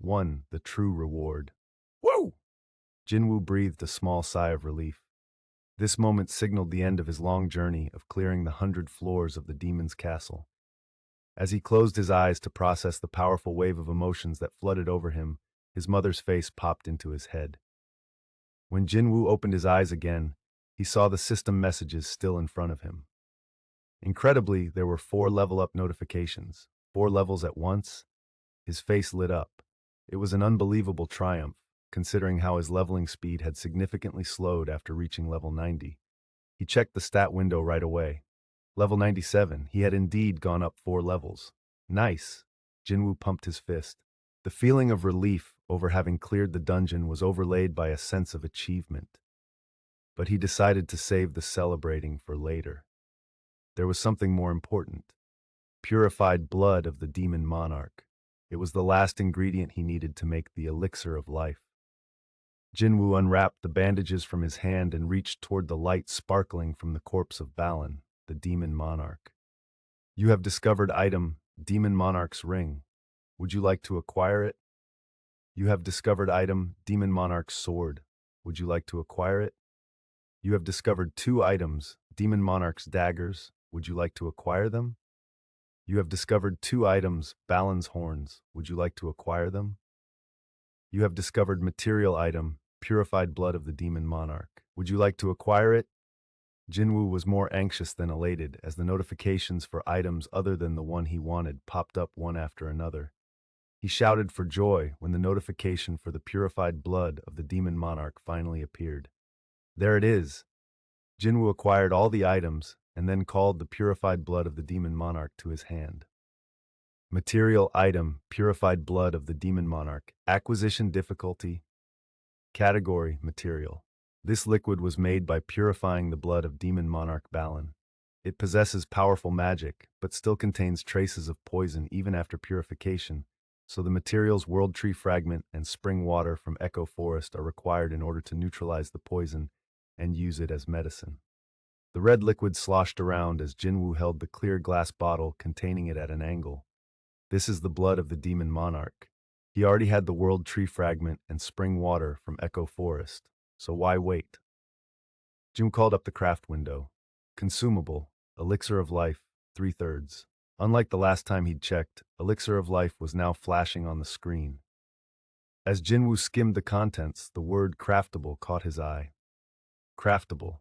1. The true reward. Whoa! Jin-Woo breathed a small sigh of relief. This moment signaled the end of his long journey of clearing the 100 floors of the demon's castle. As he closed his eyes to process the powerful wave of emotions that flooded over him, his mother's face popped into his head. When Jin-Woo opened his eyes again, he saw the system messages still in front of him. Incredibly, there were 4 level-up notifications, 4 levels at once. His face lit up. It was an unbelievable triumph, considering how his leveling speed had significantly slowed after reaching level 90. He checked the stat window right away. Level 97, he had indeed gone up 4 levels. Nice! Jinwoo pumped his fist. The feeling of relief over having cleared the dungeon was overlaid by a sense of achievement. But he decided to save the celebrating for later. There was something more important. Purified blood of the demon monarch. It was the last ingredient he needed to make the elixir of life. Jinwoo unwrapped the bandages from his hand and reached toward the light sparkling from the corpse of Balan, the demon monarch. You have discovered item, Demon Monarch's Ring. Would you like to acquire it? You have discovered item, Demon Monarch's Sword. Would you like to acquire it? You have discovered 2 items, Demon Monarch's Daggers. Would you like to acquire them? You have discovered 2 items, Balan's Horns. Would you like to acquire them? You have discovered material item, Purified Blood of the Demon Monarch. Would you like to acquire it? Jinwoo was more anxious than elated as the notifications for items other than the one he wanted popped up one after another. He shouted for joy when the notification for the purified blood of the demon monarch finally appeared. There it is! Jinwoo acquired all the items and then called the purified blood of the demon monarch to his hand. Material item, Purified Blood of the Demon Monarch. Acquisition difficulty. Category, material. This liquid was made by purifying the blood of Demon Monarch Balan. It possesses powerful magic, but still contains traces of poison even after purification, so the materials World Tree Fragment and spring water from Echo Forest are required in order to neutralize the poison and use it as medicine. The red liquid sloshed around as Jinwoo held the clear glass bottle containing it at an angle. This is the blood of the demon monarch. He already had the World Tree Fragment and spring water from Echo Forest, so why wait? Jim called up the craft window. Consumable, Elixir of Life, 3/3. Unlike the last time he'd checked, Elixir of Life was now flashing on the screen. As Jinwoo skimmed the contents, the word craftable caught his eye. Craftable.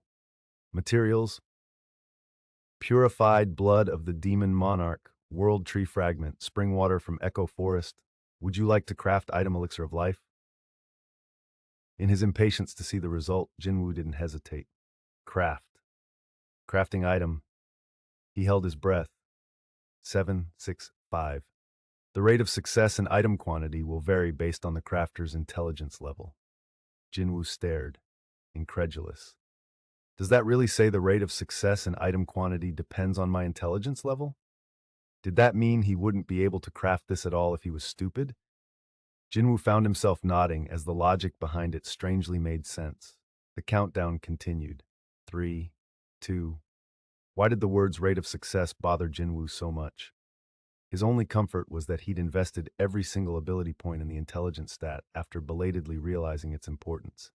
Materials: Purified Blood of the Demon Monarch, World Tree Fragment, spring water from Echo Forest. Would you like to craft item Elixir of Life? In his impatience to see the result, Jinwoo didn't hesitate. Craft. Crafting item. He held his breath. 7, 6, 5. The rate of success and item quantity will vary based on the crafter's intelligence level. Jinwoo stared, incredulous. Does that really say the rate of success and item quantity depends on my intelligence level? Did that mean he wouldn't be able to craft this at all if he was stupid? Jinwoo found himself nodding as the logic behind it strangely made sense. The countdown continued. 3, 2. Why did the words rate of success bother Jinwoo so much? His only comfort was that he'd invested every single ability point in the intelligence stat after belatedly realizing its importance.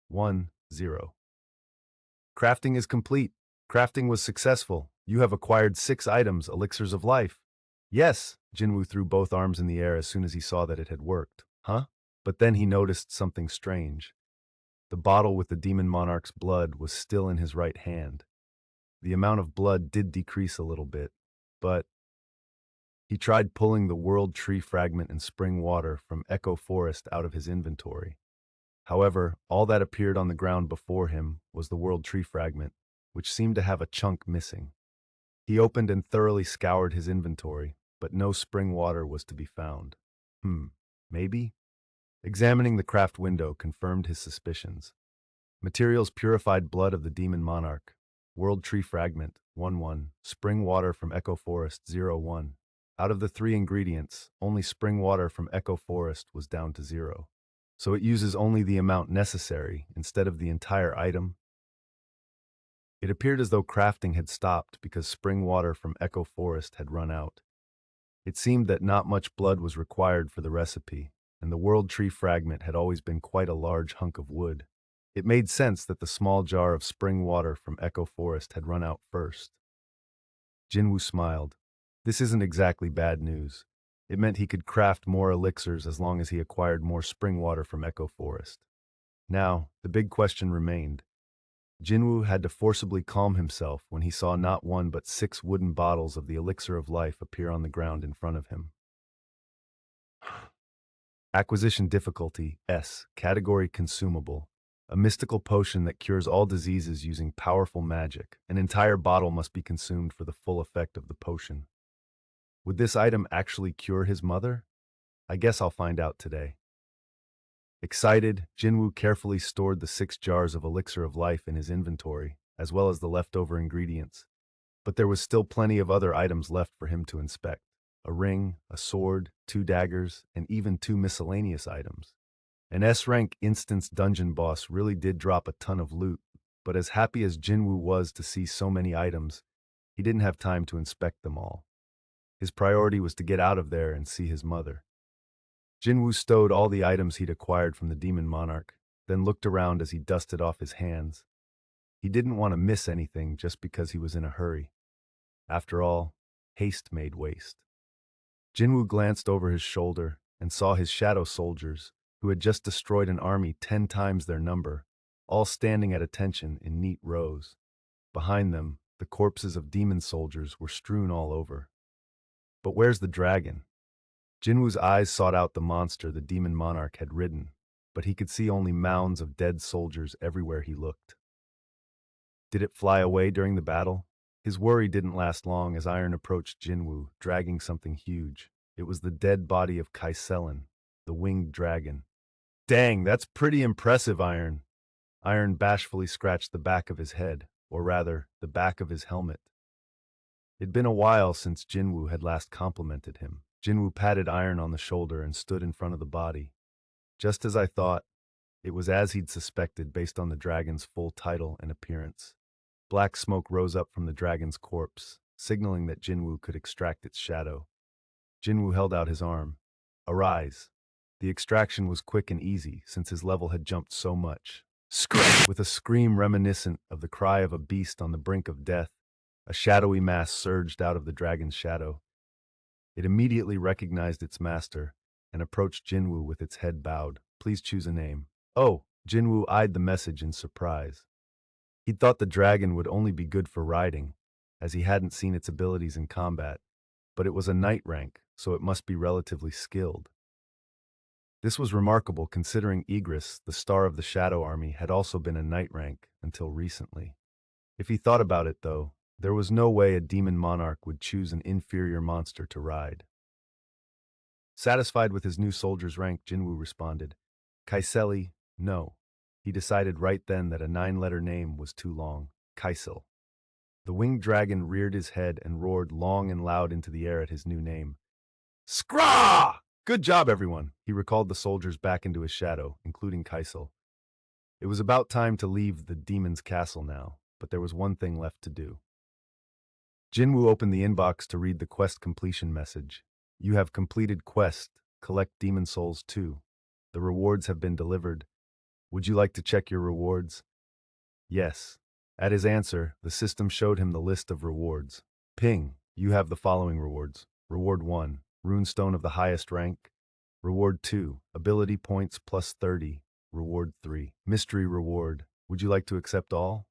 1, 0. Crafting is complete. Crafting was successful. You have acquired 6 items, Elixirs of Life. Yes, Jinwoo threw both arms in the air as soon as he saw that it had worked. Huh? But then he noticed something strange. The bottle with the demon monarch's blood was still in his right hand. The amount of blood did decrease a little bit, but he tried pulling the World Tree Fragment and spring water from Echo Forest out of his inventory. However, all that appeared on the ground before him was the World Tree Fragment, which seemed to have a chunk missing. He opened and thoroughly scoured his inventory, but no spring water was to be found. Maybe? Examining the craft window confirmed his suspicions. Materials: Purified Blood of the Demon Monarch, World Tree Fragment, 1-1, spring water from Echo Forest, 0-1. Out of the 3 ingredients, only spring water from Echo Forest was down to 0. So it uses only the amount necessary instead of the entire item. It appeared as though crafting had stopped because spring water from Echo Forest had run out. It seemed that not much blood was required for the recipe, and the world tree fragment had always been quite a large hunk of wood. It made sense that the small jar of spring water from Echo Forest had run out first. Jinwoo smiled. This isn't exactly bad news. It meant he could craft more elixirs as long as he acquired more spring water from Echo Forest. Now, the big question remained. Jinwoo had to forcibly calm himself when he saw not one but 6 wooden bottles of the elixir of life appear on the ground in front of him. Acquisition difficulty S. Category consumable. A mystical potion that cures all diseases using powerful magic. An entire bottle must be consumed for the full effect of the potion. Would this item actually cure his mother? I guess I'll find out today. Excited, Jinwoo carefully stored the 6 jars of elixir of life in his inventory, as well as the leftover ingredients. But there was still plenty of other items left for him to inspect. A ring, a sword, 2 daggers, and even 2 miscellaneous items. An S-rank instance dungeon boss really did drop a ton of loot, but as happy as Jinwoo was to see so many items, he didn't have time to inspect them all. His priority was to get out of there and see his mother. Jinwoo stowed all the items he'd acquired from the Demon Monarch, then looked around as he dusted off his hands. He didn't want to miss anything just because he was in a hurry. After all, haste made waste. Jinwoo glanced over his shoulder and saw his shadow soldiers, who had just destroyed an army 10 times their number, all standing at attention in neat rows. Behind them, the corpses of demon soldiers were strewn all over. But where's the dragon? Jinwoo's eyes sought out the monster the demon monarch had ridden, but he could see only mounds of dead soldiers everywhere he looked. Did it fly away during the battle? His worry didn't last long as Iron approached Jinwoo, dragging something huge. It was the dead body of Kaiselen, the winged dragon. Dang, that's pretty impressive, Iron. Iron bashfully scratched the back of his head, or rather, the back of his helmet. It'd been a while since Jinwoo had last complimented him. Jinwoo patted Iron on the shoulder and stood in front of the body. Just as I thought, it was as he'd suspected based on the dragon's full title and appearance. Black smoke rose up from the dragon's corpse, signaling that Jinwoo could extract its shadow. Jinwoo held out his arm. Arise. The extraction was quick and easy, since his level had jumped so much. Scream! With a scream reminiscent of the cry of a beast on the brink of death, a shadowy mass surged out of the dragon's shadow. It immediately recognized its master and approached Jinwoo with its head bowed. Please choose a name. Oh, Jinwoo eyed the message in surprise. He'd thought the dragon would only be good for riding, as he hadn't seen its abilities in combat, but it was a knight rank, so it must be relatively skilled. This was remarkable considering Igris, the star of the Shadow Army, had also been a knight rank until recently. If he thought about it, though, there was no way a demon monarch would choose an inferior monster to ride. Satisfied with his new soldier's rank, Jinwoo responded, Kaiseli, no. He decided right then that a 9-letter name was too long. Kaisel. The winged dragon reared his head and roared long and loud into the air at his new name. Scraw! Good job, everyone! He recalled the soldiers back into his shadow, including Kaisel. It was about time to leave the demon's castle now, but there was one thing left to do. Jinwoo opened the inbox to read the quest completion message. You have completed quest. Collect demon souls too. The rewards have been delivered. Would you like to check your rewards? Yes. At his answer, the system showed him the list of rewards. Ping, you have the following rewards. Reward 1, Runestone of the highest rank. Reward 2, Ability points plus 30. Reward 3, Mystery reward. Would you like to accept all?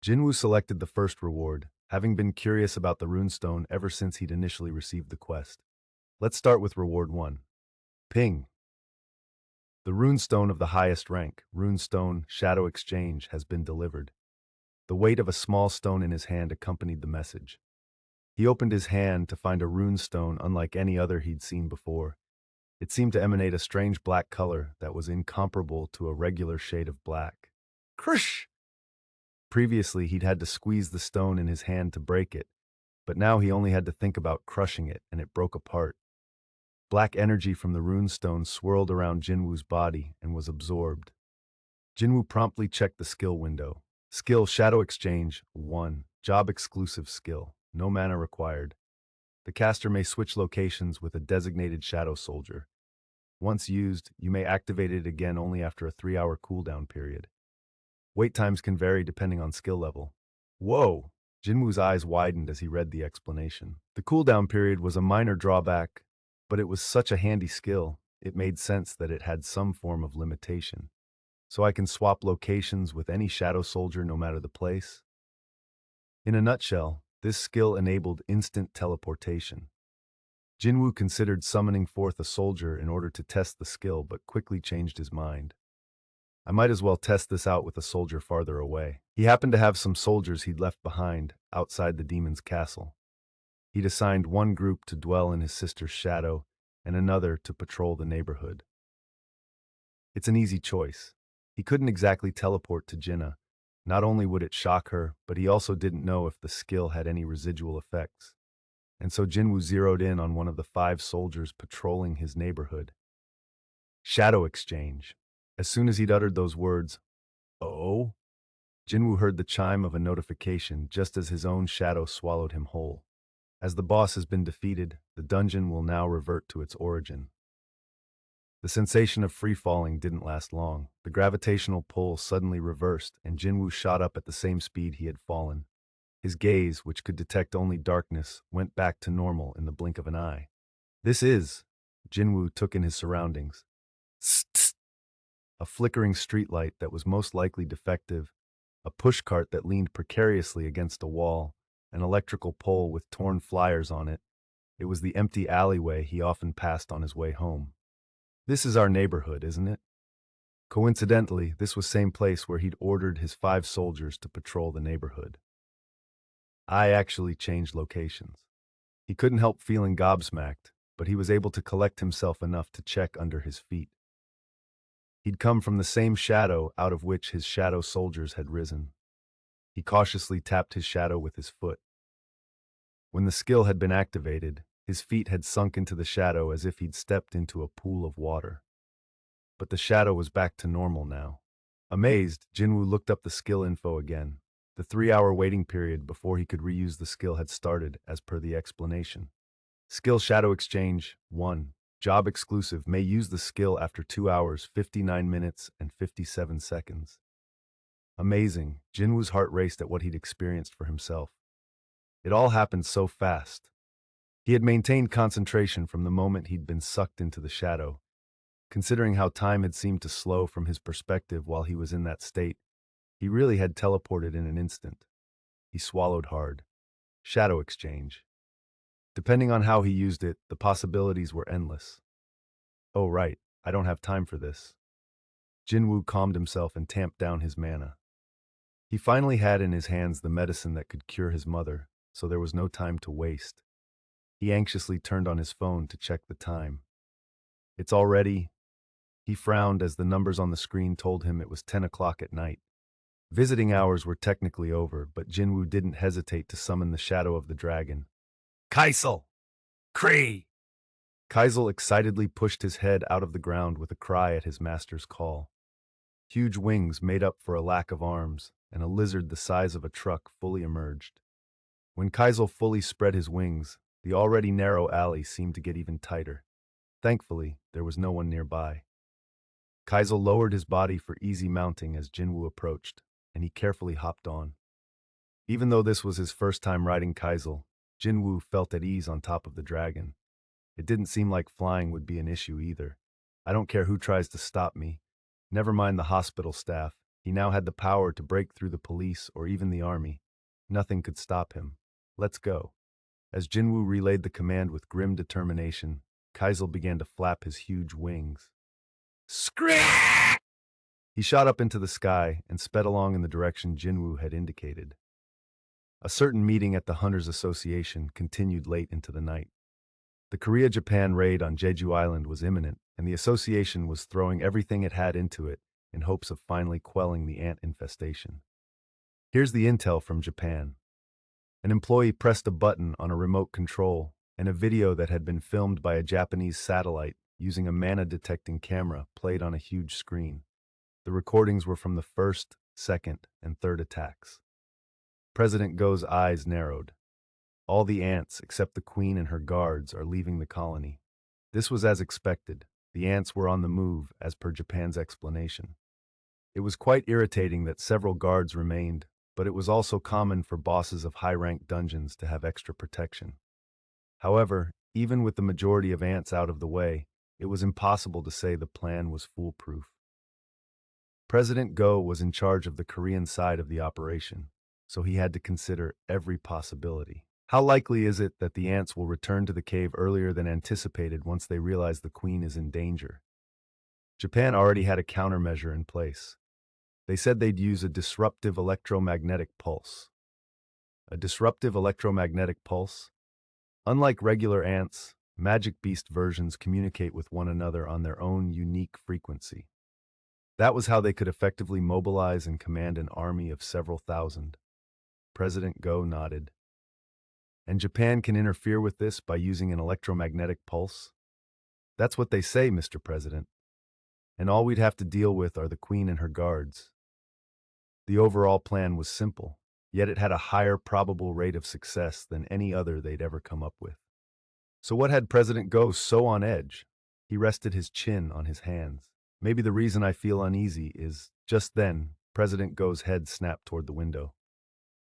Jinwoo selected the first reward, having been curious about the runestone ever since he'd initially received the quest. Let's start with reward 1. Ping. The runestone of the highest rank, Runestone Shadow Exchange, has been delivered. The weight of a small stone in his hand accompanied the message. He opened his hand to find a runestone unlike any other he'd seen before. It seemed to emanate a strange black color that was incomparable to a regular shade of black. Krish! Previously, he'd had to squeeze the stone in his hand to break it, but now he only had to think about crushing it, and it broke apart. Black energy from the runestone swirled around Jinwoo's body and was absorbed. Jinwoo promptly checked the skill window. Skill Shadow Exchange 1. Job exclusive skill. No mana required. The caster may switch locations with a designated shadow soldier. Once used, you may activate it again only after a 3-hour cooldown period. Wait times can vary depending on skill level. Whoa! Jinwoo's eyes widened as he read the explanation. The cooldown period was a minor drawback, but it was such a handy skill, it made sense that it had some form of limitation. So I can swap locations with any shadow soldier no matter the place? In a nutshell, this skill enabled instant teleportation. Jin-Woo considered summoning forth a soldier in order to test the skill but quickly changed his mind. I might as well test this out with a soldier farther away. He happened to have some soldiers he'd left behind, outside the demon's castle. He'd assigned one group to dwell in his sister's shadow, and another to patrol the neighborhood. It's an easy choice. He couldn't exactly teleport to Jinnah. Not only would it shock her, but he also didn't know if the skill had any residual effects. And so Jinwoo zeroed in on one of the 5 soldiers patrolling his neighborhood. Shadow exchange. As soon as he'd uttered those words, "Oh?" Jinwoo heard the chime of a notification just as his own shadow swallowed him whole. As the boss has been defeated, the dungeon will now revert to its origin. The sensation of free-falling didn't last long. The gravitational pull suddenly reversed, and Jinwoo shot up at the same speed he had fallen. His gaze, which could detect only darkness, went back to normal in the blink of an eye. This is... Jinwoo took in his surroundings. Tss. A flickering streetlight that was most likely defective, a pushcart that leaned precariously against a wall, an electrical pole with torn flyers on it. It was the empty alleyway he often passed on his way home. This is our neighborhood, isn't it? Coincidentally, this was same place where he'd ordered his 5 soldiers to patrol the neighborhood. I actually changed locations. He couldn't help feeling gobsmacked, but he was able to collect himself enough to check under his feet. He'd come from the same shadow out of which his shadow soldiers had risen. He cautiously tapped his shadow with his foot. When the skill had been activated, his feet had sunk into the shadow as if he'd stepped into a pool of water. But the shadow was back to normal now. Amazed, Jinwoo looked up the skill info again. The 3-hour waiting period before he could reuse the skill had started, as per the explanation. Skill Shadow Exchange 1. Job exclusive, may use the skill after 2 hours, 59 minutes, and 57 seconds. Amazing. Jinwoo's heart raced at what he'd experienced for himself. It all happened so fast. He had maintained concentration from the moment he'd been sucked into the shadow. Considering how time had seemed to slow from his perspective while he was in that state, he really had teleported in an instant. He swallowed hard. Shadow exchange. Depending on how he used it, the possibilities were endless. Oh right, I don't have time for this. Jinwoo calmed himself and tamped down his mana. He finally had in his hands the medicine that could cure his mother, so there was no time to waste. He anxiously turned on his phone to check the time. It's already... He frowned as the numbers on the screen told him it was 10 o'clock at night. Visiting hours were technically over, but Jinwoo didn't hesitate to summon the shadow of the dragon. Kaisel! Kree! Kaisel excitedly pushed his head out of the ground with a cry at his master's call. Huge wings made up for a lack of arms, and a lizard the size of a truck fully emerged. When Kaisel fully spread his wings, the already narrow alley seemed to get even tighter. Thankfully, there was no one nearby. Kaisel lowered his body for easy mounting as Jinwoo approached, and he carefully hopped on. Even though this was his first time riding Kaisel, Jinwoo felt at ease on top of the dragon. It didn't seem like flying would be an issue either. I don't care who tries to stop me. Never mind the hospital staff. He now had the power to break through the police or even the army. Nothing could stop him. Let's go. As Jinwoo relayed the command with grim determination, Kaisel began to flap his huge wings. Scream! He shot up into the sky and sped along in the direction Jinwoo had indicated. A certain meeting at the Hunters Association continued late into the night. The Korea-Japan raid on Jeju Island was imminent, and the association was throwing everything it had into it in hopes of finally quelling the ant infestation. Here's the intel from Japan. An employee pressed a button on a remote control, and a video that had been filmed by a Japanese satellite using a mana-detecting camera played on a huge screen. The recordings were from the first, second, and third attacks. President Go's eyes narrowed. All the ants, except the queen and her guards, are leaving the colony. This was as expected. The ants were on the move, as per Japan's explanation. It was quite irritating that several guards remained, but it was also common for bosses of high-ranked dungeons to have extra protection. However, even with the majority of ants out of the way, it was impossible to say the plan was foolproof. President Go was in charge of the Korean side of the operation, so he had to consider every possibility. How likely is it that the ants will return to the cave earlier than anticipated once they realize the queen is in danger? Japan already had a countermeasure in place. They said they'd use a disruptive electromagnetic pulse. A disruptive electromagnetic pulse? Unlike regular ants, Magic Beast versions communicate with one another on their own unique frequency. That was how they could effectively mobilize and command an army of several thousand. President Go nodded. And Japan can interfere with this by using an electromagnetic pulse? That's what they say, Mr. President. And all we'd have to deal with are the Queen and her guards. The overall plan was simple, yet it had a higher probable rate of success than any other they'd ever come up with. So what had President Go so on edge? He rested his chin on his hands. Maybe the reason I feel uneasy is, just then, President Go's head snapped toward the window.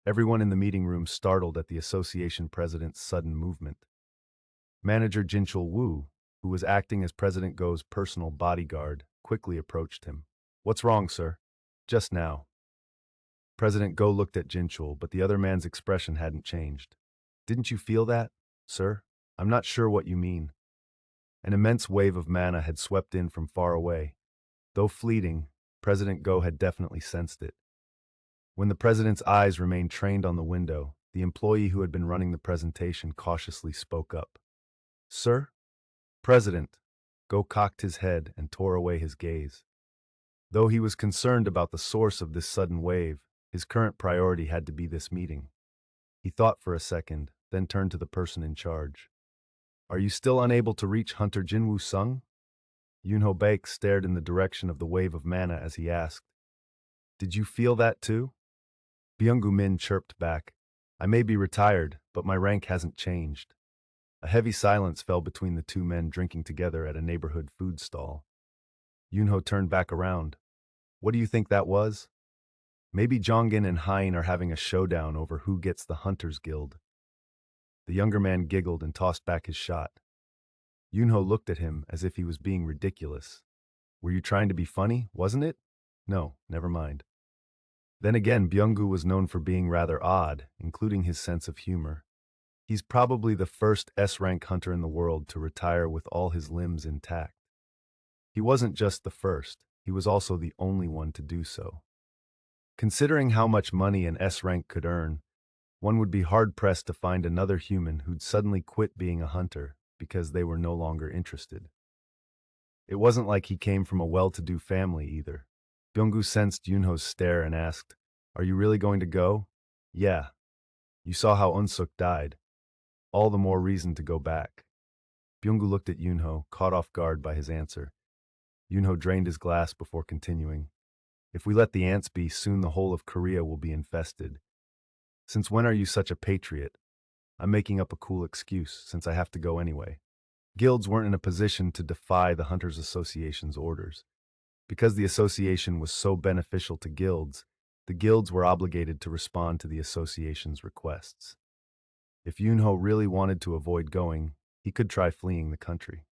Everyone in the meeting room startled at the association president's sudden movement. Manager Jin-Woo, who was acting as President Go's personal bodyguard, quickly approached him. "What's wrong, sir?" "Just now." President Go looked at Jin-Chul, but the other man's expression hadn't changed. "Didn't you feel that, sir?" "I'm not sure what you mean." An immense wave of mana had swept in from far away. Though fleeting, President Go had definitely sensed it. When the president's eyes remained trained on the window, the employee who had been running the presentation cautiously spoke up. "Sir?" "President." Go cocked his head and tore away his gaze. Though he was concerned about the source of this sudden wave, his current priority had to be this meeting. He thought for a second, then turned to the person in charge. "Are you still unable to reach Hunter Jin-Woo Sung?" Yunho Baek stared in the direction of the wave of mana as he asked, "Did you feel that too?" Byung-gu Min chirped back, "I may be retired, but my rank hasn't changed." A heavy silence fell between the two men drinking together at a neighborhood food stall. Yunho turned back around. "What do you think that was?" "Maybe Jonggin and Hein are having a showdown over who gets the Hunters Guild." The younger man giggled and tossed back his shot. Yunho looked at him as if he was being ridiculous. "Were you trying to be funny, wasn't it?" "No, never mind." Then again, Byung-gu was known for being rather odd, including his sense of humor. He's probably the first S-rank hunter in the world to retire with all his limbs intact. He wasn't just the first, he was also the only one to do so. Considering how much money an S-rank could earn, one would be hard-pressed to find another human who'd suddenly quit being a hunter because they were no longer interested. It wasn't like he came from a well-to-do family either. Byung-gu sensed Yunho's stare and asked, "Are you really going to go?" "Yeah. You saw how Unsuk died. All the more reason to go back." Byung-gu looked at Yunho, caught off guard by his answer. Yunho drained his glass before continuing. "If we let the ants be, soon the whole of Korea will be infested. Since when are you such a patriot?" "I'm making up a cool excuse, since I have to go anyway." Guilds weren't in a position to defy the Hunters Association's orders. Because the association was so beneficial to guilds, the guilds were obligated to respond to the association's requests. If Yunho really wanted to avoid going, he could try fleeing the country.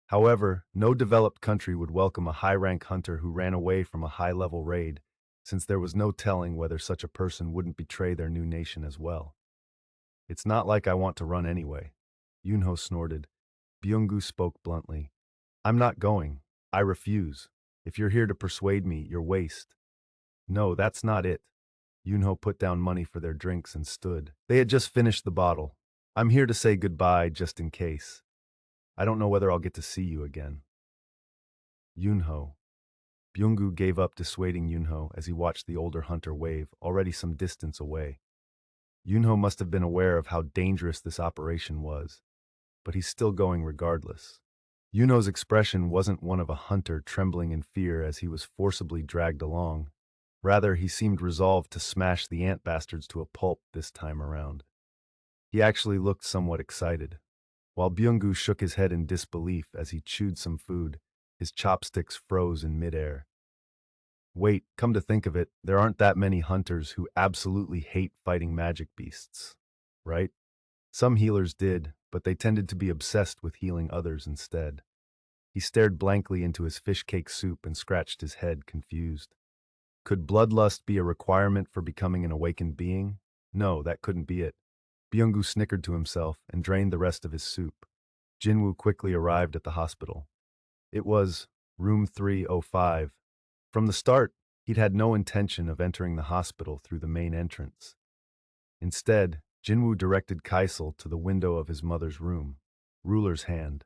However, no developed country would welcome a high-rank hunter who ran away from a high-level raid, since there was no telling whether such a person wouldn't betray their new nation as well. "It's not like I want to run anyway." Yunho snorted. Byung-gu spoke bluntly. "I'm not going. I refuse. If you're here to persuade me, you're waste." "No, that's not it." Yunho put down money for their drinks and stood. They had just finished the bottle. "I'm here to say goodbye just in case. I don't know whether I'll get to see you again." Yunho. Byung-gu gave up dissuading Yunho as he watched the older hunter wave, already some distance away. Yunho must have been aware of how dangerous this operation was, but he's still going regardless. Yunho's expression wasn't one of a hunter trembling in fear as he was forcibly dragged along. Rather, he seemed resolved to smash the ant bastards to a pulp this time around. He actually looked somewhat excited. While Byung-gu shook his head in disbelief as he chewed some food, His chopsticks froze in midair. Wait, come to think of it, there aren't that many hunters who absolutely hate fighting magic beasts, right? Some healers did, but they tended to be obsessed with healing others instead. He stared blankly into his fish cake soup and scratched his head, confused. Could bloodlust be a requirement for becoming an awakened being? No, that couldn't be it. Byung-gu snickered to himself and drained the rest of his soup. Jin-Woo quickly arrived at the hospital. It was room 305. From the start, he'd had no intention of entering the hospital through the main entrance. Instead, Jin-Woo directed Kaisel to the window of his mother's room, ruler's hand.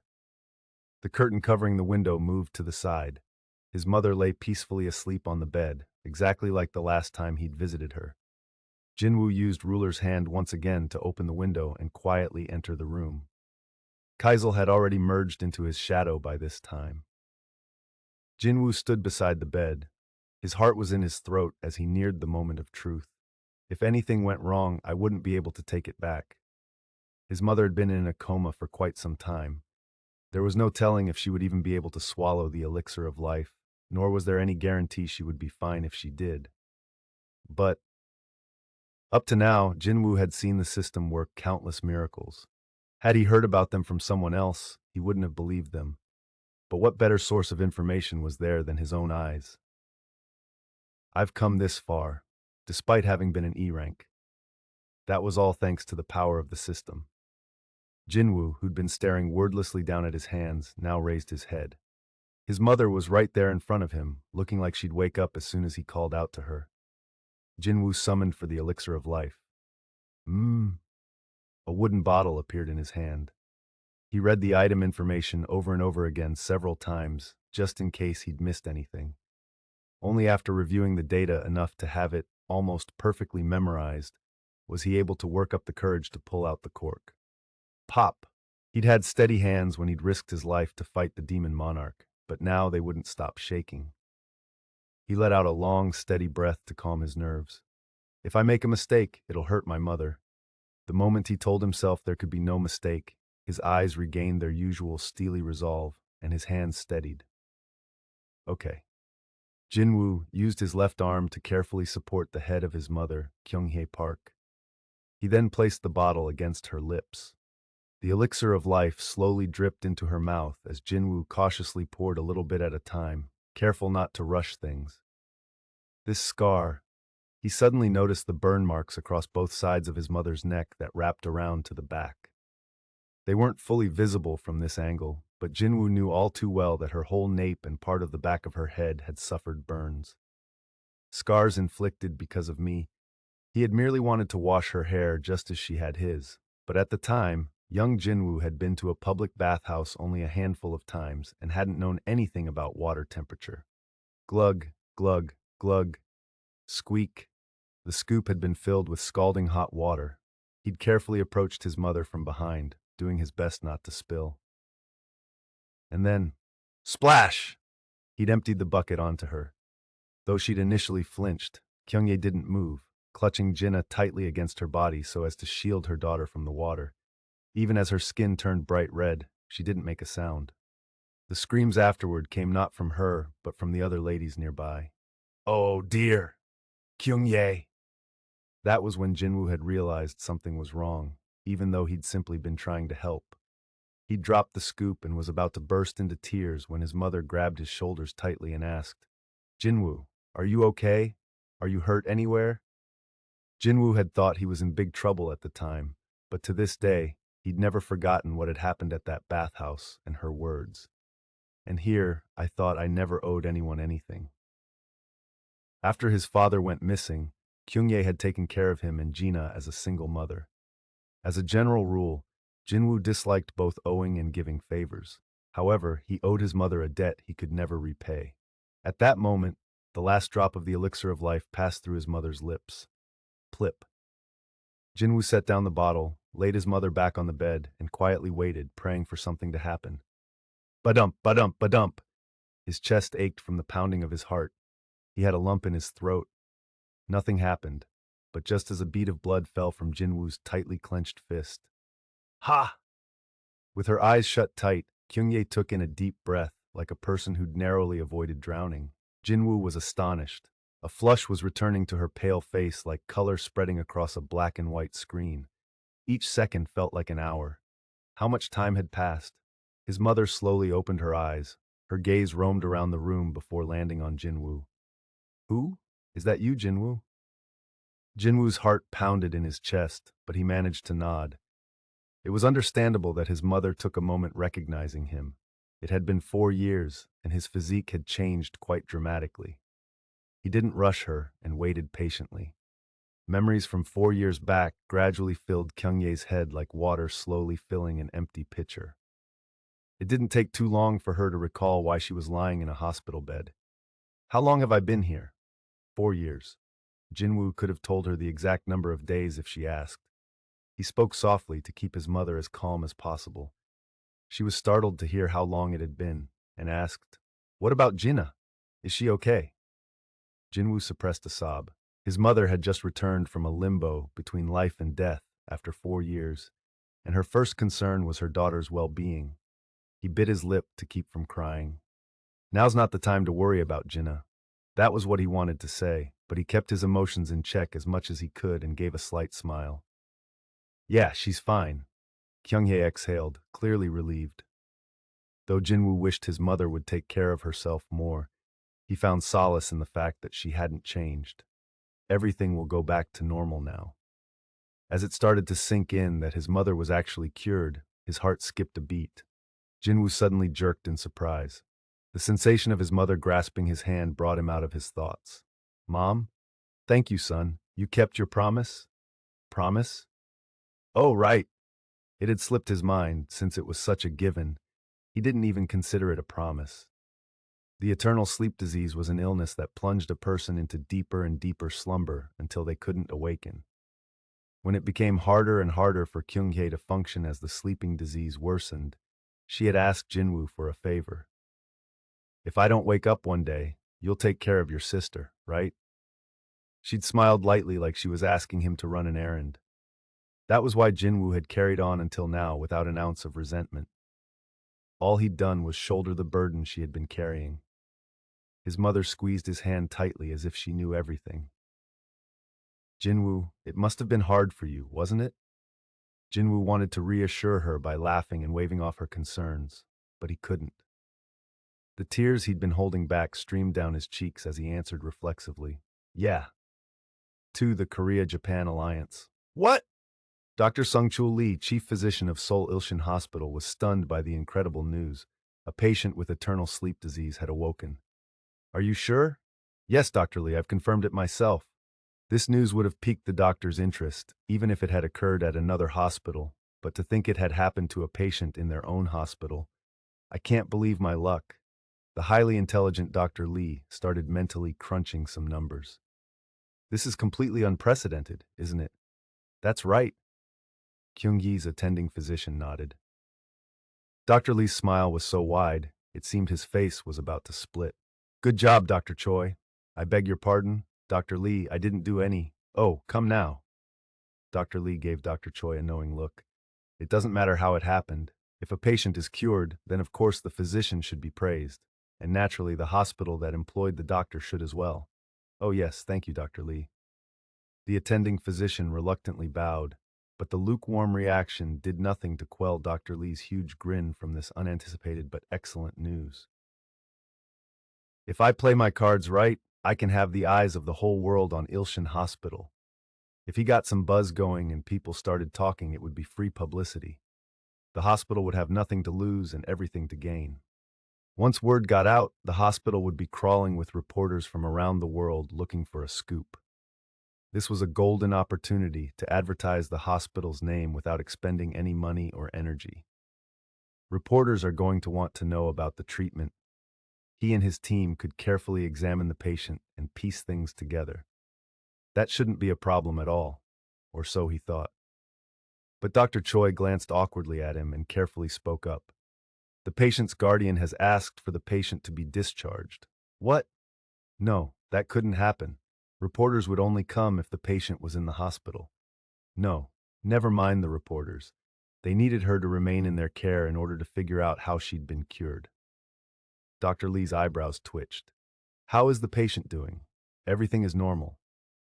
The curtain covering the window moved to the side. His mother lay peacefully asleep on the bed, exactly like the last time he'd visited her. Jin-Woo used ruler's hand once again to open the window and quietly enter the room. Kaisel had already merged into his shadow by this time. Jin-Woo stood beside the bed. His heart was in his throat as he neared the moment of truth. If anything went wrong, I wouldn't be able to take it back. His mother had been in a coma for quite some time. There was no telling if she would even be able to swallow the elixir of life, nor was there any guarantee she would be fine if she did. But up to now, Jin-Woo had seen the system work countless miracles. Had he heard about them from someone else, he wouldn't have believed them. But what better source of information was there than his own eyes? I've come this far, despite having been an E rank. That was all thanks to the power of the system. Jin-Woo, who'd been staring wordlessly down at his hands, now raised his head. His mother was right there in front of him, looking like she'd wake up as soon as he called out to her. Jin-Woo summoned for the elixir of life. A wooden bottle appeared in his hand. He read the item information over and over again several times, just in case he'd missed anything. Only after reviewing the data enough to have it almost perfectly memorized was he able to work up the courage to pull out the cork. Pop! He'd had steady hands when he'd risked his life to fight the demon monarch, but now they wouldn't stop shaking. He let out a long, steady breath to calm his nerves. If I make a mistake, it'll hurt my mother. The moment he told himself there could be no mistake, his eyes regained their usual steely resolve, and his hands steadied. Okay. Jin-Woo used his left arm to carefully support the head of his mother, Kyung-hye Park. He then placed the bottle against her lips. The elixir of life slowly dripped into her mouth as Jin-Woo cautiously poured a little bit at a time, careful not to rush things. This scar, he suddenly noticed the burn marks across both sides of his mother's neck that wrapped around to the back. They weren't fully visible from this angle, but Jin-Woo knew all too well that her whole nape and part of the back of her head had suffered burns. Scars inflicted because of me. He had merely wanted to wash her hair just as she had his, but at the time, young Jin-Woo had been to a public bathhouse only a handful of times and hadn't known anything about water temperature. Glug, glug, glug. Squeak. The scoop had been filled with scalding hot water. He'd carefully approached his mother from behind, doing his best not to spill. And then, splash! He'd emptied the bucket onto her. Though she'd initially flinched, Kyung-hye didn't move, clutching Jinna tightly against her body so as to shield her daughter from the water. Even as her skin turned bright red, she didn't make a sound. The screams afterward came not from her, but from the other ladies nearby. Oh dear! Kyung-hye! That was when Jin-Woo had realized something was wrong, even though he'd simply been trying to help. He dropped the scoop and was about to burst into tears when his mother grabbed his shoulders tightly and asked, Jin-Woo, are you okay? Are you hurt anywhere? Jin-Woo had thought he was in big trouble at the time, but to this day, he'd never forgotten what had happened at that bathhouse and her words. And here, I thought I never owed anyone anything. After his father went missing, Kyung-hye had taken care of him and Gina as a single mother. As a general rule, Jin-Woo disliked both owing and giving favors. However, he owed his mother a debt he could never repay. At that moment, the last drop of the elixir of life passed through his mother's lips. Plip. Jin-Woo set down the bottle, laid his mother back on the bed, and quietly waited, praying for something to happen. Ba-dump, ba-dump, ba-dump. His chest ached from the pounding of his heart. He had a lump in his throat. Nothing happened, but just as a bead of blood fell from Jin-Woo's tightly clenched fist. Ha! With her eyes shut tight, Kyung-hye took in a deep breath, like a person who'd narrowly avoided drowning. Jin-Woo was astonished. A flush was returning to her pale face like color spreading across a black and white screen. Each second felt like an hour. How much time had passed? His mother slowly opened her eyes. Her gaze roamed around the room before landing on Jin-Woo. Who? Is that you, Jin-Woo? Jin-Woo's heart pounded in his chest, but he managed to nod. It was understandable that his mother took a moment recognizing him. It had been 4 years, and his physique had changed quite dramatically. He didn't rush her and waited patiently. Memories from 4 years back gradually filled Kyungye's head like water slowly filling an empty pitcher. It didn't take too long for her to recall why she was lying in a hospital bed. How long have I been here? 4 years. Jin-Woo could have told her the exact number of days if she asked. He spoke softly to keep his mother as calm as possible. She was startled to hear how long it had been, and asked, "What about Jinna? Is she okay?" Jin-Woo suppressed a sob. His mother had just returned from a limbo between life and death after 4 years, and her first concern was her daughter's well-being. He bit his lip to keep from crying. Now's not the time to worry about Jinna. That was what he wanted to say, but he kept his emotions in check as much as he could and gave a slight smile. Yeah, she's fine. Kyunghae exhaled, clearly relieved. Though Jinwoo wished his mother would take care of herself more, he found solace in the fact that she hadn't changed. Everything will go back to normal now. As it started to sink in that his mother was actually cured, his heart skipped a beat. Jinwoo suddenly jerked in surprise. The sensation of his mother grasping his hand brought him out of his thoughts. Mom? Thank you, son. You kept your promise? Promise? Oh, right. It had slipped his mind, since it was such a given. He didn't even consider it a promise. The eternal sleep disease was an illness that plunged a person into deeper and deeper slumber until they couldn't awaken. When it became harder and harder for Kyunghae to function as the sleeping disease worsened, she had asked Jinwoo for a favor. If I don't wake up one day, you'll take care of your sister, right? She'd smiled lightly like she was asking him to run an errand. That was why Jinwoo had carried on until now without an ounce of resentment. All he'd done was shoulder the burden she had been carrying. His mother squeezed his hand tightly as if she knew everything. Jinwoo, it must have been hard for you, wasn't it? Jinwoo wanted to reassure her by laughing and waving off her concerns, but he couldn't. The tears he'd been holding back streamed down his cheeks as he answered reflexively, Yeah. To the Korea-Japan alliance. What? Dr. Sung-Chul Lee, chief physician of Seoul Ilshin Hospital, was stunned by the incredible news. A patient with eternal sleep disease had awoken. Are you sure? Yes, Dr. Lee, I've confirmed it myself. This news would have piqued the doctor's interest, even if it had occurred at another hospital, but to think it had happened to a patient in their own hospital. I can't believe my luck. The highly intelligent Dr. Lee started mentally crunching some numbers. This is completely unprecedented, isn't it? That's right. Kyung-gi's attending physician nodded. Dr. Lee's smile was so wide, it seemed his face was about to split. Good job, Dr. Choi. I beg your pardon, Dr. Lee, I didn't do any. Oh, come now. Dr. Lee gave Dr. Choi a knowing look. It doesn't matter how it happened. If a patient is cured, then of course the physician should be praised, and naturally the hospital that employed the doctor should as well. Oh yes, thank you, Dr. Lee. The attending physician reluctantly bowed, but the lukewarm reaction did nothing to quell Dr. Lee's huge grin from this unanticipated but excellent news. If I play my cards right, I can have the eyes of the whole world on Ilshin Hospital. If he got some buzz going and people started talking, it would be free publicity. The hospital would have nothing to lose and everything to gain. Once word got out, the hospital would be crawling with reporters from around the world looking for a scoop. This was a golden opportunity to advertise the hospital's name without expending any money or energy. Reporters are going to want to know about the treatment. He and his team could carefully examine the patient and piece things together. That shouldn't be a problem at all, or so he thought. But Dr. Choi glanced awkwardly at him and carefully spoke up. The patient's guardian has asked for the patient to be discharged. What? No, that couldn't happen. Reporters would only come if the patient was in the hospital. No, never mind the reporters. They needed her to remain in their care in order to figure out how she'd been cured. Dr. Lee's eyebrows twitched. How is the patient doing? Everything is normal.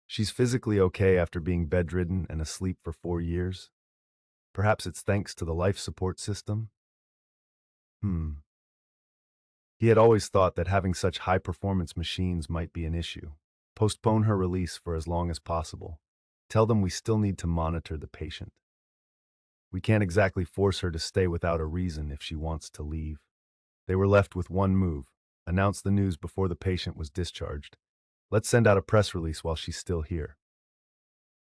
She's physically okay after being bedridden and asleep for 4 years. Perhaps it's thanks to the life support system? He had always thought that having such high-performance machines might be an issue. Postpone her release for as long as possible. Tell them we still need to monitor the patient. We can't exactly force her to stay without a reason if she wants to leave. They were left with one move: announce the news before the patient was discharged. Let's send out a press release while she's still here.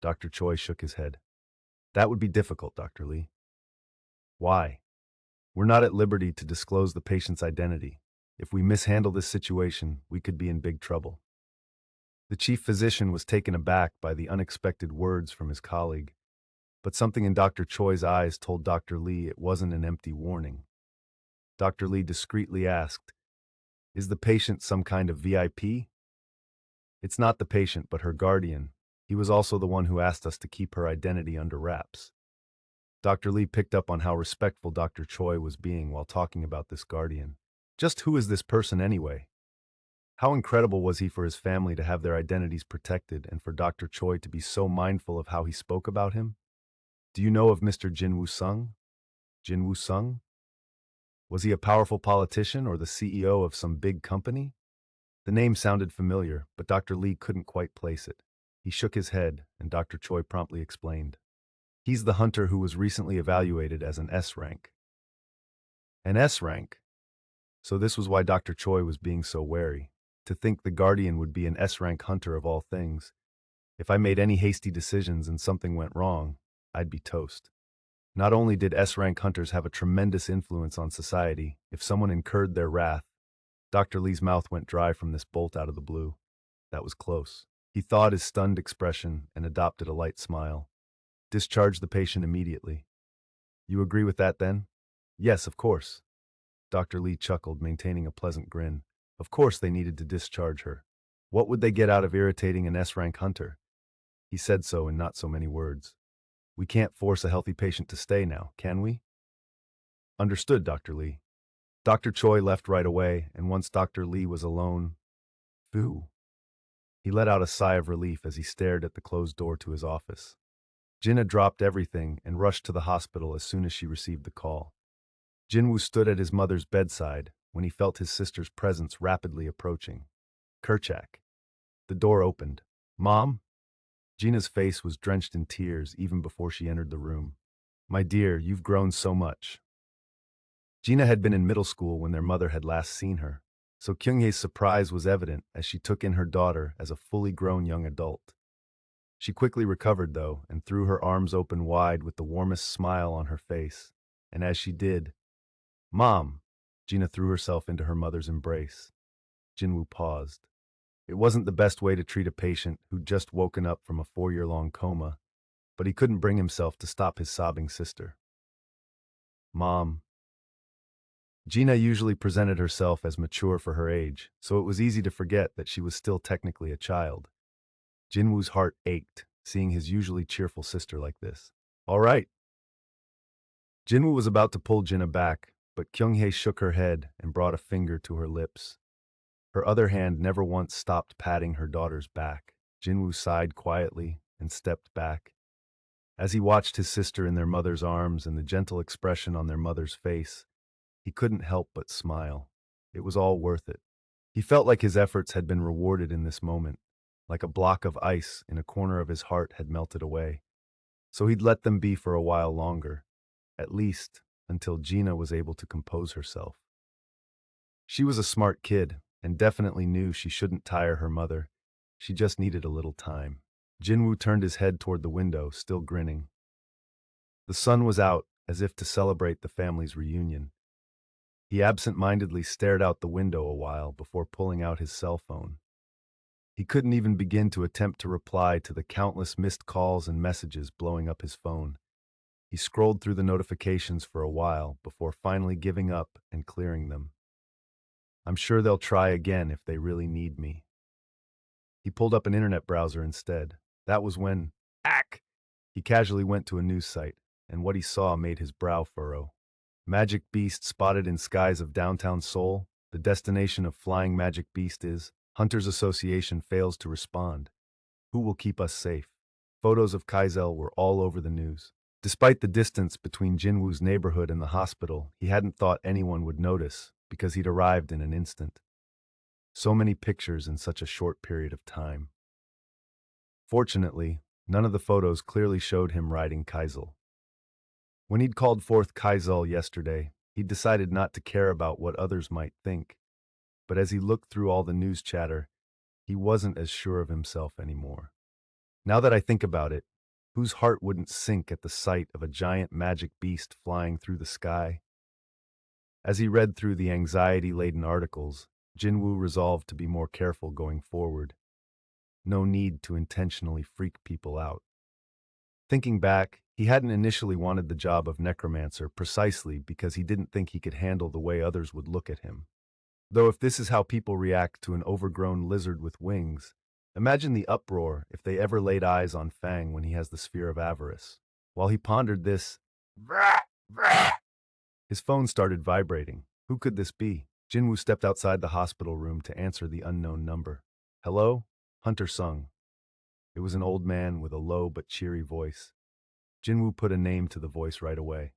Dr. Choi shook his head. That would be difficult, Dr. Lee. Why? We're not at liberty to disclose the patient's identity. If we mishandle this situation, we could be in big trouble. The chief physician was taken aback by the unexpected words from his colleague, but something in Dr. Choi's eyes told Dr. Lee it wasn't an empty warning. Dr. Lee discreetly asked, "Is the patient some kind of VIP?" It's not the patient, but her guardian. He was also the one who asked us to keep her identity under wraps. Dr. Lee picked up on how respectful Dr. Choi was being while talking about this guardian. Just who is this person anyway? How incredible was he for his family to have their identities protected and for Dr. Choi to be so mindful of how he spoke about him? Do you know of Mr. Jin-Woo Sung? Jin-Woo Sung? Was he a powerful politician or the CEO of some big company? The name sounded familiar, but Dr. Lee couldn't quite place it. He shook his head, and Dr. Choi promptly explained. He's the hunter who was recently evaluated as an S rank. An S rank? So this was why Dr. Choi was being so wary. To think the Guardian would be an S-rank hunter of all things. If I made any hasty decisions and something went wrong, I'd be toast. Not only did S-rank hunters have a tremendous influence on society, if someone incurred their wrath, Dr. Lee's mouth went dry from this bolt out of the blue. That was close. He thawed his stunned expression and adopted a light smile. Discharge the patient immediately. You agree with that then? Yes, of course. Dr. Lee chuckled, maintaining a pleasant grin. Of course they needed to discharge her. What would they get out of irritating an S-rank hunter? He said so in not so many words. We can't force a healthy patient to stay now, can we? Understood, Dr. Lee. Dr. Choi left right away, and once Dr. Lee was alone, phew. He let out a sigh of relief as he stared at the closed door to his office. Jinna dropped everything and rushed to the hospital as soon as she received the call. Jin-Woo stood at his mother's bedside when he felt his sister's presence rapidly approaching. Kerchak. The door opened. Mom? Gina's face was drenched in tears even before she entered the room. My dear, you've grown so much. Gina had been in middle school when their mother had last seen her, so Kyunghae's surprise was evident as she took in her daughter as a fully grown young adult. She quickly recovered, though, and threw her arms open wide with the warmest smile on her face. And as she did, Mom! Gina threw herself into her mother's embrace. Jin-Woo paused. It wasn't the best way to treat a patient who'd just woken up from a 4-year-long coma, but he couldn't bring himself to stop his sobbing sister. Mom. Gina usually presented herself as mature for her age, so it was easy to forget that she was still technically a child. Jin-Woo's heart ached, seeing his usually cheerful sister like this. All right. Jin-Woo was about to pull Gina back, but Kyunghae shook her head and brought a finger to her lips. Her other hand never once stopped patting her daughter's back. Jin-Woo sighed quietly and stepped back. As he watched his sister in their mother's arms and the gentle expression on their mother's face, he couldn't help but smile. It was all worth it. He felt like his efforts had been rewarded in this moment, like a block of ice in a corner of his heart had melted away. So he'd let them be for a while longer, at least until Gina was able to compose herself. She was a smart kid and definitely knew she shouldn't tire her mother. She just needed a little time. Jin-Woo turned his head toward the window, still grinning. The sun was out, as if to celebrate the family's reunion. He absent-mindedly stared out the window a while before pulling out his cell phone. He couldn't even begin to attempt to reply to the countless missed calls and messages blowing up his phone. He scrolled through the notifications for a while before finally giving up and clearing them. I'm sure they'll try again if they really need me. He pulled up an internet browser instead. That was when, he casually went to a news site, and what he saw made his brow furrow. Magic beast spotted in skies of downtown Seoul, the The destination of Flying Magic Beast is Hunters Association fails to respond. Who will keep us safe? Photos of Kaizel were all over the news. Despite the distance between Jin-Woo's neighborhood and the hospital, he hadn't thought anyone would notice because he'd arrived in an instant. So many pictures in such a short period of time. Fortunately, none of the photos clearly showed him riding Kaizel. When he'd called forth Kaizel yesterday, he'd decided not to care about what others might think. But as he looked through all the news chatter, he wasn't as sure of himself anymore. Now that I think about it, whose heart wouldn't sink at the sight of a giant magic beast flying through the sky? As he read through the anxiety-laden articles, Jin-Woo resolved to be more careful going forward. No need to intentionally freak people out. Thinking back, he hadn't initially wanted the job of necromancer precisely because he didn't think he could handle the way others would look at him. Though if this is how people react to an overgrown lizard with wings, imagine the uproar if they ever laid eyes on Fang when he has the sphere of avarice. While he pondered this, his phone started vibrating. Who could this be? Jin-Woo stepped outside the hospital room to answer the unknown number. Hello? Hunter Sung. It was an old man with a low but cheery voice. Jin-Woo put a name to the voice right away.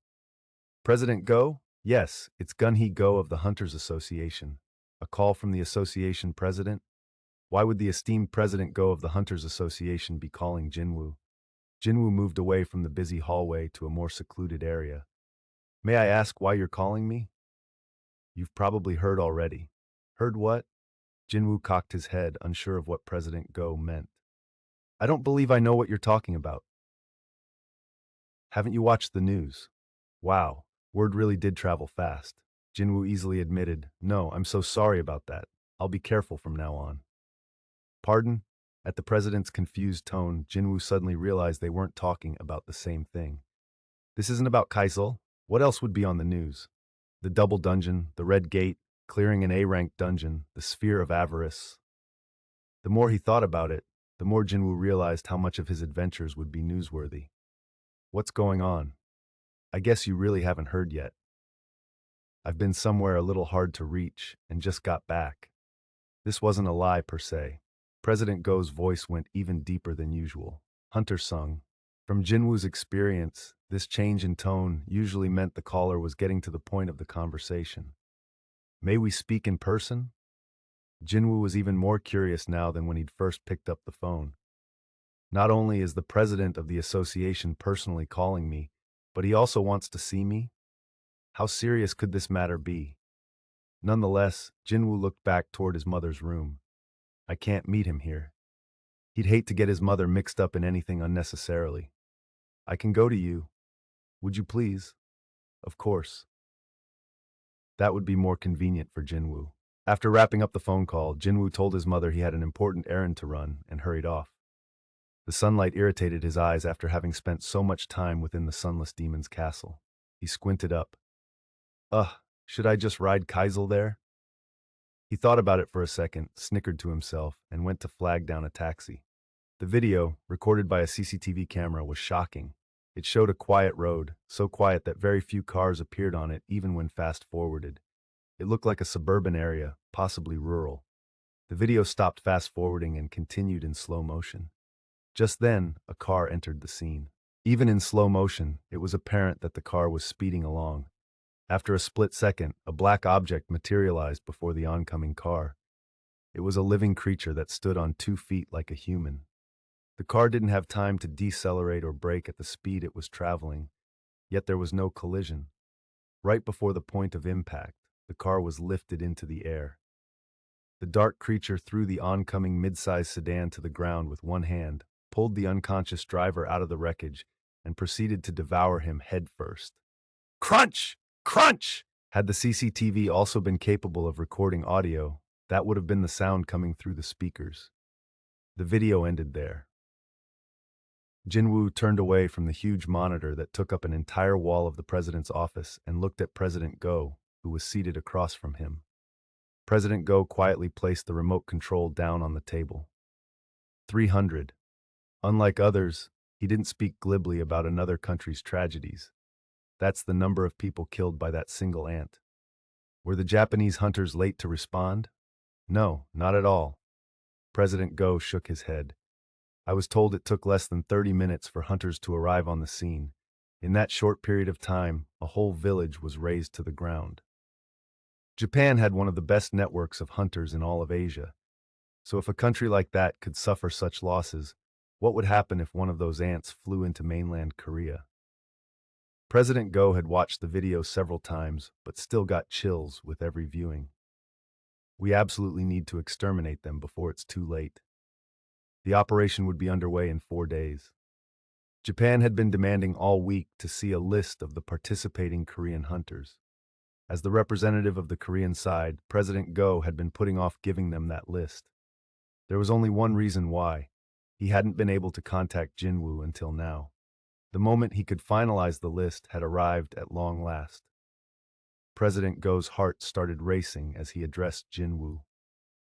President Go? Yes, it's Gun-hee Go of the Hunters Association. A call from the association president? Why would the esteemed President Go of the Hunters Association be calling Jin-Woo? Jin-Woo moved away from the busy hallway to a more secluded area. May I ask why you're calling me? You've probably heard already. Heard what? Jin-Woo cocked his head, unsure of what President Go meant. I don't believe I know what you're talking about. Haven't you watched the news? Wow, word really did travel fast. Jin-Woo easily admitted, no, I'm so sorry about that. I'll be careful from now on. Pardon? At the president's confused tone, Jin-Woo suddenly realized they weren't talking about the same thing. This isn't about Kaisel. What else would be on the news? The double dungeon, the red gate, clearing an A-ranked dungeon, the sphere of avarice. The more he thought about it, the more Jin-Woo realized how much of his adventures would be newsworthy. What's going on? I guess you really haven't heard yet. I've been somewhere a little hard to reach and just got back. This wasn't a lie per se. President Go's voice went even deeper than usual. Hunter Sung. From Jin-Woo's experience, this change in tone usually meant the caller was getting to the point of the conversation. May we speak in person? Jin-Woo was even more curious now than when he'd first picked up the phone. Not only is the president of the association personally calling me, but he also wants to see me? How serious could this matter be? Nonetheless, Jin-Woo looked back toward his mother's room. I can't meet him here. He'd hate to get his mother mixed up in anything unnecessarily. I can go to you. Would you please? Of course. That would be more convenient for Jin-Woo. After wrapping up the phone call, Jin-Woo told his mother he had an important errand to run and hurried off. The sunlight irritated his eyes after having spent so much time within the sunless demon's castle. He squinted up. Should I just ride Kaisel there? He thought about it for a second, snickered to himself, and went to flag down a taxi. The video, recorded by a CCTV camera, was shocking. It showed a quiet road, so quiet that very few cars appeared on it even when fast-forwarded. It looked like a suburban area, possibly rural. The video stopped fast-forwarding and continued in slow motion. Just then, a car entered the scene. Even in slow motion, it was apparent that the car was speeding along. After a split second, a black object materialized before the oncoming car. It was a living creature that stood on 2 feet like a human. The car didn't have time to decelerate or brake at the speed it was traveling, yet there was no collision. Right before the point of impact, the car was lifted into the air. The dark creature threw the oncoming mid-sized sedan to the ground with one hand, pulled the unconscious driver out of the wreckage, and proceeded to devour him headfirst. Crunch! Crunch! Had the CCTV also been capable of recording audio, that would have been the sound coming through the speakers. The video ended there. Jin-Woo turned away from the huge monitor that took up an entire wall of the president's office and looked at President Go, who was seated across from him. President Go quietly placed the remote control down on the table. 300. Unlike others, he didn't speak glibly about another country's tragedies. That's the number of people killed by that single ant. Were the Japanese hunters late to respond? No, not at all. President Go shook his head. I was told it took less than 30 minutes for hunters to arrive on the scene. In that short period of time, a whole village was razed to the ground. Japan had one of the best networks of hunters in all of Asia. So if a country like that could suffer such losses, what would happen if one of those ants flew into mainland Korea? President Go had watched the video several times, but still got chills with every viewing. We absolutely need to exterminate them before it's too late. The operation would be underway in 4 days. Japan had been demanding all week to see a list of the participating Korean hunters. As the representative of the Korean side, President Go had been putting off giving them that list. There was only one reason why. He hadn't been able to contact Jin-Woo until now. The moment he could finalize the list had arrived at long last. President Go's heart started racing as he addressed Jin-Woo.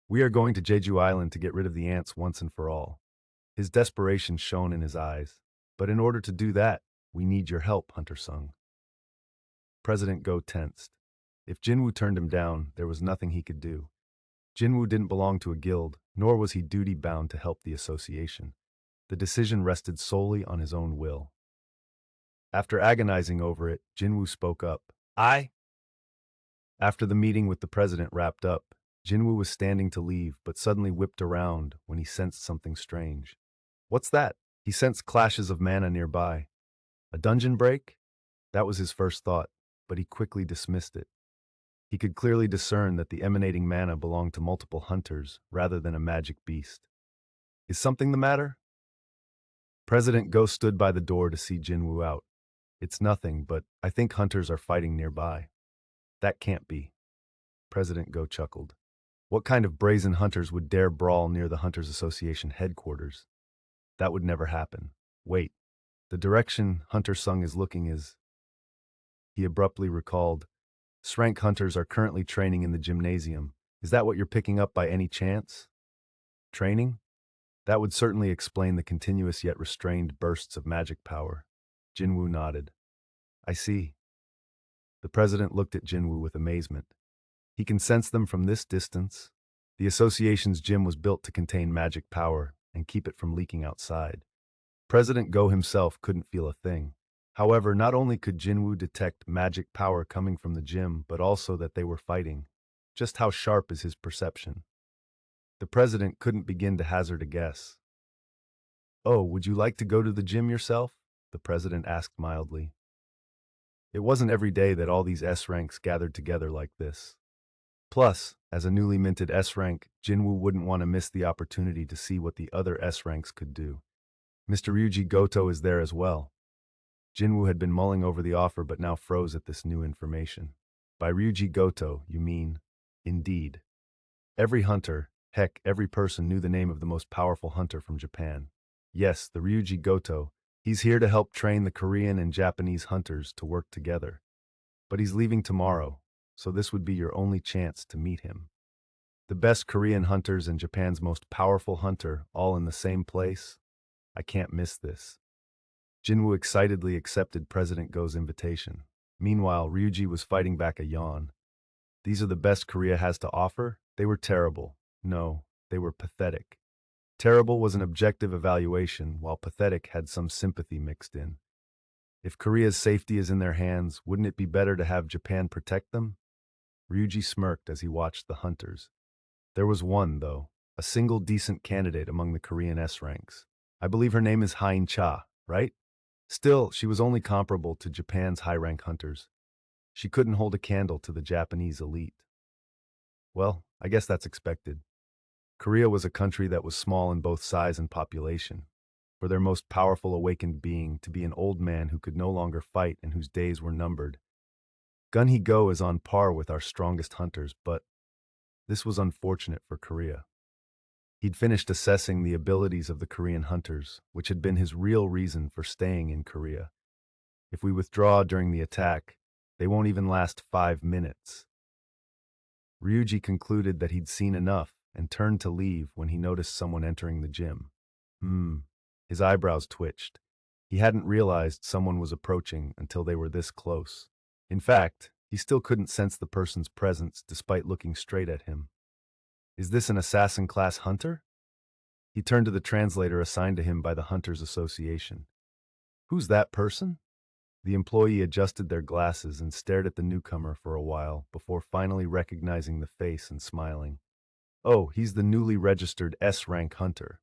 We are going to Jeju Island to get rid of the ants once and for all. His desperation shone in his eyes. But in order to do that, we need your help, Hunter Sung. President Go tensed. If Jin-Woo turned him down, there was nothing he could do. Jin-Woo didn't belong to a guild, nor was he duty-bound to help the association. The decision rested solely on his own will. After agonizing over it, Jin-Woo spoke up. After the meeting with the president wrapped up, Jin-Woo was standing to leave but suddenly whipped around when he sensed something strange. What's that? He sensed clashes of mana nearby. A dungeon break? That was his first thought, but he quickly dismissed it. He could clearly discern that the emanating mana belonged to multiple hunters rather than a magic beast. Is something the matter? President Go stood by the door to see Jin-Woo out. It's nothing, but I think hunters are fighting nearby. That can't be. President Go chuckled. What kind of brazen hunters would dare brawl near the Hunters Association headquarters? That would never happen. Wait, the direction Hunter Sung is looking is... He abruptly recalled. Srank hunters are currently training in the gymnasium. Is that what you're picking up by any chance? Training? That would certainly explain the continuous yet restrained bursts of magic power. Jin-Woo nodded. I see. The president looked at Jin-Woo with amazement. He can sense them from this distance. The association's gym was built to contain magic power and keep it from leaking outside. President Go himself couldn't feel a thing. However, not only could Jin-Woo detect magic power coming from the gym, but also that they were fighting. Just how sharp is his perception? The president couldn't begin to hazard a guess. Oh, would you like to go to the gym yourself? The president asked mildly. It wasn't every day that all these S ranks gathered together like this. Plus, as a newly minted S rank, Jin-Woo wouldn't want to miss the opportunity to see what the other S ranks could do. Mr. Ryuji Goto is there as well. Jin-Woo had been mulling over the offer but now froze at this new information. By Ryuji Goto, you mean? Indeed. Every hunter, heck, every person knew the name of the most powerful hunter from Japan. Yes, the Ryuji Goto. He's here to help train the Korean and Japanese hunters to work together. But he's leaving tomorrow, so this would be your only chance to meet him. The best Korean hunters and Japan's most powerful hunter, all in the same place? I can't miss this. Jin-Woo excitedly accepted President Go's invitation. Meanwhile, Ryuji was fighting back a yawn. These are the best Korea has to offer? They were terrible. No, they were pathetic. Terrible was an objective evaluation, while pathetic had some sympathy mixed in. If Korea's safety is in their hands, wouldn't it be better to have Japan protect them? Ryuji smirked as he watched the hunters. There was one, though, a single decent candidate among the Korean S ranks. I believe her name is Hein Cha, right? Still, she was only comparable to Japan's high-rank hunters. She couldn't hold a candle to the Japanese elite. Well, I guess that's expected. Korea was a country that was small in both size and population. For their most powerful awakened being to be an old man who could no longer fight and whose days were numbered. Gun-He-Go is on par with our strongest hunters, but this was unfortunate for Korea. He'd finished assessing the abilities of the Korean hunters, which had been his real reason for staying in Korea. If we withdraw during the attack, they won't even last 5 minutes. Ryuji concluded that he'd seen enough and turned to leave when he noticed someone entering the gym. His eyebrows twitched. He hadn't realized someone was approaching until they were this close. In fact, He still couldn't sense the person's presence despite looking straight at him. Is this an assassin-class hunter? He turned to the translator assigned to him by the Hunters Association. Who's that person? The employee adjusted their glasses and stared at the newcomer for a while before finally recognizing the face and smiling. Oh, he's the newly registered S-rank hunter.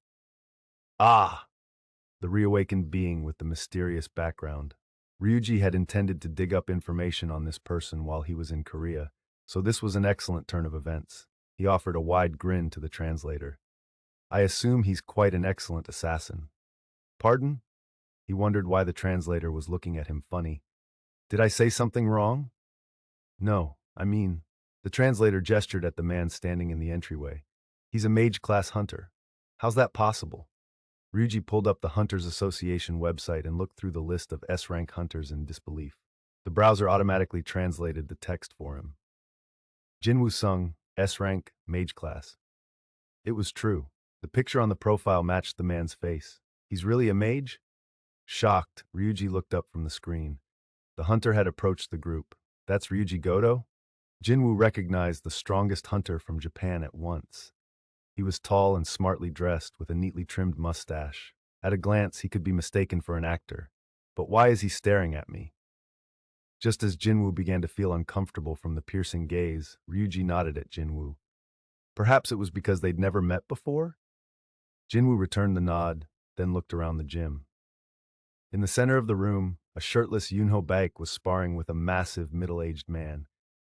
Ah! The reawakened being with the mysterious background. Ryuji had intended to dig up information on this person while he was in Korea, so this was an excellent turn of events. He offered a wide grin to the translator. I assume he's quite an excellent assassin. Pardon? He wondered why the translator was looking at him funny. Did I say something wrong? No, I mean, the translator gestured at the man standing in the entryway. He's a mage-class hunter. How's that possible? Ryuji pulled up the Hunters Association website and looked through the list of S-rank hunters in disbelief. The browser automatically translated the text for him. Jin-Woo Sung, S-rank, mage class. It was true. The picture on the profile matched the man's face. He's really a mage? Shocked, Ryuji looked up from the screen. The hunter had approached the group. That's Ryuji Goto? Jin-Woo recognized the strongest hunter from Japan at once. He was tall and smartly dressed with a neatly trimmed mustache. At a glance, he could be mistaken for an actor. But why is he staring at me? Just as Jin-Woo began to feel uncomfortable from the piercing gaze, Ryuji nodded at Jin-Woo. Perhaps it was because they'd never met before? Jin-Woo returned the nod, then looked around the gym. In the center of the room, a shirtless Yunho Baek was sparring with a massive middle-aged man.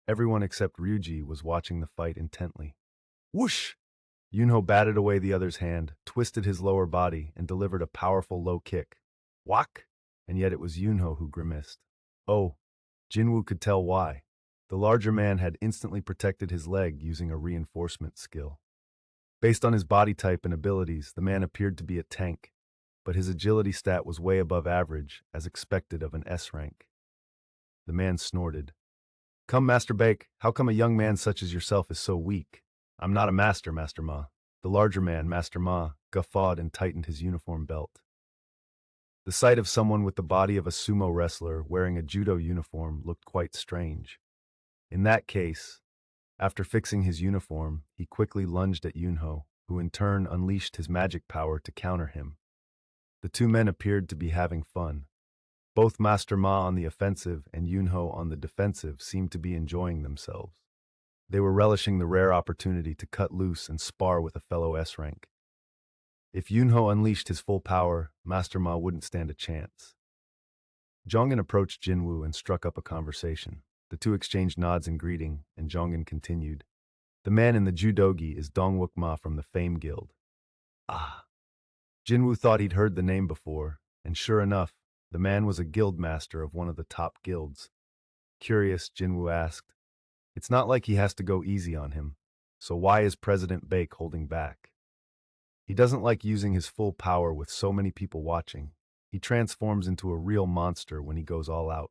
Everyone except Ryuji was watching the fight intently. Whoosh! Yunho batted away the other's hand, twisted his lower body, and delivered a powerful low kick. Whack! And yet it was Yunho who grimaced. Oh, Jin-Woo could tell why. The larger man had instantly protected his leg using a reinforcement skill. Based on his body type and abilities, the man appeared to be a tank, but his agility stat was way above average, as expected of an S rank. The man snorted. Come, Master Baek, how come a young man such as yourself is so weak? I'm not a master, Master Ma. The larger man, Master Ma, guffawed and tightened his uniform belt. The sight of someone with the body of a sumo wrestler wearing a judo uniform looked quite strange. In that case, after fixing his uniform, he quickly lunged at Yunho, who in turn unleashed his magic power to counter him. The two men appeared to be having fun. Both Master Ma on the offensive and Yunho on the defensive seemed to be enjoying themselves. They were relishing the rare opportunity to cut loose and spar with a fellow S-rank. If Yunho unleashed his full power, Master Ma wouldn't stand a chance. Jongen approached Jin-Woo and struck up a conversation. The two exchanged nods in greeting, and Jongen continued. The man in the judogi is Dongwook Ma from the Fame Guild. Ah. Jin-Woo thought he'd heard the name before, and sure enough, the man was a guild master of one of the top guilds. Curious, Jin-Woo asked. It's not like he has to go easy on him, so why is President Baek holding back? He doesn't like using his full power with so many people watching. He transforms into a real monster when he goes all out.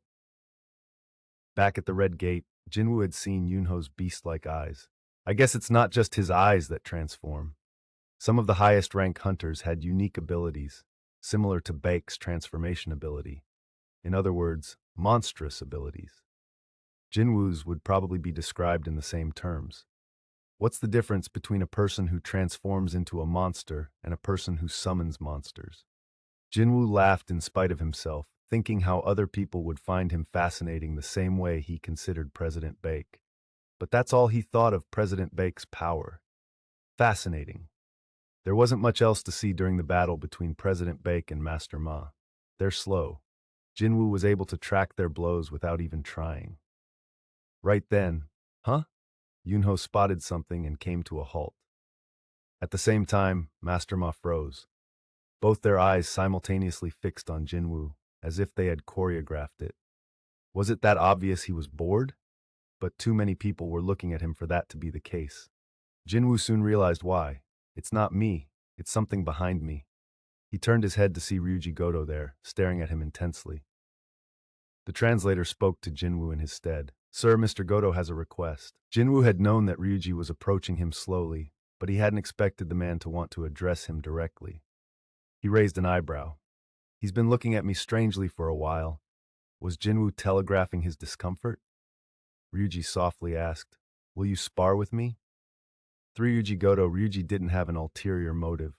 Back at the Red Gate, Jin-Woo had seen Yunho's beast-like eyes. I guess it's not just his eyes that transform. Some of the highest rank hunters had unique abilities, similar to Baek's transformation ability. In other words, monstrous abilities. Jin-Woo's would probably be described in the same terms. What's the difference between a person who transforms into a monster and a person who summons monsters? Jin-Woo laughed in spite of himself, thinking how other people would find him fascinating the same way he considered President Baek. But that's all he thought of President Baek's power. Fascinating. There wasn't much else to see during the battle between President Baek and Master Ma. They're slow. Jin-Woo was able to track their blows without even trying. Right then, Yunho spotted something and came to a halt. At the same time, Master Ma froze. Both their eyes simultaneously fixed on Jin-Woo, as if they had choreographed it. Was it that obvious he was bored? But too many people were looking at him for that to be the case. Jin-Woo soon realized why. It's not me, it's something behind me. He turned his head to see Ryuji Goto there, staring at him intensely. The translator spoke to Jin-Woo in his stead. Sir, Mr. Goto has a request. Jin-Woo had known that Ryuji was approaching him slowly, but he hadn't expected the man to want to address him directly. He raised an eyebrow. He's been looking at me strangely for a while. Was Jin-Woo telegraphing his discomfort? Ryuji softly asked. Will you spar with me? Through Ryuji Goto, Ryuji didn't have an ulterior motive.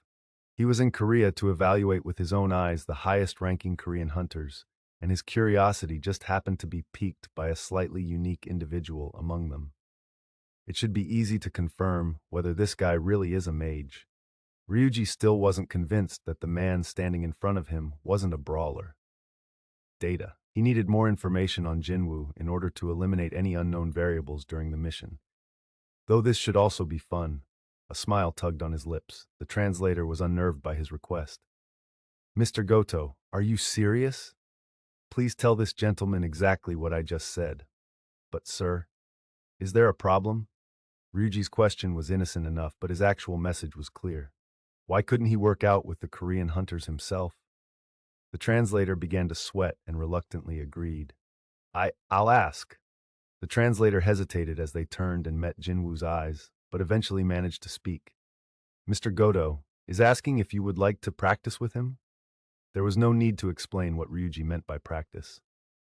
He was in Korea to evaluate with his own eyes the highest-ranking Korean hunters, and his curiosity just happened to be piqued by a slightly unique individual among them. It should be easy to confirm whether this guy really is a mage. Ryuji still wasn't convinced that the man standing in front of him wasn't a brawler. Data. He needed more information on Jin-Woo in order to eliminate any unknown variables during the mission. Though this should also be fun, a smile tugged on his lips. The translator was unnerved by his request. Mr. Goto, are you serious? Please tell this gentleman exactly what I just said. But sir, is there a problem? Ryuji's question was innocent enough, but his actual message was clear. Why couldn't he work out with the Korean hunters himself? The translator began to sweat and reluctantly agreed. I'll ask. The translator hesitated as they turned and met Jin-Woo's eyes, but eventually managed to speak. Mr. Goto is asking if you would like to practice with him? There was no need to explain what Ryuji meant by practice.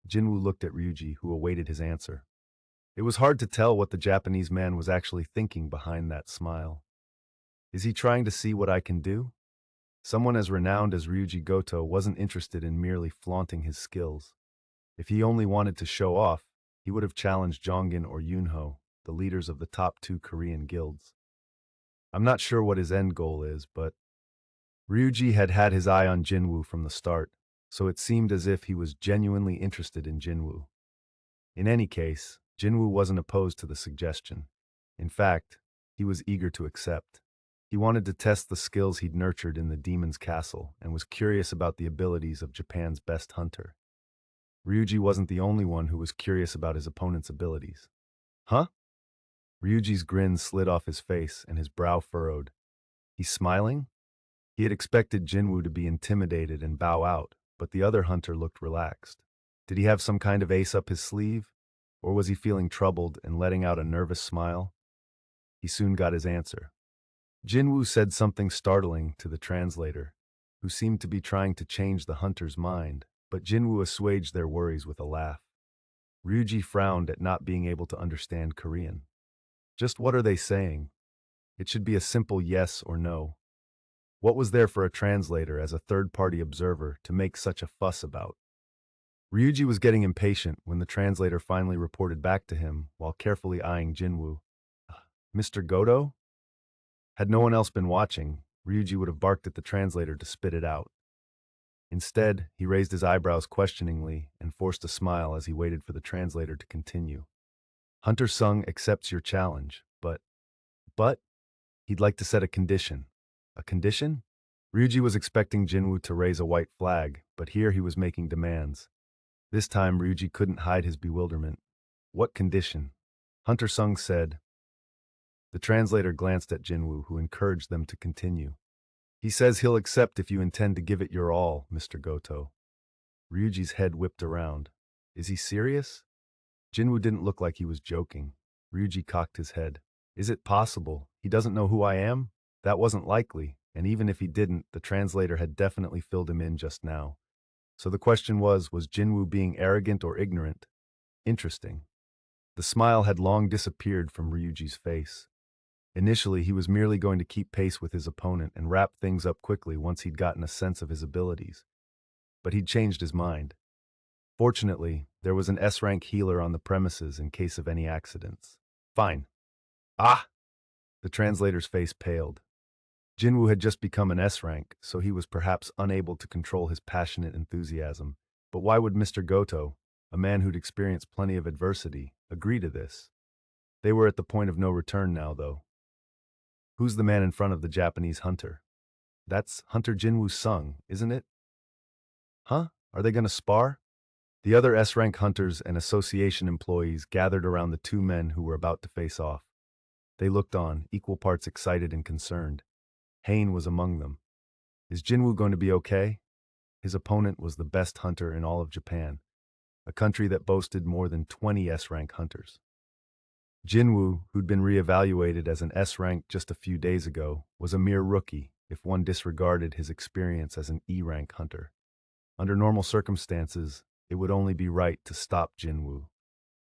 Jin-Woo looked at Ryuji, who awaited his answer. It was hard to tell what the Japanese man was actually thinking behind that smile. Is he trying to see what I can do? Someone as renowned as Ryuji Goto wasn't interested in merely flaunting his skills. If he only wanted to show off, he would have challenged Jonggin or Yunho, the leaders of the top 2 Korean guilds. I'm not sure what his end goal is, but Ryuji had had his eye on Jin-Woo from the start, so it seemed as if he was genuinely interested in Jin-Woo. In any case, Jin-Woo wasn't opposed to the suggestion. In fact, he was eager to accept. He wanted to test the skills he'd nurtured in the demon's castle and was curious about the abilities of Japan's best hunter. Ryuji wasn't the only one who was curious about his opponent's abilities. Huh? Ryuji's grin slid off his face and his brow furrowed. He's smiling? He had expected Jin-Woo to be intimidated and bow out, but the other hunter looked relaxed. Did he have some kind of ace up his sleeve? Or was he feeling troubled and letting out a nervous smile? He soon got his answer. Jin-Woo said something startling to the translator, who seemed to be trying to change the hunter's mind, but Jin-Woo assuaged their worries with a laugh. Ryuji frowned at not being able to understand Korean. Just what are they saying? It should be a simple yes or no. What was there for a translator as a third-party observer to make such a fuss about? Ryuji was getting impatient when the translator finally reported back to him while carefully eyeing Jin-Woo. Mr. Goto? Had no one else been watching, Ryuji would have barked at the translator to spit it out. Instead, he raised his eyebrows questioningly and forced a smile as he waited for the translator to continue. Hunter Sung accepts your challenge, but he'd like to set a condition. A condition? Ryuji was expecting Jin-Woo to raise a white flag, but here he was making demands. This time, Ryuji couldn't hide his bewilderment. What condition? Hunter Sung said. The translator glanced at Jin-Woo, who encouraged them to continue. He says he'll accept if you intend to give it your all, Mr. Goto. Ryuji's head whipped around. Is he serious? Jin-Woo didn't look like he was joking. Ryuji cocked his head. Is it possible? He doesn't know who I am? That wasn't likely, and even if he didn't, the translator had definitely filled him in just now. So the question was Jin-Woo being arrogant or ignorant? Interesting. The smile had long disappeared from Ryuji's face. Initially, he was merely going to keep pace with his opponent and wrap things up quickly once he'd gotten a sense of his abilities. But he'd changed his mind. Fortunately, there was an S-rank healer on the premises in case of any accidents. Fine. Ah! The translator's face paled. Jin-Woo had just become an S-rank, so he was perhaps unable to control his passionate enthusiasm. But why would Mr. Goto, a man who'd experienced plenty of adversity, agree to this? They were at the point of no return now, though. Who's the man in front of the Japanese hunter? That's Hunter Jin-Woo Sung, isn't it? Huh? Are they gonna spar? The other S-rank hunters and association employees gathered around the 2 men who were about to face off. They looked on, equal parts excited and concerned. Hain was among them. Is Jin-Woo going to be okay? His opponent was the best hunter in all of Japan, a country that boasted more than 20 S-rank hunters. Jin-Woo, who'd been reevaluated as an S-rank just a few days ago, was a mere rookie if one disregarded his experience as an E-rank hunter. Under normal circumstances, it would only be right to stop Jin-Woo.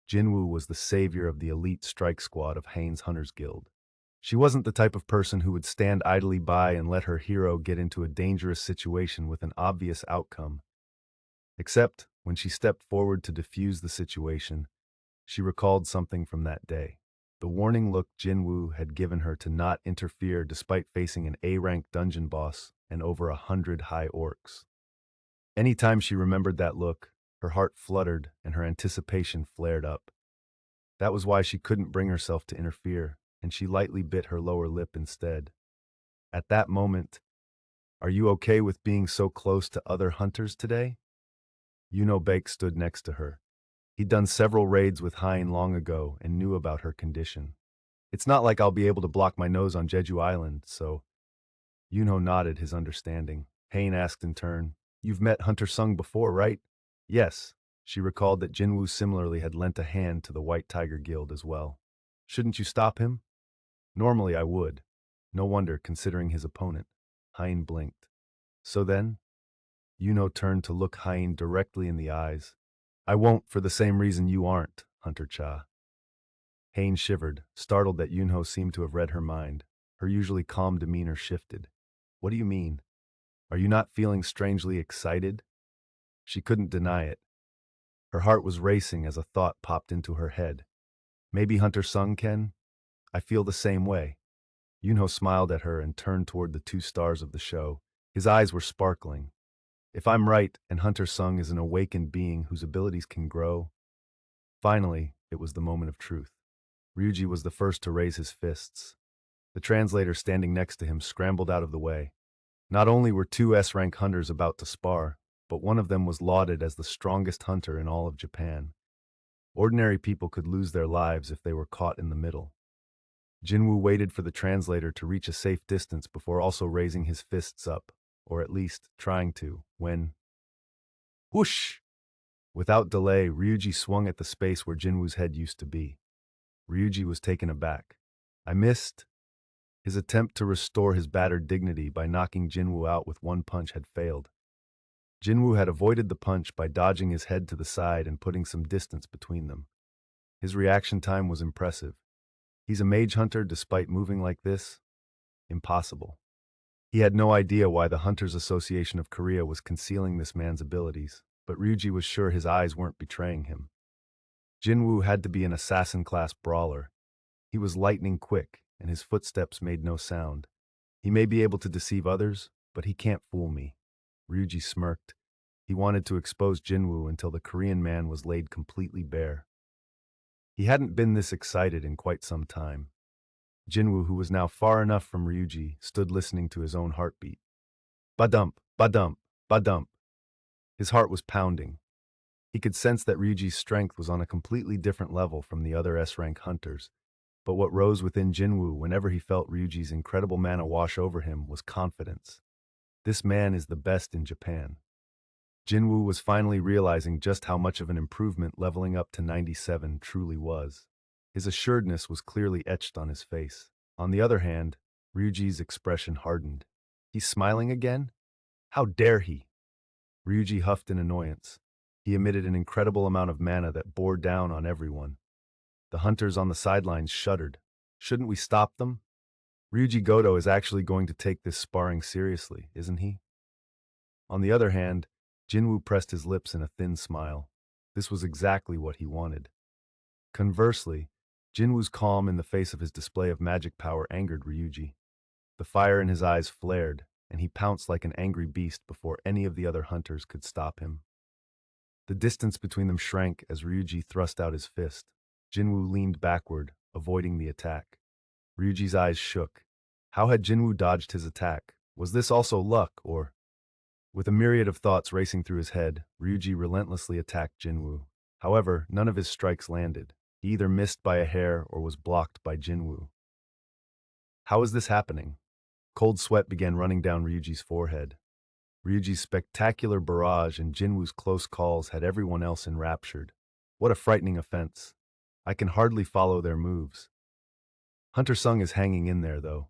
Jin-Woo was the savior of the elite strike squad of Hain's Hunters Guild. She wasn't the type of person who would stand idly by and let her hero get into a dangerous situation with an obvious outcome. Except, when she stepped forward to defuse the situation, she recalled something from that day. The warning look Jin-Woo had given her to not interfere despite facing an A-rank dungeon boss and over 100 high orcs. Anytime she remembered that look, her heart fluttered and her anticipation flared up. That was why she couldn't bring herself to interfere, and she lightly bit her lower lip instead. At that moment, "Are you okay with being so close to other hunters today?" Bake stood next to her. He'd done several raids with Hein long ago and knew about her condition. "It's not like I'll be able to block my nose on Jeju Island, so." Nodded his understanding. Hein asked in turn, "You've met Hunter Sung before, right?" Yes. She recalled that Jinwoo similarly had lent a hand to the White Tiger Guild as well. "Shouldn't you stop him?" "Normally I would." No wonder, considering his opponent. Hein blinked. "So then?" Turned to look Hein directly in the eyes. "I won't for the same reason you aren't, Hunter Cha." Hein shivered, startled that Yunho seemed to have read her mind. Her usually calm demeanor shifted. "What do you mean? Are you not feeling strangely excited?" She couldn't deny it. Her heart was racing as a thought popped into her head. "Maybe Hunter Sung can? I feel the same way." Yunho smiled at her and turned toward the two stars of the show. His eyes were sparkling. "If I'm right, and Hunter Sung is an awakened being whose abilities can grow." Finally, it was the moment of truth. Ryuji was the first to raise his fists. The translator standing next to him scrambled out of the way. Not only were two S-rank hunters about to spar, but one of them was lauded as the strongest hunter in all of Japan. Ordinary people could lose their lives if they were caught in the middle. Jinwoo waited for the translator to reach a safe distance before also raising his fists up, or at least trying to, when whoosh! Without delay, Ryuji swung at the space where Jinwoo's head used to be. Ryuji was taken aback. "I missed." His attempt to restore his battered dignity by knocking Jinwoo out with one punch had failed. Jinwoo had avoided the punch by dodging his head to the side and putting some distance between them. His reaction time was impressive. He's a mage hunter despite moving like this? Impossible. He had no idea why the Hunters Association of Korea was concealing this man's abilities, but Ryuji was sure his eyes weren't betraying him. Jinwoo had to be an assassin-class brawler. He was lightning quick, and his footsteps made no sound. He may be able to deceive others, but he can't fool me. Ryuji smirked. He wanted to expose Jinwoo until the Korean man was laid completely bare. He hadn't been this excited in quite some time. Jinwoo, who was now far enough from Ryuji, stood listening to his own heartbeat. Ba-dump, ba-dump, ba-dump. His heart was pounding. He could sense that Ryuji's strength was on a completely different level from the other S-rank hunters, but what rose within Jinwoo whenever he felt Ryuji's incredible mana wash over him was confidence. This man is the best in Japan. Jinwoo was finally realizing just how much of an improvement leveling up to 97 truly was. His assuredness was clearly etched on his face. On the other hand, Ryuji's expression hardened. "He's smiling again? How dare he?" Ryuji huffed in annoyance. He emitted an incredible amount of mana that bore down on everyone. The hunters on the sidelines shuddered. "Shouldn't we stop them? Ryuji Goto is actually going to take this sparring seriously, isn't he?" On the other hand, Jinwoo pressed his lips in a thin smile. This was exactly what he wanted. Conversely, Jinwoo's calm in the face of his display of magic power angered Ryuji. The fire in his eyes flared, and he pounced like an angry beast before any of the other hunters could stop him. The distance between them shrank as Ryuji thrust out his fist. Jinwoo leaned backward, avoiding the attack. Ryuji's eyes shook. How had Jinwoo dodged his attack? Was this also luck, or... With a myriad of thoughts racing through his head, Ryuji relentlessly attacked Jinwoo. However, none of his strikes landed. He either missed by a hair or was blocked by Jinwoo. How is this happening? Cold sweat began running down Ryuji's forehead. Ryuji's spectacular barrage and Jinwoo's close calls had everyone else enraptured. What a frightening offense. I can hardly follow their moves. Hunter Sung is hanging in there, though.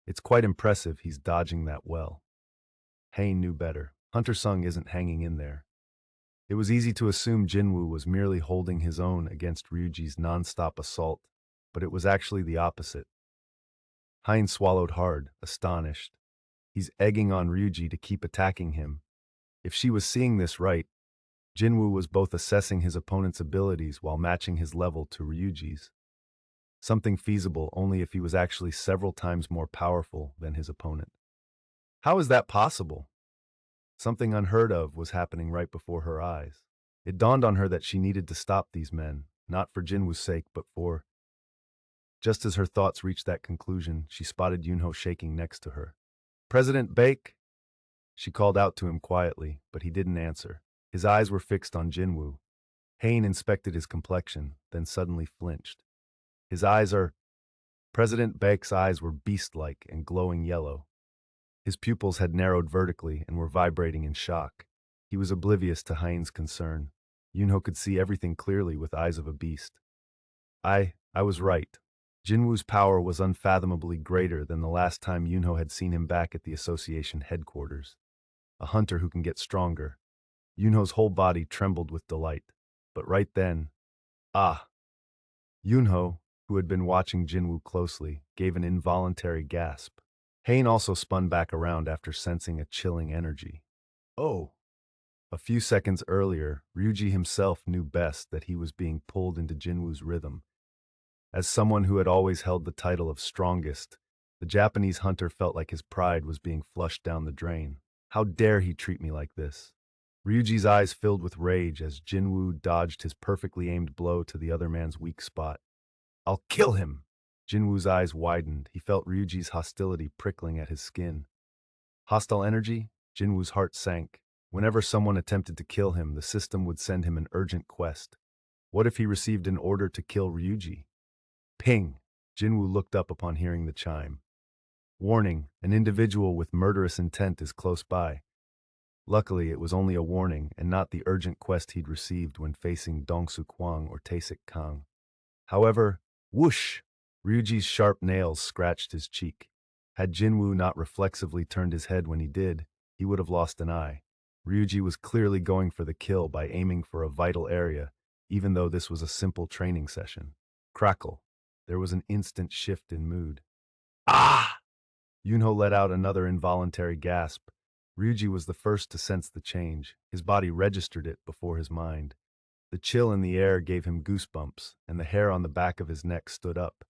It's quite impressive he's dodging that well. Hain knew better. Hunter Sung isn't hanging in there. It was easy to assume Jin-Woo was merely holding his own against Ryuji's non-stop assault, but it was actually the opposite. Hein swallowed hard, astonished. He's egging on Ryuji to keep attacking him. If she was seeing this right, Jin-Woo was both assessing his opponent's abilities while matching his level to Ryuji's. Something feasible only if he was actually several times more powerful than his opponent. How is that possible? Something unheard of was happening right before her eyes. It dawned on her that she needed to stop these men, not for Jinwoo's sake, but for... Just as her thoughts reached that conclusion, she spotted Yunho shaking next to her. "President Baek?" She called out to him quietly, but he didn't answer. His eyes were fixed on Jinwoo. Hain inspected his complexion, then suddenly flinched. His eyes are... President Baek's eyes were beast-like and glowing yellow. His pupils had narrowed vertically and were vibrating in shock. He was oblivious to Hain's concern. Yunho could see everything clearly with eyes of a beast. I was right. Jinwoo's power was unfathomably greater than the last time Yunho had seen him back at the association headquarters. A hunter who can get stronger. Yunho's whole body trembled with delight. But right then... Ah! Yunho, who had been watching Jinwoo closely, gave an involuntary gasp. Hain also spun back around after sensing a chilling energy. Oh! A few seconds earlier, Ryuji himself knew best that he was being pulled into Jinwoo's rhythm. As someone who had always held the title of strongest, the Japanese hunter felt like his pride was being flushed down the drain. How dare he treat me like this? Ryuji's eyes filled with rage as Jinwoo dodged his perfectly aimed blow to the other man's weak spot. "I'll kill him!" Jinwoo's eyes widened. He felt Ryuji's hostility prickling at his skin. Hostile energy? Jinwoo's heart sank. Whenever someone attempted to kill him, the system would send him an urgent quest. What if he received an order to kill Ryuji? Ping! Jinwoo looked up upon hearing the chime. Warning, an individual with murderous intent is close by. Luckily, it was only a warning and not the urgent quest he'd received when facing Dongsu Kwang or Taesik Kang. However, whoosh! Ryuji's sharp nails scratched his cheek. Had Jinwoo not reflexively turned his head when he did, he would have lost an eye. Ryuji was clearly going for the kill by aiming for a vital area, even though this was a simple training session. Crackle. There was an instant shift in mood. Ah! Yunho let out another involuntary gasp. Ryuji was the first to sense the change. His body registered it before his mind. The chill in the air gave him goosebumps, and the hair on the back of his neck stood up.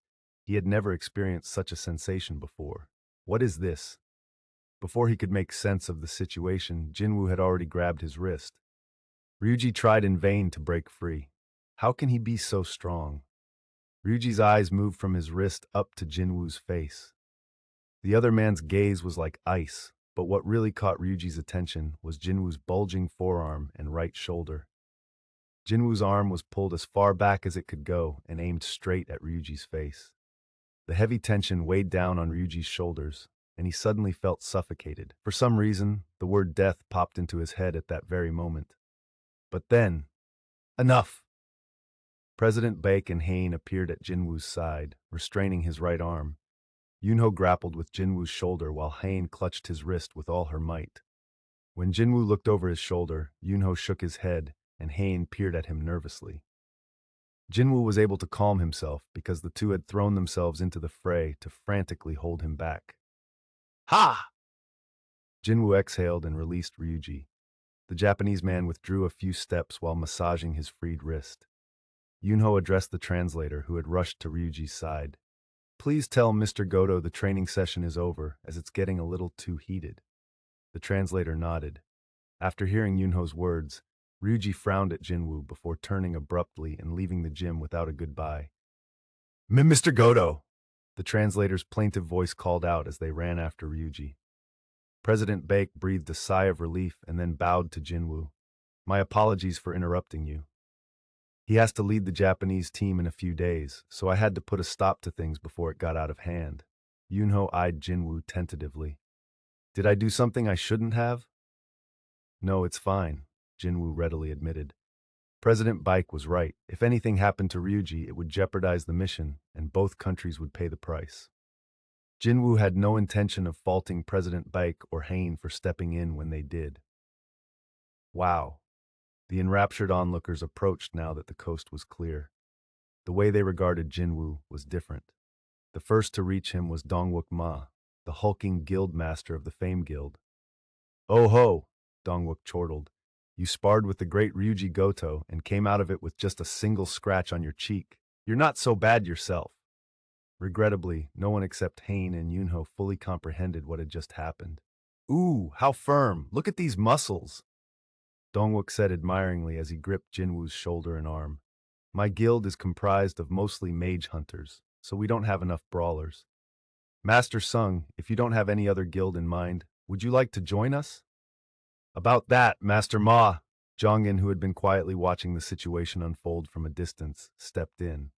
He had never experienced such a sensation before. What is this? Before he could make sense of the situation, Jinwoo had already grabbed his wrist. Ryuji tried in vain to break free. How can he be so strong? Ryuji's eyes moved from his wrist up to Jinwoo's face. The other man's gaze was like ice, but what really caught Ryuji's attention was Jinwoo's bulging forearm and right shoulder. Jinwoo's arm was pulled as far back as it could go and aimed straight at Ryuji's face. The heavy tension weighed down on Ryuji's shoulders, and he suddenly felt suffocated. For some reason, the word death popped into his head at that very moment. But then, enough! President Baek and Hain appeared at Jinwoo's side, restraining his right arm. Yunho grappled with Jinwoo's shoulder while Hain clutched his wrist with all her might. When Jinwoo looked over his shoulder, Yunho shook his head, and Hain peered at him nervously. Jinwoo was able to calm himself because the two had thrown themselves into the fray to frantically hold him back. Ha! Jinwoo exhaled and released Ryuji. The Japanese man withdrew a few steps while massaging his freed wrist. Yunho addressed the translator who had rushed to Ryuji's side. "Please tell Mr. Goto the training session is over, as it's getting a little too heated." The translator nodded. After hearing Yunho's words, Ryuji frowned at Jinwoo before turning abruptly and leaving the gym without a goodbye. "Mr. Goto!" The translator's plaintive voice called out as they ran after Ryuji. President Baek breathed a sigh of relief and then bowed to Jinwoo. "My apologies for interrupting you. He has to lead the Japanese team in a few days, so I had to put a stop to things before it got out of hand." Yunho eyed Jinwoo tentatively. "Did I do something I shouldn't have?" "No, it's fine," Jinwoo readily admitted. President Baek was right. If anything happened to Ryuji, it would jeopardize the mission, and both countries would pay the price. Jinwoo had no intention of faulting President Baek or Hain for stepping in when they did. Wow. The enraptured onlookers approached now that the coast was clear. The way they regarded Jin-Woo was different. The first to reach him was Dongwook Ma, the hulking guild master of the Fame Guild. "Oh ho!" Dongwook chortled. "You sparred with the great Ryuji Goto and came out of it with just a single scratch on your cheek. You're not so bad yourself." Regrettably, no one except Hain and Yunho fully comprehended what had just happened. "Ooh, how firm! Look at these muscles!" Dongwook said admiringly as he gripped Jinwoo's shoulder and arm. "My guild is comprised of mostly mage hunters, so we don't have enough brawlers. Master Sung, if you don't have any other guild in mind, would you like to join us?" "About that, Master Ma," Jongin, who had been quietly watching the situation unfold from a distance, stepped in.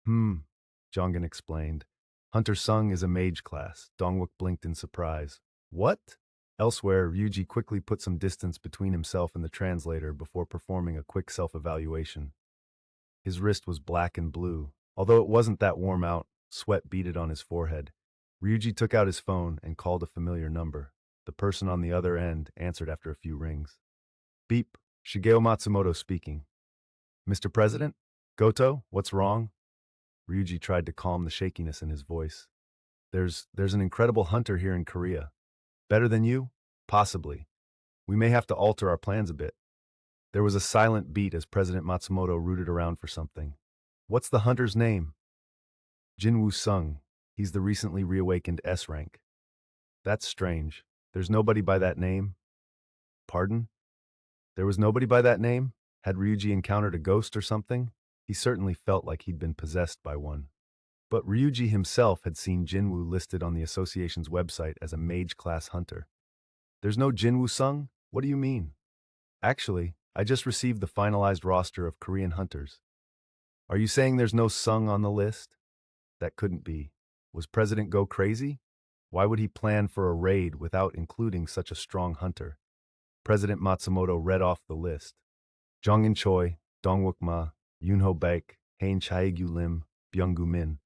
Jongin explained. "Hunter Sung is a mage class." Dongwook blinked in surprise. "What?" Elsewhere, Ryuji quickly put some distance between himself and the translator before performing a quick self-evaluation. His wrist was black and blue. Although it wasn't that warm out, sweat beaded on his forehead. Ryuji took out his phone and called a familiar number. The person on the other end answered after a few rings. "Beep, Shigeo Matsumoto speaking." "Mr. President? Goto, what's wrong?" Ryuji tried to calm the shakiness in his voice. There's an incredible hunter here in Korea. Better than you? Possibly. We may have to alter our plans a bit." There was a silent beat as President Matsumoto rooted around for something. "What's the hunter's name?" "Jin-Woo Sung. He's the recently reawakened S rank." "That's strange. There's nobody by that name." "Pardon? There was nobody by that name? Had Ryuji encountered a ghost or something?" He certainly felt like he'd been possessed by one. But Ryuji himself had seen Jin-Woo listed on the association's website as a mage-class hunter. "There's no Jin-Woo Sung? What do you mean?" "Actually, I just received the finalized roster of Korean hunters." "Are you saying there's no Sung on the list?" That couldn't be. Was President Go crazy? Why would he plan for a raid without including such a strong hunter? President Matsumoto read off the list. Jongin Choi, Dongwook Ma, Yunho Baek, Hain Chaegyu Lim, Byung-gu Min.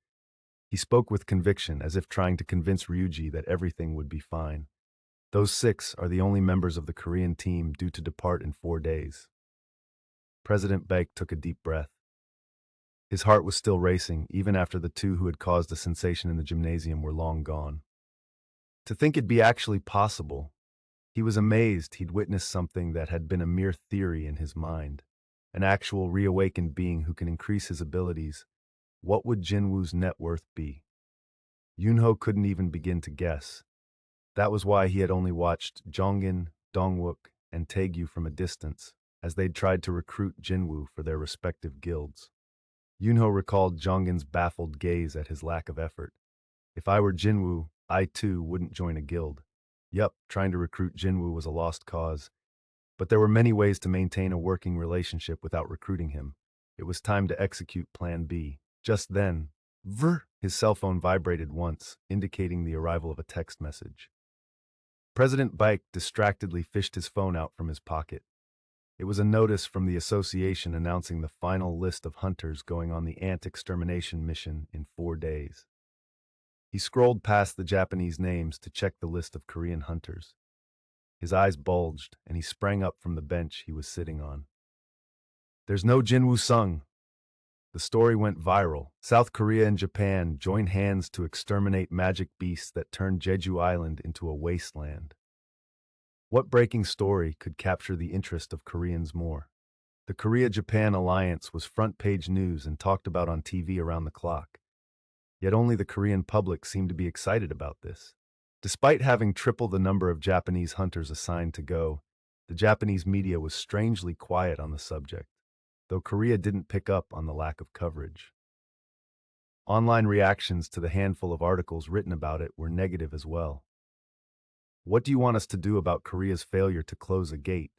He spoke with conviction, as if trying to convince Ryuji that everything would be fine. Those 6 are the only members of the Korean team due to depart in 4 days. President Baek took a deep breath. His heart was still racing, even after the 2 who had caused a sensation in the gymnasium were long gone. To think it'd be actually possible. He was amazed he'd witnessed something that had been a mere theory in his mind. An actual reawakened being who can increase his abilities. What would Jinwoo's net worth be? Yunho couldn't even begin to guess. That was why he had only watched Jongin, Dongwook, and Taegyu from a distance, as they'd tried to recruit Jinwoo for their respective guilds. Yunho recalled Jongin's baffled gaze at his lack of effort. If I were Jinwoo, I too wouldn't join a guild. Yup, trying to recruit Jinwoo was a lost cause. But there were many ways to maintain a working relationship without recruiting him. It was time to execute Plan B. Just then, his cell phone vibrated once, indicating the arrival of a text message. President Baek distractedly fished his phone out from his pocket. It was a notice from the association announcing the final list of hunters going on the ant extermination mission in 4 days. He scrolled past the Japanese names to check the list of Korean hunters. His eyes bulged, and he sprang up from the bench he was sitting on. "There's no Jinwoo Sung." The story went viral. South Korea and Japan joined hands to exterminate magic beasts that turned Jeju Island into a wasteland. What breaking story could capture the interest of Koreans more? The Korea-Japan alliance was front-page news and talked about on TV around the clock. Yet only the Korean public seemed to be excited about this. Despite having triple the number of Japanese hunters assigned to go, the Japanese media was strangely quiet on the subject, though Korea didn't pick up on the lack of coverage. Online reactions to the handful of articles written about it were negative as well. "What do you want us to do about Korea's failure to close a gate?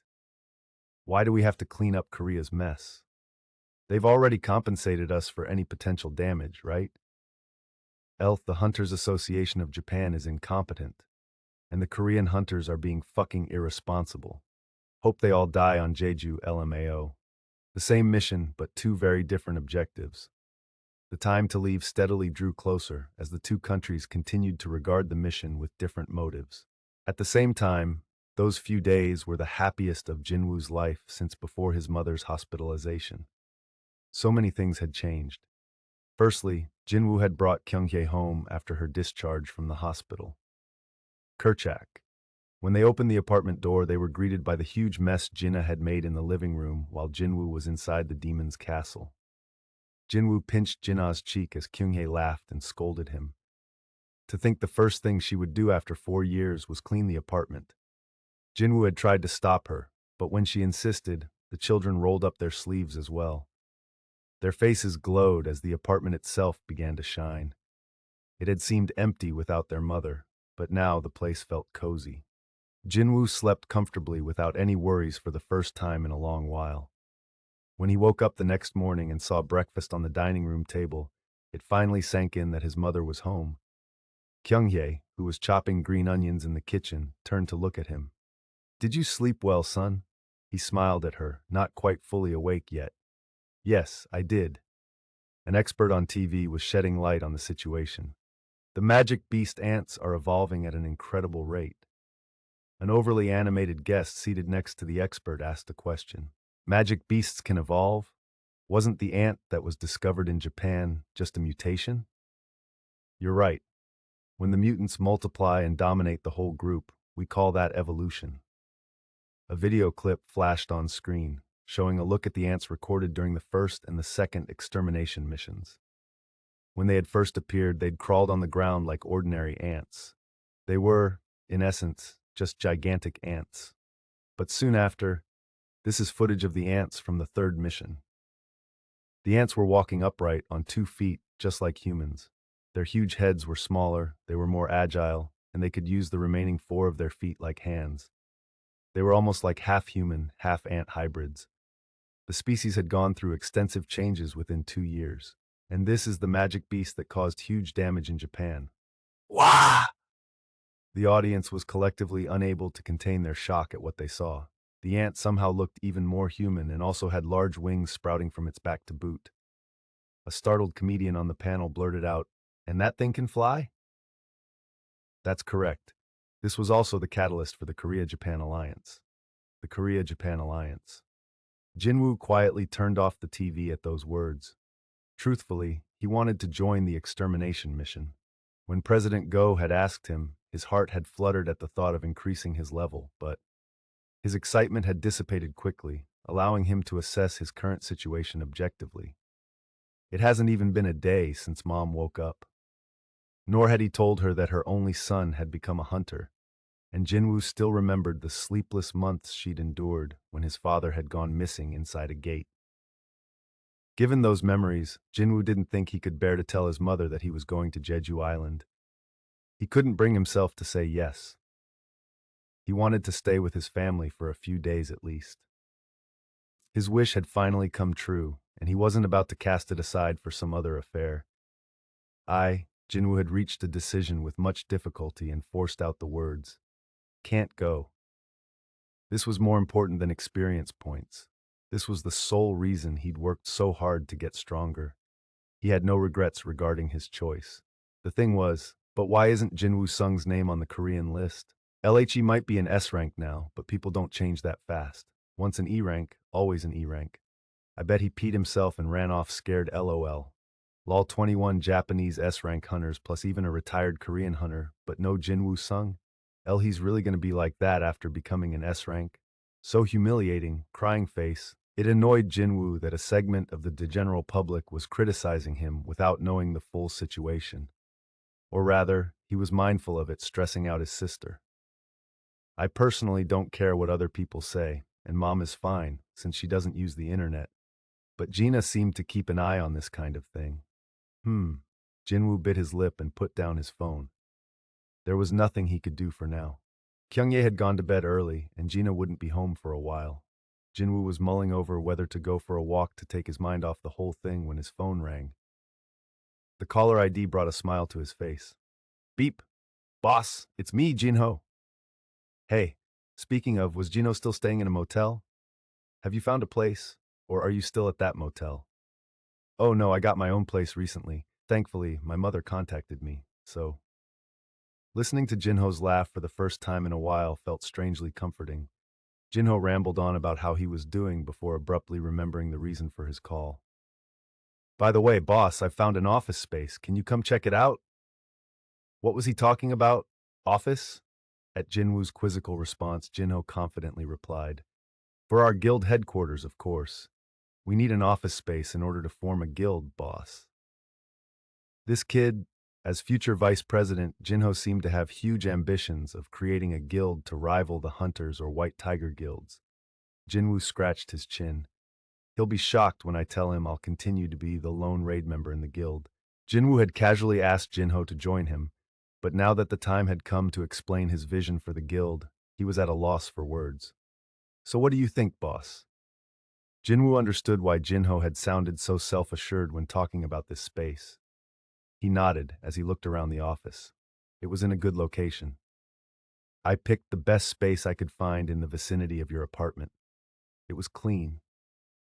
Why do we have to clean up Korea's mess? They've already compensated us for any potential damage, right? The Hunters Association of Japan is incompetent, and the Korean hunters are being fucking irresponsible. Hope they all die on Jeju LMAO. The same mission, but 2 very different objectives." The time to leave steadily drew closer as the 2 countries continued to regard the mission with different motives. At the same time, Those few days were the happiest of Jin-Woo's life since before his mother's hospitalization. So many things had changed. Firstly, Jin-Woo had brought Kyung-hye home after her discharge from the hospital. Kerchak. When they opened the apartment door, they were greeted by the huge mess Jinna had made in the living room while Jin-Woo was inside the demon's castle. Jin-Woo pinched Jinna's cheek as Kyung-hye laughed and scolded him. To think the first thing she would do after 4 years was clean the apartment. Jin-Woo had tried to stop her, but when she insisted, the children rolled up their sleeves as well. Their faces glowed as the apartment itself began to shine. It had seemed empty without their mother, but now the place felt cozy. Jin-Woo slept comfortably without any worries for the first time in a long while. When he woke up the next morning and saw breakfast on the dining room table, it finally sank in that his mother was home. Kyung-hye, who was chopping green onions in the kitchen, turned to look at him. "Did you sleep well, son?" He smiled at her, not quite fully awake yet. "Yes, I did." An expert on TV was shedding light on the situation. The magic beast ants are evolving at an incredible rate. An overly animated guest seated next to the expert asked a question. Magic beasts can evolve? Wasn't the ant that was discovered in Japan just a mutation? You're right. When the mutants multiply and dominate the whole group, we call that evolution. A video clip flashed on screen, showing a look at the ants recorded during the first and the second extermination missions. When they had first appeared, they'd crawled on the ground like ordinary ants. They were, in essence, just gigantic ants. But soon after, this is footage of the ants from the third mission. The ants were walking upright on 2 feet, just like humans. Their huge heads were smaller, they were more agile, and they could use the remaining 4 of their feet like hands. They were almost like half-human, half-ant hybrids. The species had gone through extensive changes within 2 years. And this is the magic beast that caused huge damage in Japan. Wah! The audience was collectively unable to contain their shock at what they saw. The ant somehow looked even more human and also had large wings sprouting from its back to boot. A startled comedian on the panel blurted out, "And that thing can fly?" That's correct. This was also the catalyst for the Korea-Japan alliance. The Korea-Japan alliance. Jin-Woo quietly turned off the TV at those words. Truthfully, he wanted to join the extermination mission. When President Go had asked him, his heart had fluttered at the thought of increasing his level, but his excitement had dissipated quickly, allowing him to assess his current situation objectively. It hasn't even been a day since Mom woke up. Nor had he told her that her only son had become a hunter, and Jinwoo still remembered the sleepless months she'd endured when his father had gone missing inside a gate. Given those memories, Jinwoo didn't think he could bear to tell his mother that he was going to Jeju Island. He couldn't bring himself to say yes. He wanted to stay with his family for a few days at least. His wish had finally come true, and he wasn't about to cast it aside for some other affair. Jinwoo had reached a decision with much difficulty and forced out the words, "Can't go." This was more important than experience points. This was the sole reason he'd worked so hard to get stronger. He had no regrets regarding his choice. The thing was, but why isn't Jinwoo Sung's name on the Korean list? LHE might be an S rank now, but people don't change that fast. Once an E rank, always an E rank. I bet he peed himself and ran off scared LOL. Lol 21 Japanese S rank hunters plus even a retired Korean hunter, but no Jinwoo Sung? He's really gonna be like that after becoming an S rank? So humiliating, crying face. It annoyed Jinwoo that a segment of the general public was criticizing him without knowing the full situation. Or rather, he was mindful of it, stressing out his sister. I personally don't care what other people say, and Mom is fine, since she doesn't use the internet. But Gina seemed to keep an eye on this kind of thing. Jinwoo bit his lip and put down his phone. There was nothing he could do for now. Kyungye had gone to bed early, and Gina wouldn't be home for a while. Jinwoo was mulling over whether to go for a walk to take his mind off the whole thing when his phone rang. The caller ID brought a smile to his face. "Beep. Boss, it's me, Jinho." "Hey, speaking of, was Gino still staying in a motel? Have you found a place, or are you still at that motel?" "Oh no, I got my own place recently. Thankfully, my mother contacted me, so..." Listening to Jinho's laugh for the first time in a while felt strangely comforting. Jinho rambled on about how he was doing before abruptly remembering the reason for his call. By the way, boss, I've found an office space. Can you come check it out? What was he talking about? Office? At Jinwoo's quizzical response, Jinho confidently replied, for our guild headquarters, of course. We need an office space in order to form a guild, boss. This kid, as future vice president, Jinho seemed to have huge ambitions of creating a guild to rival the Hunters or White Tiger guilds. Jinwoo scratched his chin. He'll be shocked when I tell him I'll continue to be the lone raid member in the guild. Jinwoo had casually asked Jinho to join him, but now that the time had come to explain his vision for the guild, he was at a loss for words. So what do you think, boss? Jinwoo understood why Jinho had sounded so self-assured when talking about this space. He nodded as he looked around the office. It was in a good location. I picked the best space I could find in the vicinity of your apartment. It was clean.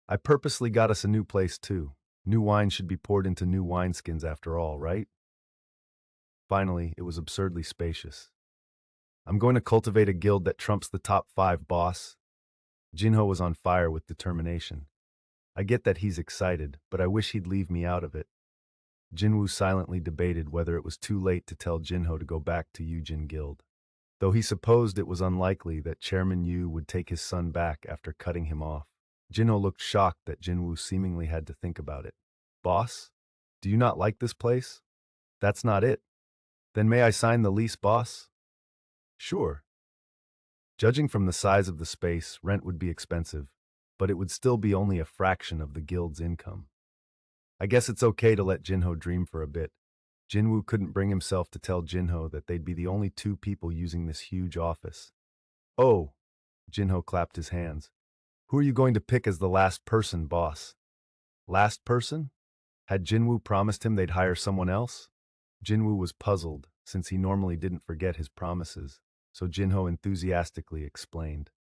I purposely got us a new place too. New wine should be poured into new wineskins after all, right? Finally, it was absurdly spacious. I'm going to cultivate a guild that trumps the top 5, boss. Jinho was on fire with determination. I get that he's excited, but I wish he'd leave me out of it. Jinwoo silently debated whether it was too late to tell Jinho to go back to Yujin Guild, though he supposed it was unlikely that Chairman Yu would take his son back after cutting him off. Jinho looked shocked that Jinwoo seemingly had to think about it. Boss? Do you not like this place? That's not it. Then may I sign the lease, boss? Sure. Judging from the size of the space, rent would be expensive, but it would still be only a fraction of the guild's income. I guess it's okay to let Jinho dream for a bit. Jinwoo couldn't bring himself to tell Jinho that they'd be the only 2 people using this huge office. Oh, Jinho clapped his hands. Who are you going to pick as the last person, boss? Last person? Had Jinwoo promised him they'd hire someone else? Jinwoo was puzzled, since he normally didn't forget his promises, so Jinho enthusiastically explained.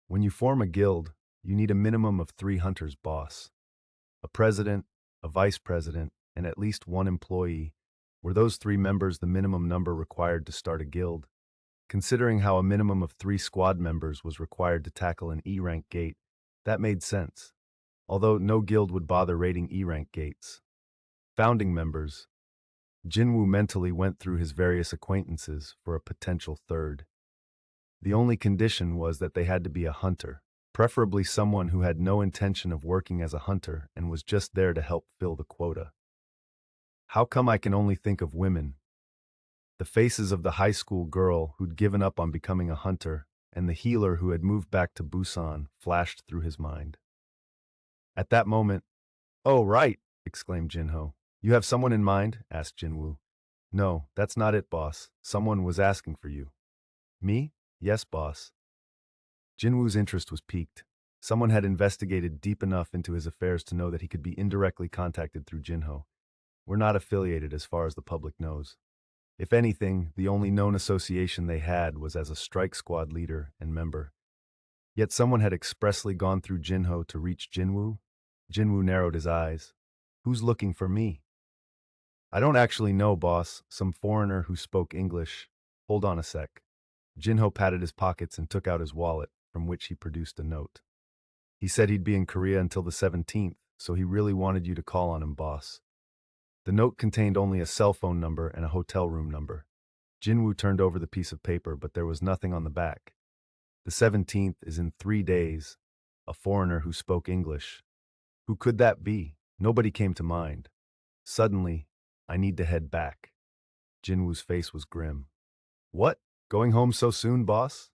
When you form a guild, you need a minimum of 3 hunters, boss. A president, a vice president, and at least 1 employee. Were those 3 members the minimum number required to start a guild? Considering how a minimum of 3 squad members was required to tackle an E-rank gate, that made sense, although no guild would bother raiding E-rank gates. Founding members. Jinwoo mentally went through his various acquaintances for a potential 3rd. The only condition was that they had to be a hunter, preferably someone who had no intention of working as a hunter and was just there to help fill the quota. How come I can only think of women? The faces of the high school girl who'd given up on becoming a hunter and the healer who had moved back to Busan flashed through his mind. At that moment, "Oh, right," exclaimed Jinho. "You have someone in mind?" asked Jinwoo. "No, that's not it, boss. Someone was asking for you." "Me? Yes, boss." Jinwoo's interest was piqued. Someone had investigated deep enough into his affairs to know that he could be indirectly contacted through Jinho. We're not affiliated as far as the public knows. If anything, the only known association they had was as a strike squad leader and member. Yet someone had expressly gone through Jinho to reach Jinwoo. Jinwoo narrowed his eyes. Who's looking for me? I don't actually know, boss. Some foreigner who spoke English. Hold on a sec. Jinho patted his pockets and took out his wallet, from which he produced a note. He said he'd be in Korea until the 17th, so he really wanted you to call on him, boss. The note contained only a cell phone number and a hotel room number. Jinwoo turned over the piece of paper, but there was nothing on the back. The 17th is in 3 days. A foreigner who spoke English. Who could that be? Nobody came to mind. Suddenly, I need to head back. Jinwoo's face was grim. What? Going home so soon, boss?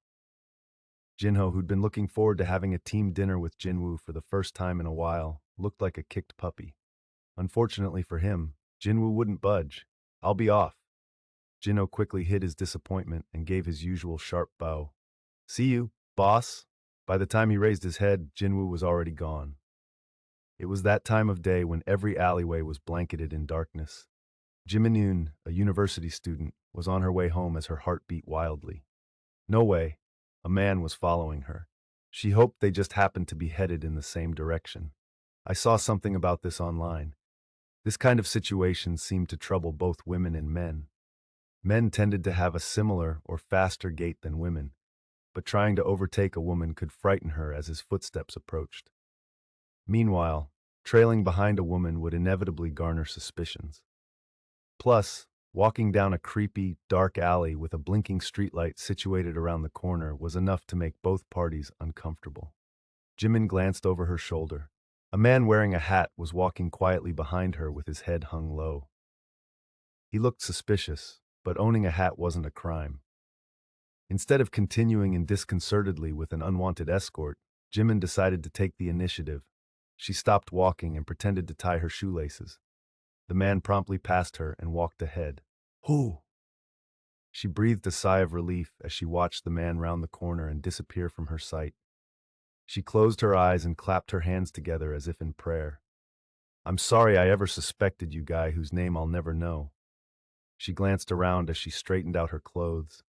Jinho, who'd been looking forward to having a team dinner with Jinwoo for the first time in a while, looked like a kicked puppy. Unfortunately for him, Jinwoo wouldn't budge. I'll be off. Jinho quickly hid his disappointment and gave his usual sharp bow. See you, boss. By the time he raised his head, Jinwoo was already gone. It was that time of day when every alleyway was blanketed in darkness. Jimin-yoon, a university student, was on her way home as her heart beat wildly. No way. A man was following her. She hoped they just happened to be headed in the same direction. I saw something about this online. This kind of situation seemed to trouble both women and men. Men tended to have a similar or faster gait than women, but trying to overtake a woman could frighten her as his footsteps approached. Meanwhile, trailing behind a woman would inevitably garner suspicions. Plus, walking down a creepy, dark alley with a blinking streetlight situated around the corner was enough to make both parties uncomfortable. Jimin glanced over her shoulder. A man wearing a hat was walking quietly behind her with his head hung low. He looked suspicious, but owning a hat wasn't a crime. Instead of continuing in disconcertedly with an unwanted escort, Jimin decided to take the initiative. She stopped walking and pretended to tie her shoelaces. The man promptly passed her and walked ahead. Who? She breathed a sigh of relief as she watched the man round the corner and disappear from her sight. She closed her eyes and clapped her hands together as if in prayer. I'm sorry I ever suspected you, guy whose name I'll never know. She glanced around as she straightened out her clothes.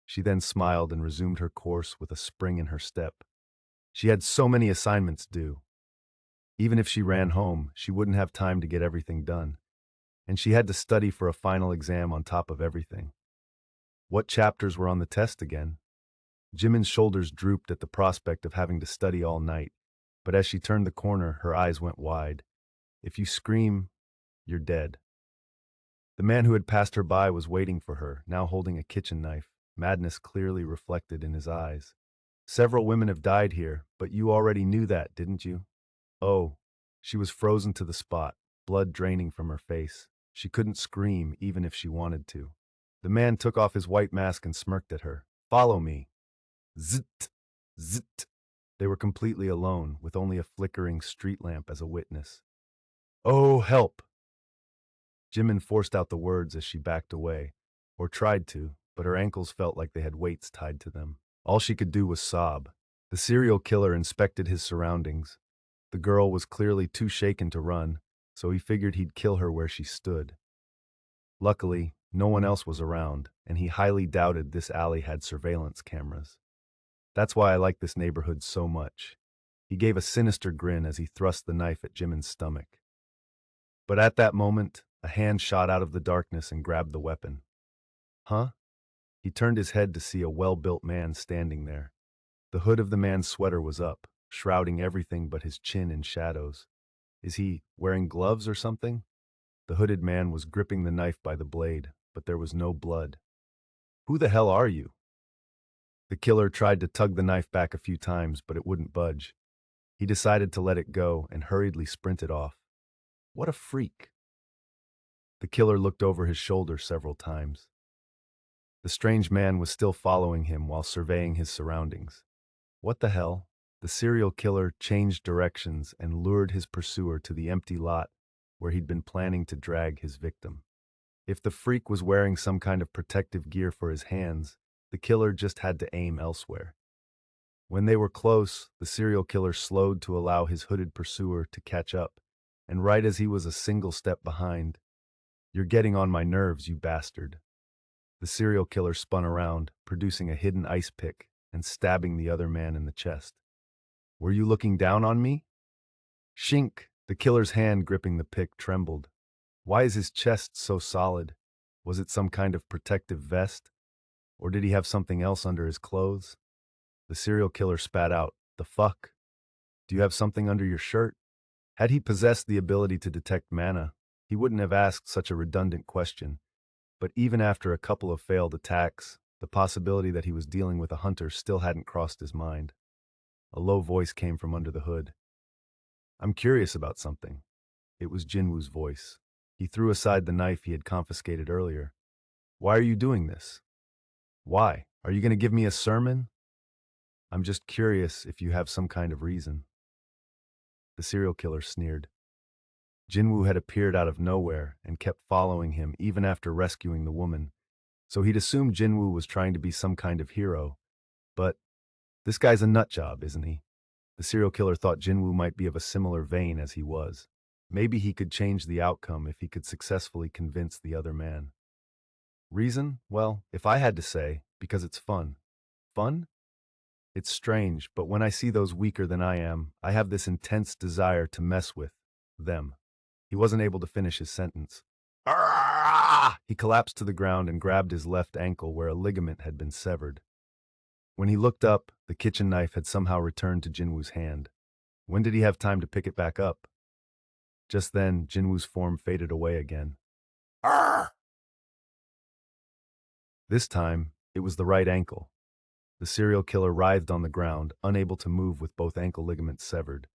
She then smiled and resumed her course with a spring in her step. She had so many assignments due. Even if she ran home, she wouldn't have time to get everything done. And she had to study for a final exam on top of everything. What chapters were on the test again? Jimin's shoulders drooped at the prospect of having to study all night, but as she turned the corner, her eyes went wide. If you scream, you're dead. The man who had passed her by was waiting for her, now holding a kitchen knife, madness clearly reflected in his eyes. Several women have died here, but you already knew that, didn't you? Oh, she was frozen to the spot, blood draining from her face. She couldn't scream even if she wanted to. The man took off his white mask and smirked at her. Follow me. Zit, zit. They were completely alone, with only a flickering street lamp as a witness. Oh, help! Jimin forced out the words as she backed away, or tried to, but her ankles felt like they had weights tied to them. All she could do was sob. The serial killer inspected his surroundings. The girl was clearly too shaken to run, so he figured he'd kill her where she stood. Luckily, no one else was around, and he highly doubted this alley had surveillance cameras. That's why I like this neighborhood so much. He gave a sinister grin as he thrust the knife at Jimin's stomach. But at that moment, a hand shot out of the darkness and grabbed the weapon. Huh? He turned his head to see a well-built man standing there. The hood of the man's sweater was up, shrouding everything but his chin in shadows. Is he wearing gloves or something? The hooded man was gripping the knife by the blade, but there was no blood. Who the hell are you? The killer tried to tug the knife back a few times, but it wouldn't budge. He decided to let it go and hurriedly sprinted off. What a freak. The killer looked over his shoulder several times. The strange man was still following him while surveying his surroundings. What the hell? The serial killer changed directions and lured his pursuer to the empty lot where he'd been planning to drag his victim. If the freak was wearing some kind of protective gear for his hands, the killer just had to aim elsewhere. When they were close, the serial killer slowed to allow his hooded pursuer to catch up, and right as he was a single step behind, "You're getting on my nerves, you bastard." The serial killer spun around, producing a hidden ice pick and stabbing the other man in the chest. Were you looking down on me? Shink! The killer's hand gripping the pick trembled. Why is his chest so solid? Was it some kind of protective vest? Or did he have something else under his clothes? The serial killer spat out, "The fuck? Do you have something under your shirt?" Had he possessed the ability to detect mana, he wouldn't have asked such a redundant question. But even after a couple of failed attacks, the possibility that he was dealing with a hunter still hadn't crossed his mind. A low voice came from under the hood. I'm curious about something. It was Jin-Woo's voice. He threw aside the knife he had confiscated earlier. Why are you doing this? Why? Are you going to give me a sermon? I'm just curious if you have some kind of reason. The serial killer sneered. Jin-Woo had appeared out of nowhere and kept following him even after rescuing the woman, so he'd assumed Jin-Woo was trying to be some kind of hero. But this guy's a nutjob, isn't he? The serial killer thought Jin-Woo might be of a similar vein as he was. Maybe he could change the outcome if he could successfully convince the other man. Reason? Well, if I had to say, because it's fun. Fun? It's strange, but when I see those weaker than I am, I have this intense desire to mess with them. He wasn't able to finish his sentence. He collapsed to the ground and grabbed his left ankle where a ligament had been severed. When he looked up, the kitchen knife had somehow returned to Jin-Woo's hand. When did he have time to pick it back up? Just then, Jin-Woo's form faded away again. Arr! This time, it was the right ankle. The serial killer writhed on the ground, unable to move with both ankle ligaments severed.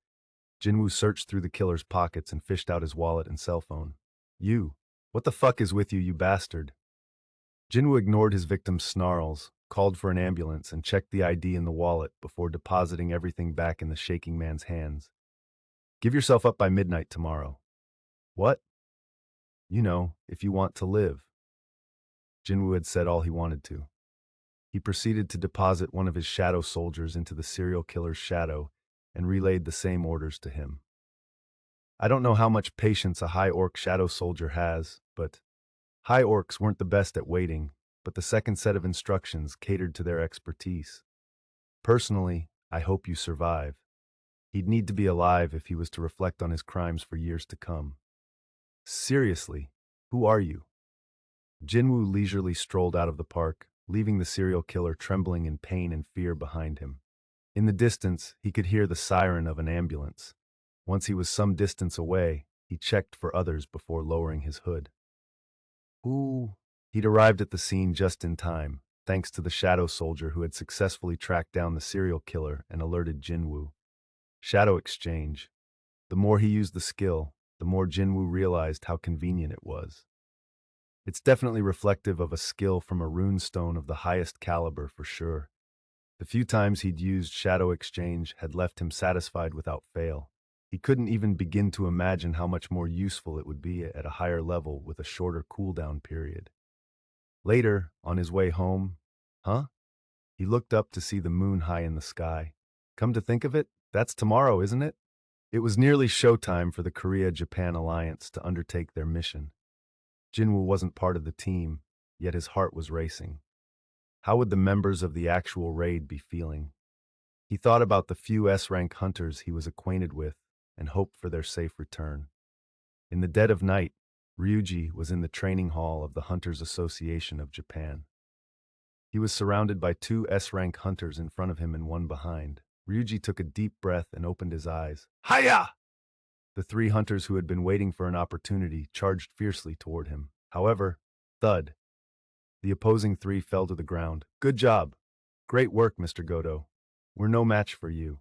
Jin-Woo searched through the killer's pockets and fished out his wallet and cell phone. What the fuck is with you, you bastard? Jin-Woo ignored his victim's snarls, called for an ambulance, and checked the ID in the wallet before depositing everything back in the shaking man's hands. Give yourself up by midnight tomorrow. What? If you want to live. Jin-Woo had said all he wanted to. He proceeded to deposit one of his shadow soldiers into the serial killer's shadow and relayed the same orders to him. I don't know how much patience a high orc shadow soldier has, but high orcs weren't the best at waiting, but the second set of instructions catered to their expertise. Personally, I hope you survive. He'd need to be alive if he was to reflect on his crimes for years to come. Seriously, who are you? Jin-Woo leisurely strolled out of the park, leaving the serial killer trembling in pain and fear behind him. In the distance, he could hear the siren of an ambulance. Once he was some distance away, he checked for others before lowering his hood. He'd arrived at the scene just in time, thanks to the shadow soldier who had successfully tracked down the serial killer and alerted Jin-Woo. Shadow exchange. The more he used the skill, the more Jin-Woo realized how convenient it was. It's definitely reflective of a skill from a rune stone of the highest caliber for sure. The few times he'd used shadow exchange had left him satisfied without fail. He couldn't even begin to imagine how much more useful it would be at a higher level with a shorter cooldown period. Later, on his way home, he looked up to see the moon high in the sky. Come to think of it, that's tomorrow, isn't it? It was nearly showtime for the Korea-Japan alliance to undertake their mission. Jin-Woo wasn't part of the team, yet his heart was racing. How would the members of the actual raid be feeling? He thought about the few S-rank hunters he was acquainted with and hoped for their safe return. In the dead of night, Ryuji was in the training hall of the Hunters Association of Japan. He was surrounded by 2 S-rank hunters in front of him and 1 behind. Ryuji took a deep breath and opened his eyes. Hiya! The 3 hunters who had been waiting for an opportunity charged fiercely toward him. However, thud. The opposing 3 fell to the ground. Good job. Great work, Mr. Goto. We're no match for you.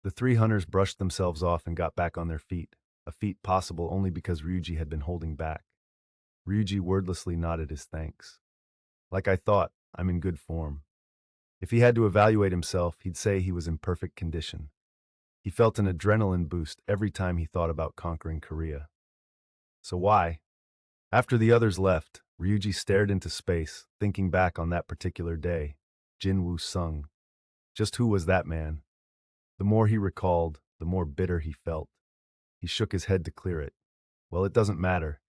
The 3 hunters brushed themselves off and got back on their feet, a feat possible only because Ryuji had been holding back. Ryuji wordlessly nodded his thanks. Like I thought, I'm in good form. If he had to evaluate himself, he'd say he was in perfect condition. He felt an adrenaline boost every time he thought about conquering Korea. So why? After the others left, Ryuji stared into space, thinking back on that particular day. Jin-Woo sung. Just who was that man? The more he recalled, the more bitter he felt. He shook his head to clear it. Well, it doesn't matter.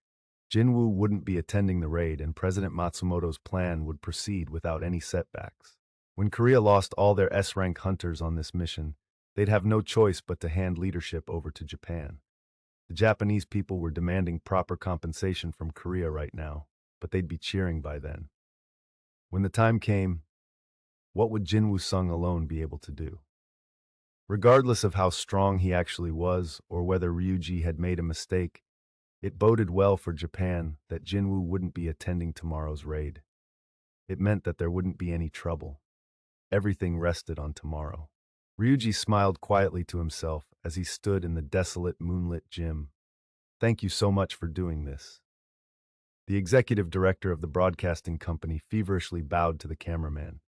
Jin-Woo wouldn't be attending the raid, and President Matsumoto's plan would proceed without any setbacks. When Korea lost all their S-rank hunters on this mission, they'd have no choice but to hand leadership over to Japan. The Japanese people were demanding proper compensation from Korea right now, but they'd be cheering by then. When the time came, what would Jin-Woo Sung alone be able to do? Regardless of how strong he actually was, or whether Ryuji had made a mistake, it boded well for Japan that Jin-Woo wouldn't be attending tomorrow's raid. It meant that there wouldn't be any trouble. Everything rested on tomorrow. Ryuji smiled quietly to himself as he stood in the desolate moonlit gym. Thank you so much for doing this. The executive director of the broadcasting company feverishly bowed to the cameraman.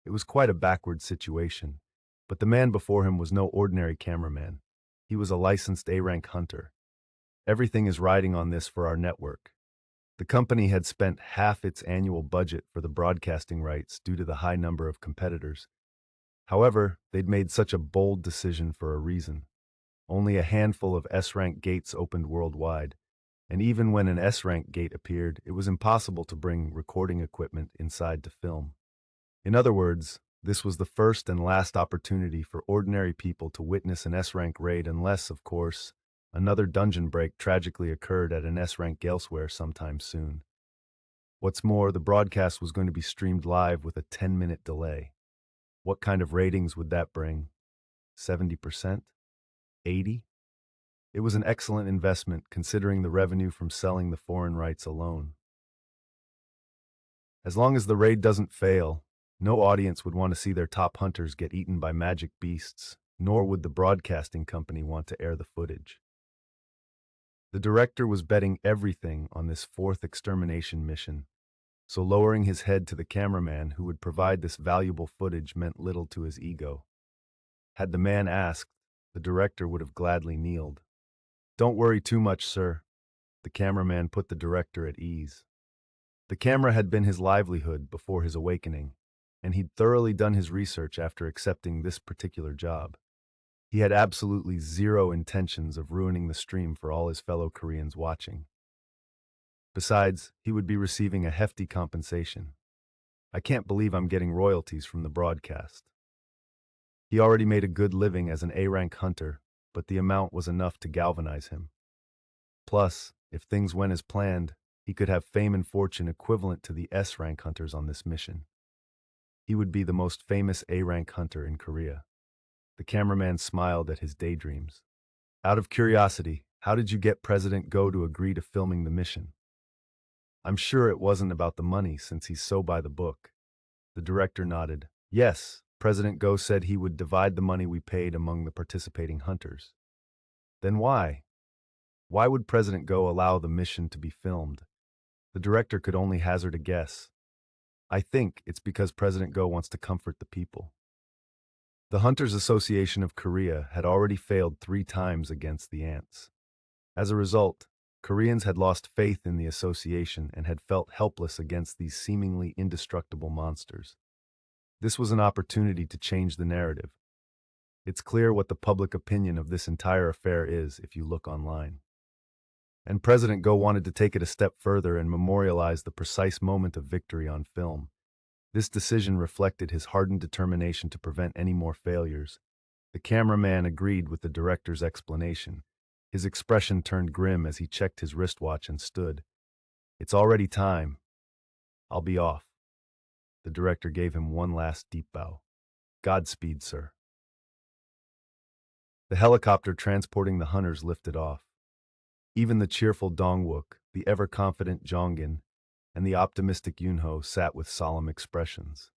It was quite a backward situation, but the man before him was no ordinary cameraman. He was a licensed A-rank hunter. Everything is riding on this for our network. The company had spent half its annual budget for the broadcasting rights due to the high number of competitors. However, they'd made such a bold decision for a reason. Only a handful of S-rank gates opened worldwide, and even when an S-rank gate appeared, it was impossible to bring recording equipment inside to film. In other words, this was the first and last opportunity for ordinary people to witness an S-rank raid unless, of course, another dungeon break tragically occurred at an S-rank elsewhere sometime soon. What's more, the broadcast was going to be streamed live with a 10-minute delay. What kind of ratings would that bring? 70%? 80? It was an excellent investment considering the revenue from selling the foreign rights alone. As long as the raid doesn't fail, no audience would want to see their top hunters get eaten by magic beasts, nor would the broadcasting company want to air the footage. The director was betting everything on this fourth extermination mission, so lowering his head to the cameraman who would provide this valuable footage meant little to his ego. Had the man asked, the director would have gladly kneeled. "Don't worry too much, sir." The cameraman put the director at ease. The camera had been his livelihood before his awakening, and he'd thoroughly done his research after accepting this particular job. He had absolutely zero intentions of ruining the stream for all his fellow Koreans watching. Besides, he would be receiving a hefty compensation. "I can't believe I'm getting royalties from the broadcast." He already made a good living as an A-rank hunter, but the amount was enough to galvanize him. Plus, if things went as planned, he could have fame and fortune equivalent to the S-rank hunters on this mission. He would be the most famous A-rank hunter in Korea. The cameraman smiled at his daydreams. "Out of curiosity, how did you get President Go to agree to filming the mission?" "I'm sure it wasn't about the money since he's so by the book." The director nodded. "Yes, President Go said he would divide the money we paid among the participating hunters." "Then why? Why would President Go allow the mission to be filmed?" The director could only hazard a guess. "I think it's because President Go wants to comfort the people." The Hunters Association of Korea had already failed 3 times against the ants. As a result, Koreans had lost faith in the association and had felt helpless against these seemingly indestructible monsters. This was an opportunity to change the narrative. It's clear what the public opinion of this entire affair is if you look online. And President Go wanted to take it a step further and memorialize the precise moment of victory on film. This decision reflected his hardened determination to prevent any more failures. The cameraman agreed with the director's explanation. His expression turned grim as he checked his wristwatch and stood. "It's already time. I'll be off." The director gave him one last deep bow. "Godspeed, sir." The helicopter transporting the hunters lifted off. Even the cheerful Dong-wook, the ever-confident Jongin, and the optimistic Yoon-ho sat with solemn expressions.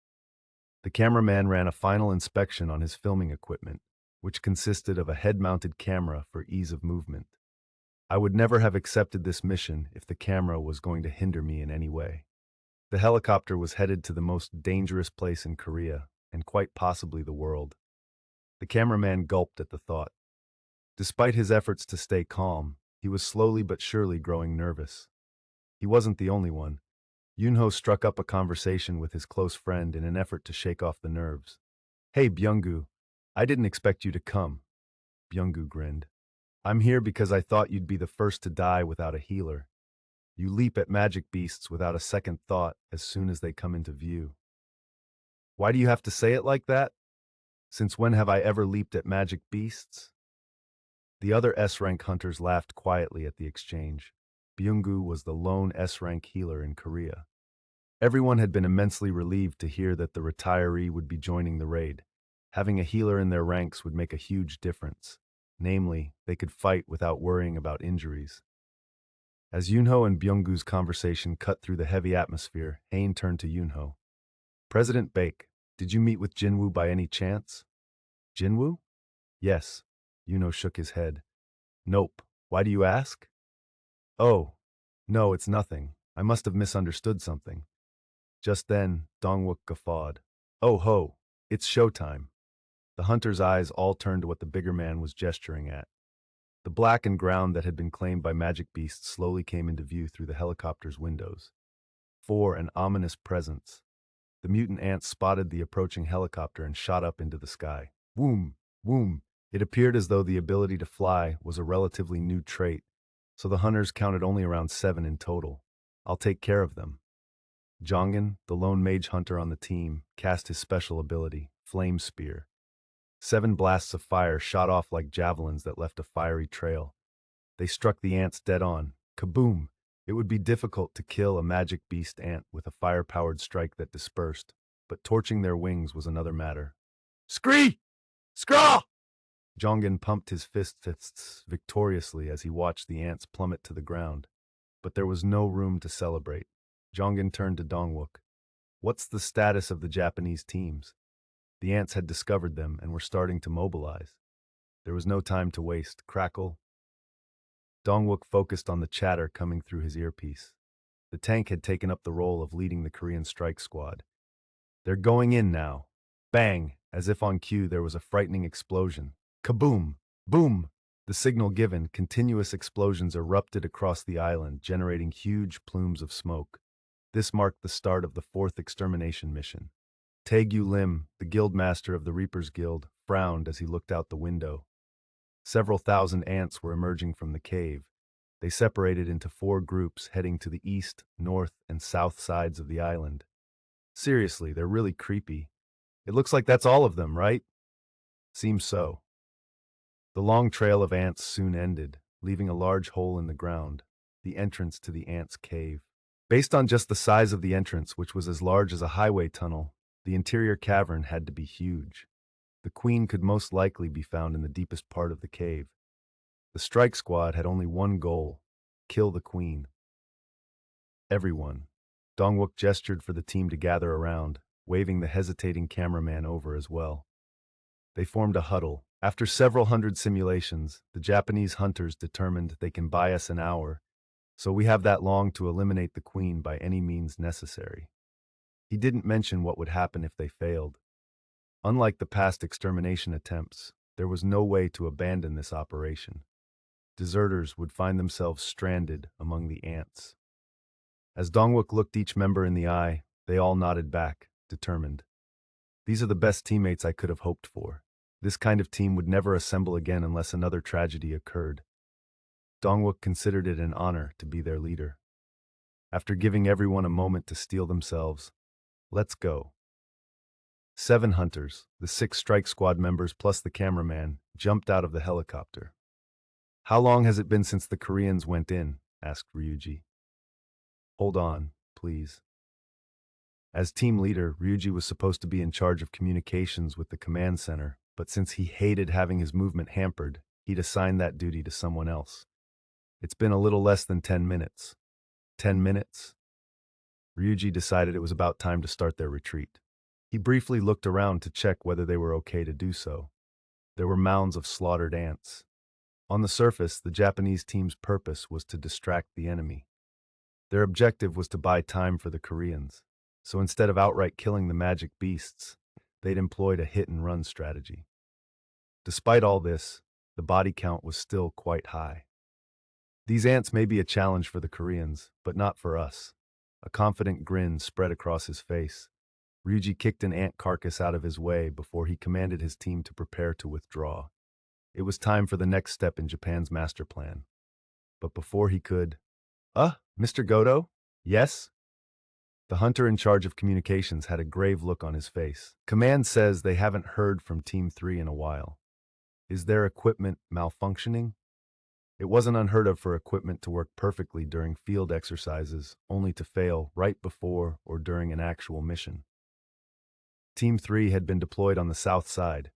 The cameraman ran a final inspection on his filming equipment, which consisted of a head-mounted camera for ease of movement. "I would never have accepted this mission if the camera was going to hinder me in any way." The helicopter was headed to the most dangerous place in Korea, and quite possibly the world. The cameraman gulped at the thought. Despite his efforts to stay calm, he was slowly but surely growing nervous. He wasn't the only one. Yoon-ho struck up a conversation with his close friend in an effort to shake off the nerves. "Hey, Byung-gu, I didn't expect you to come." Byung-gu grinned. "I'm here because I thought you'd be the first to die without a healer. You leap at magic beasts without a second thought as soon as they come into view." "Why do you have to say it like that? Since when have I ever leaped at magic beasts?" The other S-rank hunters laughed quietly at the exchange. Byung-gu was the lone S-rank healer in Korea. Everyone had been immensely relieved to hear that the retiree would be joining the raid. Having a healer in their ranks would make a huge difference. Namely, they could fight without worrying about injuries. As Yoon-ho and Byung-gu's conversation cut through the heavy atmosphere, Hain turned to Yoon-ho. "President Baek, did you meet with Jin-Woo by any chance?" "Jin-Woo?" "Yes." Yoon-ho shook his head. "Nope. Why do you ask?" "Oh, no, it's nothing. I must have misunderstood something." Just then, Dong-wook guffawed. "Oh ho, it's showtime." The hunter's eyes all turned to what the bigger man was gesturing at. The blackened ground that had been claimed by magic beasts slowly came into view through the helicopter's windows. For an ominous presence. The mutant ants spotted the approaching helicopter and shot up into the sky. Woom! Woom! It appeared as though the ability to fly was a relatively new trait, so the hunters counted only around 7 in total. "I'll take care of them." Jongin, the lone mage hunter on the team, cast his special ability, Flame Spear. 7 blasts of fire shot off like javelins that left a fiery trail. They struck the ants dead on. Kaboom! It would be difficult to kill a magic beast ant with a fire-powered strike that dispersed, but torching their wings was another matter. Scree! Scraw! Jongen pumped his fists victoriously as he watched the ants plummet to the ground. But there was no room to celebrate. Jongen turned to Dongwook. What's the status of the Japanese teams? The ants had discovered them and were starting to mobilize. There was no time to waste. Crackle. Dongwook focused on the chatter coming through his earpiece. The tank had taken up the role of leading the Korean strike squad. They're going in now. Bang! As if on cue, there was a frightening explosion. Kaboom! Boom! The signal given, continuous explosions erupted across the island, generating huge plumes of smoke. This marked the start of the fourth extermination mission. Taegu Lim, the guildmaster of the Reapers Guild, frowned as he looked out the window. Several thousand ants were emerging from the cave. They separated into 4 groups heading to the east, north, and south sides of the island. Seriously, they're really creepy. It looks like that's all of them, right? Seems so. The long trail of ants soon ended, leaving a large hole in the ground, the entrance to the ants' cave. Based on just the size of the entrance, which was as large as a highway tunnel, the interior cavern had to be huge. The queen could most likely be found in the deepest part of the cave. The strike squad had only one goal: kill the queen. Everyone. Dongwook gestured for the team to gather around, waving the hesitating cameraman over as well. They formed a huddle. After several hundred simulations, the Japanese hunters determined they can buy us an hour, so we have that long to eliminate the queen by any means necessary. He didn't mention what would happen if they failed. Unlike the past extermination attempts, there was no way to abandon this operation. Deserters would find themselves stranded among the ants. As Dongwook looked each member in the eye, they all nodded back, determined. These are the best teammates I could have hoped for. This kind of team would never assemble again unless another tragedy occurred. Dongwook considered it an honor to be their leader. After giving everyone a moment to steel themselves, let's go. 7 hunters, the 6 strike squad members plus the cameraman, jumped out of the helicopter. How long has it been since the Koreans went in? Asked Ryuji. Hold on, please. As team leader, Ryuji was supposed to be in charge of communications with the command center, but since he hated having his movement hampered, he'd assigned that duty to someone else. It's been a little less than 10 minutes. 10 minutes? Ryuji decided it was about time to start their retreat. He briefly looked around to check whether they were okay to do so. There were mounds of slaughtered ants. On the surface, the Japanese team's purpose was to distract the enemy. Their objective was to buy time for the Koreans, so instead of outright killing the magic beasts, they'd employed a hit-and-run strategy. Despite all this, the body count was still quite high. These ants may be a challenge for the Koreans, but not for us. A confident grin spread across his face. Ryuji kicked an ant carcass out of his way before he commanded his team to prepare to withdraw. It was time for the next step in Japan's master plan. But before he could, Mr. Goto? Yes? The hunter in charge of communications had a grave look on his face. Command says they haven't heard from Team 3 in a while. Is their equipment malfunctioning? It wasn't unheard of for equipment to work perfectly during field exercises, only to fail right before or during an actual mission. Team 3 had been deployed on the south side.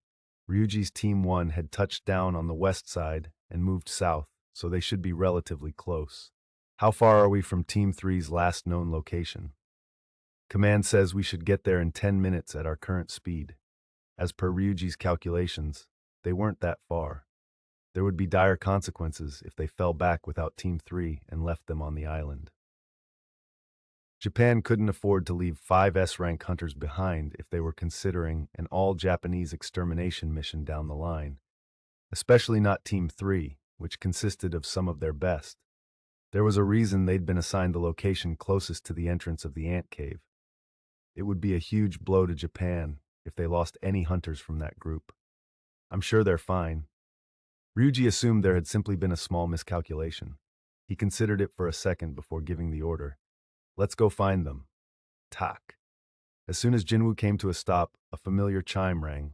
Ryuji's Team 1 had touched down on the west side and moved south, so they should be relatively close. How far are we from Team 3's last known location? Command says we should get there in 10 minutes at our current speed. As per Ryuji's calculations, they weren't that far. There would be dire consequences if they fell back without Team 3 and left them on the island. Japan couldn't afford to leave 5 S-rank hunters behind if they were considering an all-Japanese extermination mission down the line, especially not Team 3, which consisted of some of their best. There was a reason they'd been assigned the location closest to the entrance of the ant cave. It would be a huge blow to Japan if they lost any hunters from that group. I'm sure they're fine. Ryuji assumed there had simply been a small miscalculation. He considered it for a second before giving the order. Let's go find them. Tak. As soon as Jin-Woo came to a stop, a familiar chime rang.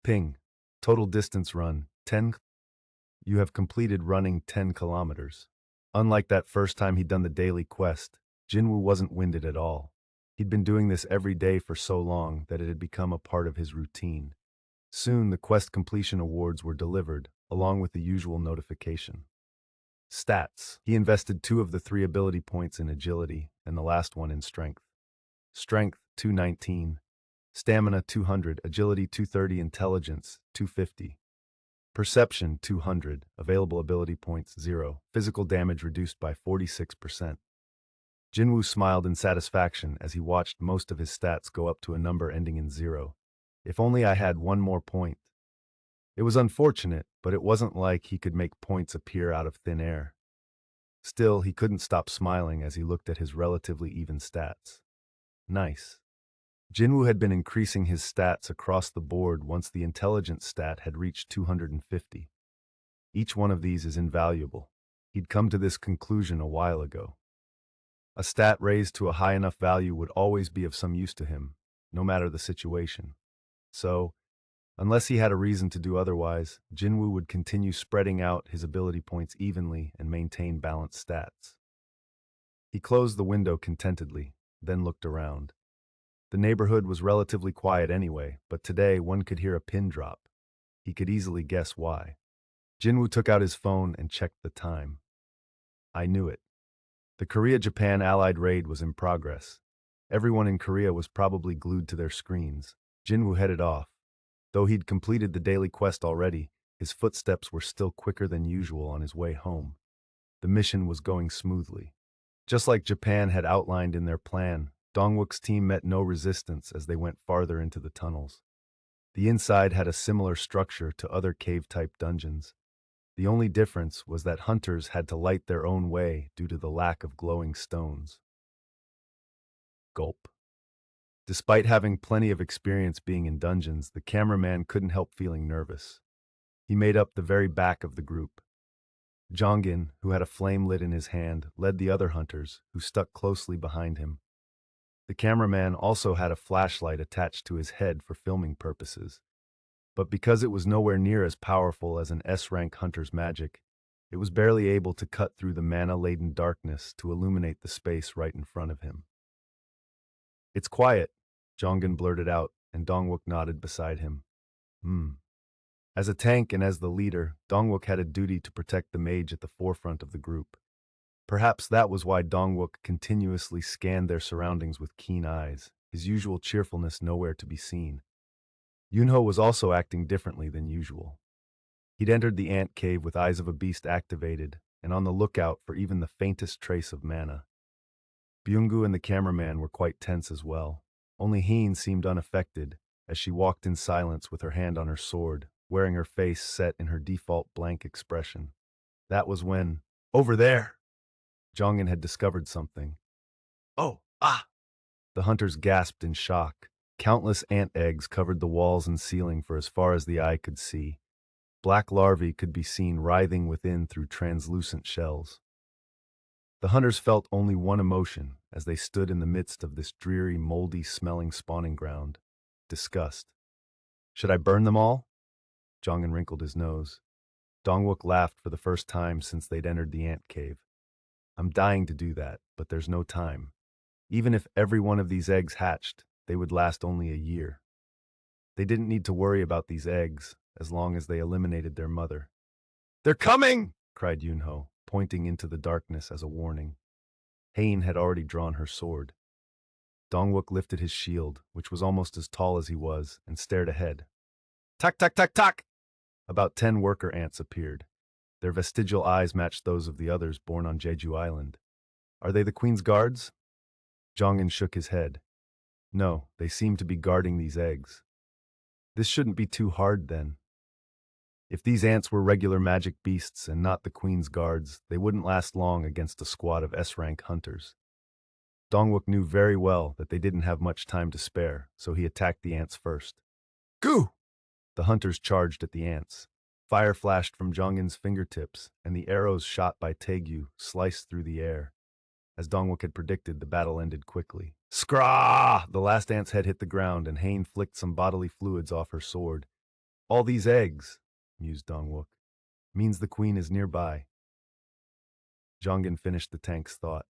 Ping. Total distance run, 10. You have completed running 10 kilometers. Unlike that first time he'd done the daily quest, Jin-Woo wasn't winded at all. He'd been doing this every day for so long that it had become a part of his routine. Soon, the quest completion awards were delivered, along with the usual notification. Stats. He invested 2 of the 3 ability points in agility, and the last one in strength. Strength, 219. Stamina, 200. Agility, 230. Intelligence, 250. Perception, 200. Available ability points, 0. Physical damage reduced by 46%. Jin-Woo smiled in satisfaction as he watched most of his stats go up to a number ending in 0. If only I had one more point. It was unfortunate, but it wasn't like he could make points appear out of thin air. Still, he couldn't stop smiling as he looked at his relatively even stats. Nice. Jin-Woo had been increasing his stats across the board once the intelligence stat had reached 250. Each one of these is invaluable. He'd come to this conclusion a while ago. A stat raised to a high enough value would always be of some use to him, no matter the situation. So, unless he had a reason to do otherwise, Jin-Woo would continue spreading out his ability points evenly and maintain balanced stats. He closed the window contentedly, then looked around. The neighborhood was relatively quiet anyway, but today one could hear a pin drop. He could easily guess why. Jin-Woo took out his phone and checked the time. I knew it. The Korea-Japan Allied raid was in progress. Everyone in Korea was probably glued to their screens. Jin-Woo headed off. Though he'd completed the daily quest already, his footsteps were still quicker than usual on his way home. The mission was going smoothly. Just like Japan had outlined in their plan, Dongwook's team met no resistance as they went farther into the tunnels. The inside had a similar structure to other cave-type dungeons. The only difference was that hunters had to light their own way due to the lack of glowing stones. Gulp. Despite having plenty of experience being in dungeons, the cameraman couldn't help feeling nervous. He made up the very back of the group. Jongin, who had a flame lit in his hand, led the other hunters, who stuck closely behind him. The cameraman also had a flashlight attached to his head for filming purposes. But because it was nowhere near as powerful as an S-rank hunter's magic, it was barely able to cut through the mana-laden darkness to illuminate the space right in front of him. It's quiet, Jongin blurted out, and Dongwook nodded beside him. As a tank and as the leader, Dongwook had a duty to protect the mage at the forefront of the group. Perhaps that was why Dongwook continuously scanned their surroundings with keen eyes, his usual cheerfulness nowhere to be seen. Yunho was also acting differently than usual. He'd entered the ant cave with eyes of a beast activated, and on the lookout for even the faintest trace of mana. Byung-gu and the cameraman were quite tense as well. Only Heen seemed unaffected, as she walked in silence with her hand on her sword, wearing her face set in her default blank expression. That was when, over there, Jongin had discovered something. Oh, ah! The hunters gasped in shock. Countless ant eggs covered the walls and ceiling for as far as the eye could see. Black larvae could be seen writhing within through translucent shells. The hunters felt only one emotion as they stood in the midst of this dreary, moldy-smelling spawning ground: disgust. Should I burn them all? Jongin wrinkled his nose. Dongwook laughed for the first time since they'd entered the ant cave. I'm dying to do that, but there's no time. Even if every one of these eggs hatched, they would last only a year. They didn't need to worry about these eggs as long as they eliminated their mother. They're coming! Cried Yunho, pointing into the darkness as a warning. Hain had already drawn her sword. Dongwook lifted his shield, which was almost as tall as he was, and stared ahead. Tak, tak, tak, tak! About 10 worker ants appeared. Their vestigial eyes matched those of the others born on Jeju Island. Are they the Queen's guards? Jongin shook his head. No, they seem to be guarding these eggs. This shouldn't be too hard, then. If these ants were regular magic beasts and not the Queen's guards, they wouldn't last long against a squad of S-rank hunters. Dongwook knew very well that they didn't have much time to spare, so he attacked the ants first. Goo! The hunters charged at the ants. Fire flashed from Jongin's fingertips, and the arrows shot by Taegyu sliced through the air. As Dongwook had predicted, the battle ended quickly. Scraw! The last ant's head hit the ground, and Hain flicked some bodily fluids off her sword. All these eggs, mused Dongwook, means the queen is nearby. Jongen finished the tank's thought.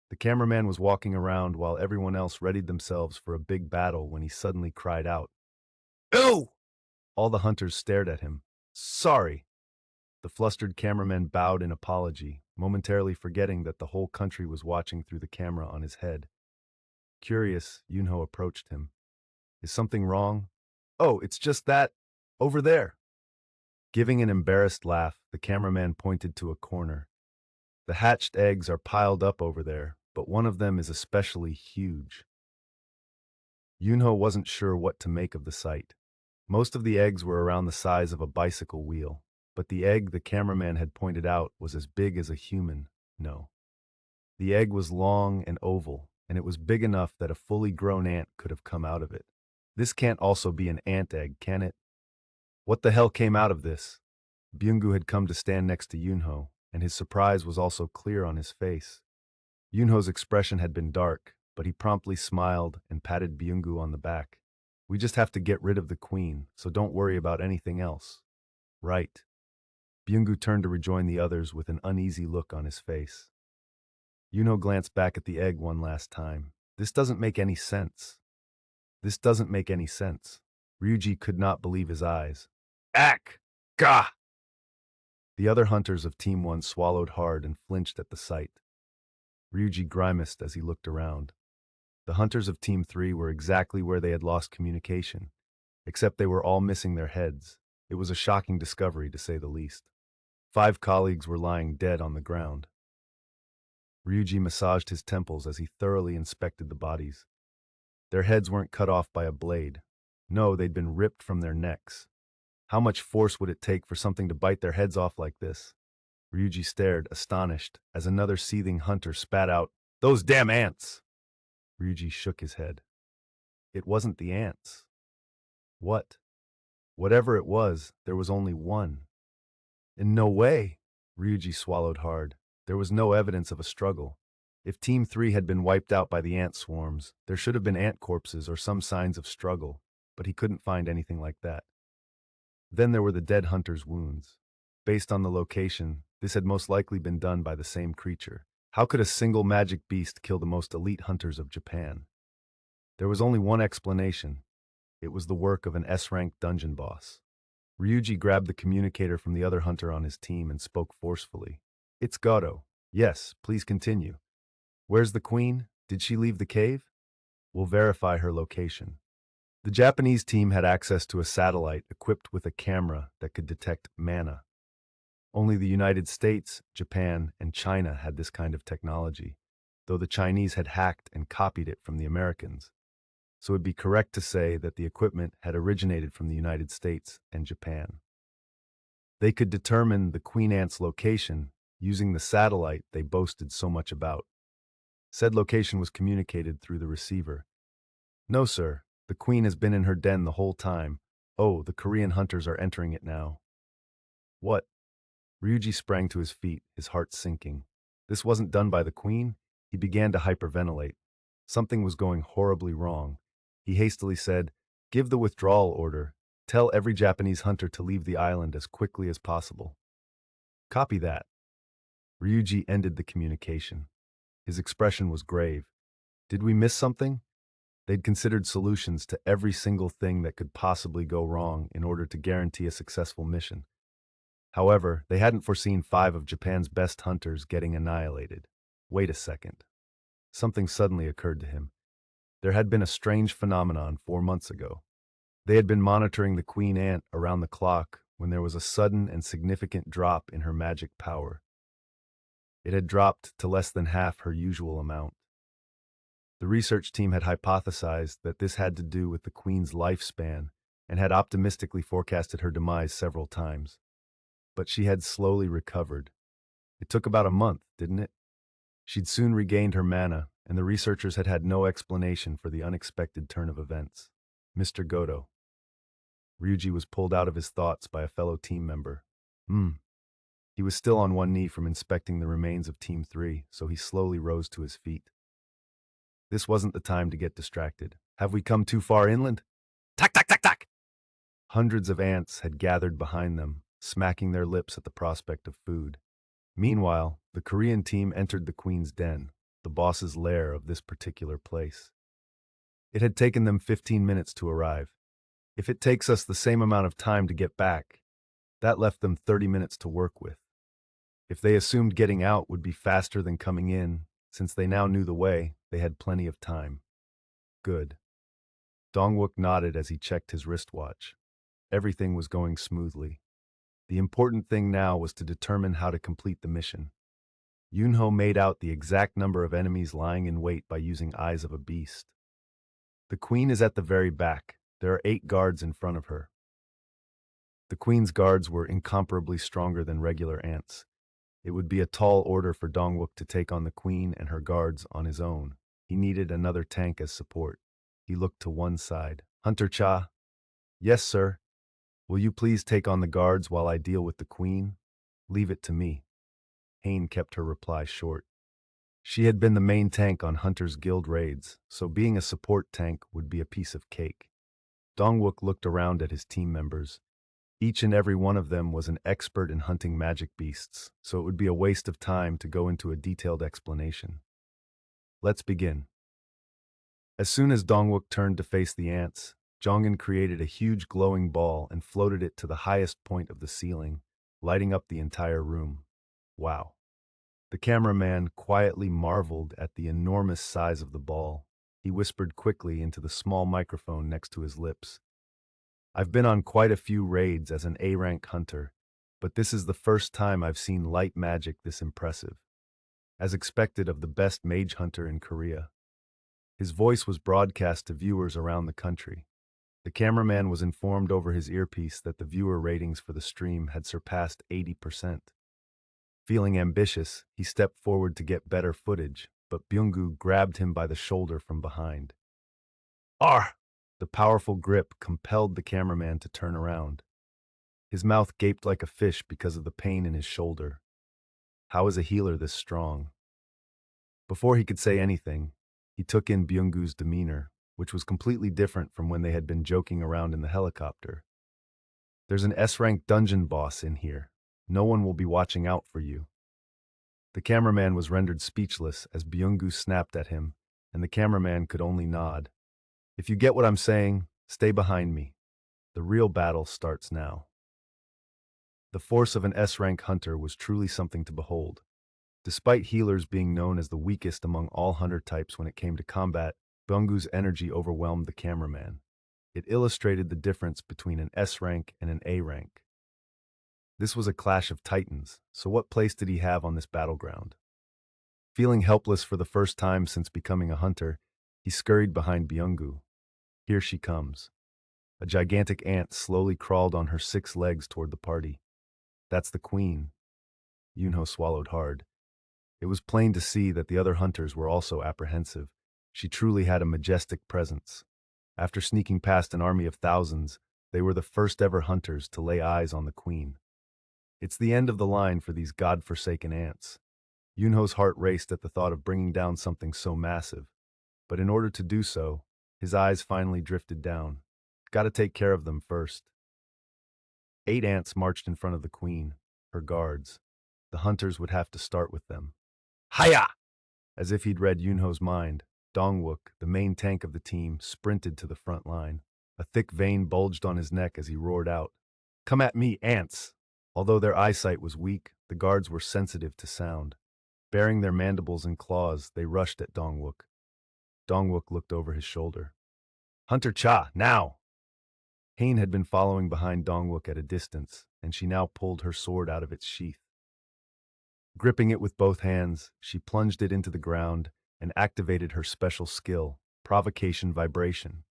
The cameraman was walking around while everyone else readied themselves for a big battle when he suddenly cried out, "No!" All the hunters stared at him. "Sorry." The flustered cameraman bowed in apology, momentarily forgetting that the whole country was watching through the camera on his head. Curious, Yunho approached him. "Is something wrong?" "Oh, it's just that. Over there." Giving an embarrassed laugh, the cameraman pointed to a corner. "The hatched eggs are piled up over there, but one of them is especially huge." Yunho wasn't sure what to make of the sight. Most of the eggs were around the size of a bicycle wheel, but the egg the cameraman had pointed out was as big as a human. No. The egg was long and oval, and it was big enough that a fully grown ant could have come out of it. This can't also be an ant egg, can it? What the hell came out of this? Byung-gu had come to stand next to Yunho, and his surprise was also clear on his face. Yunho's expression had been dark, but he promptly smiled and patted Byung-gu on the back. "We just have to get rid of the queen, so don't worry about anything else." "Right." Byung-gu turned to rejoin the others with an uneasy look on his face. Yunho glanced back at the egg one last time. This doesn't make any sense. This doesn't make any sense. Ryuji could not believe his eyes. "Ack! Gah!" The other hunters of Team 1 swallowed hard and flinched at the sight. Ryuji grimaced as he looked around. The hunters of Team 3 were exactly where they had lost communication, except they were all missing their heads. It was a shocking discovery, to say the least. 5 colleagues were lying dead on the ground. Ryuji massaged his temples as he thoroughly inspected the bodies. Their heads weren't cut off by a blade. No, they'd been ripped from their necks. How much force would it take for something to bite their heads off like this? Ryuji stared, astonished, as another seething hunter spat out, "Those damn ants!" Ryuji shook his head. It wasn't the ants. What? Whatever it was, there was only one. In no way. Ryuji swallowed hard. There was no evidence of a struggle. If Team 3 had been wiped out by the ant swarms, there should have been ant corpses or some signs of struggle, but he couldn't find anything like that. Then there were the dead hunter's wounds. Based on the location, this had most likely been done by the same creature. How could a single magic beast kill the most elite hunters of Japan? There was only one explanation. It was the work of an S-rank dungeon boss. Ryuji grabbed the communicator from the other hunter on his team and spoke forcefully. "It's Goto. Yes, please continue. Where's the queen? Did she leave the cave? We'll verify her location." The Japanese team had access to a satellite equipped with a camera that could detect mana. Only the United States, Japan, and China had this kind of technology, though the Chinese had hacked and copied it from the Americans. So it'd be correct to say that the equipment had originated from the United States and Japan. They could determine the queen ant's location using the satellite they boasted so much about. Said location was communicated through the receiver. "No, sir. The queen has been in her den the whole time. Oh, the Korean hunters are entering it now." "What?" Ryuji sprang to his feet, his heart sinking. This wasn't done by the queen? He began to hyperventilate. Something was going horribly wrong. He hastily said, "Give the withdrawal order. Tell every Japanese hunter to leave the island as quickly as possible." "Copy that." Ryuji ended the communication. His expression was grave. Did we miss something? They'd considered solutions to every single thing that could possibly go wrong in order to guarantee a successful mission. However, they hadn't foreseen 5 of Japan's best hunters getting annihilated. Wait a second. Something suddenly occurred to him. There had been a strange phenomenon 4 months ago. They had been monitoring the queen ant around the clock when there was a sudden and significant drop in her magic power. It had dropped to less than half her usual amount. The research team had hypothesized that this had to do with the queen's lifespan and had optimistically forecasted her demise several times. But she had slowly recovered. It took about a month, didn't it? She'd soon regained her mana, and the researchers had had no explanation for the unexpected turn of events. "Mr. Goto." Ryuji was pulled out of his thoughts by a fellow team member. He was still on one knee from inspecting the remains of Team 3, so he slowly rose to his feet. This wasn't the time to get distracted. "Have we come too far inland?" "Tak, tak, tak, tak!" Hundreds of ants had gathered behind them, smacking their lips at the prospect of food. Meanwhile, the Korean team entered the Queen's den, the boss's lair of this particular place. It had taken them 15 minutes to arrive. If it takes us the same amount of time to get back, that left them 30 minutes to work with. If they assumed getting out would be faster than coming in, since they now knew the way, they had plenty of time. Good. Dongwook nodded as he checked his wristwatch. Everything was going smoothly. The important thing now was to determine how to complete the mission. Yunho made out the exact number of enemies lying in wait by using eyes of a beast. The queen is at the very back. There are 8 guards in front of her. The queen's guards were incomparably stronger than regular ants. It would be a tall order for Dongwook to take on the queen and her guards on his own. He needed another tank as support. He looked to one side. Hunter Cha. Yes, sir. Will you please take on the guards while I deal with the queen? Leave it to me. Hain kept her reply short. She had been the main tank on Hunter's guild raids, so being a support tank would be a piece of cake. Dongwook looked around at his team members. Each and every one of them was an expert in hunting magic beasts, so it would be a waste of time to go into a detailed explanation. Let's begin. As soon as Dongwook turned to face the ants, Jongen created a huge glowing ball and floated it to the highest point of the ceiling, lighting up the entire room. Wow. The cameraman quietly marveled at the enormous size of the ball. He whispered quickly into the small microphone next to his lips. I've been on quite a few raids as an A-rank hunter, but this is the first time I've seen light magic this impressive, as expected of the best mage hunter in Korea. His voice was broadcast to viewers around the country. The cameraman was informed over his earpiece that the viewer ratings for the stream had surpassed 80%. Feeling ambitious, he stepped forward to get better footage, but Byung-gu grabbed him by the shoulder from behind. Arr! The powerful grip compelled the cameraman to turn around. His mouth gaped like a fish because of the pain in his shoulder. How is a healer this strong? Before he could say anything, he took in Byung-gu's demeanor, which was completely different from when they had been joking around in the helicopter. There's an S-rank dungeon boss in here. No one will be watching out for you. The cameraman was rendered speechless as Byung-gu snapped at him, and the cameraman could only nod. If you get what I'm saying, stay behind me. The real battle starts now. The force of an S-rank hunter was truly something to behold. Despite healers being known as the weakest among all hunter types when it came to combat, Byung-gu's energy overwhelmed the cameraman. It illustrated the difference between an S-rank and an A-rank. This was a clash of titans, so what place did he have on this battleground? Feeling helpless for the first time since becoming a hunter, he scurried behind Byung-gu. Here she comes. A gigantic ant slowly crawled on her 6 legs toward the party. That's the queen. Yunho swallowed hard. It was plain to see that the other hunters were also apprehensive. She truly had a majestic presence. After sneaking past an army of thousands, they were the first ever hunters to lay eyes on the queen. It's the end of the line for these god-forsaken ants. Yunho's heart raced at the thought of bringing down something so massive. But in order to do so, his eyes finally drifted down. Gotta take care of them first. 8 ants marched in front of the queen, her guards. The hunters would have to start with them. Hiya! As if he'd read Yunho's mind, Dongwook, the main tank of the team, sprinted to the front line. A thick vein bulged on his neck as he roared out, Come at me, ants! Although their eyesight was weak, the guards were sensitive to sound. Baring their mandibles and claws, they rushed at Dongwook. Dongwook looked over his shoulder. Hunter Cha, now! Hain had been following behind Dongwook at a distance, and she now pulled her sword out of its sheath. Gripping it with both hands, she plunged it into the ground and activated her special skill, Provocation Vibration.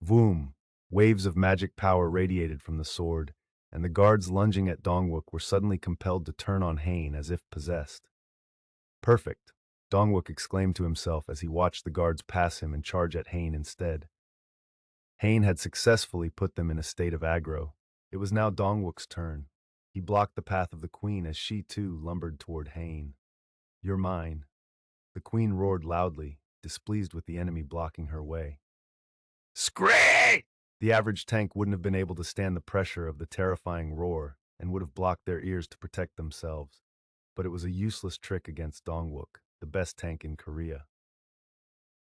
Voom! Waves of magic power radiated from the sword, and the guards lunging at Dongwook were suddenly compelled to turn on Hain as if possessed. Perfect, Dongwook exclaimed to himself as he watched the guards pass him and charge at Hain instead. Hain had successfully put them in a state of aggro. It was now Dongwook's turn. He blocked the path of the queen as she too lumbered toward Hain. You're mine. The queen roared loudly, displeased with the enemy blocking her way. Scream! The average tank wouldn't have been able to stand the pressure of the terrifying roar and would have blocked their ears to protect themselves. but it was a useless trick against Dongwook, the best tank in Korea.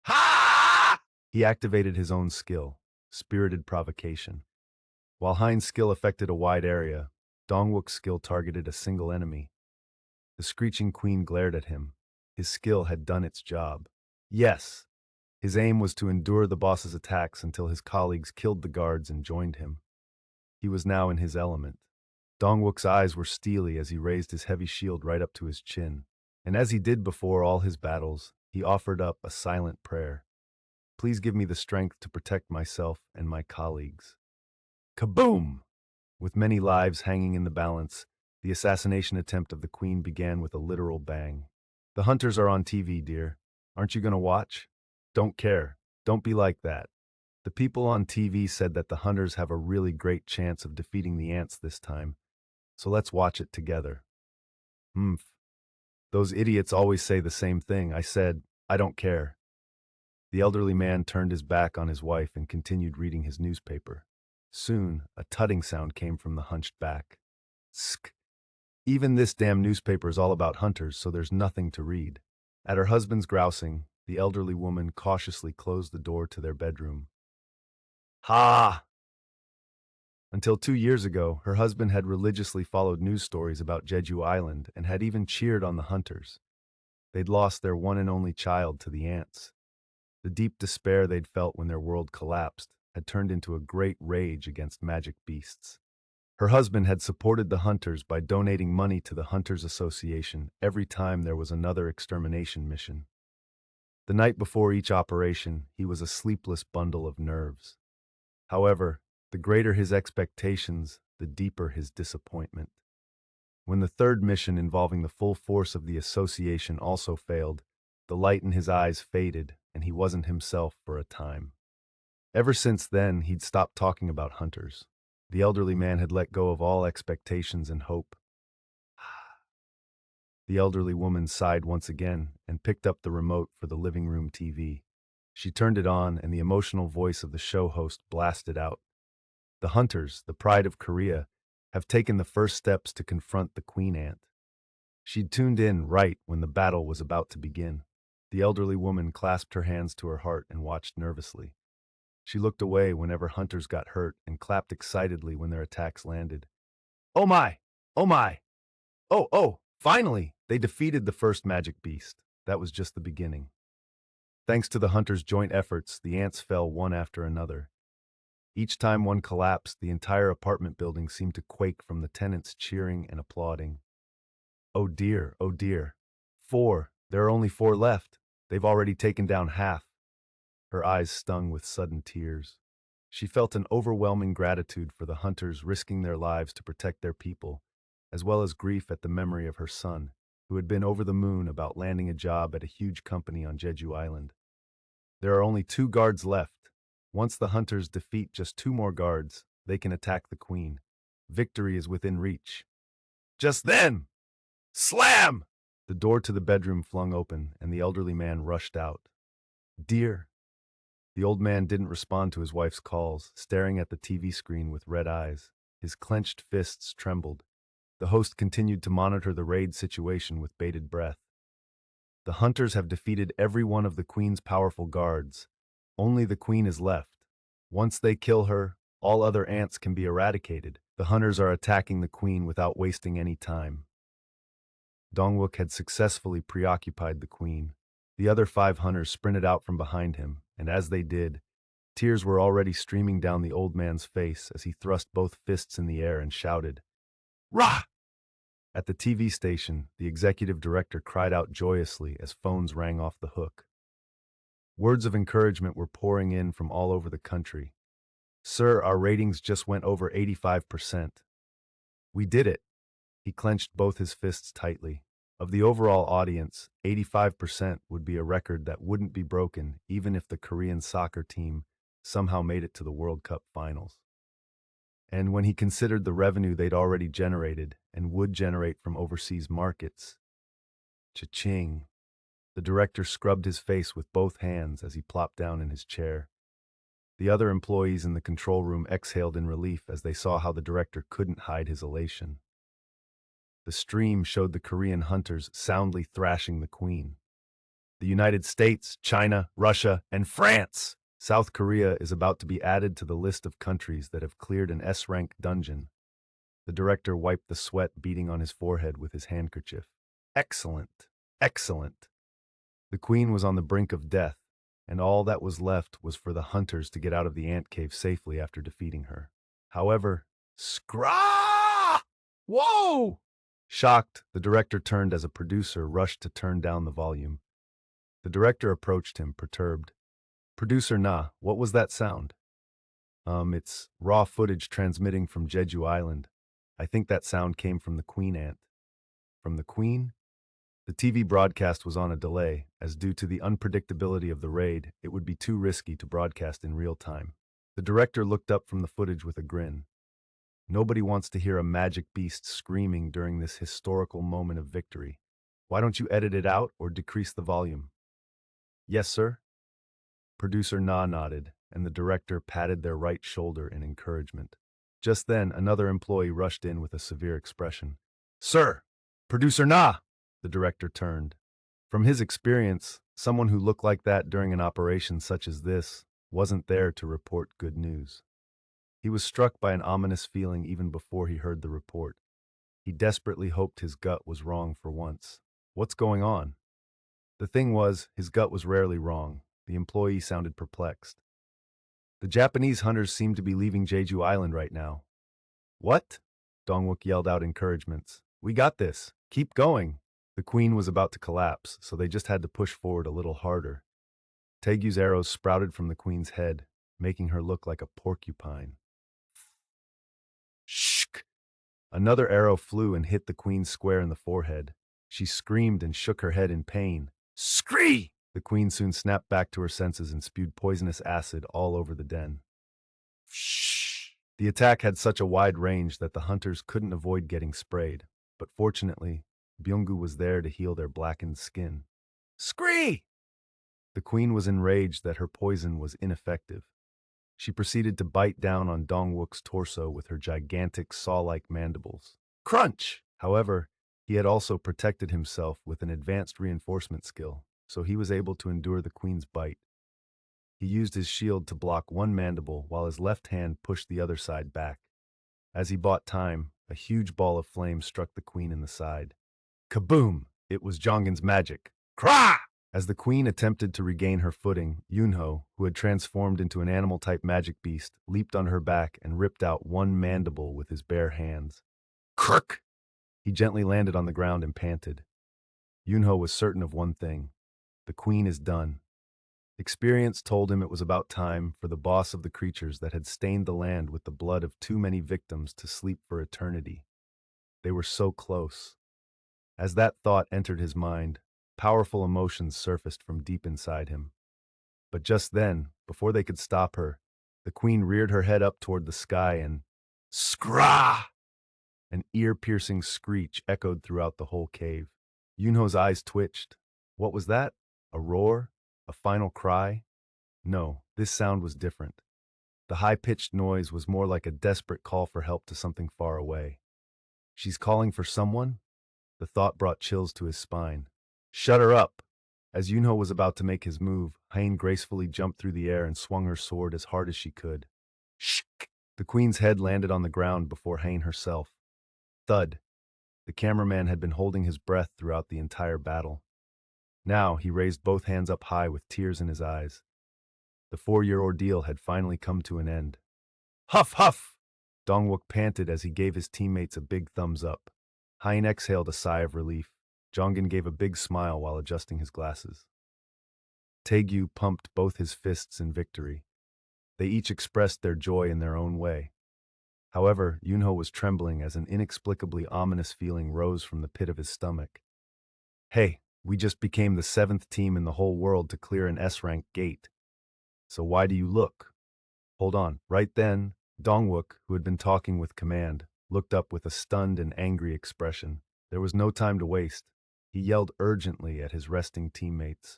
Ha! He activated his own skill, spirited provocation. While Hein's skill affected a wide area, Dongwook's skill targeted a single enemy. The Screeching Queen glared at him. His skill had done its job. Yes, his aim was to endure the boss's attacks until his colleagues killed the guards and joined him. He was now in his element. Dongwook's eyes were steely as he raised his heavy shield right up to his chin. And as he did before all his battles, he offered up a silent prayer. Please give me the strength to protect myself and my colleagues. Kaboom! With many lives hanging in the balance, the assassination attempt of the queen began with a literal bang. The hunters are on TV, dear. Aren't you going to watch? Don't care. Don't be like that. The people on TV said that the hunters have a really great chance of defeating the ants this time, so let's watch it together. Humph. Those idiots always say the same thing. I said, I don't care. The elderly man turned his back on his wife and continued reading his newspaper. Soon, a tutting sound came from the hunched back. Sk. Even this damn newspaper is all about hunters, so there's nothing to read. At her husband's grousing, the elderly woman cautiously closed the door to their bedroom. Ha! Until 2 years ago, her husband had religiously followed news stories about Jeju Island and had even cheered on the hunters. They'd lost their one and only child to the ants. The deep despair they'd felt when their world collapsed had turned into a great rage against magic beasts. Her husband had supported the hunters by donating money to the Hunters Association every time there was another extermination mission. The night before each operation, he was a sleepless bundle of nerves. However, the greater his expectations, the deeper his disappointment. When the third mission involving the full force of the association also failed, the light in his eyes faded and he wasn't himself for a time. Ever since then, he'd stopped talking about hunters. The elderly man had let go of all expectations and hope. The elderly woman sighed once again and picked up the remote for the living room TV. She turned it on and the emotional voice of the show host blasted out. The hunters, the pride of Korea, have taken the first steps to confront the queen ant. She'd tuned in right when the battle was about to begin. The elderly woman clasped her hands to her heart and watched nervously. She looked away whenever hunters got hurt and clapped excitedly when their attacks landed. Oh my! Oh my! Oh! Finally! They defeated the first magic beast. That was just the beginning. Thanks to the hunters' joint efforts, the ants fell one after another. Each time one collapsed, the entire apartment building seemed to quake from the tenants cheering and applauding. Oh dear, oh dear. 4. There are only 4 left. They've already taken down half. Her eyes stung with sudden tears. She felt an overwhelming gratitude for the hunters risking their lives to protect their people, as well as grief at the memory of her son, who had been over the moon about landing a job at a huge company on Jeju Island. There are only 2 guards left. Once the hunters defeat just 2 more guards, they can attack the queen. Victory is within reach. Just then, slam! The door to the bedroom flung open, and the elderly man rushed out. Dear. The old man didn't respond to his wife's calls, staring at the TV screen with red eyes. His clenched fists trembled. The host continued to monitor the raid situation with bated breath. The hunters have defeated every one of the queen's powerful guards. Only the queen is left. Once they kill her, all other ants can be eradicated. The hunters are attacking the queen without wasting any time. Dongwook had successfully preoccupied the queen. The other 5 hunters sprinted out from behind him, and as they did, tears were already streaming down the old man's face as he thrust both fists in the air and shouted, Rah! At the TV station, the executive director cried out joyously as phones rang off the hook. Words of encouragement were pouring in from all over the country. Sir, our ratings just went over 85%. We did it. He clenched both his fists tightly. Of the overall audience, 85% would be a record that wouldn't be broken even if the Korean soccer team somehow made it to the World Cup finals. And when he considered the revenue they'd already generated and would generate from overseas markets, cha-ching. The director scrubbed his face with both hands as he plopped down in his chair. The other employees in the control room exhaled in relief as they saw how the director couldn't hide his elation. The stream showed the Korean hunters soundly thrashing the queen. The United States, China, Russia, and France! South Korea is about to be added to the list of countries that have cleared an S-rank dungeon. The director wiped the sweat beading on his forehead with his handkerchief. Excellent. Excellent. The queen was on the brink of death, and all that was left was for the hunters to get out of the ant cave safely after defeating her. However, Scrah! Whoa! Shocked, the director turned as a producer rushed to turn down the volume. The director approached him, perturbed. Producer Na, what was that sound? It's raw footage transmitting from Jeju Island. I think that sound came from the queen ant. From the queen? The TV broadcast was on a delay, as due to the unpredictability of the raid, it would be too risky to broadcast in real time. The director looked up from the footage with a grin. Nobody wants to hear a magic beast screaming during this historical moment of victory. Why don't you edit it out or decrease the volume? Yes, sir? Producer Na nodded, and the director patted their right shoulder in encouragement. Just then, another employee rushed in with a severe expression. Sir! Producer Na! The director turned. From his experience, someone who looked like that during an operation such as this wasn't there to report good news. He was struck by an ominous feeling even before he heard the report. He desperately hoped his gut was wrong for once. What's going on? The thing was, his gut was rarely wrong. The employee sounded perplexed. The Japanese hunters seem to be leaving Jeju Island right now. What? Dongwook yelled out encouragements. We got this. Keep going. The queen was about to collapse, so they just had to push forward a little harder. Taegyu's arrows sprouted from the queen's head, making her look like a porcupine. Shk! Another arrow flew and hit the queen square in the forehead. She screamed and shook her head in pain. Scree! The queen soon snapped back to her senses and spewed poisonous acid all over the den. Shh! The attack had such a wide range that the hunters couldn't avoid getting sprayed, but fortunately, Byung-gu was there to heal their blackened skin. Scree! The queen was enraged that her poison was ineffective. She proceeded to bite down on Dongwook's torso with her gigantic saw-like mandibles. Crunch! However, he had also protected himself with an advanced reinforcement skill, so he was able to endure the queen's bite. He used his shield to block one mandible while his left hand pushed the other side back. As he bought time, a huge ball of flame struck the queen in the side. Kaboom! It was Jongin's magic. Krah! As the queen attempted to regain her footing, Yunho, who had transformed into an animal-type magic beast, leaped on her back and ripped out one mandible with his bare hands. Krk! He gently landed on the ground and panted. Yunho was certain of one thing. The queen is done. Experience told him it was about time for the boss of the creatures that had stained the land with the blood of too many victims to sleep for eternity. They were so close. As that thought entered his mind, powerful emotions surfaced from deep inside him. But just then, before they could stop her, the queen reared her head up toward the sky and Scrah! An ear-piercing screech echoed throughout the whole cave. Yunho's eyes twitched. What was that? A roar? A final cry? No, this sound was different. The high-pitched noise was more like a desperate call for help to something far away. She's calling for someone? The thought brought chills to his spine. Shut her up! As Yunho was about to make his move, Hain gracefully jumped through the air and swung her sword as hard as she could. Shk! The queen's head landed on the ground before Hain herself. Thud. The cameraman had been holding his breath throughout the entire battle. Now he raised both hands up high with tears in his eyes. The 4-year ordeal had finally come to an end. Huff, huff! Dongwook panted as he gave his teammates a big thumbs up. Hain exhaled a sigh of relief. Jongin gave a big smile while adjusting his glasses. Taegyu pumped both his fists in victory. They each expressed their joy in their own way. However, Yunho was trembling as an inexplicably ominous feeling rose from the pit of his stomach. Hey, we just became the 7th team in the whole world to clear an S-rank gate. So why do you look? Hold on. Right then, Dongwook, who had been talking with command, looked up with a stunned and angry expression. There was no time to waste. He yelled urgently at his resting teammates.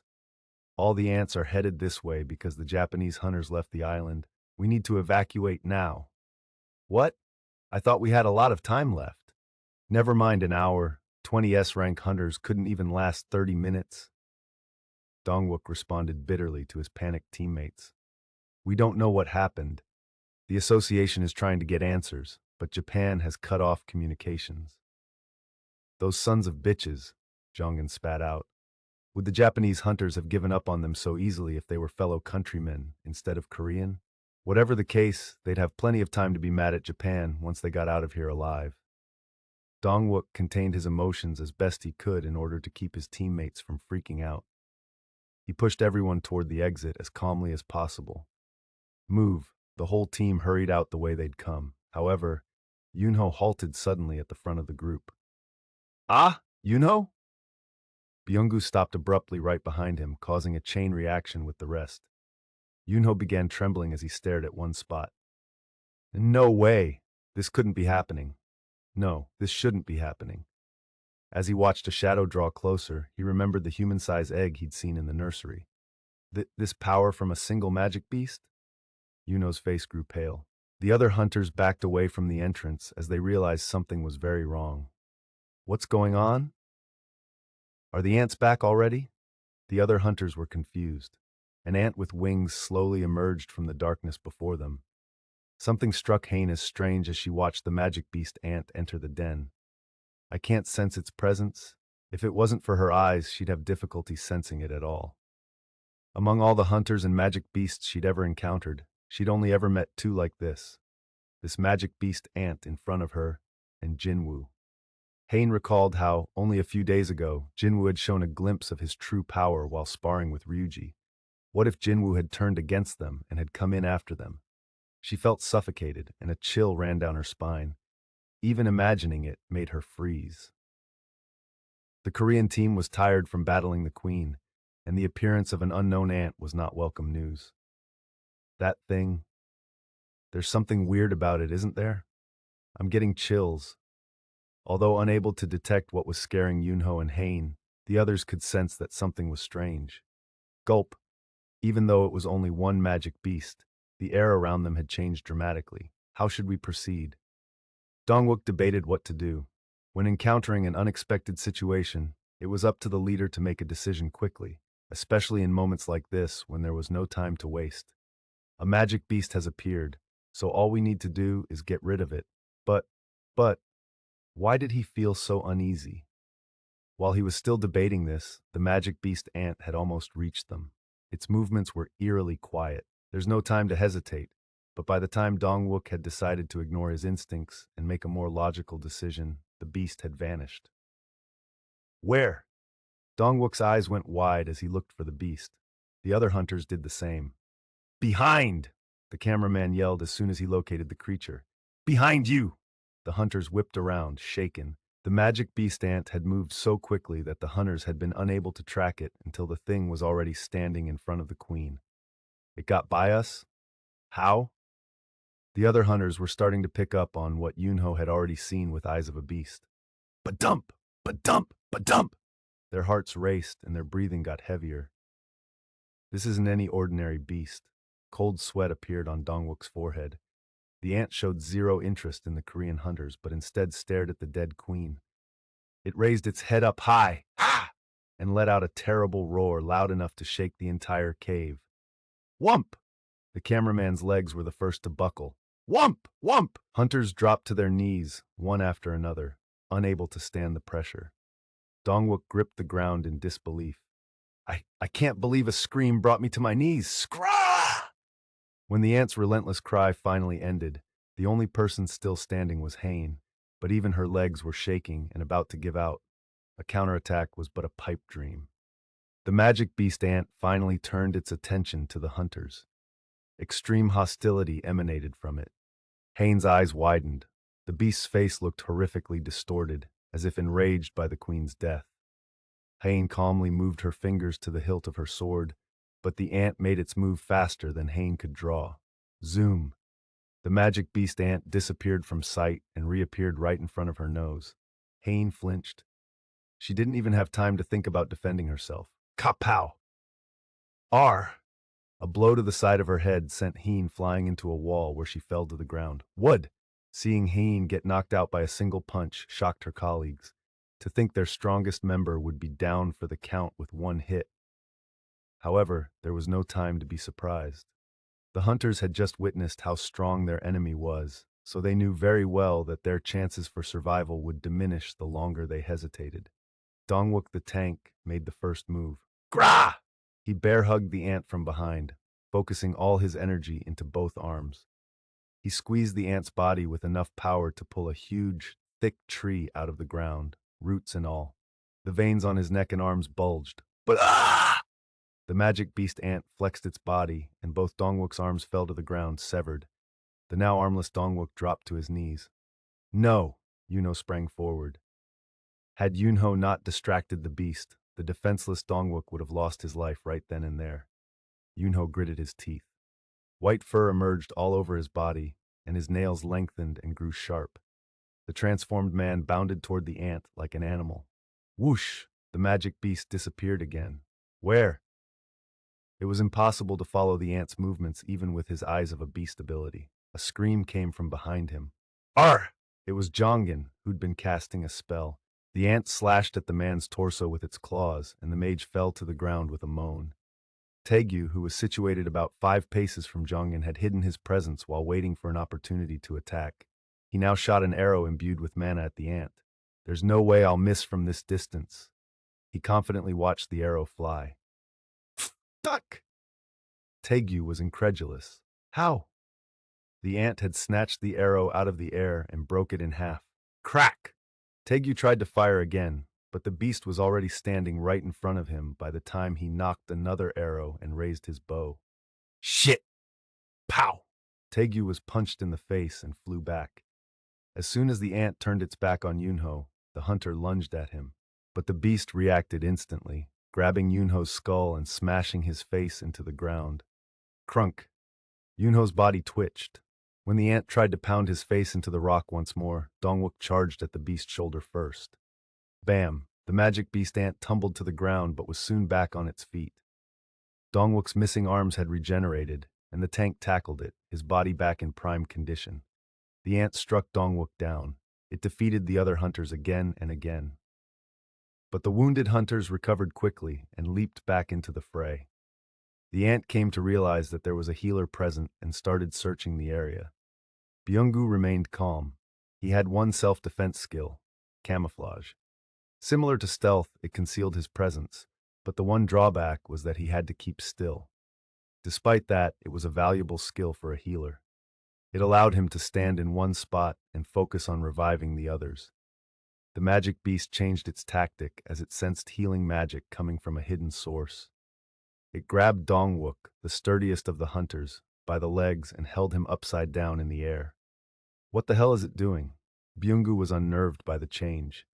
All the ants are headed this way because the Japanese hunters left the island. We need to evacuate now. What? I thought we had a lot of time left. Never mind an hour. 20 S-rank hunters couldn't even last 30 minutes. Dongwook responded bitterly to his panicked teammates. We don't know what happened. The association is trying to get answers, but Japan has cut off communications. Those sons of bitches, Jongen spat out. Would the Japanese hunters have given up on them so easily if they were fellow countrymen instead of Korean? Whatever the case, they'd have plenty of time to be mad at Japan once they got out of here alive. Dongwook contained his emotions as best he could in order to keep his teammates from freaking out. He pushed everyone toward the exit as calmly as possible. Move. The whole team hurried out the way they'd come. However, Yunho halted suddenly at the front of the group. Ah, Yunho? Byung-gu stopped abruptly right behind him, causing a chain reaction with the rest. Yunho began trembling as he stared at one spot. No way! This couldn't be happening. No, this shouldn't be happening. As he watched a shadow draw closer, he remembered the human-sized egg he'd seen in the nursery. This power from a single magic beast? Yunho's face grew pale. The other hunters backed away from the entrance as they realized something was very wrong. What's going on? Are the ants back already? The other hunters were confused. An ant with wings slowly emerged from the darkness before them. Something struck Hain as strange as she watched the magic beast ant enter the den. I can't sense its presence. If it wasn't for her eyes, she'd have difficulty sensing it at all. Among all the hunters and magic beasts she'd ever encountered, she'd only ever met two like this. This magic beast ant in front of her, and Jin-Woo. Hain recalled how, only a few days ago, Jin-Woo had shown a glimpse of his true power while sparring with Ryuji. What if Jin-Woo had turned against them and had come in after them? She felt suffocated, and a chill ran down her spine. Even imagining it made her freeze. The Korean team was tired from battling the queen, and the appearance of an unknown ant was not welcome news. That thing, there's something weird about it, isn't there? I'm getting chills. Although unable to detect what was scaring Yunho and Hain, the others could sense that something was strange. Gulp. Even though it was only one magic beast, the air around them had changed dramatically. How should we proceed? Dongwook debated what to do. When encountering an unexpected situation, it was up to the leader to make a decision quickly, especially in moments like this when there was no time to waste. A magic beast has appeared, so all we need to do is get rid of it. But, why did he feel so uneasy? While he was still debating this, the magic beast ant had almost reached them. Its movements were eerily quiet. There's no time to hesitate, but by the time Dongwook had decided to ignore his instincts and make a more logical decision, the beast had vanished. Where? Dongwook's eyes went wide as he looked for the beast. The other hunters did the same. Behind! The cameraman yelled as soon as he located the creature. Behind you! The hunters whipped around, shaken. The magic beast ant had moved so quickly that the hunters had been unable to track it until the thing was already standing in front of the queen. It got by us? How? The other hunters were starting to pick up on what Yunho had already seen with eyes of a beast. Ba-dump! Ba-dump! Ba-dump! Their hearts raced and their breathing got heavier. This isn't any ordinary beast. Cold sweat appeared on Dongwook's forehead. The ant showed zero interest in the Korean hunters, but instead stared at the dead queen. It raised its head up high, and let out a terrible roar loud enough to shake the entire cave. Whump! The cameraman's legs were the first to buckle. Whump! Whump! Hunters dropped to their knees, one after another, unable to stand the pressure. Dongwook gripped the ground in disbelief. I can't believe a scream brought me to my knees. Scraw! When the ant's relentless cry finally ended, the only person still standing was Hain, but even her legs were shaking and about to give out. A counterattack was but a pipe dream. The magic beast ant finally turned its attention to the hunters. Extreme hostility emanated from it. Hain's eyes widened. The beast's face looked horrifically distorted, as if enraged by the queen's death. Hain calmly moved her fingers to the hilt of her sword, but the ant made its move faster than Hain could draw. Zoom! The magic beast ant disappeared from sight and reappeared right in front of her nose. Hain flinched. She didn't even have time to think about defending herself. Kapow! R! A blow to the side of her head sent Heen flying into a wall where she fell to the ground. Wood! Seeing Heen get knocked out by a single punch shocked her colleagues. To think their strongest member would be down for the count with one hit. However, there was no time to be surprised. The hunters had just witnessed how strong their enemy was, so they knew very well that their chances for survival would diminish the longer they hesitated. Dongwook the tank made the first move. Grah! He bear-hugged the ant from behind, focusing all his energy into both arms. He squeezed the ant's body with enough power to pull a huge, thick tree out of the ground, roots and all. The veins on his neck and arms bulged. But ah! The magic beast ant flexed its body, and both Dongwook's arms fell to the ground, severed. The now armless Dongwook dropped to his knees. No! Yuno sprang forward. Had Yunho not distracted the beast, the defenseless Dongwook would have lost his life right then and there. Yunho gritted his teeth. White fur emerged all over his body, and his nails lengthened and grew sharp. The transformed man bounded toward the ant like an animal. Whoosh! The magic beast disappeared again. Where? It was impossible to follow the ant's movements even with his eyes of a beast ability. A scream came from behind him. Arr! It was Jongen, who'd been casting a spell. The ant slashed at the man's torso with its claws, and the mage fell to the ground with a moan. Taegyu, who was situated about 5 paces from Jongen, had hidden his presence while waiting for an opportunity to attack. He now shot an arrow imbued with mana at the ant. There's no way I'll miss from this distance. He confidently watched the arrow fly. Duck! Taegyu was incredulous. How? The ant had snatched the arrow out of the air and broke it in half. Crack! Taegyu tried to fire again, but the beast was already standing right in front of him by the time he knocked another arrow and raised his bow. Shit! Pow! Taegyu was punched in the face and flew back. As soon as the ant turned its back on Yunho, the hunter lunged at him. But the beast reacted instantly, grabbing Yunho's skull and smashing his face into the ground. Crunk! Yunho's body twitched. When the ant tried to pound his face into the rock once more, Dongwook charged at the beast's shoulder first. Bam! The magic beast ant tumbled to the ground but was soon back on its feet. Dongwook's missing arms had regenerated, and the tank tackled it, his body back in prime condition. The ant struck Dongwook down. It defeated the other hunters again and again. But the wounded hunters recovered quickly and leaped back into the fray. The ant came to realize that there was a healer present and started searching the area. Byung-gu remained calm. He had one self-defense skill, camouflage. Similar to stealth, it concealed his presence, but the one drawback was that he had to keep still. Despite that, it was a valuable skill for a healer. It allowed him to stand in one spot and focus on reviving the others. The magic beast changed its tactic as it sensed healing magic coming from a hidden source. It grabbed Dongwook, the sturdiest of the hunters, by the legs and held him upside down in the air. What the hell is it doing? Byung-gu was unnerved by the change.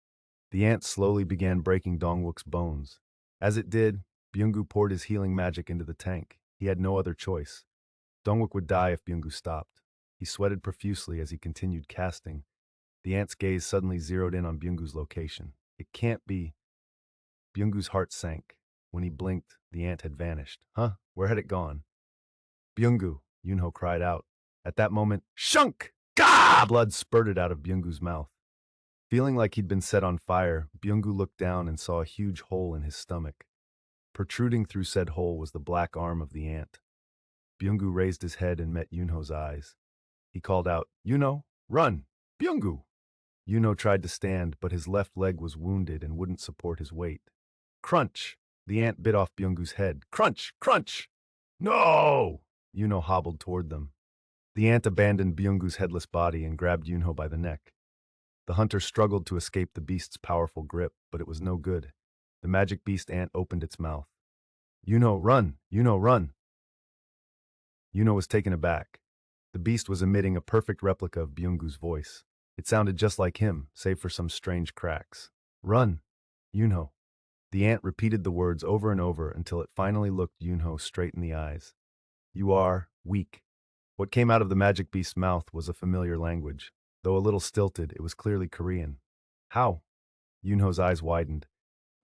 The ant slowly began breaking Dongwook's bones. As it did, Byung-gu poured his healing magic into the tank. He had no other choice. Dongwook would die if Byung-gu stopped. He sweated profusely as he continued casting. The ant's gaze suddenly zeroed in on Byung-gu's location. It can't be. Byung-gu's heart sank. When he blinked, the ant had vanished. Huh? Where had it gone? Byung-gu, Yunho cried out. At that moment, shunk! Gah! Blood spurted out of Byung-gu's mouth. Feeling like he'd been set on fire, Byung-gu looked down and saw a huge hole in his stomach. Protruding through said hole was the black arm of the ant. Byung-gu raised his head and met Yunho's eyes. He called out, Yunho, run! Byung-gu! Yunho tried to stand, but his left leg was wounded and wouldn't support his weight. Crunch! The ant bit off Byung-gu's head. Crunch! Crunch! No! Yunho hobbled toward them. The ant abandoned Byung-gu's headless body and grabbed Yunho by the neck. The hunter struggled to escape the beast's powerful grip, but it was no good. The magic beast ant opened its mouth. Yunho, run! Yunho, run! Yunho was taken aback. The beast was emitting a perfect replica of Byung-gu's voice. It sounded just like him, save for some strange cracks. Run! Yunho. The ant repeated the words over and over until it finally looked Yunho straight in the eyes. You are weak. What came out of the magic beast's mouth was a familiar language. Though a little stilted, it was clearly Korean. How? Yunho's eyes widened.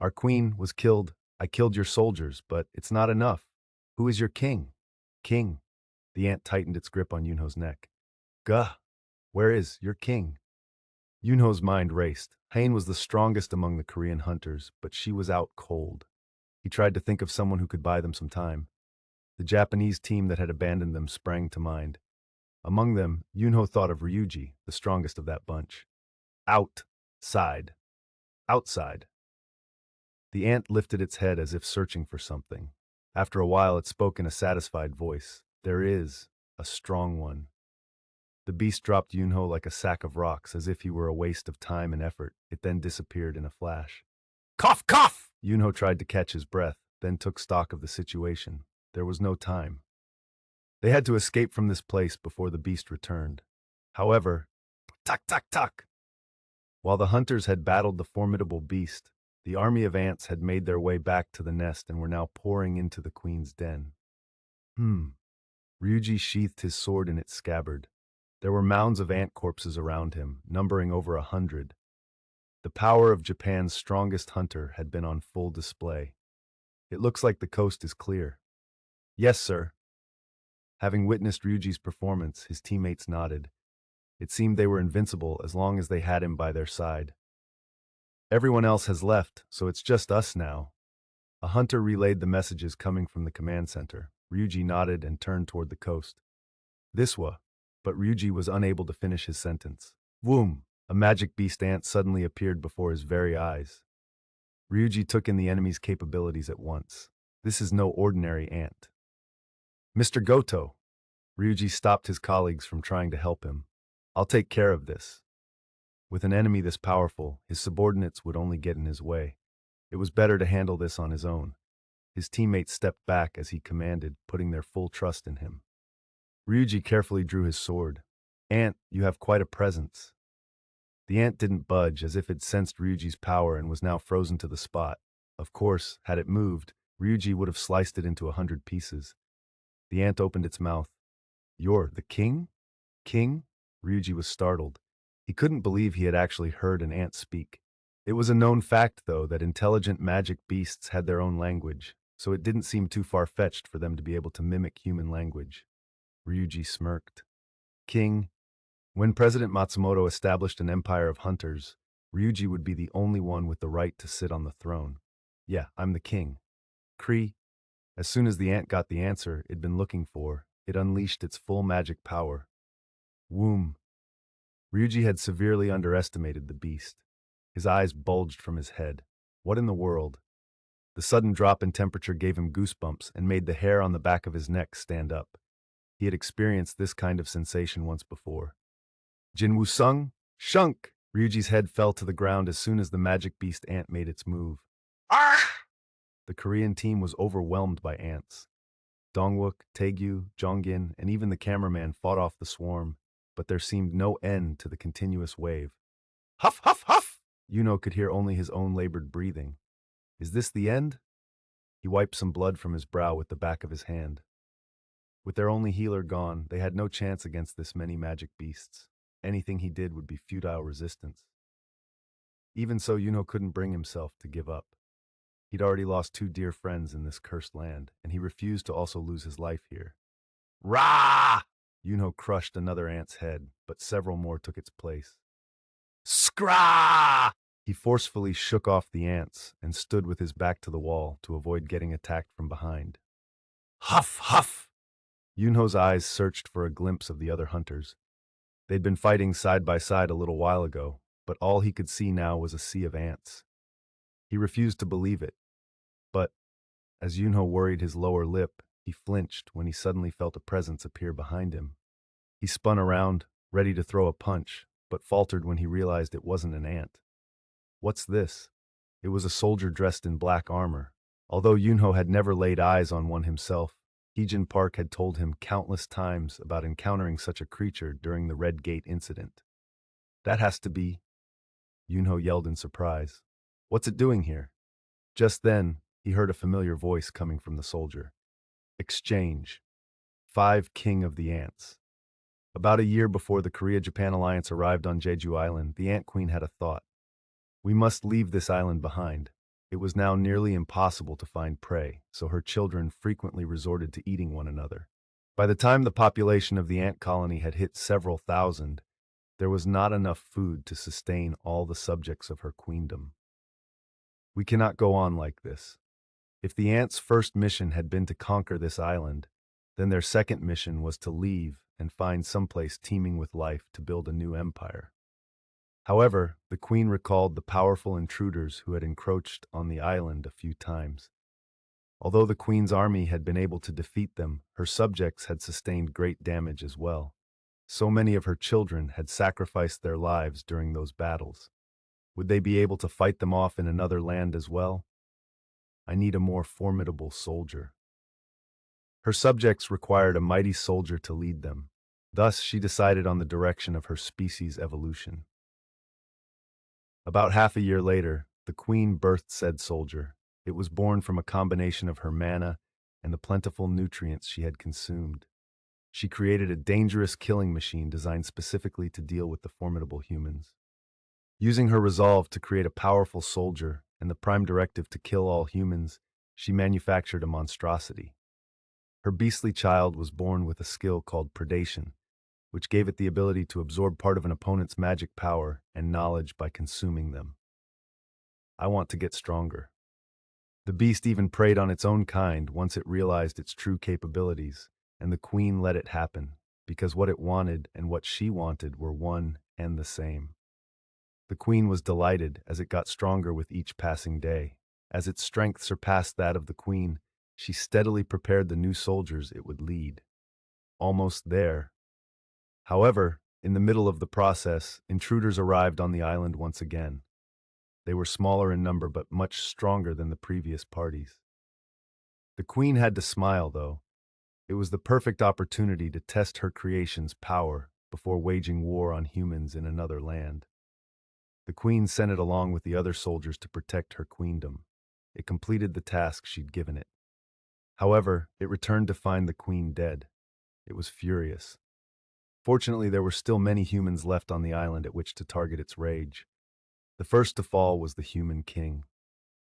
Our queen was killed. I killed your soldiers, but it's not enough. Who is your king? King. The ant tightened its grip on Yunho's neck. Gah! Where is your king? Yunho's mind raced. Hain was the strongest among the Korean hunters, but she was out cold. He tried to think of someone who could buy them some time. The Japanese team that had abandoned them sprang to mind. Among them, Yunho thought of Ryuji, the strongest of that bunch. Outside. Outside. The ant lifted its head as if searching for something. After a while, it spoke in a satisfied voice. There is a strong one. The beast dropped Yunho like a sack of rocks, as if he were a waste of time and effort. It then disappeared in a flash. Cough, cough! Yunho tried to catch his breath, then took stock of the situation. There was no time. They had to escape from this place before the beast returned. However, tuck, tuck, tuck! While the hunters had battled the formidable beast, the army of ants had made their way back to the nest and were now pouring into the queen's den. Ryuji sheathed his sword in its scabbard. There were mounds of ant corpses around him, numbering over 100. The power of Japan's strongest hunter had been on full display. It looks like the coast is clear. Yes, sir. Having witnessed Ryuji's performance, his teammates nodded. It seemed they were invincible as long as they had him by their side. Everyone else has left, so it's just us now. A hunter relayed the messages coming from the command center. Ryuji nodded and turned toward the coast. This way, but Ryuji was unable to finish his sentence. Whoom! A magic beast ant suddenly appeared before his very eyes. Ryuji took in the enemy's capabilities at once. This is no ordinary ant. Mr. Goto! Ryuji stopped his colleagues from trying to help him. I'll take care of this. With an enemy this powerful, his subordinates would only get in his way. It was better to handle this on his own. His teammates stepped back as he commanded, putting their full trust in him. Ryuji carefully drew his sword. Ant, you have quite a presence. The ant didn't budge, as if it sensed Ryuji's power and was now frozen to the spot. Of course, had it moved, Ryuji would have sliced it into 100 pieces. The ant opened its mouth. You're the king? King? Ryuji was startled. He couldn't believe he had actually heard an ant speak. It was a known fact, though, that intelligent magic beasts had their own language, so it didn't seem too far-fetched for them to be able to mimic human language. Ryuji smirked. King. When President Matsumoto established an empire of hunters, Ryuji would be the only one with the right to sit on the throne. Yeah, I'm the king. Kree. As soon as the ant got the answer it'd been looking for, it unleashed its full magic power. Womb. Ryuji had severely underestimated the beast. His eyes bulged from his head. What in the world? The sudden drop in temperature gave him goosebumps and made the hair on the back of his neck stand up. He had experienced this kind of sensation once before. Jin-Woo sung, shunk! Ryuji's head fell to the ground as soon as the magic beast ant made its move. Arrgh! The Korean team was overwhelmed by ants. Dongwook, Taegyu, Jonggin, and even the cameraman fought off the swarm, but there seemed no end to the continuous wave. Huff, huff, huff! Yuno could hear only his own labored breathing. Is this the end? He wiped some blood from his brow with the back of his hand. With their only healer gone, they had no chance against this many magic beasts. Anything he did would be futile resistance. Even so, Yuno couldn't bring himself to give up. He'd already lost 2 dear friends in this cursed land, and he refused to also lose his life here. Rah! Yuno crushed another ant's head, but several more took its place. Scrah! He forcefully shook off the ants and stood with his back to the wall to avoid getting attacked from behind. Huff, huff! Yunho's eyes searched for a glimpse of the other hunters. They'd been fighting side by side a little while ago, but all he could see now was a sea of ants. He refused to believe it, but as Yunho worried his lower lip, he flinched when he suddenly felt a presence appear behind him. He spun around, ready to throw a punch, but faltered when he realized it wasn't an ant. What's this? It was a soldier dressed in black armor. Although Yunho had never laid eyes on one himself, Heejin Park had told him countless times about encountering such a creature during the Red Gate incident. That has to be... Yunho yelled in surprise. What's it doing here? Just then, he heard a familiar voice coming from the soldier. Exchange. 5 King of the Ants. About a year before the Korea-Japan alliance arrived on Jeju Island, the Ant Queen had a thought. We must leave this island behind. It was now nearly impossible to find prey, so her children frequently resorted to eating one another. By the time the population of the ant colony had hit several thousand, there was not enough food to sustain all the subjects of her queendom. We cannot go on like this. If the ants' first mission had been to conquer this island, then their second mission was to leave and find someplace teeming with life to build a new empire. However, the queen recalled the powerful intruders who had encroached on the island a few times. Although the queen's army had been able to defeat them, her subjects had sustained great damage as well. So many of her children had sacrificed their lives during those battles. Would they be able to fight them off in another land as well? I need a more formidable soldier. Her subjects required a mighty soldier to lead them. Thus, she decided on the direction of her species' evolution. About half a year later, the queen birthed said soldier. It was born from a combination of her mana and the plentiful nutrients she had consumed. She created a dangerous killing machine designed specifically to deal with the formidable humans. Using her resolve to create a powerful soldier and the prime directive to kill all humans, she manufactured a monstrosity. Her beastly child was born with a skill called predation, which gave it the ability to absorb part of an opponent's magic power and knowledge by consuming them. I want to get stronger. The beast even preyed on its own kind once it realized its true capabilities, and the queen let it happen, because what it wanted and what she wanted were one and the same. The queen was delighted as it got stronger with each passing day. As its strength surpassed that of the queen, she steadily prepared the new soldiers it would lead. Almost there. However, in the middle of the process, intruders arrived on the island once again. They were smaller in number but much stronger than the previous parties. The queen had to smile, though. It was the perfect opportunity to test her creation's power before waging war on humans in another land. The queen sent it along with the other soldiers to protect her queendom. It completed the task she'd given it. However, it returned to find the queen dead. It was furious. Fortunately, there were still many humans left on the island at which to target its rage. The first to fall was the human king.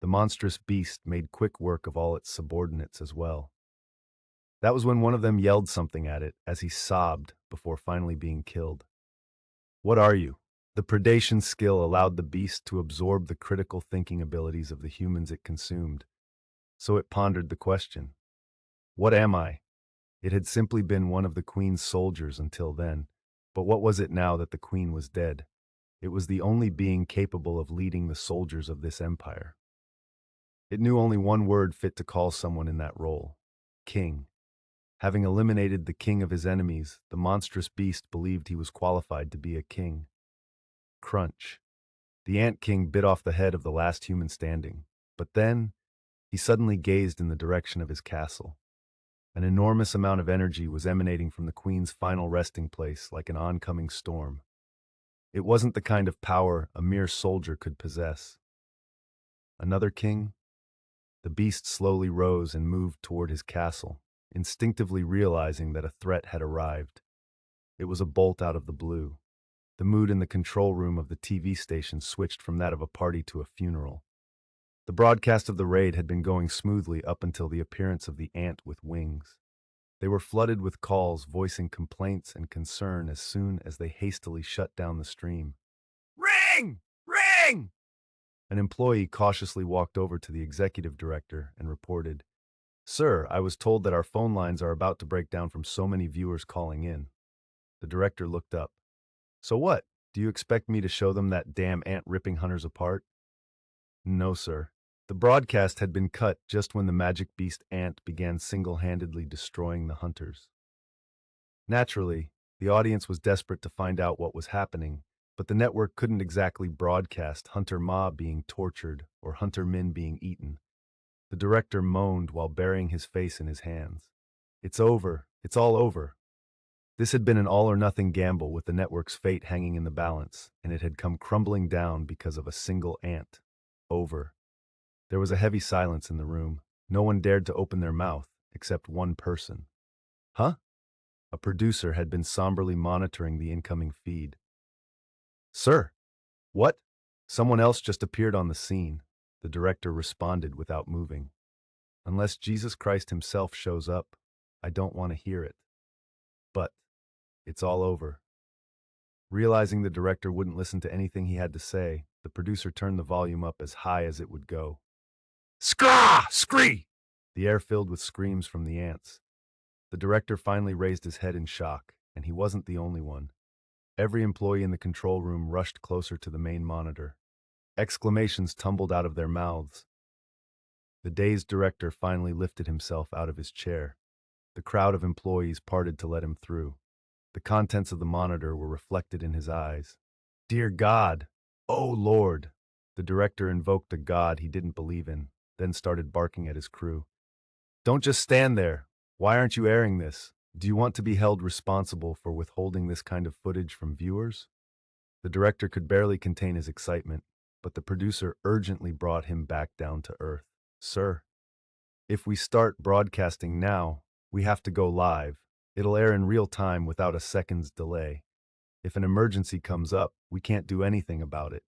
The monstrous beast made quick work of all its subordinates as well. That was when one of them yelled something at it as he sobbed before finally being killed. What are you? The predation skill allowed the beast to absorb the critical thinking abilities of the humans it consumed. So it pondered the question. What am I? It had simply been one of the queen's soldiers until then, but what was it now that the queen was dead? It was the only being capable of leading the soldiers of this empire. It knew only one word fit to call someone in that role: king. Having eliminated the king of his enemies, the monstrous beast believed he was qualified to be a king. Crunch. The Ant King bit off the head of the last human standing, but then he suddenly gazed in the direction of his castle. An enormous amount of energy was emanating from the queen's final resting place like an oncoming storm. It wasn't the kind of power a mere soldier could possess. Another king? The beast slowly rose and moved toward his castle, instinctively realizing that a threat had arrived. It was a bolt out of the blue. The mood in the control room of the TV station switched from that of a party to a funeral. The broadcast of the raid had been going smoothly up until the appearance of the ant with wings. They were flooded with calls voicing complaints and concern as soon as they hastily shut down the stream. Ring! Ring! An employee cautiously walked over to the executive director and reported, "Sir, I was told that our phone lines are about to break down from so many viewers calling in." The director looked up. "So what? Do you expect me to show them that damn ant ripping hunters apart?" "No, sir." The broadcast had been cut just when the magic beast ant began single-handedly destroying the hunters. Naturally, the audience was desperate to find out what was happening, but the network couldn't exactly broadcast Hunter Ma being tortured or Hunter Min being eaten. The director moaned while burying his face in his hands. "It's over. It's all over." This had been an all-or-nothing gamble with the network's fate hanging in the balance, and it had come crumbling down because of a single ant. Over. There was a heavy silence in the room. No one dared to open their mouth, except one person. Huh? A producer had been somberly monitoring the incoming feed. "Sir!" "What?" "Someone else just appeared on the scene." The director responded without moving. "Unless Jesus Christ himself shows up, I don't want to hear it. But it's all over." Realizing the director wouldn't listen to anything he had to say, the producer turned the volume up as high as it would go. Scraw! Scree! The air filled with screams from the ants. The director finally raised his head in shock, and he wasn't the only one. Every employee in the control room rushed closer to the main monitor. Exclamations tumbled out of their mouths. The dazed director finally lifted himself out of his chair. The crowd of employees parted to let him through. The contents of the monitor were reflected in his eyes. Dear God! Oh Lord! The director invoked a God he didn't believe in, then started barking at his crew. Don't just stand there. Why aren't you airing this? Do you want to be held responsible for withholding this kind of footage from viewers? The director could barely contain his excitement, but the producer urgently brought him back down to earth. Sir, if we start broadcasting now, we have to go live. It'll air in real time without a second's delay. If an emergency comes up, we can't do anything about it.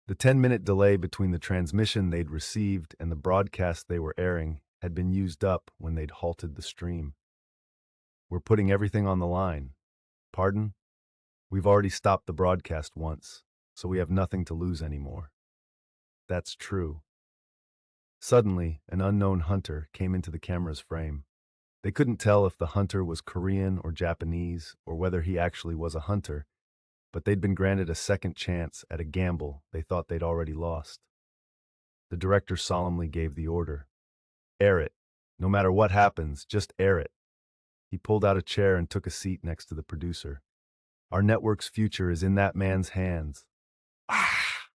The 10-minute delay between the transmission they'd received and the broadcast they were airing had been used up when they'd halted the stream. We're putting everything on the line. Pardon? We've already stopped the broadcast once, so we have nothing to lose anymore. That's true. Suddenly, an unknown hunter came into the camera's frame. They couldn't tell if the hunter was Korean or Japanese, or whether he actually was a hunter, but they'd been granted a second chance at a gamble they thought they'd already lost. The director solemnly gave the order. Air it. No matter what happens, just air it. He pulled out a chair and took a seat next to the producer. Our network's future is in that man's hands. Ah!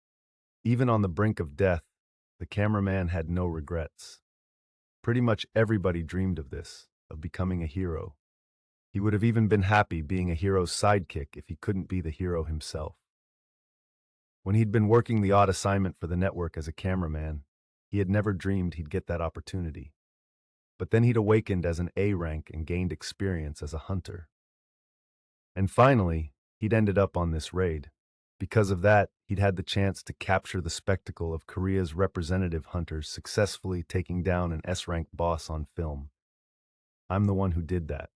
Even on the brink of death, the cameraman had no regrets. Pretty much everybody dreamed of this, of becoming a hero. He would have even been happy being a hero's sidekick if he couldn't be the hero himself. When he'd been working the odd assignment for the network as a cameraman, he had never dreamed he'd get that opportunity. But then he'd awakened as an A rank and gained experience as a hunter. And finally, he'd ended up on this raid. Because of that, he'd had the chance to capture the spectacle of Korea's representative hunters successfully taking down an S-rank boss on film. I'm the one who did that.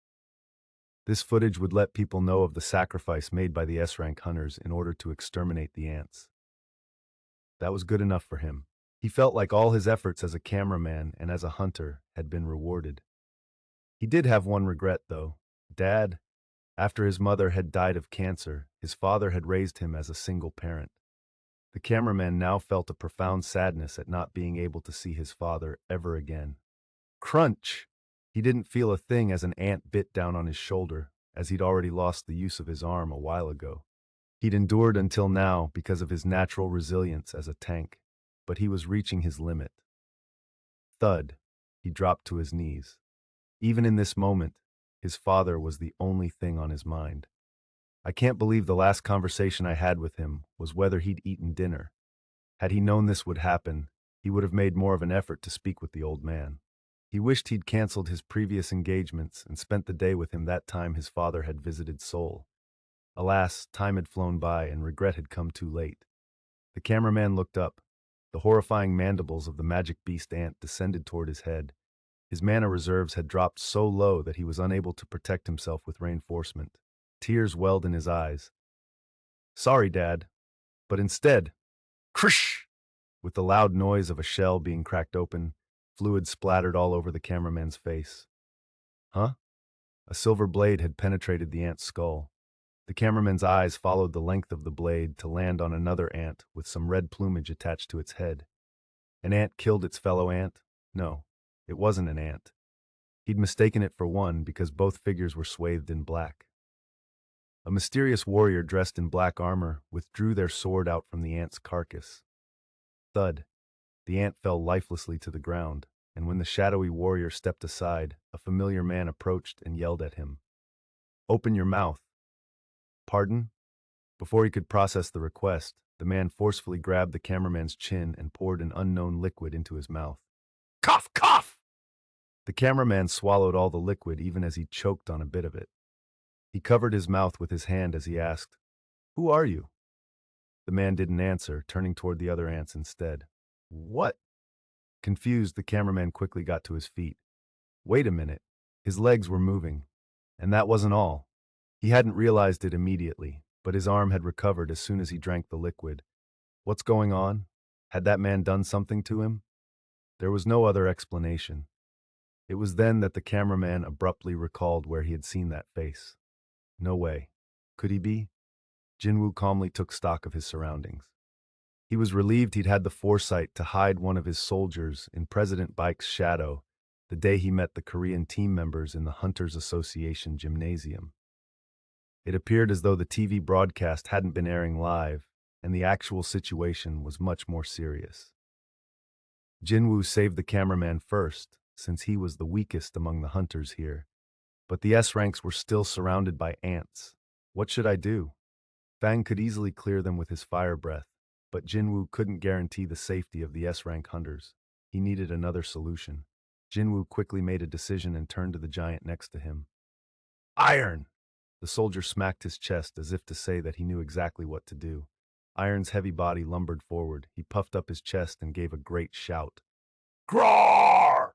This footage would let people know of the sacrifice made by the S-rank hunters in order to exterminate the ants. That was good enough for him. He felt like all his efforts as a cameraman and as a hunter had been rewarded. He did have one regret, though. Dad, after his mother had died of cancer, his father had raised him as a single parent. The cameraman now felt a profound sadness at not being able to see his father ever again. Crunch! He didn't feel a thing as an ant bit down on his shoulder, as he'd already lost the use of his arm a while ago. He'd endured until now because of his natural resilience as a tank, but he was reaching his limit. Thud! He dropped to his knees. Even in this moment, his father was the only thing on his mind. I can't believe the last conversation I had with him was whether he'd eaten dinner. Had he known this would happen, he would have made more of an effort to speak with the old man. He wished he'd canceled his previous engagements and spent the day with him that time his father had visited Seoul. Alas, time had flown by and regret had come too late. The cameraman looked up. The horrifying mandibles of the magic beast ant descended toward his head. His mana reserves had dropped so low that he was unable to protect himself with reinforcement. Tears welled in his eyes. Sorry, Dad. But instead, krish! With the loud noise of a shell being cracked open, fluid splattered all over the cameraman's face. Huh? A silver blade had penetrated the ant's skull. The cameraman's eyes followed the length of the blade to land on another ant with some red plumage attached to its head. An ant killed its fellow ant? No, it wasn't an ant. He'd mistaken it for one because both figures were swathed in black. A mysterious warrior dressed in black armor withdrew their sword out from the ant's carcass. Thud. The ant fell lifelessly to the ground, and when the shadowy warrior stepped aside, a familiar man approached and yelled at him. Open your mouth. Pardon? Before he could process the request, the man forcefully grabbed the cameraman's chin and poured an unknown liquid into his mouth. Cough, cough! The cameraman swallowed all the liquid even as he choked on a bit of it. He covered his mouth with his hand as he asked, Who are you? The man didn't answer, turning toward the other ants instead. What? Confused, the cameraman quickly got to his feet. Wait a minute. His legs were moving. And that wasn't all. He hadn't realized it immediately, but his arm had recovered as soon as he drank the liquid. What's going on? Had that man done something to him? There was no other explanation. It was then that the cameraman abruptly recalled where he had seen that face. No way. Could he be? Jin-Woo calmly took stock of his surroundings. He was relieved he'd had the foresight to hide one of his soldiers in President Baek's shadow the day he met the Korean team members in the Hunters Association gymnasium. It appeared as though the TV broadcast hadn't been airing live, and the actual situation was much more serious. Jin-Woo saved the cameraman first, since he was the weakest among the hunters here. But the S-ranks were still surrounded by ants. What should I do? Fang could easily clear them with his fire breath, but Jin-Woo couldn't guarantee the safety of the S-rank hunters. He needed another solution. Jin-Woo quickly made a decision and turned to the giant next to him. Iron! The soldier smacked his chest as if to say that he knew exactly what to do. Iron's heavy body lumbered forward. He puffed up his chest and gave a great shout. Grawr!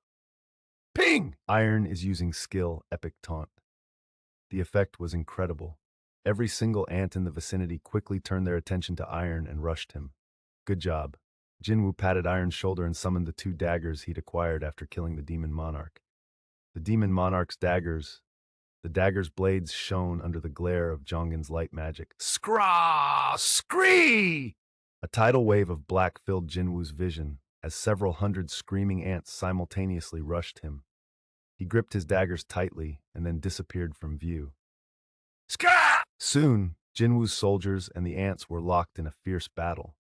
Ping! Iron is using skill, epic taunt. The effect was incredible. Every single ant in the vicinity quickly turned their attention to Iron and rushed him. Good job. Jin-Woo patted Iron's shoulder and summoned the 2 daggers he'd acquired after killing the demon monarch. The demon monarch's daggers. The dagger's blades shone under the glare of Jongin's light magic. Scraw! Scree! A tidal wave of black filled Jin-Woo's vision as several hundred screaming ants simultaneously rushed him. He gripped his daggers tightly and then disappeared from view. Ska! Soon, Jin-Woo's soldiers and the ants were locked in a fierce battle.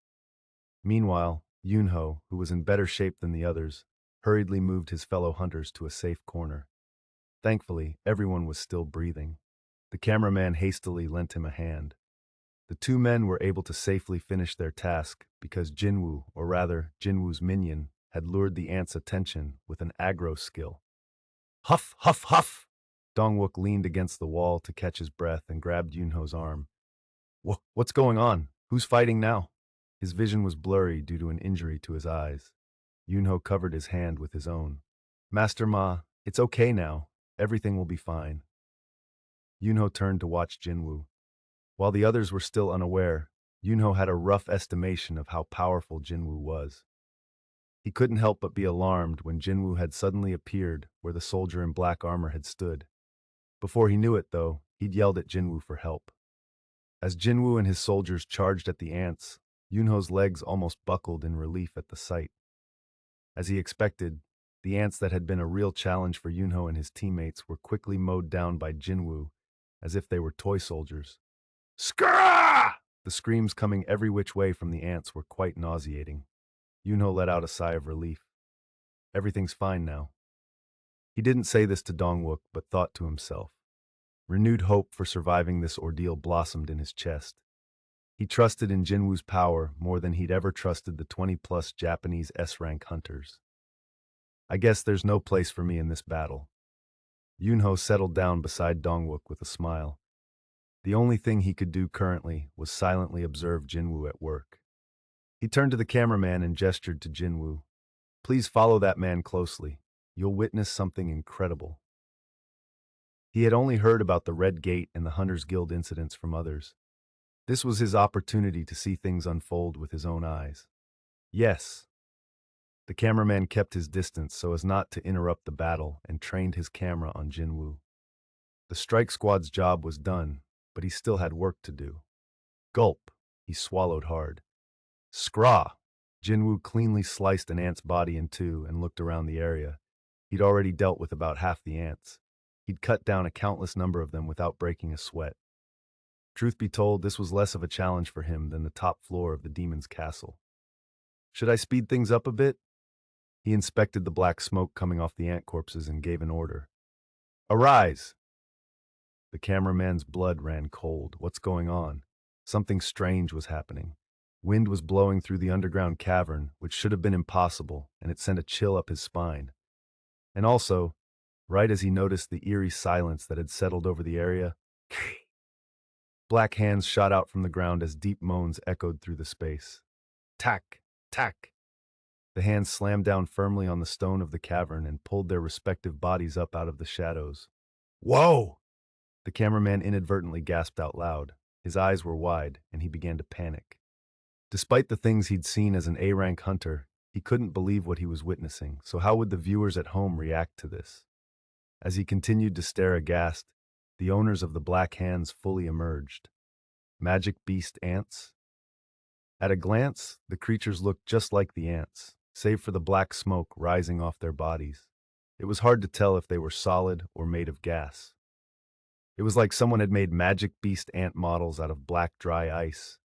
Meanwhile, Yoon-ho, who was in better shape than the others, hurriedly moved his fellow hunters to a safe corner. Thankfully, everyone was still breathing. The cameraman hastily lent him a hand. The 2 men were able to safely finish their task because Jin-Woo, or rather, Jin-Woo's minion, had lured the ants' attention with an aggro skill. Huff, huff, huff! Dong-wook leaned against the wall to catch his breath and grabbed Yoon-ho's arm. What's going on? Who's fighting now? His vision was blurry due to an injury to his eyes. Yoon-ho covered his hand with his own. Master Ma, it's okay now. Everything will be fine. Yoon-ho turned to watch Jin-Woo. While the others were still unaware, Yoon-ho had a rough estimation of how powerful Jin-Woo was. He couldn't help but be alarmed when Jin-Woo had suddenly appeared where the soldier in black armor had stood. Before he knew it, though, he'd yelled at Jin-Woo for help. As Jin-Woo and his soldiers charged at the ants, Yoon-ho's legs almost buckled in relief at the sight. As he expected, the ants that had been a real challenge for Yoon-ho and his teammates were quickly mowed down by Jin-Woo, as if they were toy soldiers. Skrrrah! The screams coming every which way from the ants were quite nauseating. Yoon-ho let out a sigh of relief. Everything's fine now. He didn't say this to Dong-wook, but thought to himself. Renewed hope for surviving this ordeal blossomed in his chest. He trusted in Jin-Woo's power more than he'd ever trusted the 20-plus Japanese S-rank hunters. I guess there's no place for me in this battle. Yoon-ho settled down beside Dong-wook with a smile. The only thing he could do currently was silently observe Jin-Woo at work. He turned to the cameraman and gestured to Jin-Woo. Please follow that man closely. You'll witness something incredible. He had only heard about the Red Gate and the Hunters Guild incidents from others. This was his opportunity to see things unfold with his own eyes. Yes. The cameraman kept his distance so as not to interrupt the battle and trained his camera on Jin-Woo. The strike squad's job was done, but he still had work to do. Gulp. He swallowed hard. Scraw! Jin-Woo cleanly sliced an ant's body in 2 and looked around the area. He'd already dealt with about half the ants. He'd cut down a countless number of them without breaking a sweat. Truth be told, this was less of a challenge for him than the top floor of the demon's castle. Should I speed things up a bit? He inspected the black smoke coming off the ant corpses and gave an order. Arise! The cameraman's blood ran cold. What's going on? Something strange was happening. Wind was blowing through the underground cavern, which should have been impossible, and it sent a chill up his spine. And also, right as he noticed the eerie silence that had settled over the area, black hands shot out from the ground as deep moans echoed through the space. Tack! Tack! The hands slammed down firmly on the stone of the cavern and pulled their respective bodies up out of the shadows. Whoa! The cameraman inadvertently gasped out loud. His eyes were wide, and he began to panic. Despite the things he'd seen as an A-rank hunter, he couldn't believe what he was witnessing, so how would the viewers at home react to this? As he continued to stare aghast, the owners of the black hands fully emerged. Magic beast ants? At a glance, the creatures looked just like the ants, save for the black smoke rising off their bodies. It was hard to tell if they were solid or made of gas. It was like someone had made magic beast ant models out of black dry ice.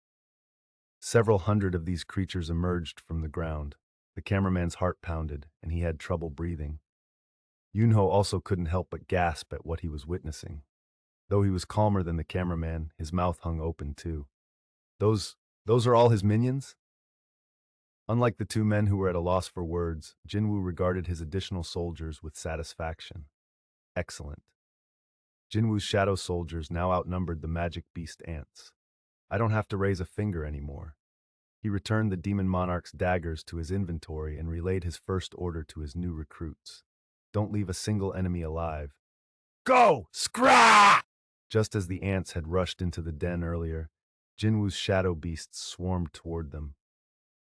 Several hundred of these creatures emerged from the ground. The cameraman's heart pounded, and he had trouble breathing. Yunho also couldn't help but gasp at what he was witnessing. Though he was calmer than the cameraman, his mouth hung open too. Those, those are all his minions? Unlike the two men who were at a loss for words, Jin-Woo regarded his additional soldiers with satisfaction. Excellent. Jin-Woo's shadow soldiers now outnumbered the magic beast ants. I don't have to raise a finger anymore. He returned the demon monarch's daggers to his inventory and relayed his first order to his new recruits. Don't leave a single enemy alive. Go! Scrah! Just as the ants had rushed into the den earlier, Jin-Woo's shadow beasts swarmed toward them.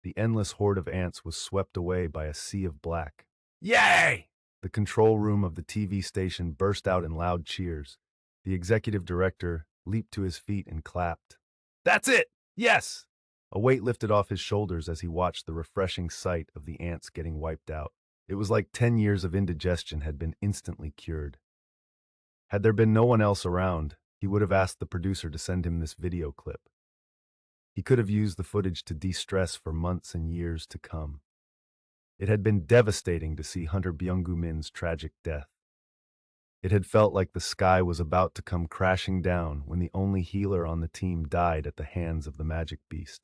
The endless horde of ants was swept away by a sea of black. Yay! The control room of the TV station burst out in loud cheers. The executive director leaped to his feet and clapped. That's it! Yes! A weight lifted off his shoulders as he watched the refreshing sight of the ants getting wiped out. It was like 10 years of indigestion had been instantly cured. Had there been no one else around, he would have asked the producer to send him this video clip. He could have used the footage to de-stress for months and years to come. It had been devastating to see Hunter Byung-gu-min's tragic death. It had felt like the sky was about to come crashing down when the only healer on the team died at the hands of the magic beast.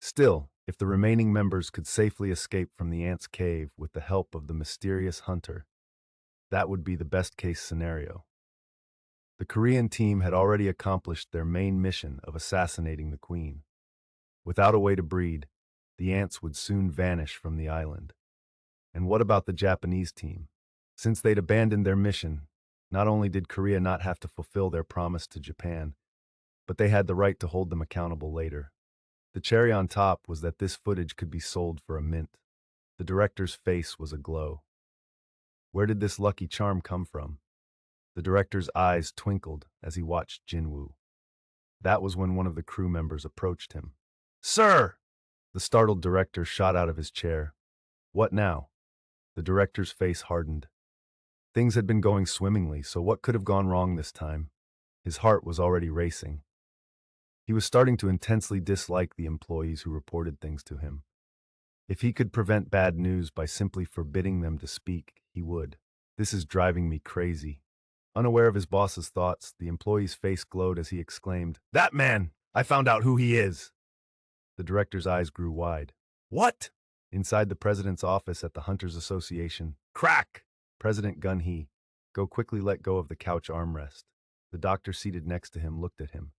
Still, if the remaining members could safely escape from the ants' cave with the help of the mysterious hunter, that would be the best-case scenario. The Korean team had already accomplished their main mission of assassinating the queen. Without a way to breed, the ants would soon vanish from the island. And what about the Japanese team? Since they'd abandoned their mission, not only did Korea not have to fulfill their promise to Japan, but they had the right to hold them accountable later. The cherry on top was that this footage could be sold for a mint. The director's face was aglow. Where did this lucky charm come from? The director's eyes twinkled as he watched Jin-Woo. That was when one of the crew members approached him. Sir! The startled director shot out of his chair. What now? The director's face hardened. Things had been going swimmingly, so what could have gone wrong this time? His heart was already racing. He was starting to intensely dislike the employees who reported things to him. If he could prevent bad news by simply forbidding them to speak, he would. This is driving me crazy. Unaware of his boss's thoughts, the employee's face glowed as he exclaimed, That man! I found out who he is! The director's eyes grew wide. What? Inside the president's office at the Hunters Association. Crack! President Gun-hee, go quickly let go of the couch armrest. The doctor seated next to him looked at him.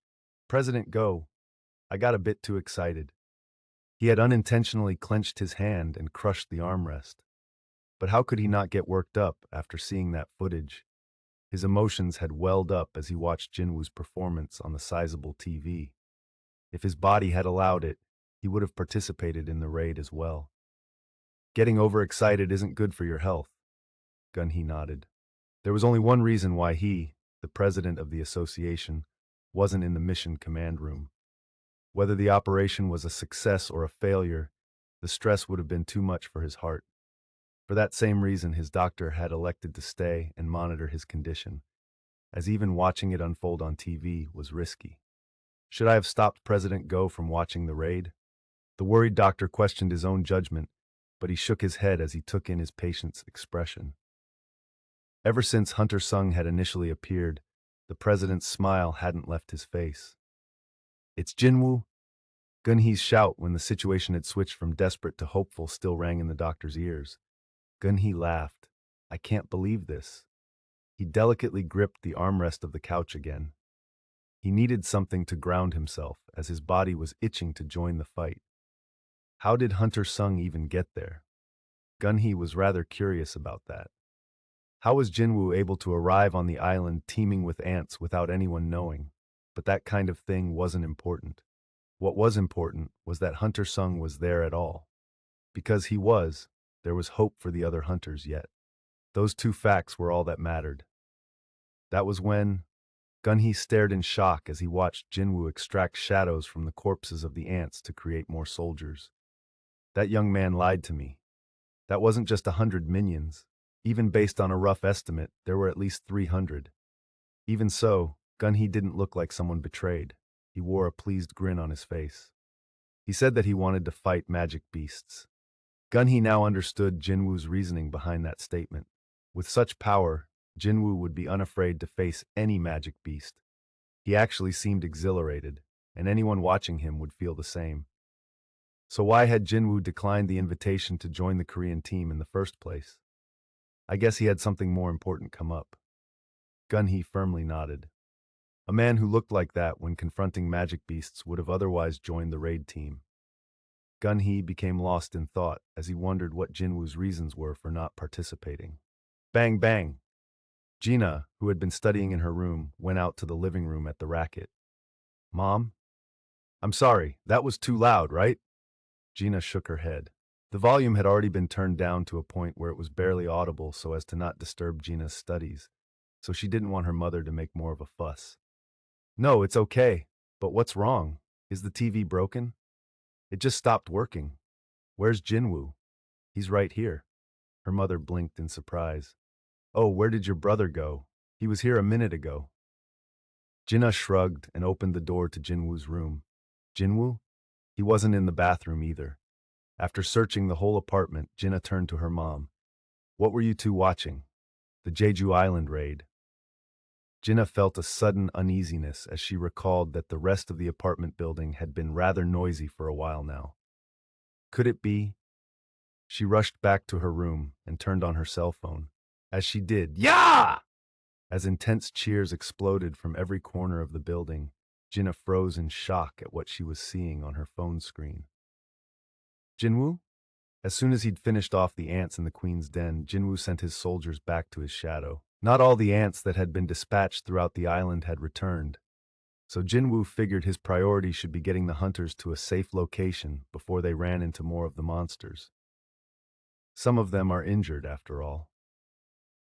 President Go, I got a bit too excited. He had unintentionally clenched his hand and crushed the armrest. But how could he not get worked up after seeing that footage? His emotions had welled up as he watched Jin-Woo's performance on the sizable TV. If his body had allowed it, he would have participated in the raid as well. Getting overexcited isn't good for your health. Gun-hee nodded. There was only one reason why he, the president of the association, wasn't in the mission command room. Whether the operation was a success or a failure, the stress would have been too much for his heart. For that same reason, his doctor had elected to stay and monitor his condition, as even watching it unfold on TV was risky. Should I have stopped President Go from watching the raid? The worried doctor questioned his own judgment, but he shook his head as he took in his patient's expression. Ever since Hunter Sung had initially appeared, the president's smile hadn't left his face. It's Jin-Woo? Gun-hee's shout when the situation had switched from desperate to hopeful still rang in the doctor's ears. Gun-hee laughed. I can't believe this. He delicately gripped the armrest of the couch again. He needed something to ground himself, as his body was itching to join the fight. How did Hunter Sung even get there? Gun-hee was rather curious about that. How was Jin-Woo able to arrive on the island teeming with ants without anyone knowing? But that kind of thing wasn't important. What was important was that Hunter Sung was there at all. Because he was, there was hope for the other hunters yet. Those two facts were all that mattered. That was when Gunhee stared in shock as he watched Jin-Woo extract shadows from the corpses of the ants to create more soldiers. That young man lied to me. That wasn't just 100 minions. Even based on a rough estimate, there were at least 300. Even so, Gunhee didn't look like someone betrayed. He wore a pleased grin on his face. He said that he wanted to fight magic beasts. Gunhee now understood Jin-Woo's reasoning behind that statement. With such power, Jin-Woo would be unafraid to face any magic beast. He actually seemed exhilarated, and anyone watching him would feel the same. So why had Jin-Woo declined the invitation to join the Korean team in the first place? I guess he had something more important come up. Gunhee firmly nodded. A man who looked like that when confronting magic beasts would have otherwise joined the raid team. Gunhee became lost in thought as he wondered what Jin-Woo's reasons were for not participating. Bang bang! Gina, who had been studying in her room, went out to the living room at the racket. Mom? I'm sorry, that was too loud, right? Gina shook her head. The volume had already been turned down to a point where it was barely audible so as to not disturb Gina's studies, so she didn't want her mother to make more of a fuss. No, it's okay. But what's wrong? Is the TV broken? It just stopped working. Where's Jin-Woo? He's right here. Her mother blinked in surprise. Oh, where did your brother go? He was here a minute ago. Jinna shrugged and opened the door to Jin-Woo's room. Jin-Woo? He wasn't in the bathroom either. After searching the whole apartment, Jinna turned to her mom. What were you two watching? The Jeju Island raid. Jinna felt a sudden uneasiness as she recalled that the rest of the apartment building had been rather noisy for a while now. Could it be? She rushed back to her room and turned on her cell phone. As she did, "Yeah!" As intense cheers exploded from every corner of the building, Jinna froze in shock at what she was seeing on her phone screen. Jin-Woo? As soon as he'd finished off the ants in the queen's den, Jin-Woo sent his soldiers back to his shadow. Not all the ants that had been dispatched throughout the island had returned, so Jin-Woo figured his priority should be getting the hunters to a safe location before they ran into more of the monsters. Some of them are injured, after all.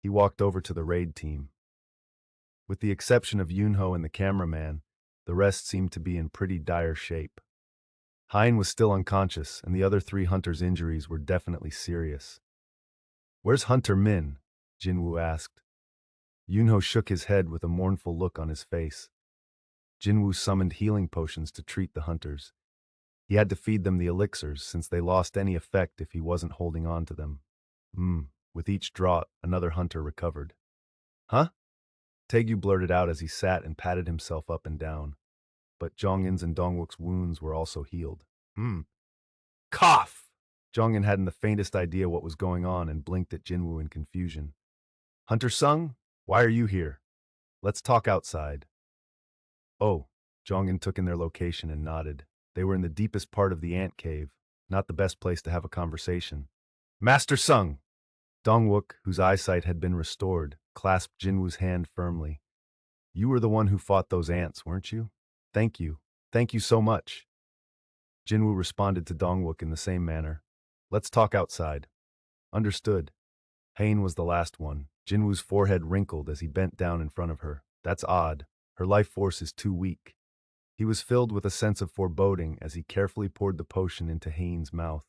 He walked over to the raid team. With the exception of Yunho and the cameraman, the rest seemed to be in pretty dire shape. Hein was still unconscious, and the other 3 hunters' injuries were definitely serious. Where's Hunter Min? Jin-Woo asked. Yunho shook his head with a mournful look on his face. Jin-Woo summoned healing potions to treat the hunters. He had to feed them the elixirs since they lost any effect if he wasn't holding on to them. With each draught, another hunter recovered. Huh? Taegyu blurted out as he sat and patted himself up and down. But Jongin's and Dongwook's wounds were also healed. Cough! Jongin hadn't the faintest idea what was going on and blinked at Jinwoo in confusion. Hunter Sung, why are you here? Let's talk outside. Oh, Jongin took in their location and nodded. They were in the deepest part of the ant cave, not the best place to have a conversation. Master Sung! Dongwook, whose eyesight had been restored, clasped Jinwoo's hand firmly. You were the one who fought those ants, weren't you? Thank you. Thank you so much. Jinwoo responded to Dongwook in the same manner. Let's talk outside. Understood. Hain was the last one. Jinwoo's forehead wrinkled as he bent down in front of her. That's odd. Her life force is too weak. He was filled with a sense of foreboding as he carefully poured the potion into Hain's mouth.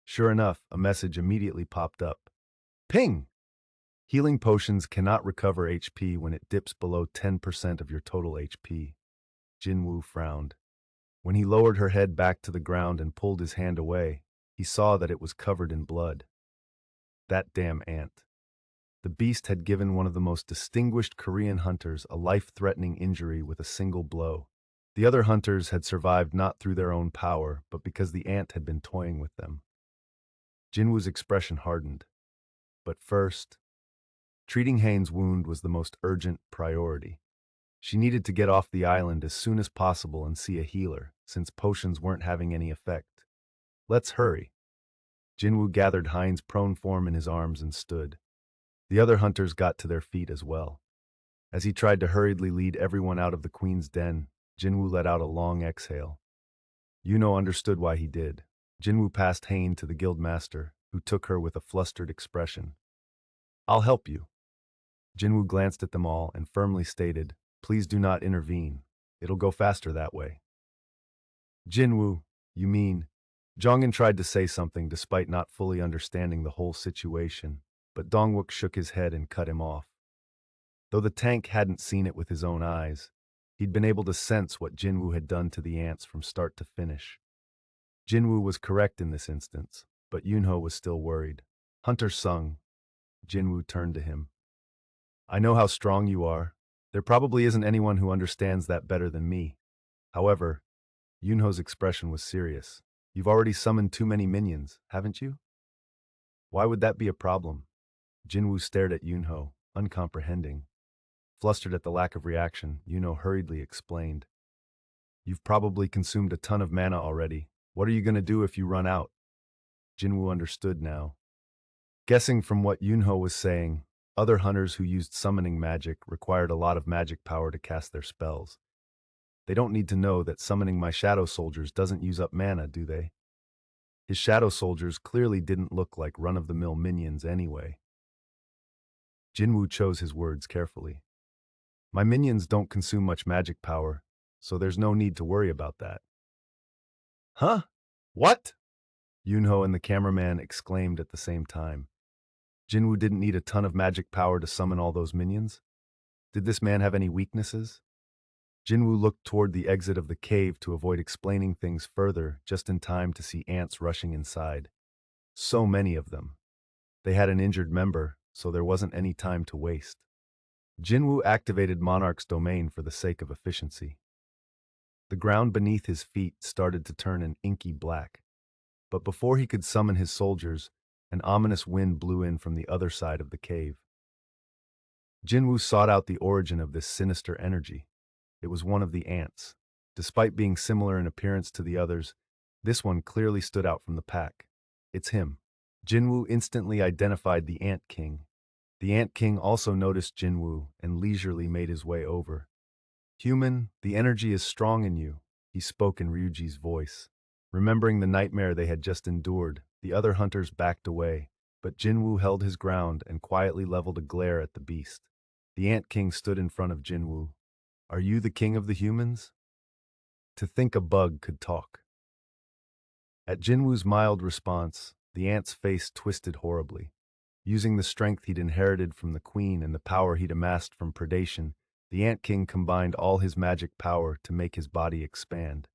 Sure enough, a message immediately popped up. Ping! Healing potions cannot recover HP when it dips below 10% of your total HP. Jin-Woo frowned. When he lowered her head back to the ground and pulled his hand away, he saw that it was covered in blood. That damn ant. The beast had given one of the most distinguished Korean hunters a life-threatening injury with a single blow. The other hunters had survived not through their own power, but because the ant had been toying with them. Jinwoo's expression hardened. But first, treating Hain's wound was the most urgent priority. She needed to get off the island as soon as possible and see a healer, since potions weren't having any effect. Let's hurry. Jinwoo gathered Hain's prone form in his arms and stood. The other hunters got to their feet as well. As he tried to hurriedly lead everyone out of the queen's den, Jin-Woo let out a long exhale. Yuno understood why he did. Jin-Woo passed Hain to the guild master, who took her with a flustered expression. I'll help you. Jin-Woo glanced at them all and firmly stated, please do not intervene. It'll go faster that way. Jin-Woo, you mean? Jongin tried to say something despite not fully understanding the whole situation, but Dongwook shook his head and cut him off. Though the tank hadn't seen it with his own eyes, he'd been able to sense what Jin-Woo had done to the ants from start to finish. Jin-Woo was correct in this instance, but Yunho was still worried. Hunter Sung. Jin-Woo turned to him. I know how strong you are. There probably isn't anyone who understands that better than me. However, Yunho's expression was serious. You've already summoned too many minions, haven't you? Why would that be a problem? Jin-Woo stared at Yunho, uncomprehending. Flustered at the lack of reaction, Yunho hurriedly explained. You've probably consumed a ton of mana already. What are you going to do if you run out? Jin-Woo understood now. Guessing from what Yunho was saying, other hunters who used summoning magic required a lot of magic power to cast their spells. They don't need to know that summoning my shadow soldiers doesn't use up mana, do they? His shadow soldiers clearly didn't look like run-of-the-mill minions anyway. Jin-Woo chose his words carefully. My minions don't consume much magic power, so there's no need to worry about that. Huh? What? Yunho and the cameraman exclaimed at the same time. Jin-Woo didn't need a ton of magic power to summon all those minions? Did this man have any weaknesses? Jin-Woo looked toward the exit of the cave to avoid explaining things further, just in time to see ants rushing inside. So many of them. They had an injured member, so there wasn't any time to waste. Jin-Woo activated Monarch's domain for the sake of efficiency. The ground beneath his feet started to turn an inky black. But before he could summon his soldiers, an ominous wind blew in from the other side of the cave. Jin-Woo sought out the origin of this sinister energy. It was one of the ants. Despite being similar in appearance to the others, this one clearly stood out from the pack. It's him. Jin-Woo instantly identified the Ant King. The Ant King also noticed Jin-Woo and leisurely made his way over. Human, the energy is strong in you, he spoke in Ryuji's voice. Remembering the nightmare they had just endured, the other hunters backed away, but Jin-Woo held his ground and quietly leveled a glare at the beast. The Ant King stood in front of Jin-Woo. Are you the king of the humans? To think a bug could talk. At Jin-Woo's mild response, the ant's face twisted horribly. Using the strength he'd inherited from the queen and the power he'd amassed from predation, the Ant King combined all his magic power to make his body expand.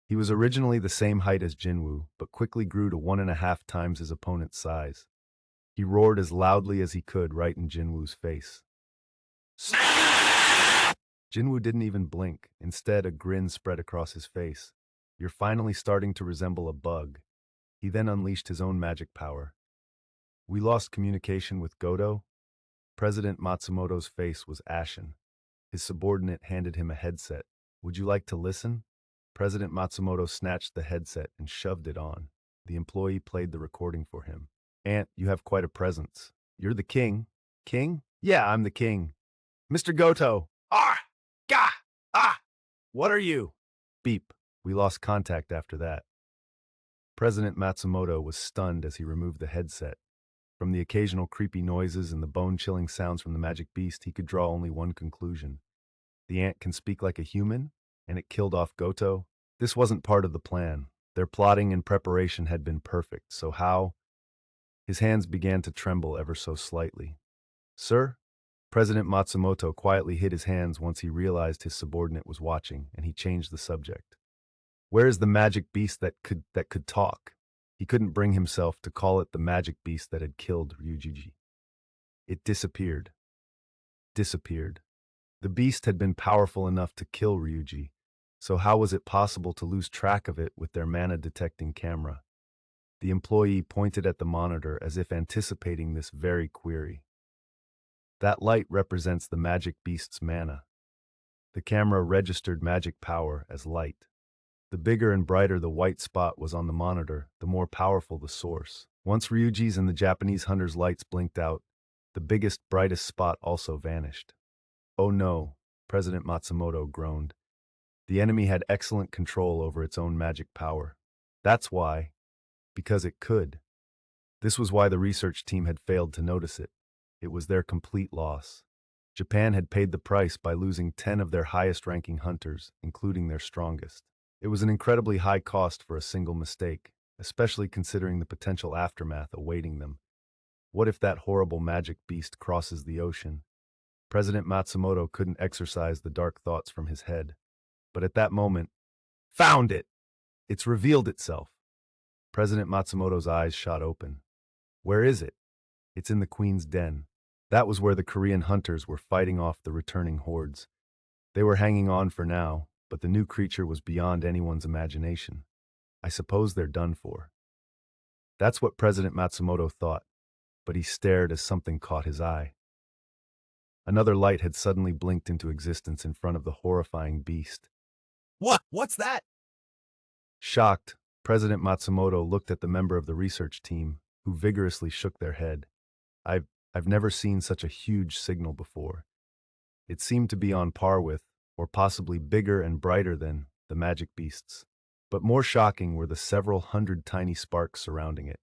He was originally the same height as Jin-Woo, but quickly grew to 1.5 times his opponent's size. He roared as loudly as he could right in Jin-Woo's face. Jin-Woo didn't even blink. Instead, a grin spread across his face. You're finally starting to resemble a bug. He then unleashed his own magic power. We lost communication with Goto? President Matsumoto's face was ashen. His subordinate handed him a headset. Would you like to listen? President Matsumoto snatched the headset and shoved it on. The employee played the recording for him. Ant, you have quite a presence. You're the king. King? Yeah, I'm the king. Mr. Goto. Ah! Gah! Ah! What are you? Beep. We lost contact after that. President Matsumoto was stunned as he removed the headset. From the occasional creepy noises and the bone-chilling sounds from the magic beast, he could draw only one conclusion. The ant can speak like a human, and it killed off Goto. This wasn't part of the plan. Their plotting and preparation had been perfect, so how? His hands began to tremble ever so slightly. Sir? President Matsumoto quietly hid his hands once he realized his subordinate was watching, and he changed the subject. Where is the magic beast that could talk? He couldn't bring himself to call it the magic beast that had killed Ryuji. It disappeared. Disappeared. The beast had been powerful enough to kill Ryuji, so how was it possible to lose track of it with their mana-detecting camera? The employee pointed at the monitor as if anticipating this very query. That light represents the magic beast's mana. The camera registered magic power as light. The bigger and brighter the white spot was on the monitor, the more powerful the source. Once Ryuji's and the Japanese hunter's lights blinked out, the biggest, brightest spot also vanished. Oh no, President Matsumoto groaned. The enemy had excellent control over its own magic power. That's why, because it could. This was why the research team had failed to notice it. It was their complete loss. Japan had paid the price by losing 10 of their highest-ranking hunters, including their strongest. It was an incredibly high cost for a single mistake, especially considering the potential aftermath awaiting them. What if that horrible magic beast crosses the ocean? President Matsumoto couldn't exorcise the dark thoughts from his head. But at that moment, found it! It's revealed itself. President Matsumoto's eyes shot open. Where is it? It's in the Queen's den. That was where the Korean hunters were fighting off the returning hordes. They were hanging on for now, but the new creature was beyond anyone's imagination. I suppose they're done for. That's what President Matsumoto thought, but he stared as something caught his eye. Another light had suddenly blinked into existence in front of the horrifying beast. What? What's that? Shocked, President Matsumoto looked at the member of the research team, who vigorously shook their head. I've never seen such a huge signal before. It seemed to be on par with, or possibly bigger and brighter than, the magic beasts. But more shocking were the several hundred tiny sparks surrounding it.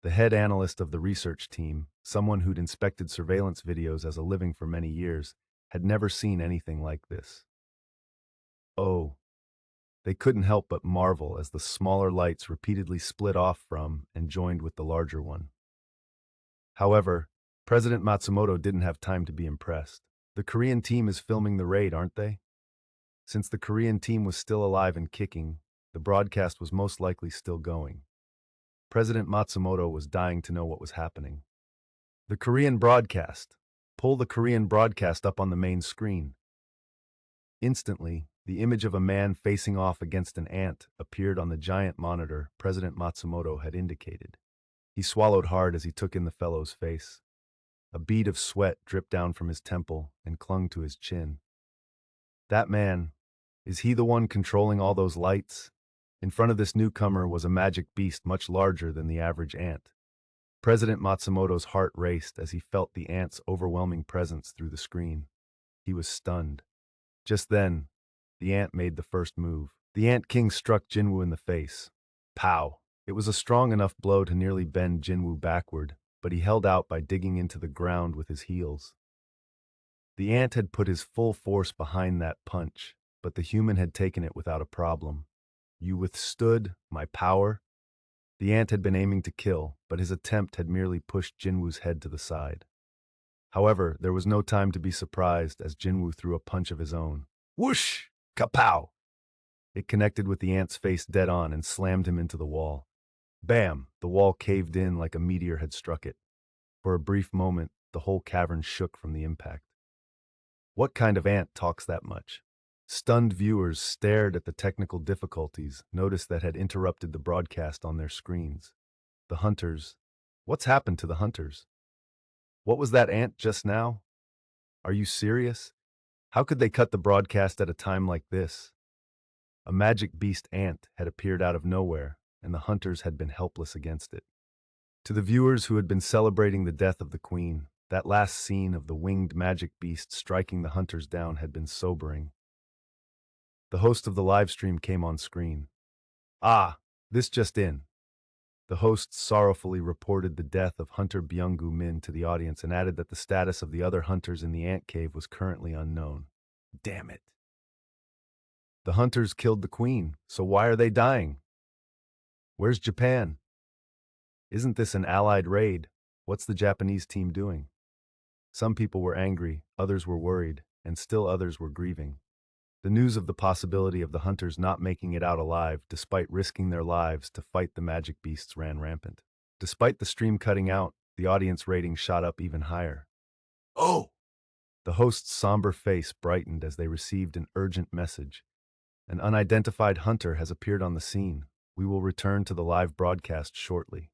The head analyst of the research team, someone who'd inspected surveillance videos as a living for many years, had never seen anything like this. Oh, they couldn't help but marvel as the smaller lights repeatedly split off from and joined with the larger one. However, President Matsumoto didn't have time to be impressed. The Korean team is filming the raid, aren't they? Since the Korean team was still alive and kicking, the broadcast was most likely still going. President Matsumoto was dying to know what was happening. The Korean broadcast. Pull the Korean broadcast up on the main screen. Instantly, the image of a man facing off against an ant appeared on the giant monitor President Matsumoto had indicated. He swallowed hard as he took in the fellow's face. A bead of sweat dripped down from his temple and clung to his chin. That man, is he the one controlling all those lights? In front of this newcomer was a magic beast much larger than the average ant. President Matsumoto's heart raced as he felt the ant's overwhelming presence through the screen. He was stunned. Just then, the ant made the first move. The Ant King struck Jin-Woo in the face. Pow! It was a strong enough blow to nearly bend Jin-Woo backward, but he held out by digging into the ground with his heels. The ant had put his full force behind that punch, but the human had taken it without a problem. You withstood my power? The ant had been aiming to kill, but his attempt had merely pushed Jin-Woo's head to the side. However, there was no time to be surprised as Jin-Woo threw a punch of his own. Whoosh! Kapow! It connected with the ant's face dead on and slammed him into the wall. Bam! The wall caved in like a meteor had struck it. For a brief moment, the whole cavern shook from the impact. What kind of ant talks that much? Stunned viewers stared at the technical difficulties, noticed that had interrupted the broadcast on their screens. The hunters. What's happened to the hunters? What was that ant just now? Are you serious? How could they cut the broadcast at a time like this? A magic beast ant had appeared out of nowhere, and the hunters had been helpless against it. To the viewers who had been celebrating the death of the queen, that last scene of the winged magic beast striking the hunters down had been sobering. The host of the live stream came on screen. Ah, this just in. The host sorrowfully reported the death of Hunter Byung-gu Min to the audience and added that the status of the other hunters in the ant cave was currently unknown. Damn it. The hunters killed the queen, so why are they dying? Where's Japan? Isn't this an allied raid? What's the Japanese team doing? Some people were angry, others were worried, and still others were grieving. The news of the possibility of the hunters not making it out alive, despite risking their lives to fight the magic beasts, ran rampant. Despite the stream cutting out, the audience rating shot up even higher. Oh! The host's somber face brightened as they received an urgent message. An unidentified hunter has appeared on the scene. We will return to the live broadcast shortly.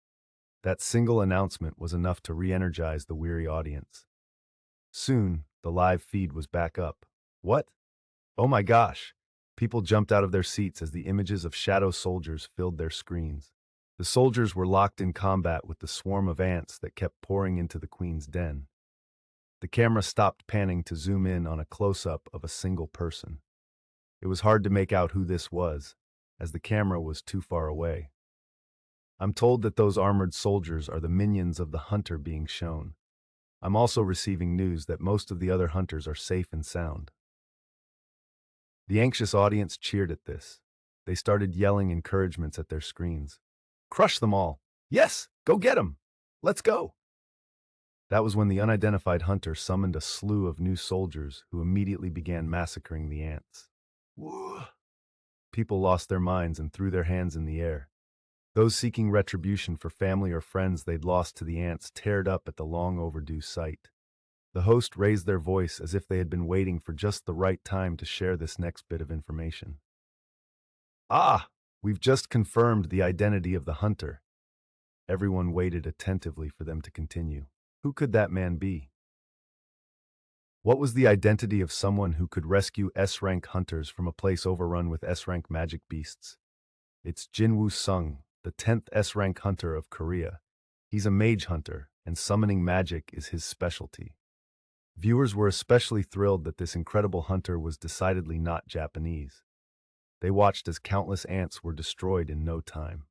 That single announcement was enough to re-energize the weary audience. Soon, the live feed was back up. What? Oh my gosh! People jumped out of their seats as the images of shadow soldiers filled their screens. The soldiers were locked in combat with the swarm of ants that kept pouring into the queen's den. The camera stopped panning to zoom in on a close-up of a single person. It was hard to make out who this was, as the camera was too far away. I'm told that those armored soldiers are the minions of the hunter being shown. I'm also receiving news that most of the other hunters are safe and sound. The anxious audience cheered at this. They started yelling encouragements at their screens. Crush them all! Yes! Go get 'em! Let's go! That was when the unidentified hunter summoned a slew of new soldiers who immediately began massacring the ants. Woo! People lost their minds and threw their hands in the air. Those seeking retribution for family or friends they'd lost to the ants teared up at the long overdue sight. The host raised their voice as if they had been waiting for just the right time to share this next bit of information. Ah! We've just confirmed the identity of the hunter. Everyone waited attentively for them to continue. Who could that man be? What was the identity of someone who could rescue S-rank hunters from a place overrun with S-rank magic beasts? It's Jin-Woo Sung, the 10th S-rank hunter of Korea. He's a mage hunter, and summoning magic is his specialty. Viewers were especially thrilled that this incredible hunter was decidedly not Japanese. They watched as countless ants were destroyed in no time.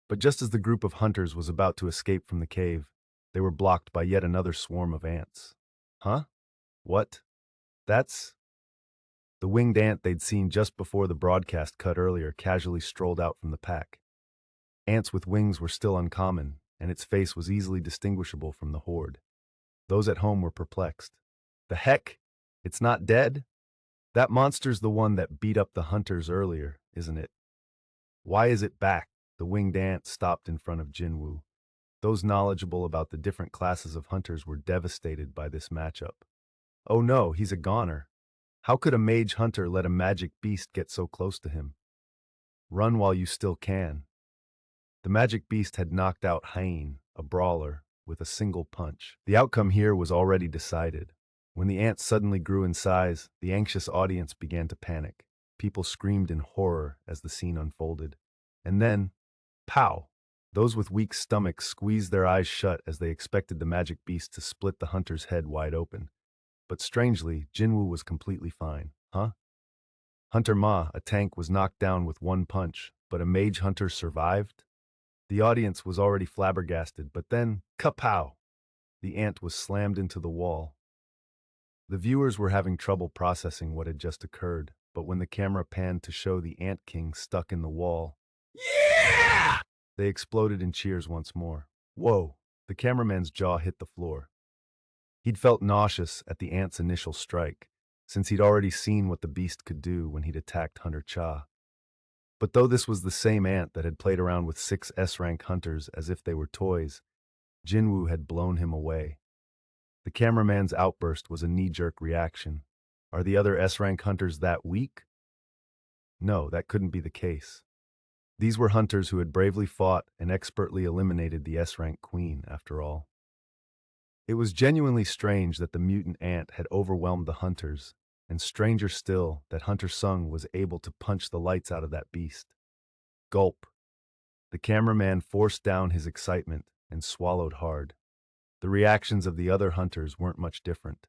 But just as the group of hunters was about to escape from the cave, they were blocked by yet another swarm of ants. Huh? What? That's... The winged ant they'd seen just before the broadcast cut earlier casually strolled out from the pack. Ants with wings were still uncommon, and its face was easily distinguishable from the horde. Those at home were perplexed. The heck? It's not dead? That monster's the one that beat up the hunters earlier, isn't it? Why is it back? The winged ant stopped in front of Jin-Woo. Those knowledgeable about the different classes of hunters were devastated by this matchup. Oh no, he's a goner. How could a mage hunter let a magic beast get so close to him? Run while you still can. The magic beast had knocked out Hain, a brawler, with a single punch. The outcome here was already decided. When the ant suddenly grew in size, the anxious audience began to panic. People screamed in horror as the scene unfolded. And then, pow! Those with weak stomachs squeezed their eyes shut as they expected the magic beast to split the hunter's head wide open. But strangely, Jin-Woo was completely fine. Huh? Hunter Ma, a tank, was knocked down with one punch, but a mage hunter survived? The audience was already flabbergasted, but then, kapow! The ant was slammed into the wall. The viewers were having trouble processing what had just occurred, but when the camera panned to show the Ant King stuck in the wall, Yeah! they exploded in cheers once more. Whoa! The cameraman's jaw hit the floor. He'd felt nauseous at the ant's initial strike, since he'd already seen what the beast could do when he'd attacked Hunter Cha. But though this was the same ant that had played around with 6 S-rank hunters as if they were toys, Jin-Woo had blown him away. The cameraman's outburst was a knee-jerk reaction. Are the other S-rank hunters that weak? No, that couldn't be the case. These were hunters who had bravely fought and expertly eliminated the S-rank queen, after all. It was genuinely strange that the mutant ant had overwhelmed the hunters, and stranger still that Hunter Sung was able to punch the lights out of that beast. Gulp. The cameraman forced down his excitement and swallowed hard. The reactions of the other hunters weren't much different.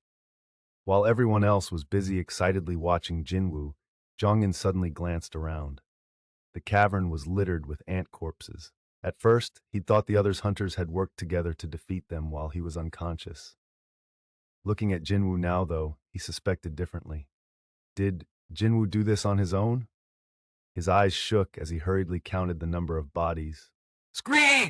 While everyone else was busy excitedly watching Jin-Woo, Jongin suddenly glanced around. The cavern was littered with ant corpses. At first, he'd thought the other hunters had worked together to defeat them while he was unconscious. Looking at Jin-Woo now, though, he suspected differently. Did Jin-Woo do this on his own? His eyes shook as he hurriedly counted the number of bodies. Scream!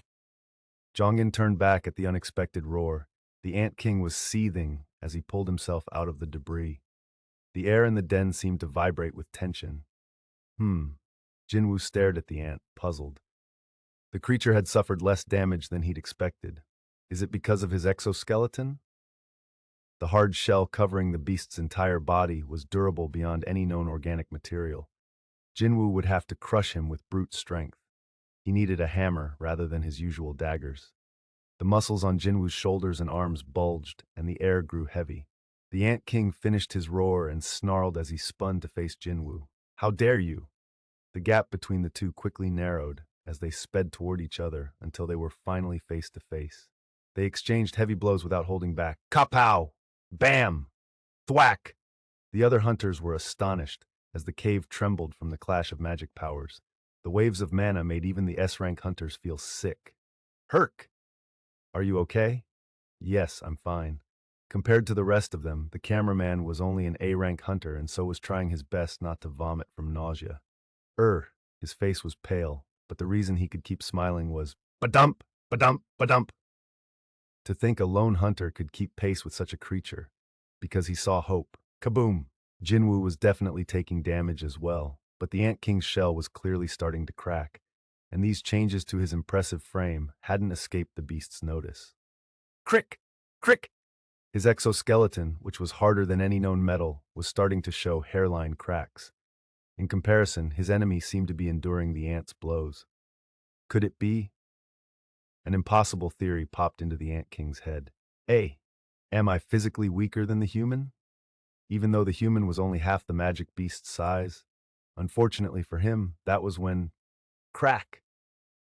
Jongin turned back at the unexpected roar. The Ant King was seething as he pulled himself out of the debris. The air in the den seemed to vibrate with tension. Jin-Woo stared at the ant, puzzled. The creature had suffered less damage than he'd expected. Is it because of his exoskeleton? The hard shell covering the beast's entire body was durable beyond any known organic material. Jin-Woo would have to crush him with brute strength. He needed a hammer rather than his usual daggers. The muscles on Jin-Woo's shoulders and arms bulged, and the air grew heavy. The Ant King finished his roar and snarled as he spun to face Jin-Woo. How dare you! The gap between the two quickly narrowed as they sped toward each other until they were finally face to face. They exchanged heavy blows without holding back. Kapow! Bam! Thwack! The other hunters were astonished as the cave trembled from the clash of magic powers. The waves of mana made even the S-rank hunters feel sick. Herc! Are you okay? Yes, I'm fine. Compared to the rest of them, the cameraman was only an A-rank hunter and so was trying his best not to vomit from nausea. His face was pale, but the reason he could keep smiling was ba-dump, ba-dump, ba-dump. To think a lone hunter could keep pace with such a creature, because he saw hope. Kaboom! Jin-Woo was definitely taking damage as well, but the Ant King's shell was clearly starting to crack, and these changes to his impressive frame hadn't escaped the beast's notice. Crick! Crick! His exoskeleton, which was harder than any known metal, was starting to show hairline cracks. In comparison, his enemy seemed to be enduring the ant's blows. Could it be? An impossible theory popped into the Ant King's head. A. Am I physically weaker than the human? Even though the human was only half the magic beast's size? Unfortunately for him, that was when… Crack!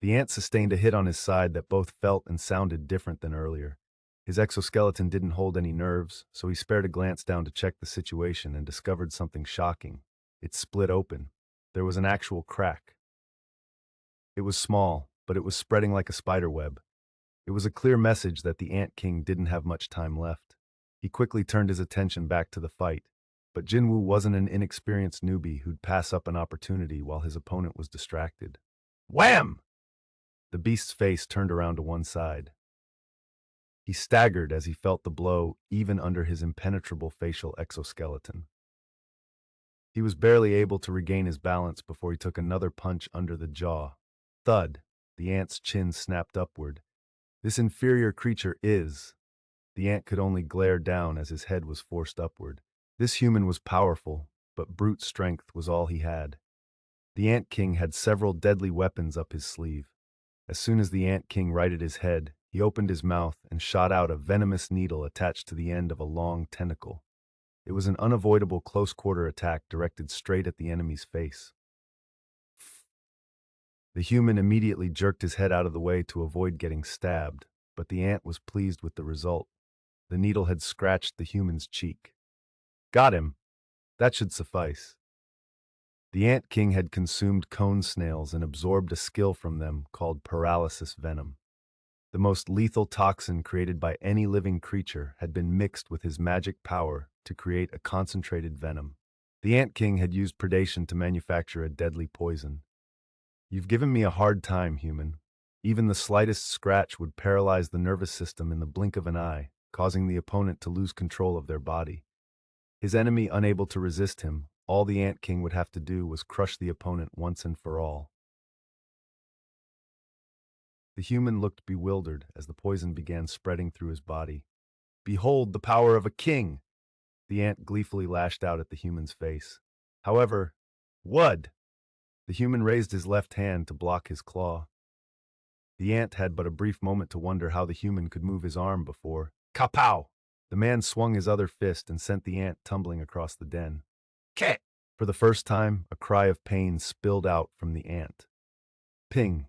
The ant sustained a hit on his side that both felt and sounded different than earlier. His exoskeleton didn't hold any nerves, so he spared a glance down to check the situation and discovered something shocking. It split open. There was an actual crack. It was small, but it was spreading like a spider web. It was a clear message that the Ant King didn't have much time left. He quickly turned his attention back to the fight, but Jin-Woo wasn't an inexperienced newbie who'd pass up an opportunity while his opponent was distracted. Wham! The beast's face turned around to one side. He staggered as he felt the blow even under his impenetrable facial exoskeleton. He was barely able to regain his balance before he took another punch under the jaw. Thud! The ant's chin snapped upward. This inferior creature is… The ant could only glare down as his head was forced upward. This human was powerful, but brute strength was all he had. The Ant King had several deadly weapons up his sleeve. As soon as the Ant King righted his head, he opened his mouth and shot out a venomous needle attached to the end of a long tentacle. It was an unavoidable close-quarter attack directed straight at the enemy's face. The human immediately jerked his head out of the way to avoid getting stabbed, but the ant was pleased with the result. The needle had scratched the human's cheek. Got him! That should suffice. The Ant King had consumed cone snails and absorbed a skill from them called paralysis venom. The most lethal toxin created by any living creature had been mixed with his magic power to create a concentrated venom. The Ant King had used predation to manufacture a deadly poison. You've given me a hard time, human. Even the slightest scratch would paralyze the nervous system in the blink of an eye, causing the opponent to lose control of their body. His enemy unable to resist him, all the Ant King would have to do was crush the opponent once and for all. The human looked bewildered as the poison began spreading through his body. Behold the power of a king! The ant gleefully lashed out at the human's face. However, Wud! The human raised his left hand to block his claw. The ant had but a brief moment to wonder how the human could move his arm before… Kapow! The man swung his other fist and sent the ant tumbling across the den. Ket! For the first time, a cry of pain spilled out from the ant. Ping!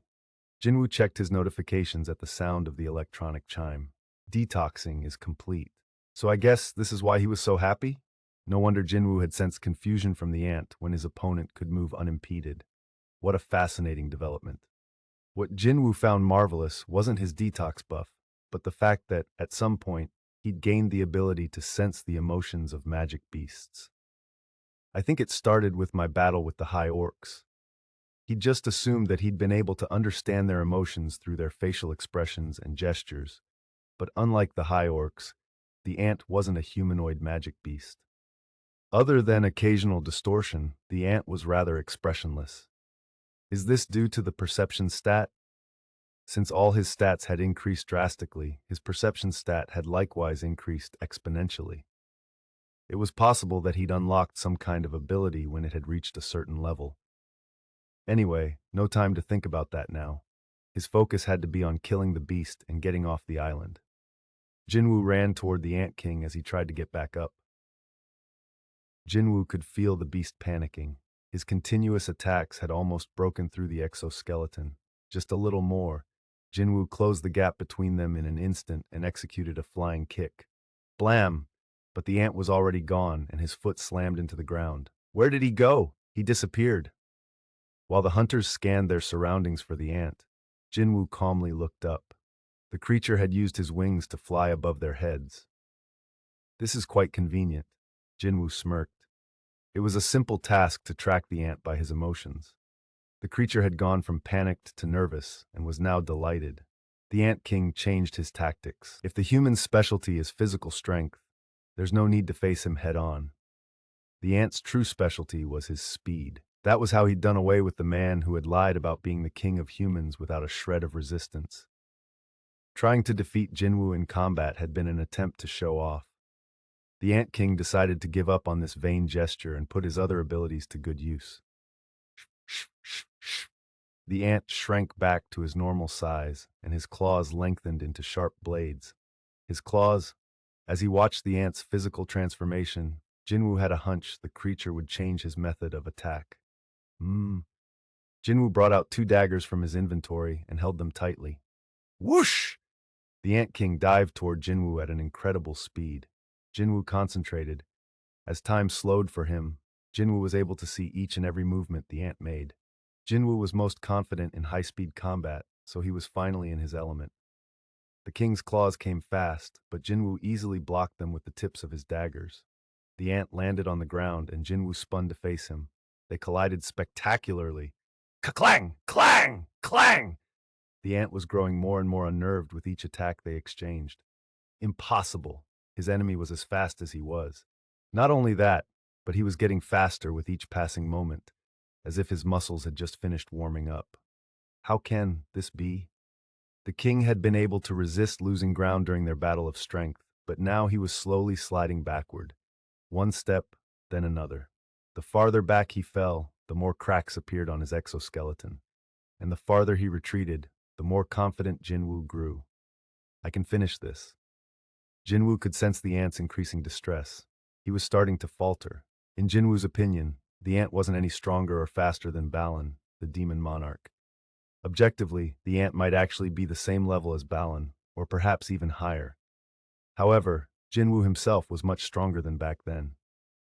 Jin-Woo checked his notifications at the sound of the electronic chime. Detoxing is complete. So I guess this is why he was so happy? No wonder Jin-Woo had sensed confusion from the ant when his opponent could move unimpeded. What a fascinating development. What Jin-Woo found marvelous wasn't his detox buff, but the fact that, at some point, he'd gained the ability to sense the emotions of magic beasts. I think it started with my battle with the high orcs. He'd just assumed that he'd been able to understand their emotions through their facial expressions and gestures. But unlike the high orcs, the ant wasn't a humanoid magic beast. Other than occasional distortion, the ant was rather expressionless. Is this due to the perception stat? Since all his stats had increased drastically, his perception stat had likewise increased exponentially. It was possible that he'd unlocked some kind of ability when it had reached a certain level. Anyway, no time to think about that now. His focus had to be on killing the beast and getting off the island. Jin-Woo ran toward the Ant King as he tried to get back up. Jin-Woo could feel the beast panicking. His continuous attacks had almost broken through the exoskeleton. Just a little more. Jin-Woo closed the gap between them in an instant and executed a flying kick. Blam! But the ant was already gone, and his foot slammed into the ground. Where did he go? He disappeared. While the hunters scanned their surroundings for the ant, Jin-Woo calmly looked up. The creature had used his wings to fly above their heads. This is quite convenient. Jin-Woo smirked. It was a simple task to track the ant by his emotions. The creature had gone from panicked to nervous and was now delighted. The Ant King changed his tactics. If the human's specialty is physical strength, there's no need to face him head on. The ant's true specialty was his speed. That was how he'd done away with the man who had lied about being the king of humans without a shred of resistance. Trying to defeat Jin-Woo in combat had been an attempt to show off. The Ant King decided to give up on this vain gesture and put his other abilities to good use. The ant shrank back to his normal size, and his claws lengthened into sharp blades. His claws, as he watched the ant's physical transformation, Jin-Woo had a hunch the creature would change his method of attack. Jin-Woo brought out 2 daggers from his inventory and held them tightly. Whoosh! The Ant King dived toward Jin-Woo at an incredible speed. Jin-Woo concentrated. As time slowed for him, Jin-Woo was able to see each and every movement the ant made. Jin-Woo was most confident in high-speed combat, so he was finally in his element. The king's claws came fast, but Jin-Woo easily blocked them with the tips of his daggers. The ant landed on the ground, and Jin-Woo spun to face him. They collided spectacularly. Ka-clang! Clang! Clang! The ant was growing more and more unnerved with each attack they exchanged. Impossible. His enemy was as fast as he was. Not only that, but he was getting faster with each passing moment, as if his muscles had just finished warming up. How can this be? The king had been able to resist losing ground during their battle of strength, but now he was slowly sliding backward. One step, then another. The farther back he fell, the more cracks appeared on his exoskeleton. And the farther he retreated, the more confident Jin-Woo grew. I can finish this. Jin-Woo could sense the ant's increasing distress. He was starting to falter. In Jin-Woo's opinion, the ant wasn't any stronger or faster than Balan, the demon monarch. Objectively, the ant might actually be the same level as Balan, or perhaps even higher. However, Jin-Woo himself was much stronger than back then.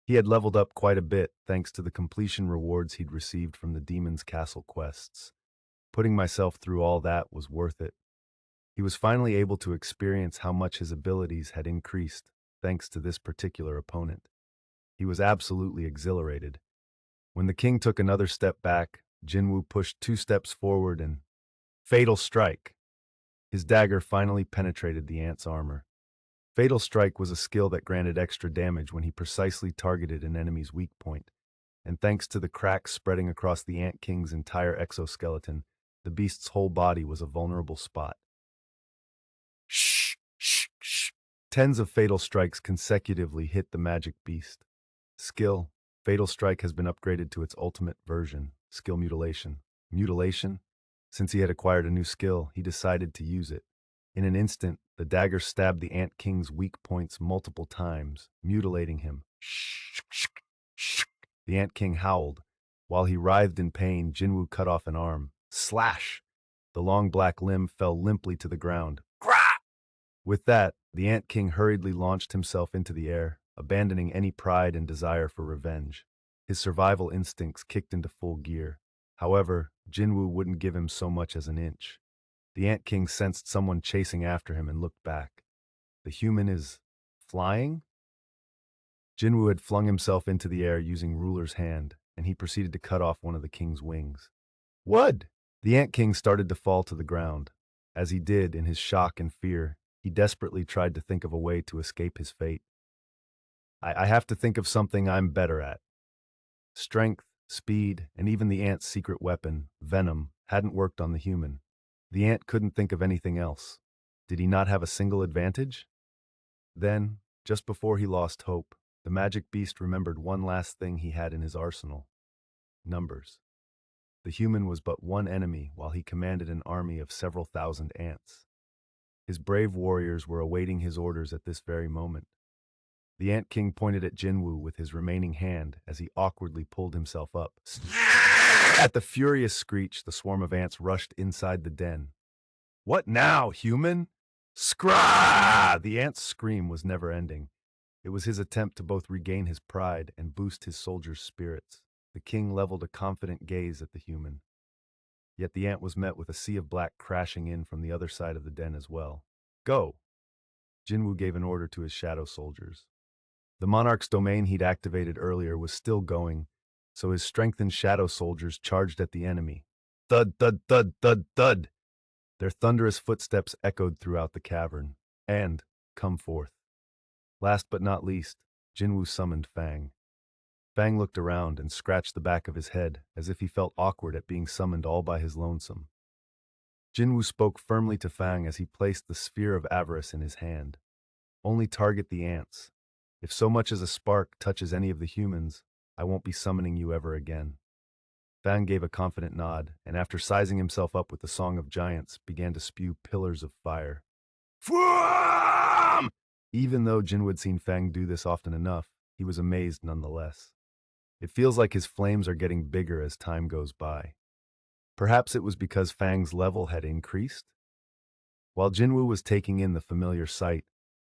He had leveled up quite a bit thanks to the completion rewards he'd received from the Demon's Castle quests. Putting myself through all that was worth it. He was finally able to experience how much his abilities had increased thanks to this particular opponent. He was absolutely exhilarated. When the king took another step back, Jin-Woo pushed 2 steps forward and Fatal Strike! His dagger finally penetrated the ant's armor. Fatal Strike was a skill that granted extra damage when he precisely targeted an enemy's weak point, and thanks to the cracks spreading across the Ant King's entire exoskeleton, the beast's whole body was a vulnerable spot. Shh, shh, shh. Tens of Fatal Strikes consecutively hit the magic beast. Skill: Fatal Strike has been upgraded to its ultimate version, Skill Mutilation. Mutilation? Since he had acquired a new skill, he decided to use it. In an instant, the dagger stabbed the Ant King's weak points multiple times, mutilating him. The Ant King howled. While he writhed in pain, Jin-Woo cut off an arm. Slash! The long black limb fell limply to the ground. Grah! With that, the Ant King hurriedly launched himself into the air, abandoning any pride and desire for revenge. His survival instincts kicked into full gear. However, Jin-Woo wouldn't give him so much as an inch. The Ant King sensed someone chasing after him and looked back. The human is flying? Jin-Woo had flung himself into the air using Ruler's hand, and he proceeded to cut off one of the king's wings. What? The Ant King started to fall to the ground. As he did, in his shock and fear, he desperately tried to think of a way to escape his fate. I have to think of something I'm better at. Strength, speed, and even the ant's secret weapon, venom, hadn't worked on the human. The ant couldn't think of anything else. Did he not have a single advantage? Then, just before he lost hope, the magic beast remembered one last thing he had in his arsenal: numbers. The human was but one enemy while he commanded an army of several thousand ants. His brave warriors were awaiting his orders at this very moment. The Ant King pointed at Jin-Woo with his remaining hand as he awkwardly pulled himself up. At the furious screech, the swarm of ants rushed inside the den. What now, human? Scrah! The ant's scream was never ending. It was his attempt to both regain his pride and boost his soldiers' spirits. The king leveled a confident gaze at the human. Yet the ant was met with a sea of black crashing in from the other side of the den as well. Go! Jin-Woo gave an order to his shadow soldiers. The monarch's domain he'd activated earlier was still going, so his strengthened shadow soldiers charged at the enemy. Thud, thud, thud, thud, thud! Their thunderous footsteps echoed throughout the cavern. And, come forth. Last but not least, Jin-Woo summoned Fang. Fang looked around and scratched the back of his head as if he felt awkward at being summoned all by his lonesome. Jin-Woo spoke firmly to Fang as he placed the sphere of avarice in his hand. Only target the ants. If so much as a spark touches any of the humans, I won't be summoning you ever again. Fang gave a confident nod, and after sizing himself up with the Song of Giants, began to spew pillars of fire. Fwam! Even though Jinwoo had seen Fang do this often enough, he was amazed nonetheless. It feels like his flames are getting bigger as time goes by. Perhaps it was because Fang's level had increased? While Jinwoo was taking in the familiar sight,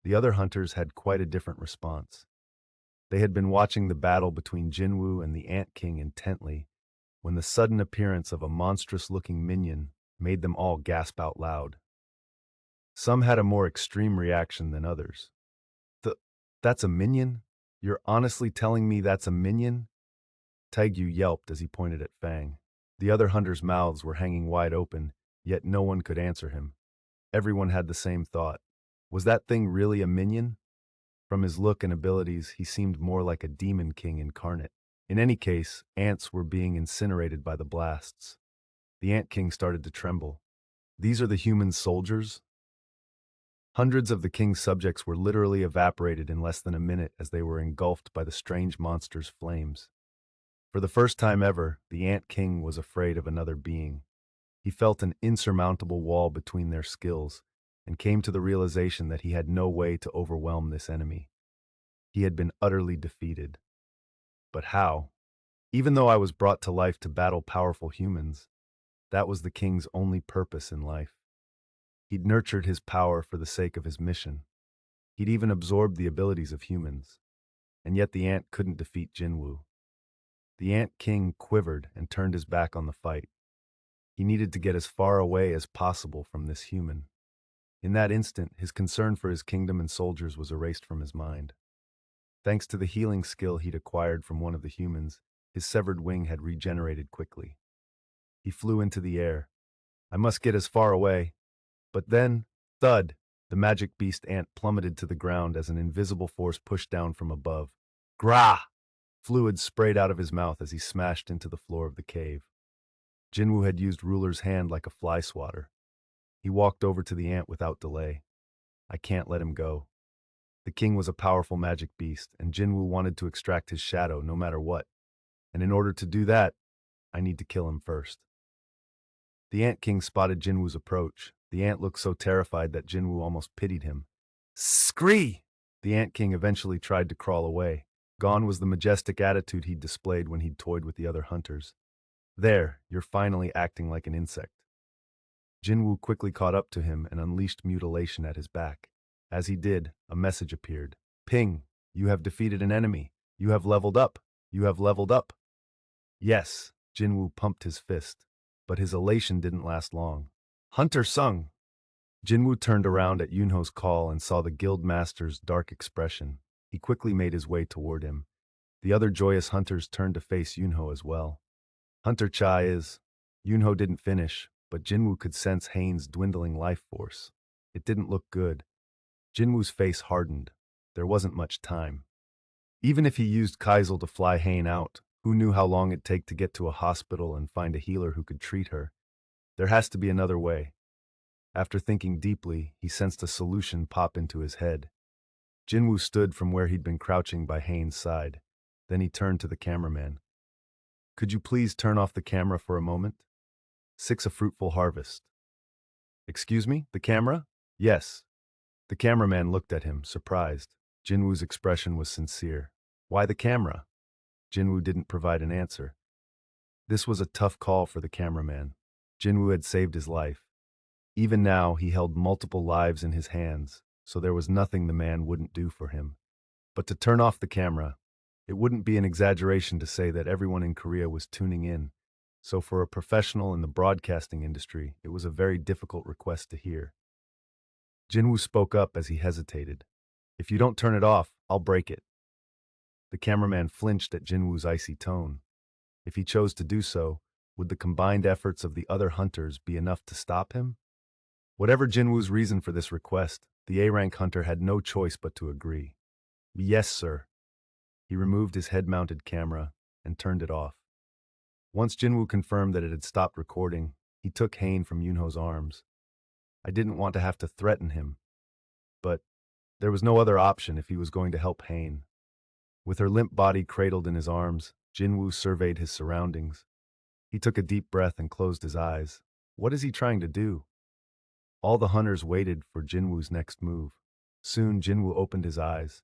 the other hunters had quite a different response. They had been watching the battle between Jinwoo and the Ant King intently, when the sudden appearance of a monstrous-looking minion made them all gasp out loud. Some had a more extreme reaction than others. That's a minion? You're honestly telling me that's a minion? Taigyu yelped as he pointed at Fang. The other hunters' mouths were hanging wide open, yet no one could answer him. Everyone had the same thought. Was that thing really a minion? From his look and abilities, he seemed more like a demon king incarnate. In any case, ants were being incinerated by the blasts. The Ant King started to tremble. These are the human soldiers? Hundreds of the king's subjects were literally evaporated in less than a minute as they were engulfed by the strange monster's flames. For the first time ever, the Ant King was afraid of another being. He felt an insurmountable wall between their skills and came to the realization that he had no way to overwhelm this enemy. He had been utterly defeated. But how? Even though I was brought to life to battle powerful humans, that was the king's only purpose in life. He'd nurtured his power for the sake of his mission. He'd even absorbed the abilities of humans. And yet the ant couldn't defeat Jin-Woo. The Ant King quivered and turned his back on the fight. He needed to get as far away as possible from this human. In that instant, his concern for his kingdom and soldiers was erased from his mind. Thanks to the healing skill he'd acquired from one of the humans, his severed wing had regenerated quickly. He flew into the air. I must get as far away. But then, thud, the magic beast ant plummeted to the ground as an invisible force pushed down from above. Grah! Fluid sprayed out of his mouth as he smashed into the floor of the cave. Jinwoo had used Ruler's hand like a fly swatter. He walked over to the ant without delay. I can't let him go. The king was a powerful magic beast, and Jinwoo wanted to extract his shadow no matter what. And in order to do that, I need to kill him first. The Ant King spotted Jinwoo's approach. The ant looked so terrified that Jinwoo almost pitied him. Scree! The Ant King eventually tried to crawl away. Gone was the majestic attitude he'd displayed when he'd toyed with the other hunters. There, you're finally acting like an insect. Jinwoo quickly caught up to him and unleashed mutilation at his back. As he did, a message appeared. Ping, you have defeated an enemy. You have leveled up. You have leveled up. Yes, Jinwoo pumped his fist, but his elation didn't last long. Hunter Sung! Jinwoo turned around at Yunho's call and saw the guild master's dark expression. He quickly made his way toward him. The other joyous hunters turned to face Yunho as well. Hunter Cha is... Yunho didn't finish, but Jinwoo could sense Hane's dwindling life force. It didn't look good. Jinwoo's face hardened. There wasn't much time. Even if he used Kaisel to fly Hane out, who knew how long it'd take to get to a hospital and find a healer who could treat her? There has to be another way. After thinking deeply, he sensed a solution pop into his head. Jinwoo stood from where he'd been crouching by Hane's side. Then he turned to the cameraman. Could you please turn off the camera for a moment? 6 a fruitful harvest. Excuse me, the camera? Yes. The cameraman looked at him, surprised. Jinwoo's expression was sincere. Why the camera? Jinwoo didn't provide an answer. This was a tough call for the cameraman. Jinwoo had saved his life. Even now, he held multiple lives in his hands, so there was nothing the man wouldn't do for him. But to turn off the camera, it wouldn't be an exaggeration to say that everyone in Korea was tuning in. So for a professional in the broadcasting industry, it was a very difficult request to hear. Jin-Woo spoke up as he hesitated. If you don't turn it off, I'll break it. The cameraman flinched at Jin-Woo's icy tone. If he chose to do so, would the combined efforts of the other hunters be enough to stop him? Whatever Jin-Woo's reason for this request, the A-rank hunter had no choice but to agree. Yes, sir. He removed his head-mounted camera and turned it off. Once Jin-Woo confirmed that it had stopped recording, he took Hain from Yunho's arms. I didn't want to have to threaten him, but there was no other option if he was going to help Hain. With her limp body cradled in his arms, Jin-Woo surveyed his surroundings. He took a deep breath and closed his eyes. What is he trying to do? All the hunters waited for Jin-Woo's next move. Soon Jin-Woo opened his eyes.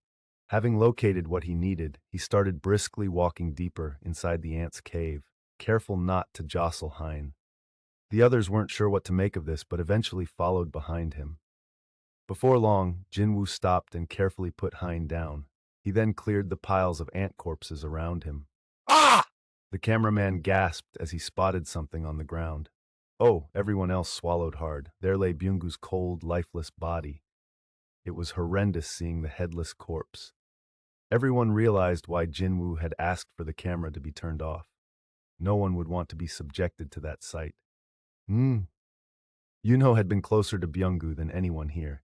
Having located what he needed, he started briskly walking deeper inside the ant's cave, careful not to jostle Hein. The others weren't sure what to make of this, but eventually followed behind him. Before long, Jin-Woo stopped and carefully put Hein down. He then cleared the piles of ant corpses around him. Ah! The cameraman gasped as he spotted something on the ground. Oh, everyone else swallowed hard. There lay Byung-goo's cold, lifeless body. It was horrendous seeing the headless corpse. Everyone realized why Jin-Woo had asked for the camera to be turned off. No one would want to be subjected to that sight. Yunho had been closer to Byung-gu than anyone here.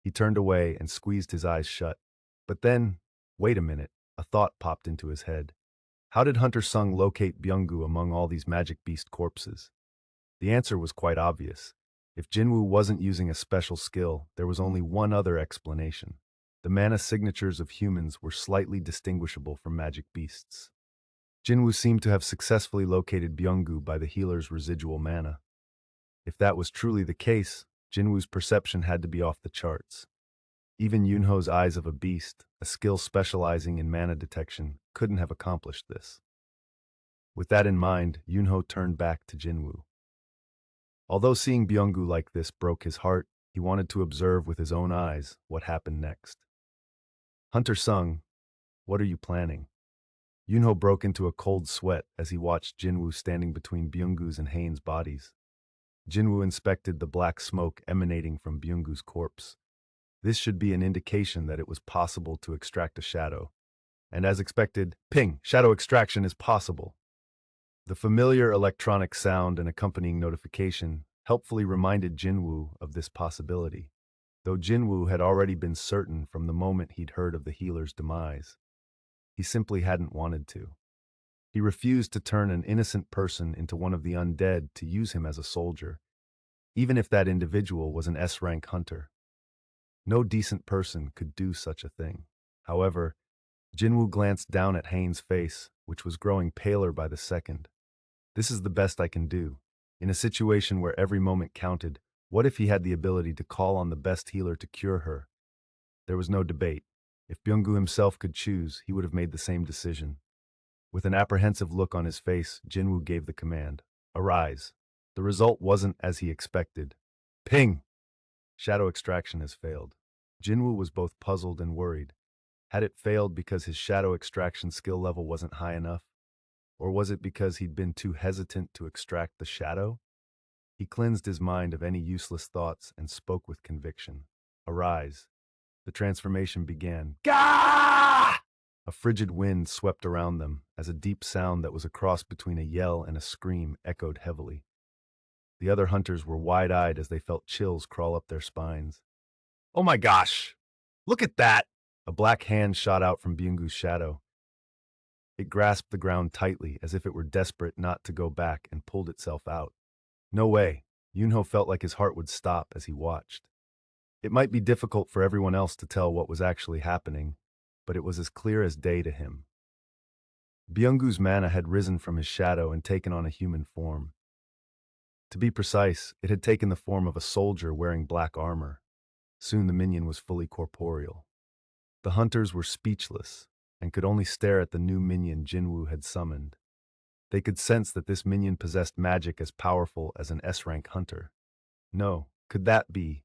He turned away and squeezed his eyes shut. But then, wait a minute, a thought popped into his head. How did Hunter Sung locate Byung-gu among all these magic beast corpses? The answer was quite obvious. If Jin-Woo wasn't using a special skill, there was only one other explanation. The mana signatures of humans were slightly distinguishable from magic beasts. Jin-Woo seemed to have successfully located Byung-gu by the healer's residual mana. If that was truly the case, Jin-Woo's perception had to be off the charts. Even Yunho's eyes of a beast, a skill specializing in mana detection, couldn't have accomplished this. With that in mind, Yunho turned back to Jin-Woo. Although seeing Byung-gu like this broke his heart, he wanted to observe with his own eyes what happened next. Hunter Sung, what are you planning? Yunho broke into a cold sweat as he watched Jin-Woo standing between Byung-gu's and Hain's bodies. Jin-Woo inspected the black smoke emanating from Byung-gu's corpse. This should be an indication that it was possible to extract a shadow. And as expected, ping, shadow extraction is possible. The familiar electronic sound and accompanying notification helpfully reminded Jin-Woo of this possibility, though Jin-Woo had already been certain from the moment he'd heard of the healer's demise. He simply hadn't wanted to. He refused to turn an innocent person into one of the undead to use him as a soldier, even if that individual was an S-rank hunter. No decent person could do such a thing. However, Jin-Woo glanced down at Hain's face, which was growing paler by the second. This is the best I can do. In a situation where every moment counted, what if he had the ability to call on the best healer to cure her? There was no debate. If Byung-gu himself could choose, he would have made the same decision. With an apprehensive look on his face, Jin-Woo gave the command. Arise. The result wasn't as he expected. Ping! Shadow extraction has failed. Jin-Woo was both puzzled and worried. Had it failed because his shadow extraction skill level wasn't high enough? Or was it because he'd been too hesitant to extract the shadow? He cleansed his mind of any useless thoughts and spoke with conviction. Arise. The transformation began. Gah! A frigid wind swept around them as a deep sound that was a cross between a yell and a scream echoed heavily. The other hunters were wide-eyed as they felt chills crawl up their spines. Oh my gosh! Look at that! A black hand shot out from Byung-gu's shadow. It grasped the ground tightly as if it were desperate not to go back and pulled itself out. No way. Yunho felt like his heart would stop as he watched. It might be difficult for everyone else to tell what was actually happening, but it was as clear as day to him. Byung-gu's mana had risen from his shadow and taken on a human form. To be precise, it had taken the form of a soldier wearing black armor. Soon the minion was fully corporeal. The hunters were speechless and could only stare at the new minion Jin-Woo had summoned. They could sense that this minion possessed magic as powerful as an S-rank hunter. No, could that be?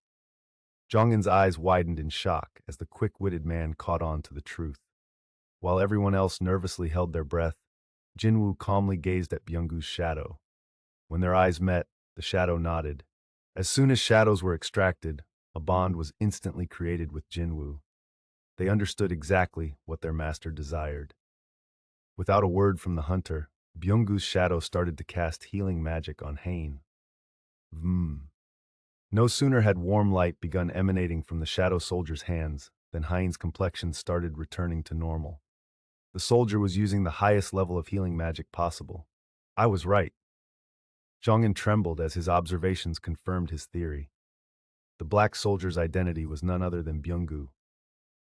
Jongin's eyes widened in shock as the quick-witted man caught on to the truth. While everyone else nervously held their breath, Jin-Woo calmly gazed at Byung-goo's shadow. When their eyes met, the shadow nodded. As soon as shadows were extracted, a bond was instantly created with Jin-Woo. They understood exactly what their master desired. Without a word from the hunter, Byung-goo's shadow started to cast healing magic on Hain. Vmm. No sooner had warm light begun emanating from the shadow soldier's hands than Hain's complexion started returning to normal. The soldier was using the highest level of healing magic possible. I was right. Jongin trembled as his observations confirmed his theory. The black soldier's identity was none other than Byung-gu.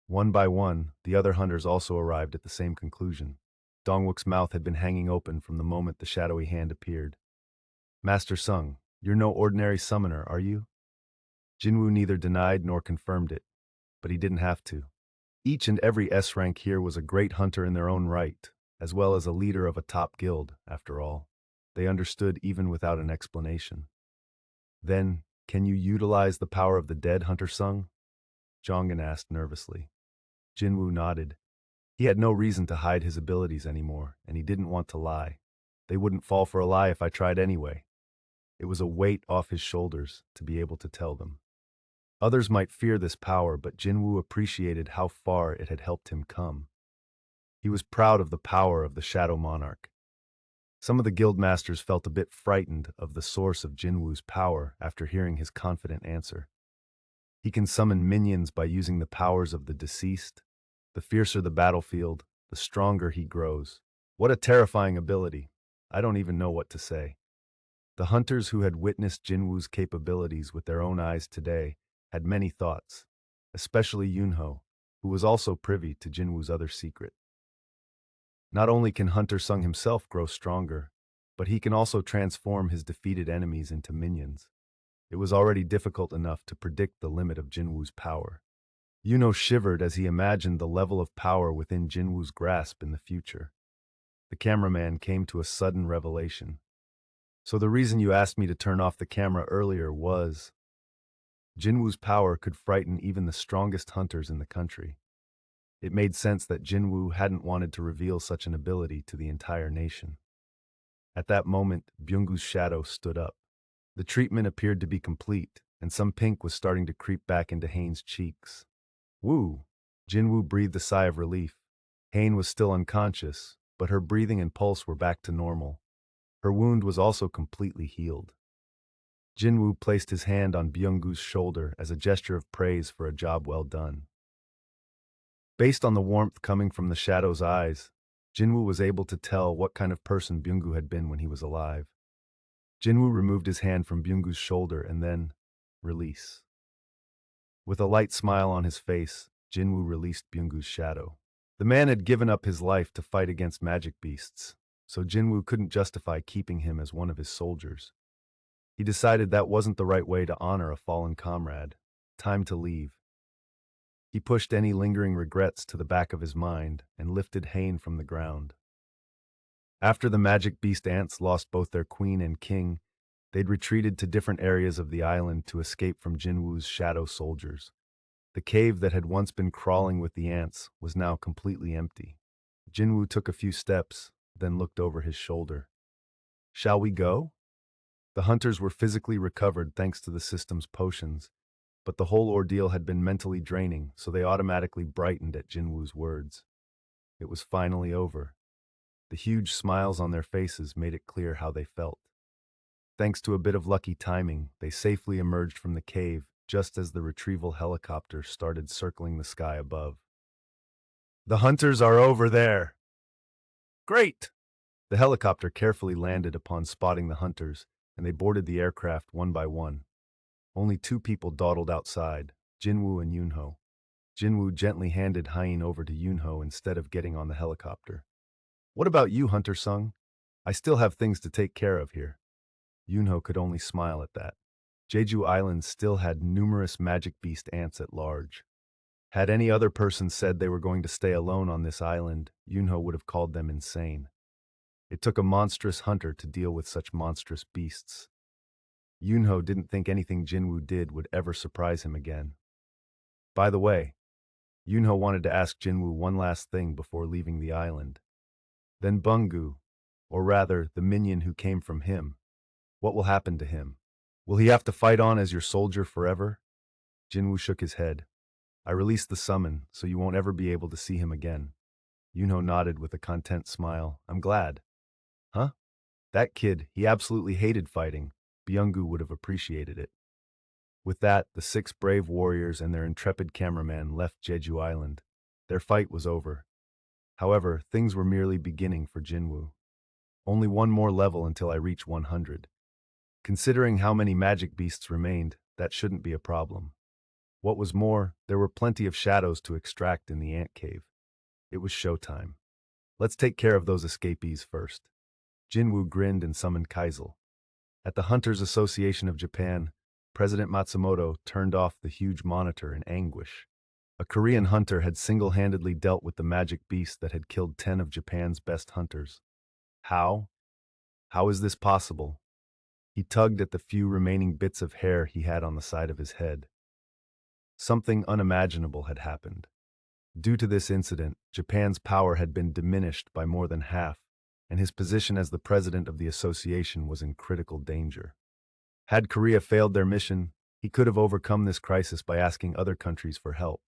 One by one, the other hunters also arrived at the same conclusion. Dongwook's mouth had been hanging open from the moment the shadowy hand appeared. Master Sung, you're no ordinary summoner, are you? Jin-Woo neither denied nor confirmed it, but he didn't have to. Each and every S-rank here was a great hunter in their own right, as well as a leader of a top guild, after all. They understood even without an explanation. Then, can you utilize the power of the dead, Hunter Sung? Jongin asked nervously. Jin-Woo nodded. He had no reason to hide his abilities anymore, and he didn't want to lie. They wouldn't fall for a lie if I tried anyway. It was a weight off his shoulders to be able to tell them. Others might fear this power, but Jin-Woo appreciated how far it had helped him come. He was proud of the power of the Shadow Monarch. Some of the guild masters felt a bit frightened of the source of Jin-Woo's power after hearing his confident answer. He can summon minions by using the powers of the deceased. The fiercer the battlefield, the stronger he grows. What a terrifying ability. I don't even know what to say. The hunters who had witnessed Jin-Woo's capabilities with their own eyes today had many thoughts, especially Yunho, who was also privy to Jin-Woo's other secret. Not only can Hunter Sung himself grow stronger, but he can also transform his defeated enemies into minions. It was already difficult enough to predict the limit of Jin-Woo's power. Yunho shivered as he imagined the level of power within Jin-Woo's grasp in the future. The cameraman came to a sudden revelation. So the reason you asked me to turn off the camera earlier was... Jin-Woo's power could frighten even the strongest hunters in the country. It made sense that Jin-Woo hadn't wanted to reveal such an ability to the entire nation. At that moment, Byung-goo's shadow stood up. The treatment appeared to be complete, and some pink was starting to creep back into Hain's cheeks. Woo! Jin-Woo breathed a sigh of relief. Hain was still unconscious, but her breathing and pulse were back to normal. Her wound was also completely healed. Jin-Woo placed his hand on Byung-goo's shoulder as a gesture of praise for a job well done. Based on the warmth coming from the shadow's eyes, Jin-Woo was able to tell what kind of person Byung-gu had been when he was alive. Jin-Woo removed his hand from Byung-gu's shoulder and then, release. With a light smile on his face, Jin-Woo released Byung-gu's shadow. The man had given up his life to fight against magic beasts, so Jin-Woo couldn't justify keeping him as one of his soldiers. He decided that wasn't the right way to honor a fallen comrade. Time to leave. He pushed any lingering regrets to the back of his mind and lifted Hain from the ground. After the magic beast ants lost both their queen and king, they'd retreated to different areas of the island to escape from Jin-Woo's shadow soldiers. The cave that had once been crawling with the ants was now completely empty. Jin-Woo took a few steps, then looked over his shoulder. Shall we go? The hunters were physically recovered thanks to the system's potions, but the whole ordeal had been mentally draining, so they automatically brightened at Jin-Woo's words. It was finally over. The huge smiles on their faces made it clear how they felt. Thanks to a bit of lucky timing, they safely emerged from the cave just as the retrieval helicopter started circling the sky above. The hunters are over there! Great! The helicopter carefully landed upon spotting the hunters, and they boarded the aircraft one by one. Only two people dawdled outside, Jin-Woo and Yunho. Jin-Woo gently handed Hain over to Yunho instead of getting on the helicopter. What about you, Hunter Sung? I still have things to take care of here. Yunho could only smile at that. Jeju Island still had numerous magic beast ants at large. Had any other person said they were going to stay alone on this island, Yunho would have called them insane. It took a monstrous hunter to deal with such monstrous beasts. Yunho didn't think anything Jinwoo did would ever surprise him again. By the way, Yunho wanted to ask Jinwoo one last thing before leaving the island. Then Bungu, or rather, the minion who came from him, what will happen to him? Will he have to fight on as your soldier forever? Jinwoo shook his head. I released the summon, so you won't ever be able to see him again. Yunho nodded with a content smile. I'm glad. Huh? That kid, he absolutely hated fighting. Byung-gu would have appreciated it. With that, the 6 brave warriors and their intrepid cameraman left Jeju Island. Their fight was over. However, things were merely beginning for Jinwoo. Only one more level until I reach 100. Considering how many magic beasts remained, that shouldn't be a problem. What was more, there were plenty of shadows to extract in the ant cave. It was showtime. Let's take care of those escapees first. Jinwoo grinned and summoned Kaizel. At the Hunters Association of Japan, President Matsumoto turned off the huge monitor in anguish. A Korean hunter had single-handedly dealt with the magic beast that had killed 10 of Japan's best hunters. How? How is this possible? He tugged at the few remaining bits of hair he had on the side of his head. Something unimaginable had happened. Due to this incident, Japan's power had been diminished by more than half, and his position as the president of the association was in critical danger. Had Korea failed their mission, he could have overcome this crisis by asking other countries for help.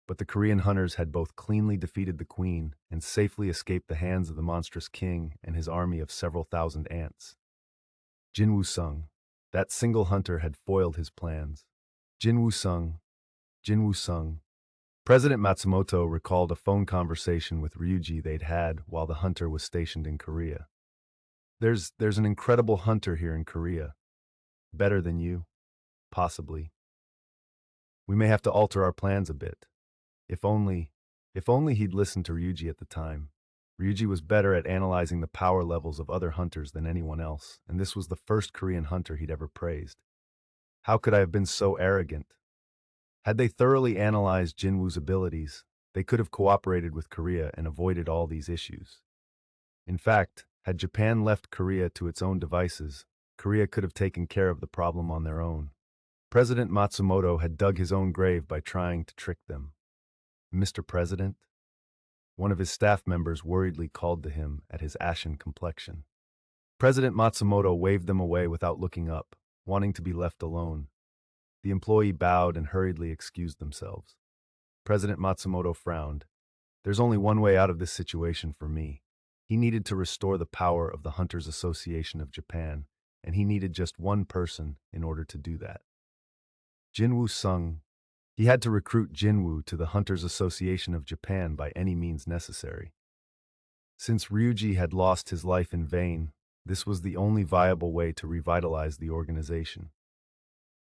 But the Korean hunters had both cleanly defeated the queen and safely escaped the hands of the monstrous king and his army of several thousand ants. Jinwoo Sung. That single hunter had foiled his plans. Jinwoo Sung. Jinwoo Sung. President Matsumoto recalled a phone conversation with Ryuji they'd had while the hunter was stationed in Korea. There's an incredible hunter here in Korea. Better than you. Possibly. We may have to alter our plans a bit. If only he'd listened to Ryuji at the time. Ryuji was better at analyzing the power levels of other hunters than anyone else, and this was the first Korean hunter he'd ever praised. How could I have been so arrogant? Had they thoroughly analyzed Jinwoo's abilities, they could have cooperated with Korea and avoided all these issues. In fact, had Japan left Korea to its own devices, Korea could have taken care of the problem on their own. President Matsumoto had dug his own grave by trying to trick them. Mr. President? One of his staff members worriedly called to him at his ashen complexion. President Matsumoto waved them away without looking up, wanting to be left alone. The employee bowed and hurriedly excused themselves. President Matsumoto frowned. There's only one way out of this situation for me. He needed to restore the power of the Hunters Association of Japan, and he needed just one person in order to do that. Jinwoo Sung. He had to recruit Jinwoo to the Hunters Association of Japan by any means necessary. Since Ryuji had lost his life in vain, this was the only viable way to revitalize the organization.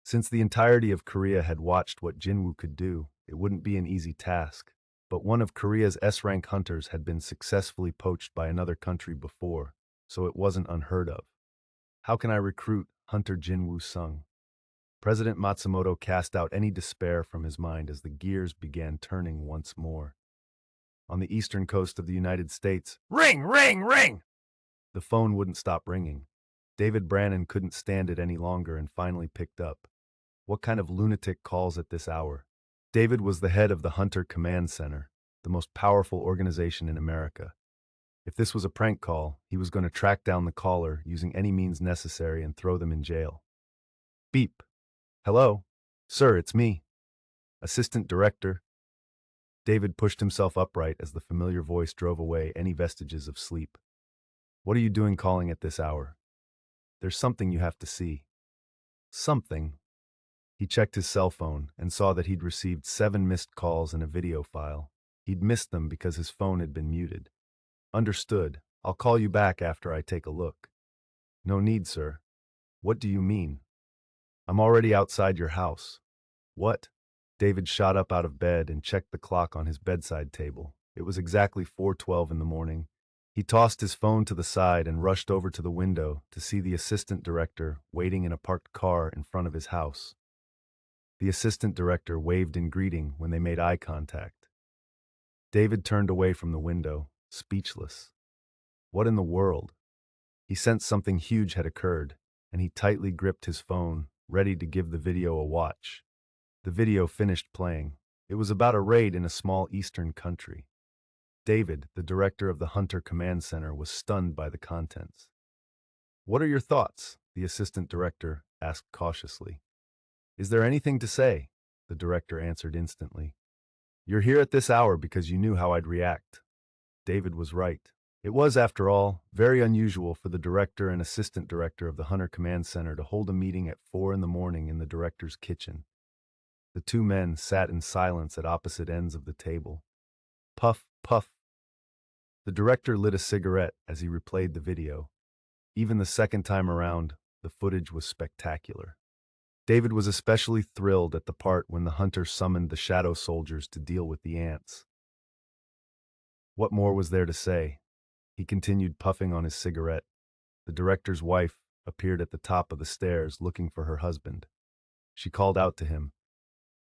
Since the entirety of Korea had watched what Jinwoo could do, it wouldn't be an easy task, but one of Korea's S-rank hunters had been successfully poached by another country before, so it wasn't unheard of. How can I recruit Hunter Jinwoo Sung? President Matsumoto cast out any despair from his mind as the gears began turning once more. On the eastern coast of the United States, Ring, ring, ring! the phone wouldn't stop ringing. David Brannon couldn't stand it any longer and finally picked up. What kind of lunatic calls at this hour? David was the head of the Hunter Command Center, the most powerful organization in America. If this was a prank call, he was going to track down the caller using any means necessary and throw them in jail. Beep. Hello? Sir, it's me. Assistant Director. David pushed himself upright as the familiar voice drove away any vestiges of sleep. What are you doing calling at this hour? There's something you have to see. Something. He checked his cell phone and saw that he'd received 7 missed calls and a video file. He'd missed them because his phone had been muted. Understood. I'll call you back after I take a look. No need, sir. What do you mean? I'm already outside your house. What? David shot up out of bed and checked the clock on his bedside table. It was exactly 4:12 in the morning. He tossed his phone to the side and rushed over to the window to see the assistant director waiting in a parked car in front of his house. The assistant director waved in greeting when they made eye contact. David turned away from the window, speechless. What in the world? He sensed something huge had occurred, and he tightly gripped his phone, ready to give the video a watch. The video finished playing. It was about a raid in a small eastern country. David, the director of the Hunter Command Center, was stunned by the contents. "What are your thoughts?" the assistant director asked cautiously. "Is there anything to say?" The director answered instantly. "You're here at this hour because you knew how I'd react." David was right. It was, after all, very unusual for the director and assistant director of the Hunter Command Center to hold a meeting at 4 in the morning in the director's kitchen. The two men sat in silence at opposite ends of the table. Puff, puff. The director lit a cigarette as he replayed the video. Even the second time around, the footage was spectacular. David was especially thrilled at the part when the hunter summoned the shadow soldiers to deal with the ants. What more was there to say? He continued puffing on his cigarette. The director's wife appeared at the top of the stairs looking for her husband. She called out to him,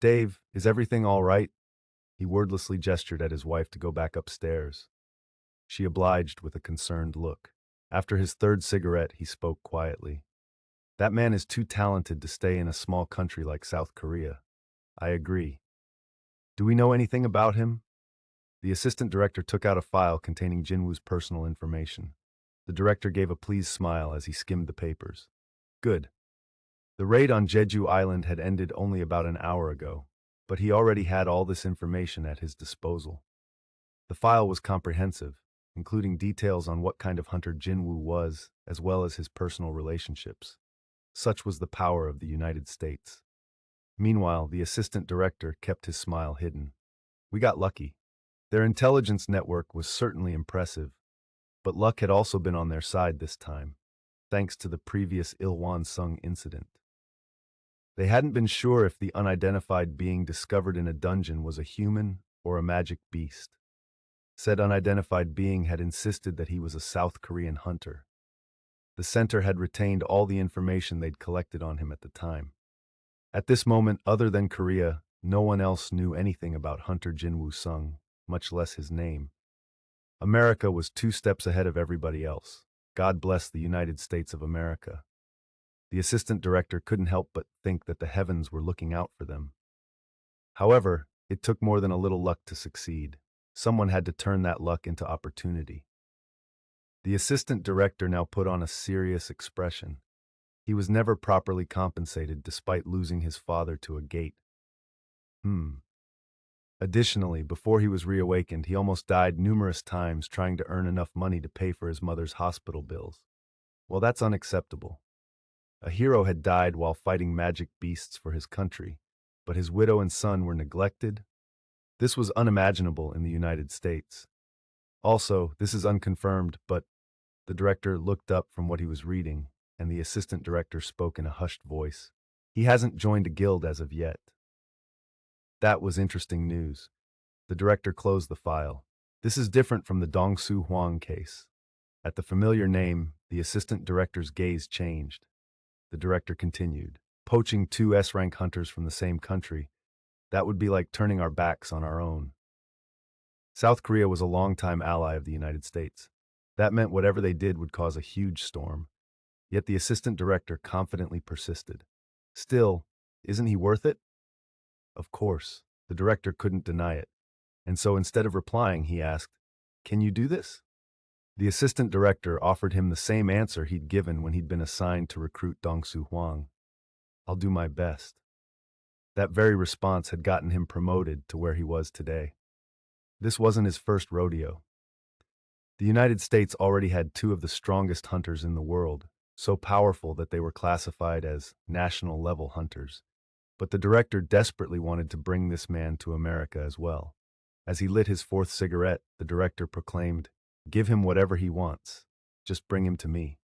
"Dave, is everything all right?" He wordlessly gestured at his wife to go back upstairs. She obliged with a concerned look. After his third cigarette, he spoke quietly. "That man is too talented to stay in a small country like South Korea. I agree. Do we know anything about him?" The assistant director took out a file containing Jin-Woo's personal information. The director gave a pleased smile as he skimmed the papers. "Good." The raid on Jeju Island had ended only about an hour ago, but he already had all this information at his disposal. The file was comprehensive, including details on what kind of hunter Jin-Woo was, as well as his personal relationships. Such was the power of the United States. Meanwhile, the assistant director kept his smile hidden. "We got lucky. Their intelligence network was certainly impressive, but luck had also been on their side this time, thanks to the previous Ilwan-sung incident. They hadn't been sure if the unidentified being discovered in a dungeon was a human or a magic beast. Said unidentified being had insisted that he was a South Korean hunter. The center had retained all the information they'd collected on him at the time. At this moment, other than Korea, no one else knew anything about Hunter Jin-Woo Sung, much less his name. America was 2 steps ahead of everybody else. God bless the United States of America. The assistant director couldn't help but think that the heavens were looking out for them. However, it took more than a little luck to succeed. Someone had to turn that luck into opportunity. The assistant director now put on a serious expression. He was never properly compensated despite losing his father to a gate. Additionally, before he was reawakened, he almost died numerous times trying to earn enough money to pay for his mother's hospital bills. Well, that's unacceptable. A hero had died while fighting magic beasts for his country, but his widow and son were neglected. This was unimaginable in the United States. Also, this is unconfirmed, but the director looked up from what he was reading, and the assistant director spoke in a hushed voice. "He hasn't joined a guild as of yet." That was interesting news. The director closed the file. This is different from the Dong-Soo Hwang case. At the familiar name, the assistant director's gaze changed. The director continued, "Poaching 2 S-rank hunters from the same country, that would be like turning our backs on our own." South Korea was a longtime ally of the United States. That meant whatever they did would cause a huge storm. Yet the assistant director confidently persisted. Still, isn't he worth it? Of course, the director couldn't deny it. And so instead of replying, he asked, "Can you do this?" The assistant director offered him the same answer he'd given when he'd been assigned to recruit Dong-Soo Hwang. "I'll do my best." That very response had gotten him promoted to where he was today. This wasn't his first rodeo. The United States already had 2 of the strongest hunters in the world, so powerful that they were classified as national-level hunters. But the director desperately wanted to bring this man to America as well. As he lit his 4th cigarette, the director proclaimed, "Give him whatever he wants. Just bring him to me."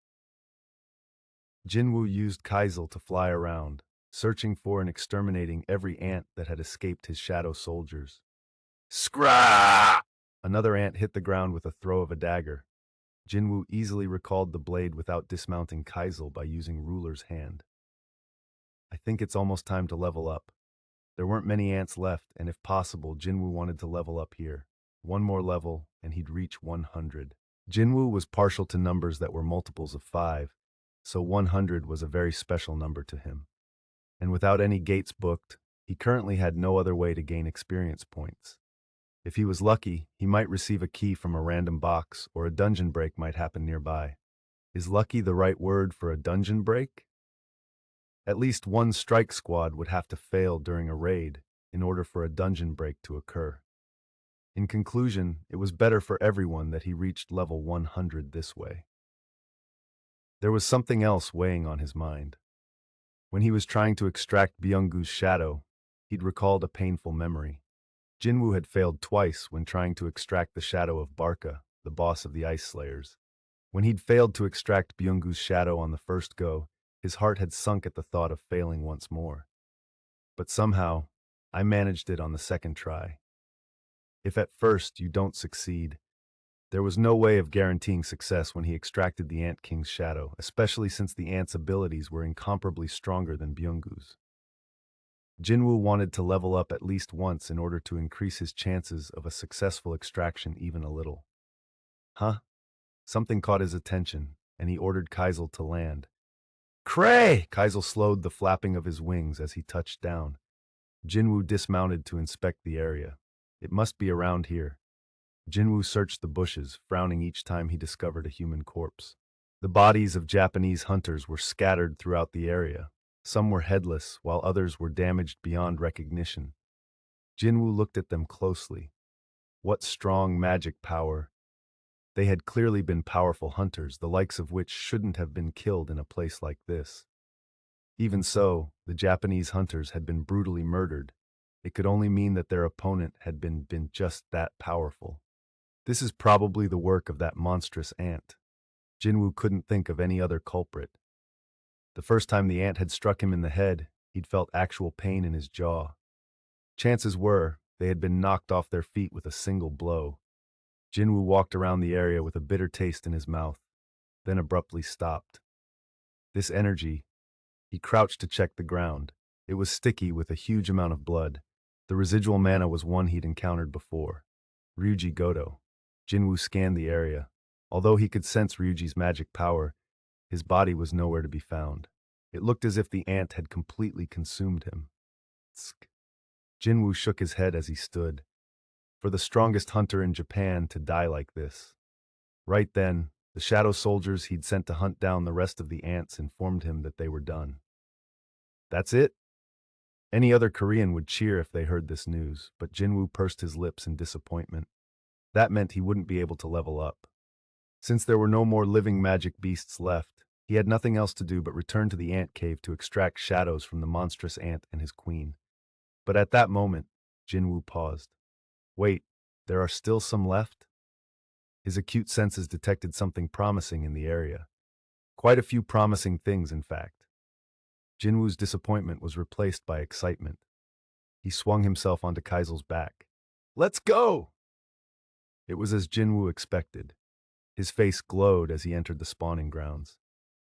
Jin-Woo used Kaisel to fly around, searching for and exterminating every ant that had escaped his shadow soldiers. Scrah! Another ant hit the ground with a throw of a dagger. Jin-Woo easily recalled the blade without dismounting Kaisel by using Ruler's hand. "I think it's almost time to level up." There weren't many ants left, and if possible, Jin-Woo wanted to level up here. One more level, and he'd reach 100. Jin-Woo was partial to numbers that were multiples of 5, so 100 was a very special number to him. And without any gates booked, he currently had no other way to gain experience points. If he was lucky, he might receive a key from a random box, or a dungeon break might happen nearby. Is lucky the right word for a dungeon break? At least one strike squad would have to fail during a raid in order for a dungeon break to occur. In conclusion, it was better for everyone that he reached level 100 this way. There was something else weighing on his mind. When he was trying to extract Byung-gu's shadow, he'd recalled a painful memory. Jin-Woo had failed twice when trying to extract the shadow of Barca, the boss of the Ice Slayers. When he'd failed to extract Byung-gu's shadow on the first go, his heart had sunk at the thought of failing once more. But somehow, I managed it on the second try. If at first you don't succeed, there was no way of guaranteeing success when he extracted the Ant King's shadow, especially since the ant's abilities were incomparably stronger than Byung-gu's. Jin-Woo wanted to level up at least once in order to increase his chances of a successful extraction even a little. Huh? Something caught his attention, and he ordered Kaisel to land. Cray! Kaisel slowed the flapping of his wings as he touched down. Jin-Woo dismounted to inspect the area. It must be around here. Jin-Woo searched the bushes, frowning each time he discovered a human corpse. The bodies of Japanese hunters were scattered throughout the area. Some were headless, while others were damaged beyond recognition. Jin-Woo looked at them closely. What strong magic power! They had clearly been powerful hunters, the likes of which shouldn't have been killed in a place like this. Even so, the Japanese hunters had been brutally murdered. It could only mean that their opponent had been just that powerful. This is probably the work of that monstrous ant. Jin-Woo couldn't think of any other culprit. The first time the ant had struck him in the head, he'd felt actual pain in his jaw. Chances were, they had been knocked off their feet with a single blow. Jin-Woo walked around the area with a bitter taste in his mouth, then abruptly stopped. This energy, he crouched to check the ground. It was sticky with a huge amount of blood. The residual mana was one he'd encountered before. Ryuji Goto. Jin-Woo scanned the area. Although he could sense Ryuji's magic power, his body was nowhere to be found. It looked as if the ant had completely consumed him. Tsk. Jin-Woo shook his head as he stood. For the strongest hunter in Japan to die like this. Right then, the shadow soldiers he'd sent to hunt down the rest of the ants informed him that they were done. That's it? Any other Korean would cheer if they heard this news, but Jin-Woo pursed his lips in disappointment. That meant he wouldn't be able to level up. Since there were no more living magic beasts left, he had nothing else to do but return to the ant cave to extract shadows from the monstrous ant and his queen. But at that moment, Jin-Woo paused. Wait, there are still some left? His acute senses detected something promising in the area. Quite a few promising things, in fact. Jin-Woo's disappointment was replaced by excitement. He swung himself onto Kaisel's back. Let's go! It was as Jin-Woo expected. His face glowed as he entered the spawning grounds.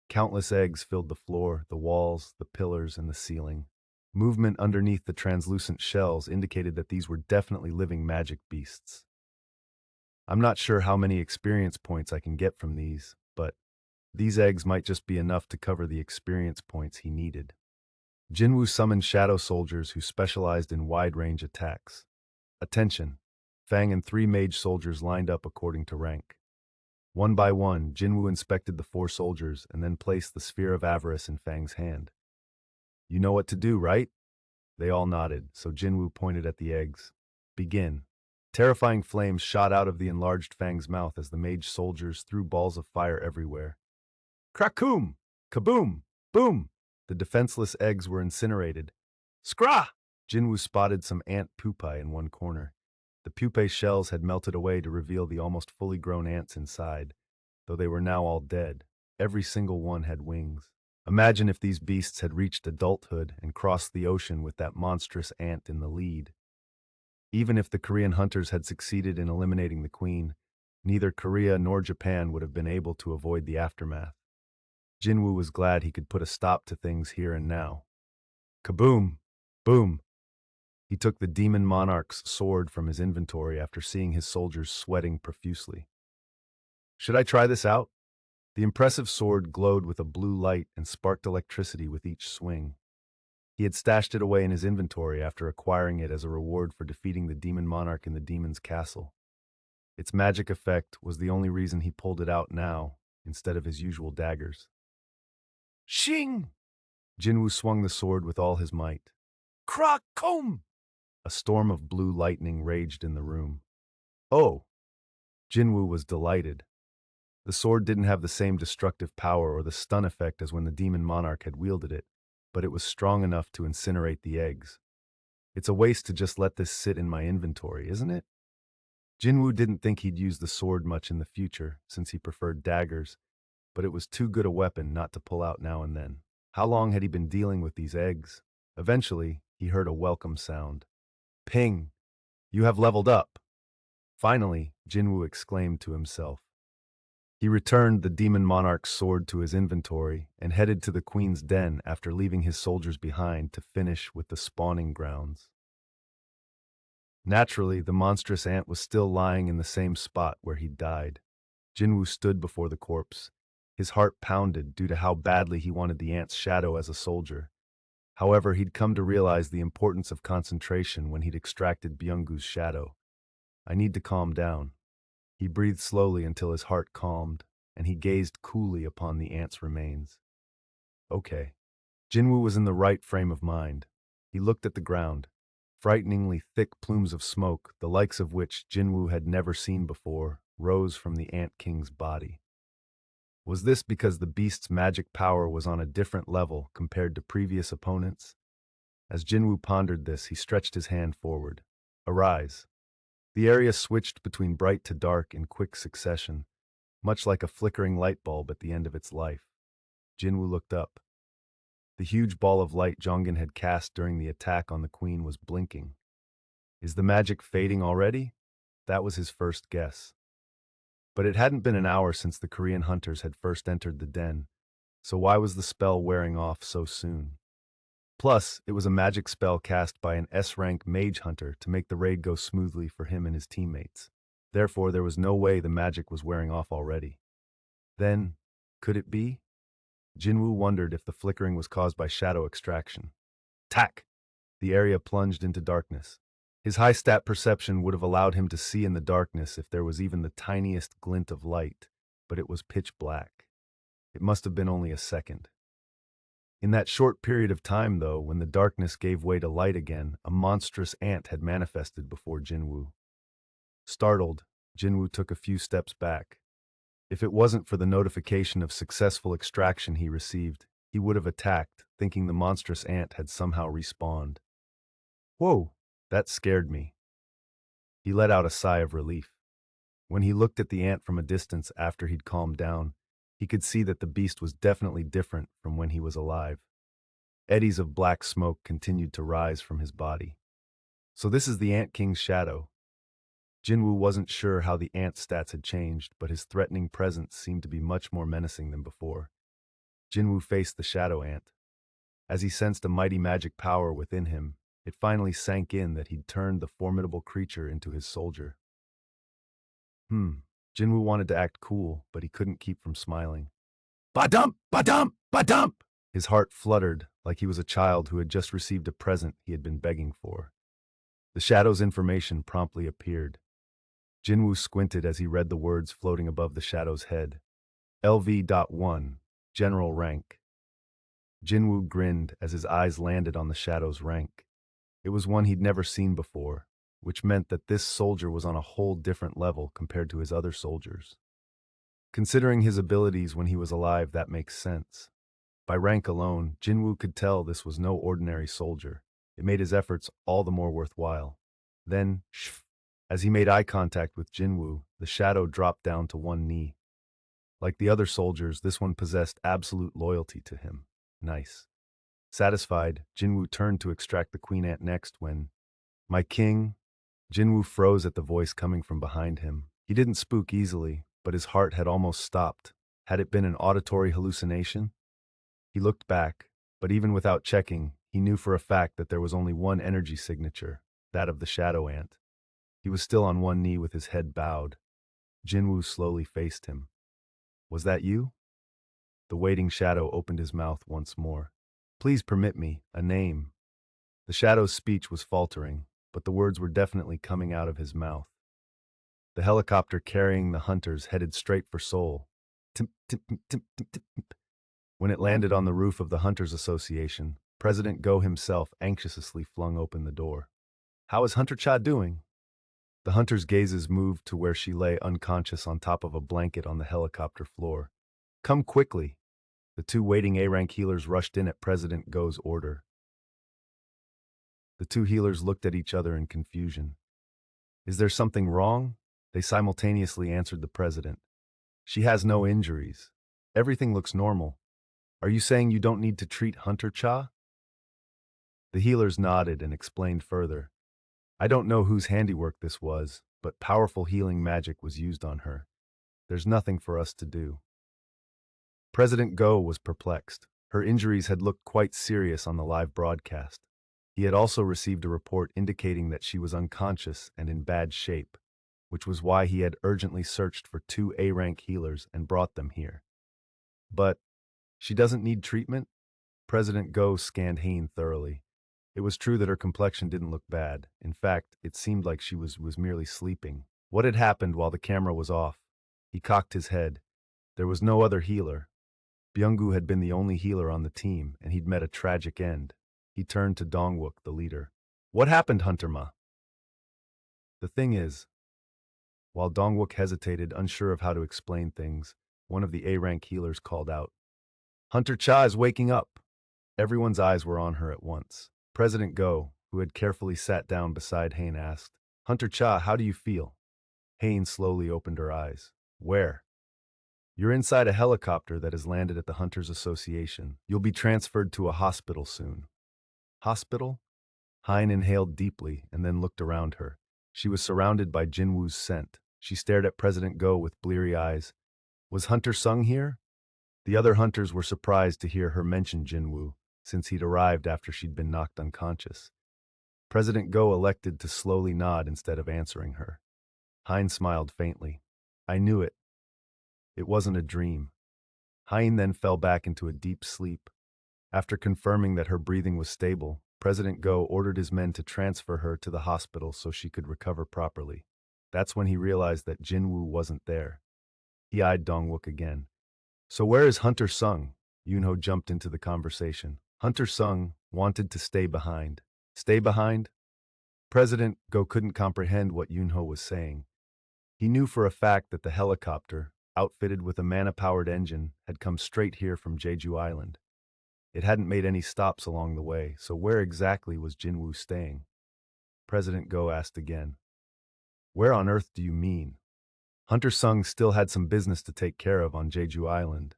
Countless eggs filled the floor, the walls, the pillars, and the ceiling. Movement underneath the translucent shells indicated that these were definitely living magic beasts. I'm not sure how many experience points I can get from these, but these eggs might just be enough to cover the experience points he needed. Jin-Woo summoned shadow soldiers who specialized in wide-range attacks. Attention! Fang and 3 mage soldiers lined up according to rank. One by one, Jin-Woo inspected the 4 soldiers and then placed the Sphere of Avarice in Fang's hand. You know what to do, right? They all nodded, so Jin-Woo pointed at the eggs. Begin. Terrifying flames shot out of the enlarged Fang's mouth as the mage soldiers threw balls of fire everywhere. Krakoom! Kaboom! Boom! The defenseless eggs were incinerated. Scrah! Jin-Woo spotted some ant pupae in one corner. The pupae shells had melted away to reveal the almost fully grown ants inside, though they were now all dead. Every single one had wings. Imagine if these beasts had reached adulthood and crossed the ocean with that monstrous ant in the lead. Even if the Korean hunters had succeeded in eliminating the queen, neither Korea nor Japan would have been able to avoid the aftermath. Jin-Woo was glad he could put a stop to things here and now. Kaboom! Boom! He took the demon monarch's sword from his inventory after seeing his soldiers sweating profusely. Should I try this out? The impressive sword glowed with a blue light and sparked electricity with each swing. He had stashed it away in his inventory after acquiring it as a reward for defeating the demon monarch in the demon's castle. Its magic effect was the only reason he pulled it out now, instead of his usual daggers. Shing! Jinwoo swung the sword with all his might. Krakom! A storm of blue lightning raged in the room. Oh! Jinwoo was delighted. The sword didn't have the same destructive power or the stun effect as when the demon monarch had wielded it, but it was strong enough to incinerate the eggs. It's a waste to just let this sit in my inventory, isn't it? Jinwoo didn't think he'd use the sword much in the future, since he preferred daggers, but it was too good a weapon not to pull out now and then. How long had he been dealing with these eggs? Eventually, he heard a welcome sound. Ping! You have leveled up! Finally, Jinwoo exclaimed to himself. He returned the demon monarch's sword to his inventory and headed to the queen's den after leaving his soldiers behind to finish with the spawning grounds. Naturally, the monstrous ant was still lying in the same spot where he'd died. Jinwoo stood before the corpse. His heart pounded due to how badly he wanted the ant's shadow as a soldier. However, he'd come to realize the importance of concentration when he'd extracted Byung-goo's shadow. I need to calm down. He breathed slowly until his heart calmed, and he gazed coolly upon the ant's remains. Okay. Jinwoo was in the right frame of mind. He looked at the ground. Frighteningly thick plumes of smoke, the likes of which Jin-Woo had never seen before, rose from the Ant King's body. Was this because the beast's magic power was on a different level compared to previous opponents? As Jin-Woo pondered this, he stretched his hand forward. Arise. The area switched between bright to dark in quick succession, much like a flickering light bulb at the end of its life. Jin-Woo looked up. The huge ball of light Jongen had cast during the attack on the queen was blinking. Is the magic fading already? That was his first guess. But it hadn't been an hour since the Korean hunters had first entered the den, so why was the spell wearing off so soon? Plus, it was a magic spell cast by an S-rank mage hunter to make the raid go smoothly for him and his teammates. Therefore, there was no way the magic was wearing off already. Then, could it be? Jinwoo wondered if the flickering was caused by shadow extraction. Tack! The area plunged into darkness. His high stat perception would have allowed him to see in the darkness if there was even the tiniest glint of light, but it was pitch black. It must have been only a second. In that short period of time, though, when the darkness gave way to light again, a monstrous ant had manifested before Jinwoo. Startled, Jinwoo took a few steps back. If it wasn't for the notification of successful extraction he received, he would have attacked, thinking the monstrous ant had somehow respawned. Whoa, that scared me. He let out a sigh of relief. When he looked at the ant from a distance after he'd calmed down, he could see that the beast was definitely different from when he was alive. Eddies of black smoke continued to rise from his body. So this is the Ant King's shadow. Jinwoo wasn't sure how the ant's stats had changed, but his threatening presence seemed to be much more menacing than before. Jinwoo faced the shadow ant. As he sensed a mighty magic power within him, it finally sank in that he'd turned the formidable creature into his soldier. Jinwoo wanted to act cool, but he couldn't keep from smiling. Ba-dump! Ba-dump! Ba-dump! His heart fluttered like he was a child who had just received a present he had been begging for. The shadow's information promptly appeared. Jinwoo squinted as he read the words floating above the shadow's head. LV.1, General Rank. Jinwoo grinned as his eyes landed on the shadow's rank. It was one he'd never seen before, which meant that this soldier was on a whole different level compared to his other soldiers. Considering his abilities when he was alive, that makes sense. By rank alone, Jinwoo could tell this was no ordinary soldier. It made his efforts all the more worthwhile. Then, as he made eye contact with Jinwoo, the shadow dropped down to one knee. Like the other soldiers, this one possessed absolute loyalty to him. Nice. Satisfied, Jinwoo turned to extract the queen ant next when, my king, Jinwoo froze at the voice coming from behind him. He didn't spook easily, but his heart had almost stopped. Had it been an auditory hallucination? He looked back, but even without checking, he knew for a fact that there was only one energy signature, that of the shadow ant. He was still on one knee with his head bowed. Jinwoo slowly faced him. Was that you? The waiting shadow opened his mouth once more. Please permit me, a name. The shadow's speech was faltering, but the words were definitely coming out of his mouth. The helicopter carrying the hunters headed straight for Seoul. Timp, timp, timp, timp, timp, timp. When it landed on the roof of the Hunters Association, President Go himself anxiously flung open the door. How is Hunter Cha doing? The hunter's gazes moved to where she lay unconscious on top of a blanket on the helicopter floor. Come quickly. The two waiting A-rank healers rushed in at President Go's order. The two healers looked at each other in confusion. Is there something wrong? They simultaneously answered the president. She has no injuries. Everything looks normal. Are you saying you don't need to treat Hunter Cha? The healers nodded and explained further. I don't know whose handiwork this was, but powerful healing magic was used on her. There's nothing for us to do. President Go was perplexed. Her injuries had looked quite serious on the live broadcast. He had also received a report indicating that she was unconscious and in bad shape, which was why he had urgently searched for two A-rank healers and brought them here. But she doesn't need treatment? President Go scanned Hain thoroughly. It was true that her complexion didn't look bad. In fact, it seemed like she was merely sleeping. What had happened while the camera was off? He cocked his head. There was no other healer. Byung-gu had been the only healer on the team, and he'd met a tragic end. He turned to Dong-wook, the leader. What happened, Hunter Ma? The thing is, while Dong-wook hesitated, unsure of how to explain things, one of the A-rank healers called out, Hunter Cha is waking up. Everyone's eyes were on her at once. President Go, who had carefully sat down beside Hain, asked, Hunter Cha, how do you feel? Hain slowly opened her eyes. Where? You're inside a helicopter that has landed at the Hunters Association. You'll be transferred to a hospital soon. Hospital? Hein inhaled deeply and then looked around her. She was surrounded by Jin-Woo's scent. She stared at President Go with bleary eyes. Was Hunter Sung here? The other hunters were surprised to hear her mention Jin-Woo, since he'd arrived after she'd been knocked unconscious. President Go elected to slowly nod instead of answering her. Hein smiled faintly. I knew it. It wasn't a dream. Hein then fell back into a deep sleep. After confirming that her breathing was stable, President Go ordered his men to transfer her to the hospital so she could recover properly. That's when he realized that Jin-Woo wasn't there. He eyed Dong-wook again. So where is Hunter Sung? Yoon-ho jumped into the conversation. Hunter Sung wanted to stay behind. Stay behind? President Go couldn't comprehend what Yoon-ho was saying. He knew for a fact that the helicopter, outfitted with a mana-powered engine, had come straight here from Jeju Island. It hadn't made any stops along the way, so where exactly was Jin-Woo staying? President Go asked again. Where on earth do you mean? Hunter Sung still had some business to take care of on Jeju Island.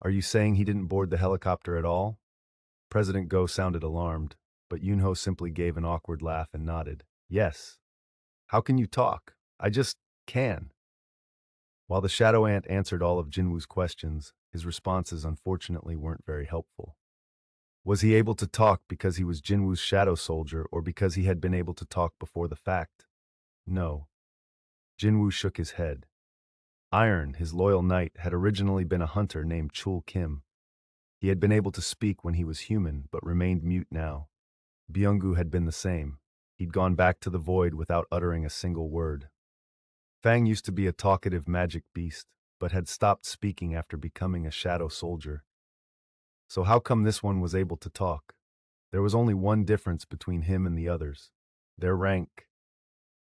Are you saying he didn't board the helicopter at all? President Go sounded alarmed, but Yoon-ho simply gave an awkward laugh and nodded. Yes. How can you talk? I just can. While the shadow ant answered all of Jin-Woo's questions, his responses unfortunately weren't very helpful. Was he able to talk because he was Jin-Woo's shadow soldier or because he had been able to talk before the fact? No. Jin-Woo shook his head. Iron, his loyal knight, had originally been a hunter named Chul Kim. He had been able to speak when he was human, but remained mute now. Byung-gu had been the same. He'd gone back to the void without uttering a single word. Fang used to be a talkative magic beast, but had stopped speaking after becoming a shadow soldier. So how come this one was able to talk? There was only one difference between him and the others: their rank.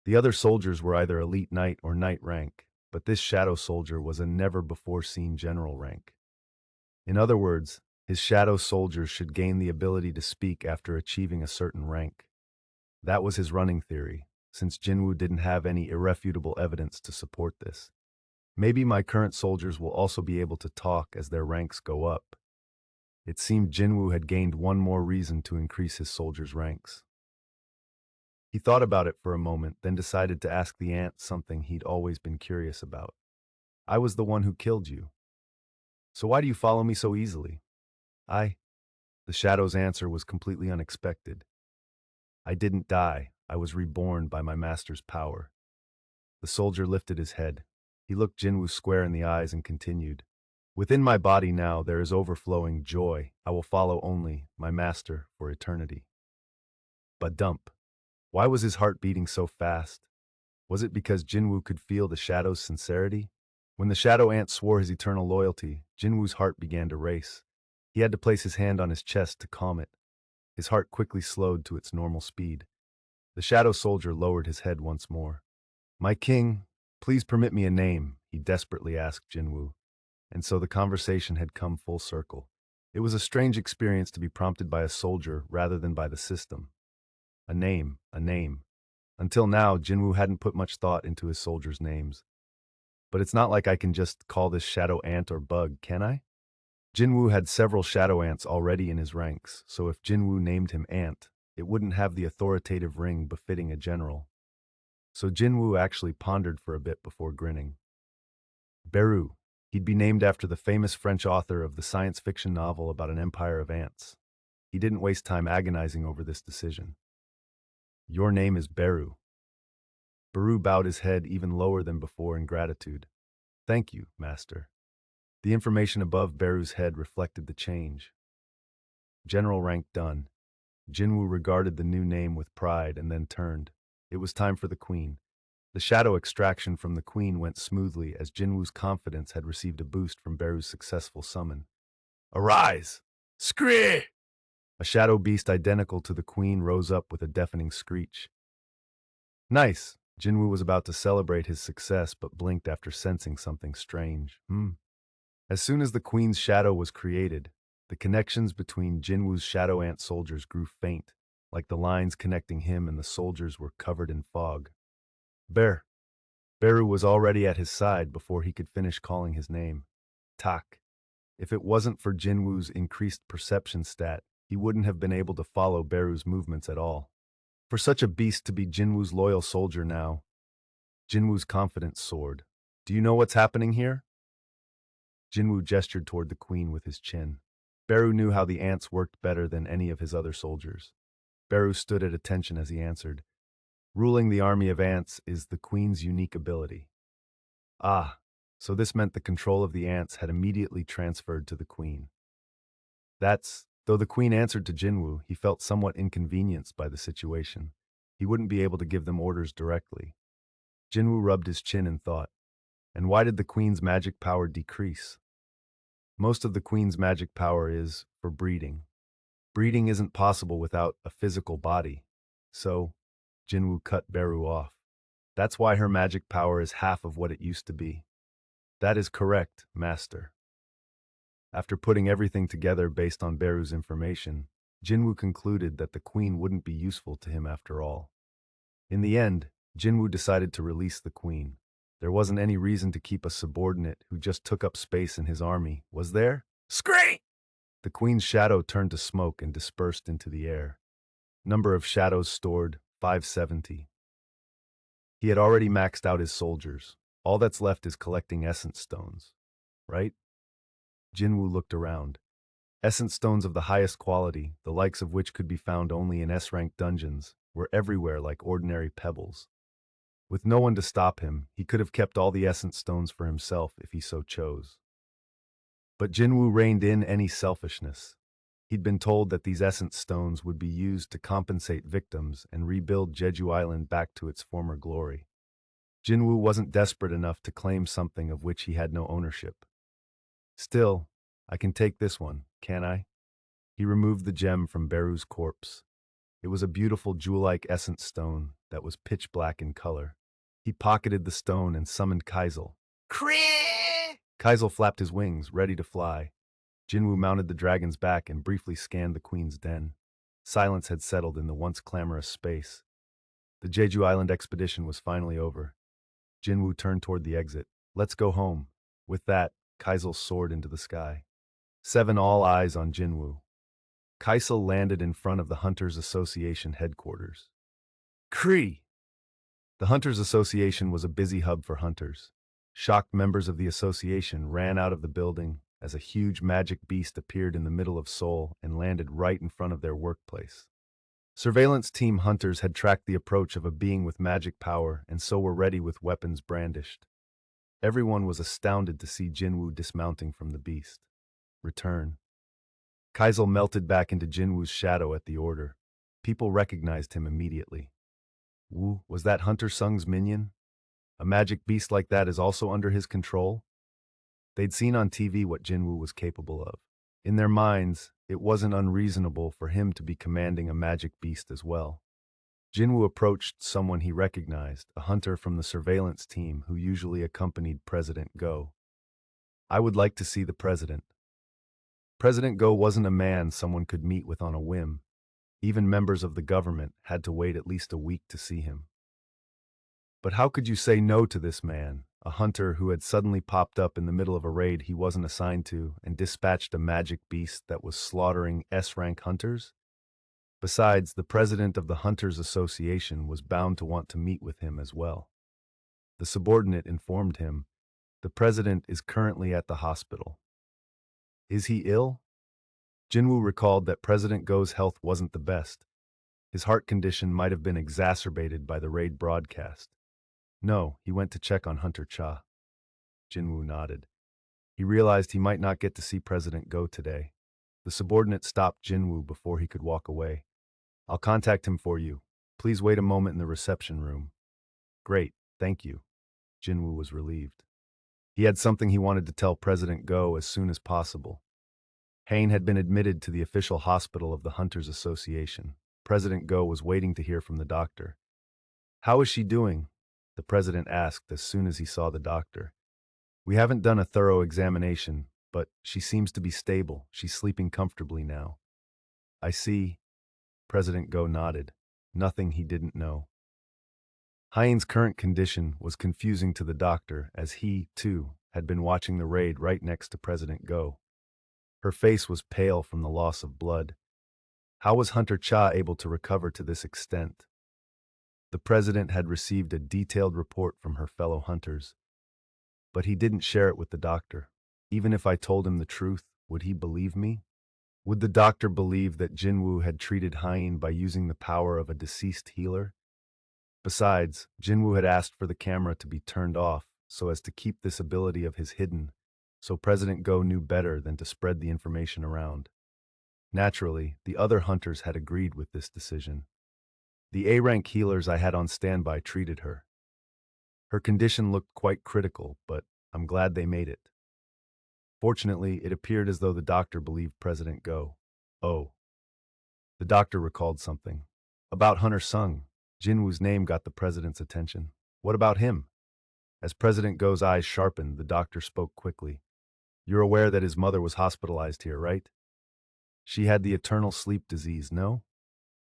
The other soldiers were either elite knight or knight rank, but this shadow soldier was a never-before-seen general rank. In other words, his shadow soldiers should gain the ability to speak after achieving a certain rank. That was his running theory, since Jin-Woo didn't have any irrefutable evidence to support this. Maybe my current soldiers will also be able to talk as their ranks go up. It seemed Jin-Woo had gained one more reason to increase his soldiers' ranks. He thought about it for a moment, then decided to ask the ant something he'd always been curious about. I was the one who killed you. So why do you follow me so easily? The shadow's answer was completely unexpected. I didn't die. I was reborn by my master's power. The soldier lifted his head. He looked Jin-Woo square in the eyes and continued. Within my body now there is overflowing joy. I will follow only my master for eternity. But dump. Why was his heart beating so fast? Was it because Jin-Woo could feel the shadow's sincerity? When the shadow ant swore his eternal loyalty, Jin-Woo's heart began to race. He had to place his hand on his chest to calm it. His heart quickly slowed to its normal speed. The shadow soldier lowered his head once more. My king, please permit me a name, he desperately asked Jin-Woo. And so the conversation had come full circle. It was a strange experience to be prompted by a soldier rather than by the system. A name, a name. Until now, Jin-Woo hadn't put much thought into his soldiers' names. But it's not like I can just call this shadow ant or bug, can I? Jin-Woo had several shadow ants already in his ranks, so if Jin-Woo named him Ant, it wouldn't have the authoritative ring befitting a general. So Jin-Woo actually pondered for a bit before grinning. Beru. He'd be named after the famous French author of the science fiction novel about an empire of ants. He didn't waste time agonizing over this decision. Your name is Beru. Beru bowed his head even lower than before in gratitude. Thank you, master. The information above Beru's head reflected the change. General rank done. Jin-Woo regarded the new name with pride and then turned. It was time for the queen. The shadow extraction from the queen went smoothly as Jin-Woo's confidence had received a boost from Beru's successful summon. Arise! Scree! A shadow beast identical to the queen rose up with a deafening screech. Nice! Jin-Woo was about to celebrate his success but blinked after sensing something strange. As soon as the queen's shadow was created, the connections between Jin-Woo's shadow ant soldiers grew faint, like the lines connecting him and the soldiers were covered in fog. Beru was already at his side before he could finish calling his name. Tak. If it wasn't for Jin-Woo's increased perception stat, he wouldn't have been able to follow Beru's movements at all. For such a beast to be Jin-Woo's loyal soldier now, Jin-Woo's confidence soared. Do you know what's happening here? Jin-Woo gestured toward the queen with his chin. Beru knew how the ants worked better than any of his other soldiers. Beru stood at attention as he answered. Ruling the army of ants is the queen's unique ability. Ah, so this meant the control of the ants had immediately transferred to the queen. Though the queen answered to Jin-Woo, he felt somewhat inconvenienced by the situation. He wouldn't be able to give them orders directly. Jin-Woo rubbed his chin in thought. And why did the queen's magic power decrease? Most of the queen's magic power is for breeding. Breeding isn't possible without a physical body. So, Jin-Woo cut Beru off. That's why her magic power is half of what it used to be. That is correct, master. After putting everything together based on Beru's information, Jin-Woo concluded that the queen wouldn't be useful to him after all. In the end, Jin-Woo decided to release the queen. There wasn't any reason to keep a subordinate who just took up space in his army, was there? Scream! The queen's shadow turned to smoke and dispersed into the air. Number of shadows stored, 570. He had already maxed out his soldiers. All that's left is collecting essence stones. Right? Jin-Woo looked around. Essence stones of the highest quality, the likes of which could be found only in S-rank dungeons, were everywhere like ordinary pebbles. With no one to stop him, he could have kept all the essence stones for himself if he so chose. But Jin-Woo reined in any selfishness. He'd been told that these essence stones would be used to compensate victims and rebuild Jeju Island back to its former glory. Jin-Woo wasn't desperate enough to claim something of which he had no ownership. Still, I can take this one, can't I? He removed the gem from Beru's corpse. It was a beautiful jewel-like essence stone that was pitch black in color. He pocketed the stone and summoned Kaisel. Cree! Kaisel flapped his wings, ready to fly. Jin-Woo mounted the dragon's back and briefly scanned the queen's den. Silence had settled in the once clamorous space. The Jeju Island expedition was finally over. Jin-Woo turned toward the exit. Let's go home. With that, Kaisel soared into the sky. 7 all eyes on Jin-Woo. Kaisel landed in front of the Hunters Association headquarters. Kree! The Hunters Association was a busy hub for hunters. Shocked members of the association ran out of the building as a huge magic beast appeared in the middle of Seoul and landed right in front of their workplace. Surveillance team hunters had tracked the approach of a being with magic power and so were ready with weapons brandished. Everyone was astounded to see Jin-Woo dismounting from the beast. Return. Kaisel melted back into Jin-Woo's shadow at the order. People recognized him immediately. Woo, was that Hunter Sung's minion? A magic beast like that is also under his control? They'd seen on TV what Jin-Woo was capable of. In their minds, it wasn't unreasonable for him to be commanding a magic beast as well. Jin-Woo approached someone he recognized, a hunter from the surveillance team who usually accompanied President Go. I would like to see the president. President Go wasn't a man someone could meet with on a whim. Even members of the government had to wait at least a week to see him. But how could you say no to this man, a hunter who had suddenly popped up in the middle of a raid he wasn't assigned to and dispatched a magic beast that was slaughtering S-rank hunters? Besides, the president of the Hunters Association was bound to want to meet with him as well. The subordinate informed him, "The president is currently at the hospital." Is he ill? Jinwoo recalled that President Go's health wasn't the best. His heart condition might have been exacerbated by the raid broadcast. No, he went to check on Hunter Cha. Jinwoo nodded. He realized he might not get to see President Go today. The subordinate stopped Jinwoo before he could walk away. I'll contact him for you. Please wait a moment in the reception room. Great, thank you. Jinwoo was relieved. He had something he wanted to tell President Go as soon as possible. Hain had been admitted to the official hospital of the Hunters Association. President Go was waiting to hear from the doctor. How is she doing? The president asked as soon as he saw the doctor. We haven't done a thorough examination, but she seems to be stable. She's sleeping comfortably now. I see. President Go nodded. Nothing he didn't know. Hain's current condition was confusing to the doctor as he, too, had been watching the raid right next to President Go. Her face was pale from the loss of blood. How was Hunter Cha able to recover to this extent? The president had received a detailed report from her fellow hunters, but he didn't share it with the doctor. Even if I told him the truth, would he believe me? Would the doctor believe that Jinwoo had treated Hain by using the power of a deceased healer? Besides, Jinwoo had asked for the camera to be turned off so as to keep this ability of his hidden, so President Go knew better than to spread the information around. Naturally, the other hunters had agreed with this decision. The A-rank healers I had on standby treated her. Her condition looked quite critical, but I'm glad they made it. Fortunately, it appeared as though the doctor believed President Go. Oh. The doctor recalled something. About Hunter Sung, Jinwoo's name got the president's attention. What about him? As President Go's eyes sharpened, the doctor spoke quickly. You're aware that his mother was hospitalized here, right? She had the eternal sleep disease, no?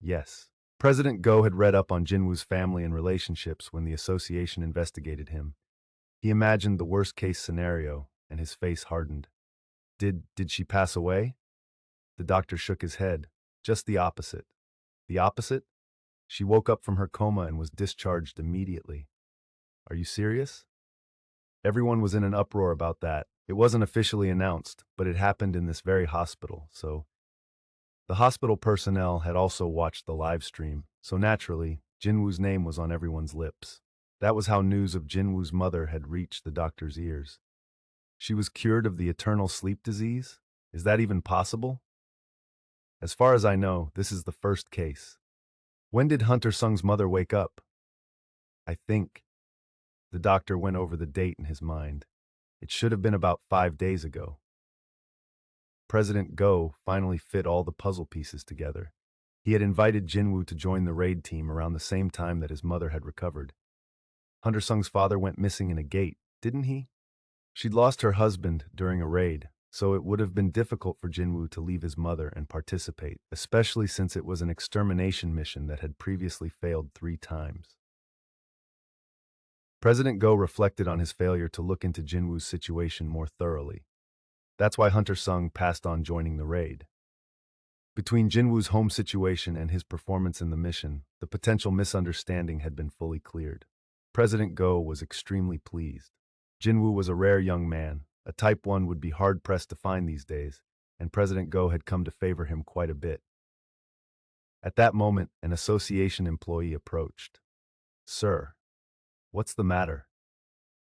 Yes. President Go had read up on Jinwoo's family and relationships when the association investigated him. He imagined the worst-case scenario, and his face hardened. Did she pass away? The doctor shook his head. Just the opposite. The opposite? She woke up from her coma and was discharged immediately. Are you serious? Everyone was in an uproar about that. It wasn't officially announced, but it happened in this very hospital, so... The hospital personnel had also watched the live stream, so naturally, Jinwoo's name was on everyone's lips. That was how news of Jinwoo's mother had reached the doctor's ears. She was cured of the eternal sleep disease? Is that even possible? As far as I know, this is the first case. When did Hunter Sung's mother wake up? I think. The doctor went over the date in his mind. It should have been about 5 days ago. President Go finally fit all the puzzle pieces together. He had invited Jinwoo to join the raid team around the same time that his mother had recovered. Hunter Sung's father went missing in a gate, didn't he? She'd lost her husband during a raid, so it would have been difficult for Jinwoo to leave his mother and participate, especially since it was an extermination mission that had previously failed 3 times. President Go reflected on his failure to look into Jinwoo's situation more thoroughly. That's why Hunter Sung passed on joining the raid. Between Jinwoo's home situation and his performance in the mission, the potential misunderstanding had been fully cleared. President Go was extremely pleased. Jinwoo was a rare young man, a type 1 would be hard-pressed to find these days, and President Go had come to favor him quite a bit. At that moment, an association employee approached. Sir, what's the matter?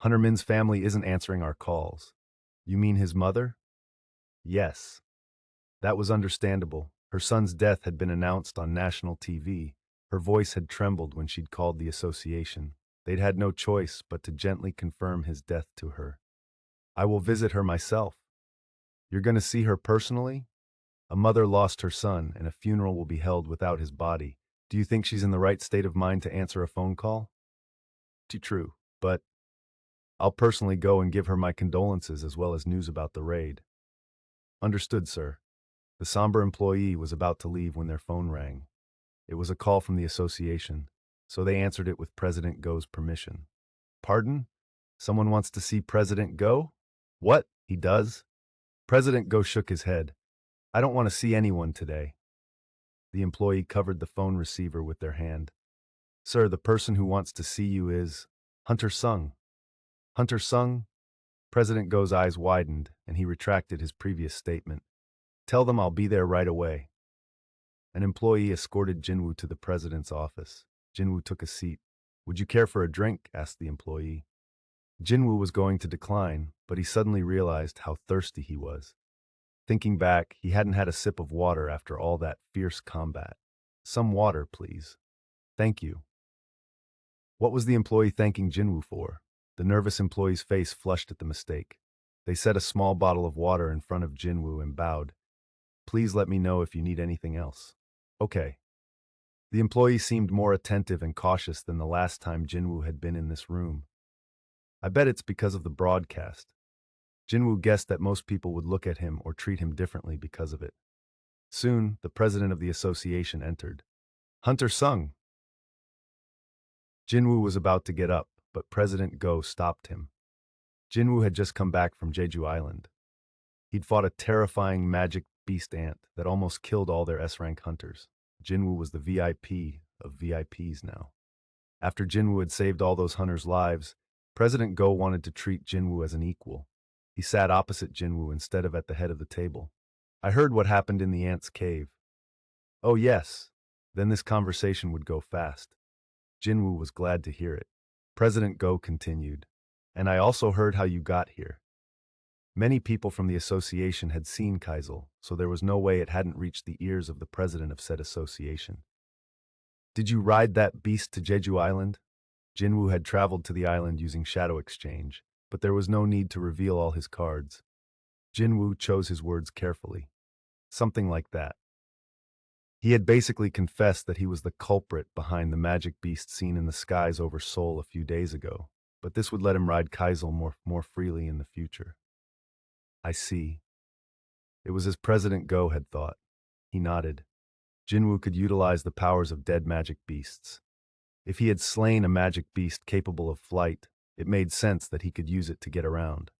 Hunter Min's family isn't answering our calls. You mean his mother? Yes. That was understandable. Her son's death had been announced on national TV. Her voice had trembled when she'd called the association. They'd had no choice but to gently confirm his death to her. I will visit her myself. You're going to see her personally? A mother lost her son, and a funeral will be held without his body. Do you think she's in the right state of mind to answer a phone call? Too true, but I'll personally go and give her my condolences as well as news about the raid. Understood, sir. The somber employee was about to leave when their phone rang. It was a call from the association, so they answered it with President Go's permission. Pardon? Someone wants to see President Go? What? He does? President Go shook his head. I don't want to see anyone today. The employee covered the phone receiver with their hand. Sir, the person who wants to see you is Hunter Sung. Hunter Sung? President Go's eyes widened, and he retracted his previous statement. Tell them I'll be there right away. An employee escorted Jin-Woo to the president's office. Jin-Woo took a seat. Would you care for a drink? Asked the employee. Jin-Woo was going to decline, but he suddenly realized how thirsty he was. Thinking back, he hadn't had a sip of water after all that fierce combat. Some water, please. Thank you. What was the employee thanking Jin-Woo for? The nervous employee's face flushed at the mistake. They set a small bottle of water in front of Jin-Woo and bowed. Please let me know if you need anything else. Okay. The employee seemed more attentive and cautious than the last time Jin-Woo had been in this room. I bet it's because of the broadcast. Jin-Woo guessed that most people would look at him or treat him differently because of it. Soon, the president of the association entered. Hunter Sung. Jin-Woo was about to get up, but President Go stopped him. Jin-Woo had just come back from Jeju Island. He'd fought a terrifying magic beast ant that almost killed all their S-rank hunters. Jin-Woo was the VIP of VIPs now. After Jin-Woo had saved all those hunters' lives, President Go wanted to treat Jin-Woo as an equal. He sat opposite Jin-Woo instead of at the head of the table. I heard what happened in the ant's cave. Oh yes, then this conversation would go fast. Jin-Woo was glad to hear it. President Go continued. And I also heard how you got here. Many people from the association had seen Kaisel, so there was no way it hadn't reached the ears of the president of said association. Did you ride that beast to Jeju Island? Jin-Woo had traveled to the island using Shadow Exchange, but there was no need to reveal all his cards. Jin-Woo chose his words carefully. Something like that. He had basically confessed that he was the culprit behind the magic beast seen in the skies over Seoul a few days ago, but this would let him ride Kaisel more freely in the future. I see. It was as President Go had thought. He nodded. Jin-Woo could utilize the powers of dead magic beasts. If he had slain a magic beast capable of flight, it made sense that he could use it to get around.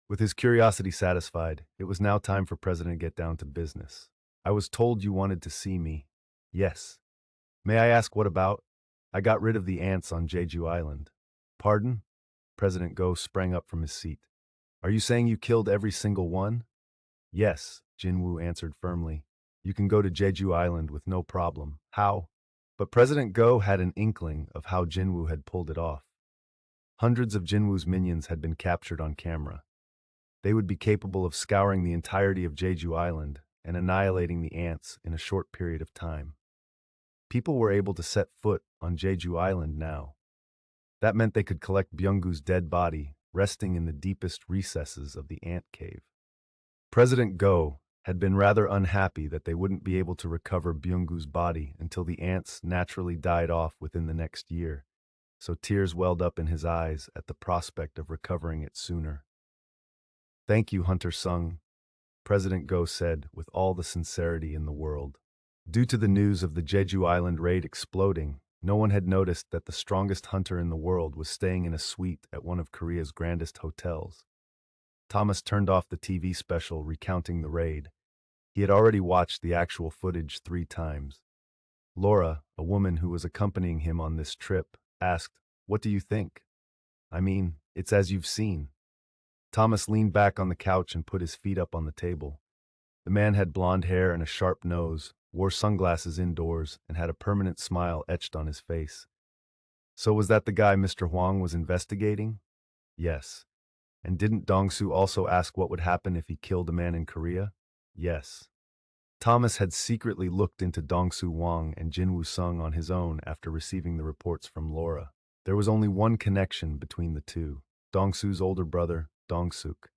With his curiosity satisfied, it was now time for President to get down to business. I was told you wanted to see me. Yes. May I ask what about? I got rid of the ants on Jeju Island. Pardon? President Go sprang up from his seat. Are you saying you killed every single one? Yes, Jin-Woo answered firmly. You can go to Jeju Island with no problem. How? But President Go had an inkling of how Jin-Woo had pulled it off. Hundreds of Jin-Woo's minions had been captured on camera. They would be capable of scouring the entirety of Jeju Island and annihilating the ants in a short period of time. People were able to set foot on Jeju Island now. That meant they could collect Byung-Goo's dead body, resting in the deepest recesses of the ant cave. President Go had been rather unhappy that they wouldn't be able to recover Byung-Goo's body until the ants naturally died off within the next year, so tears welled up in his eyes at the prospect of recovering it sooner. Thank you, Hunter Sung, President Go said with all the sincerity in the world. Due to the news of the Jeju Island raid exploding, no one had noticed that the strongest hunter in the world was staying in a suite at one of Korea's grandest hotels. Thomas turned off the TV special recounting the raid. He had already watched the actual footage 3 times. Laura, a woman who was accompanying him on this trip, asked, "What do you think?" I mean, it's as you've seen. Thomas leaned back on the couch and put his feet up on the table. The man had blonde hair and a sharp nose, wore sunglasses indoors, and had a permanent smile etched on his face. So was that the guy Mr. Huang was investigating? Yes. And didn't Dong-soo also ask what would happen if he killed a man in Korea? Yes. Thomas had secretly looked into Dong-soo Wang and Jin-Woo Sung on his own after receiving the reports from Laura. There was only one connection between the two, Dong-soo's older brother, Dong-suk.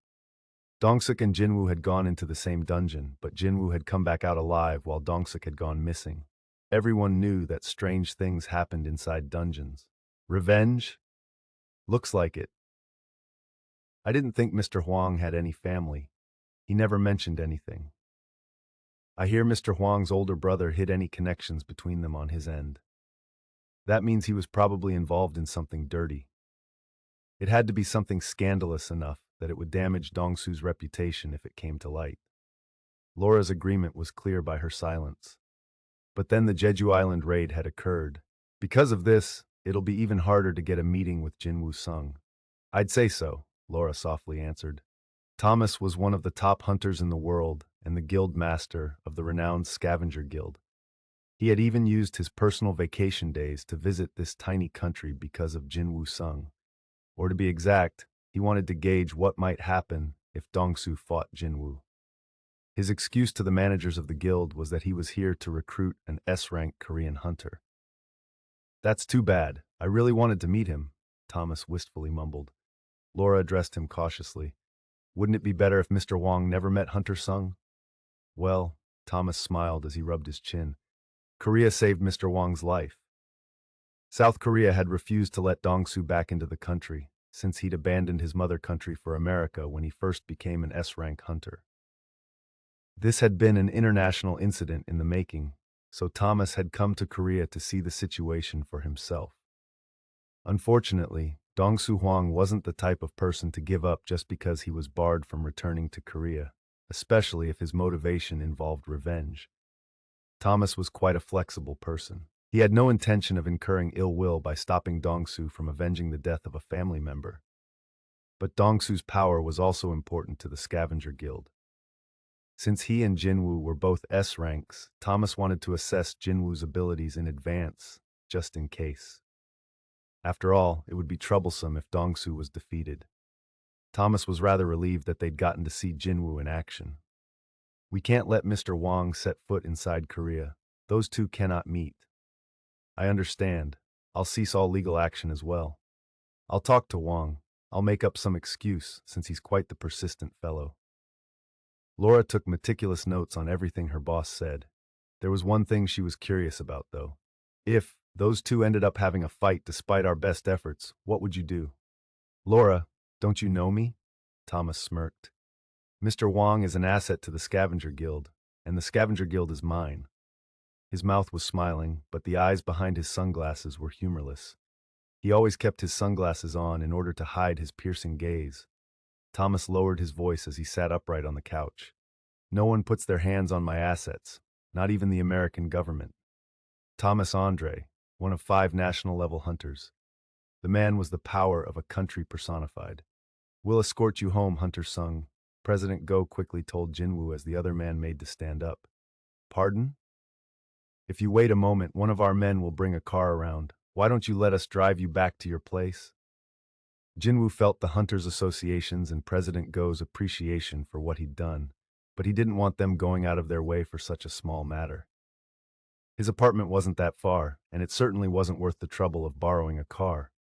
Dong-suk and Jin-Woo had gone into the same dungeon, but Jin-Woo had come back out alive while Dong-suk had gone missing. Everyone knew that strange things happened inside dungeons. Revenge? Looks like it. I didn't think Mr. Huang had any family. He never mentioned anything. I hear Mr. Huang's older brother hid any connections between them on his end. That means he was probably involved in something dirty. It had to be something scandalous enough that it would damage Dong-soo's reputation if it came to light. Laura's agreement was clear by her silence. But then the Jeju Island raid had occurred. Because of this, it'll be even harder to get a meeting with Jin-Woo Sung. I'd say so, Laura softly answered. Thomas was one of the top hunters in the world and the guild master of the renowned Scavenger Guild. He had even used his personal vacation days to visit this tiny country because of Jin-Woo Sung. Or to be exact, he wanted to gauge what might happen if Dong-soo fought Jin-Woo. His excuse to the managers of the guild was that he was here to recruit an S-rank Korean hunter. That's too bad. I really wanted to meet him, Thomas wistfully mumbled. Laura addressed him cautiously. Wouldn't it be better if Mr. Wang never met Hunter Sung? Well, Thomas smiled as he rubbed his chin. Korea saved Mr. Wang's life. South Korea had refused to let Dong-soo back into the country, since he'd abandoned his mother country for America when he first became an S-rank hunter. This had been an international incident in the making, so Thomas had come to Korea to see the situation for himself. Unfortunately, Dong-soo Hwang wasn't the type of person to give up just because he was barred from returning to Korea, especially if his motivation involved revenge. Thomas was quite a flexible person. He had no intention of incurring ill will by stopping Dong-soo from avenging the death of a family member. But Dong-soo's power was also important to the Scavenger Guild. Since he and Jin-Woo were both S ranks, Thomas wanted to assess Jin-Woo's abilities in advance, just in case. After all, it would be troublesome if Dong-soo was defeated. Thomas was rather relieved that they'd gotten to see Jin-Woo in action. We can't let Mr. Wang set foot inside Korea. Those two cannot meet. I understand. I'll cease all legal action as well. I'll talk to Wang. I'll make up some excuse, since he's quite the persistent fellow. Laura took meticulous notes on everything her boss said. There was one thing she was curious about, though. If those two ended up having a fight despite our best efforts, what would you do? Laura, don't you know me? Thomas smirked. Mr. Wang is an asset to the Scavenger Guild, and the Scavenger Guild is mine. His mouth was smiling, but the eyes behind his sunglasses were humorless. He always kept his sunglasses on in order to hide his piercing gaze. Thomas lowered his voice as he sat upright on the couch. No one puts their hands on my assets, not even the American government. Thomas Andre, one of 5 national-level hunters. The man was the power of a country personified. We'll escort you home, Hunter Sung, President Go quickly told Jin-Woo as the other man made to stand up. Pardon? If you wait a moment, one of our men will bring a car around. Why don't you let us drive you back to your place? Jin-Woo felt the Hunters Association's and President Go's appreciation for what he'd done, but he didn't want them going out of their way for such a small matter. His apartment wasn't that far, and it certainly wasn't worth the trouble of borrowing a car.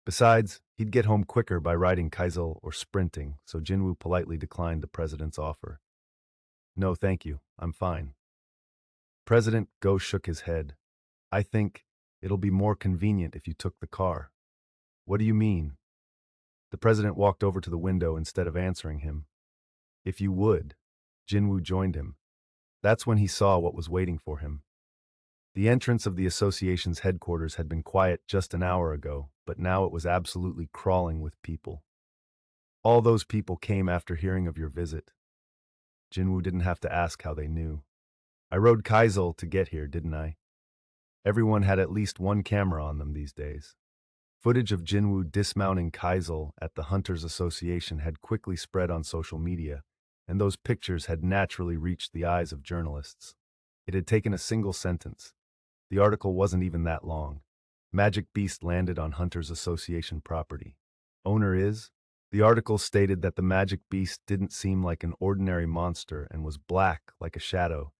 Besides, he'd get home quicker by riding Kaizel or sprinting, so Jin-Woo politely declined the president's offer. No, thank you, I'm fine. President Go shook his head. I think it'll be more convenient if you took the car. What do you mean? The president walked over to the window instead of answering him. If you would. Jin-Woo joined him. That's when he saw what was waiting for him. The entrance of the association's headquarters had been quiet just an hour ago, but now it was absolutely crawling with people. All those people came after hearing of your visit. Jin-Woo didn't have to ask how they knew. I rode Kaizel to get here, didn't I? Everyone had at least one camera on them these days. Footage of Jin-Woo dismounting Kaizel at the Hunters Association had quickly spread on social media, and those pictures had naturally reached the eyes of journalists. It had taken a single sentence. The article wasn't even that long. Magic Beast landed on Hunters Association property. owner is? The article stated that the magic beast didn't seem like an ordinary monster and was black like a shadow,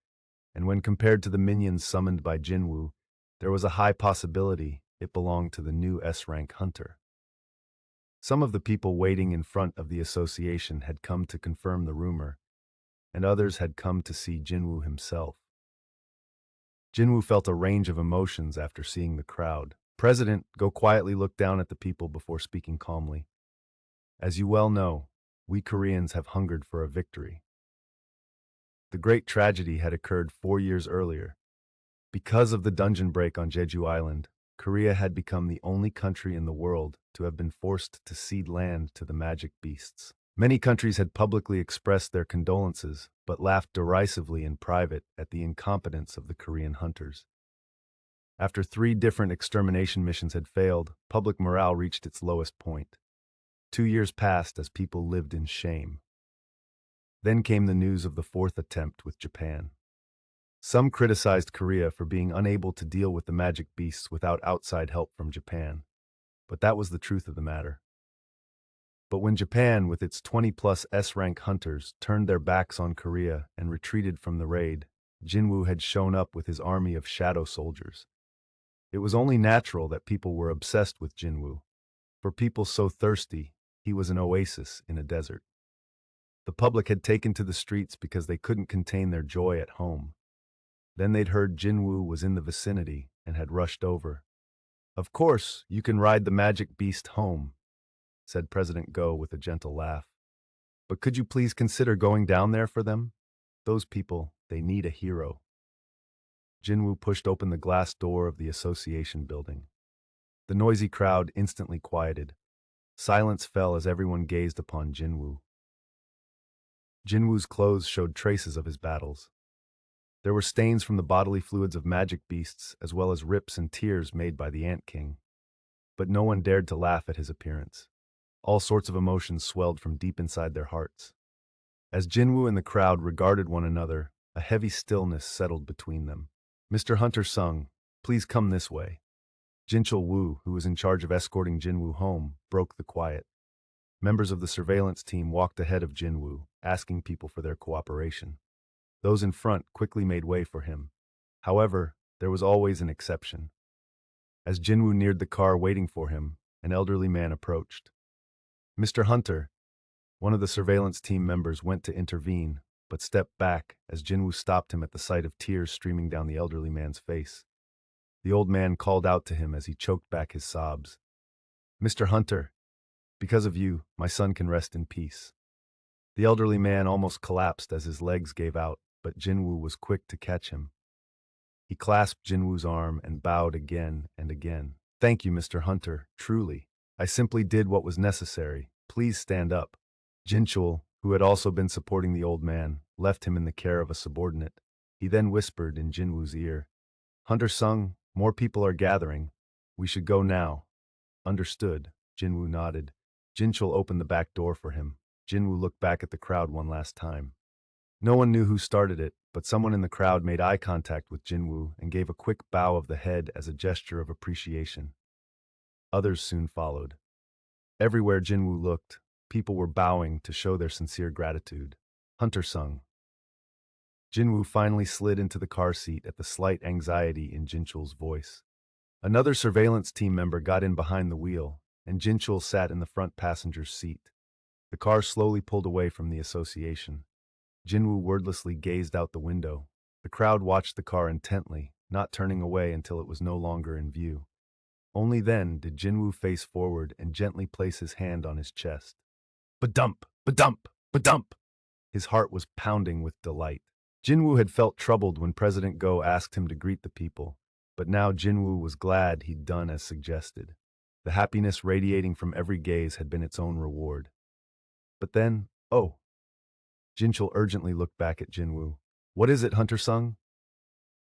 and when compared to the minions summoned by Jin-Woo, there was a high possibility it belonged to the new S-rank hunter. Some of the people waiting in front of the association had come to confirm the rumor, and others had come to see Jin-Woo himself. Jin-Woo felt a range of emotions after seeing the crowd. President Go quietly looked down at the people before speaking calmly. As you well know, we Koreans have hungered for a victory. The great tragedy had occurred 4 years earlier. Because of the dungeon break on Jeju Island, Korea had become the only country in the world to have been forced to cede land to the magic beasts. Many countries had publicly expressed their condolences, but laughed derisively in private at the incompetence of the Korean hunters. After 3 different extermination missions had failed, public morale reached its lowest point. 2 years passed as people lived in shame. Then came the news of the 4th attempt with Japan. Some criticized Korea for being unable to deal with the magic beasts without outside help from Japan, but that was the truth of the matter. But when Japan, with its 20-plus S-rank hunters, turned their backs on Korea and retreated from the raid, Jin-Woo had shown up with his army of shadow soldiers. It was only natural that people were obsessed with Jin-Woo. For people so thirsty, he was an oasis in a desert. The public had taken to the streets because they couldn't contain their joy at home. Then they'd heard Jin-Woo was in the vicinity and had rushed over. "Of course, you can ride the magic beast home," said President Go with a gentle laugh. "But could you please consider going down there for them? Those people, they need a hero." Jin-Woo pushed open the glass door of the association building. The noisy crowd instantly quieted. Silence fell as everyone gazed upon Jin-Woo. Jin-Woo's clothes showed traces of his battles. There were stains from the bodily fluids of magic beasts, as well as rips and tears made by the Ant King. But no one dared to laugh at his appearance. All sorts of emotions swelled from deep inside their hearts. As Jin-Woo and the crowd regarded one another, a heavy stillness settled between them. "Mr. Hunter Sung, please come this way." Jin-Woo, who was in charge of escorting Jin-Woo home, broke the quiet. Members of the surveillance team walked ahead of Jin-Woo, asking people for their cooperation. Those in front quickly made way for him. However, there was always an exception. As Jin-Woo neared the car waiting for him, an elderly man approached. "Mr. Hunter," one of the surveillance team members went to intervene, but stepped back as Jin-Woo stopped him at the sight of tears streaming down the elderly man's face. The old man called out to him as he choked back his sobs. "Mr. Hunter, because of you, my son can rest in peace." The elderly man almost collapsed as his legs gave out, but Jin-Woo was quick to catch him. He clasped Jin-Woo's arm and bowed again and again. "Thank you, Mr. Hunter, truly. I simply did what was necessary. Please stand up." Jin-Chul, who had also been supporting the old man, left him in the care of a subordinate. He then whispered in Jin-Woo's ear, "Hunter Sung, more people are gathering. We should go now." "Understood," Jin-Woo nodded. Jin-Chul opened the back door for him. Jin-Woo looked back at the crowd one last time. No one knew who started it, but someone in the crowd made eye contact with Jin-Woo and gave a quick bow of the head as a gesture of appreciation. Others soon followed. Everywhere Jin-Woo looked, people were bowing to show their sincere gratitude. Hunter Sung. Jin-Woo finally slid into the car seat at the slight anxiety in Jin-Chul's voice. Another surveillance team member got in behind the wheel, and Jin-Chul sat in the front passenger's seat. The car slowly pulled away from the association. Jin-Woo wordlessly gazed out the window. The crowd watched the car intently, not turning away until it was no longer in view. Only then did Jin-Woo face forward and gently place his hand on his chest. Ba-dump! Ba-dump! Ba-dump! His heart was pounding with delight. Jin-Woo had felt troubled when President Go asked him to greet the people, but now Jin-Woo was glad he'd done as suggested. The happiness radiating from every gaze had been its own reward. But then, oh! Jin-Chul urgently looked back at Jin-Woo. "What is it, Hunter Sung?"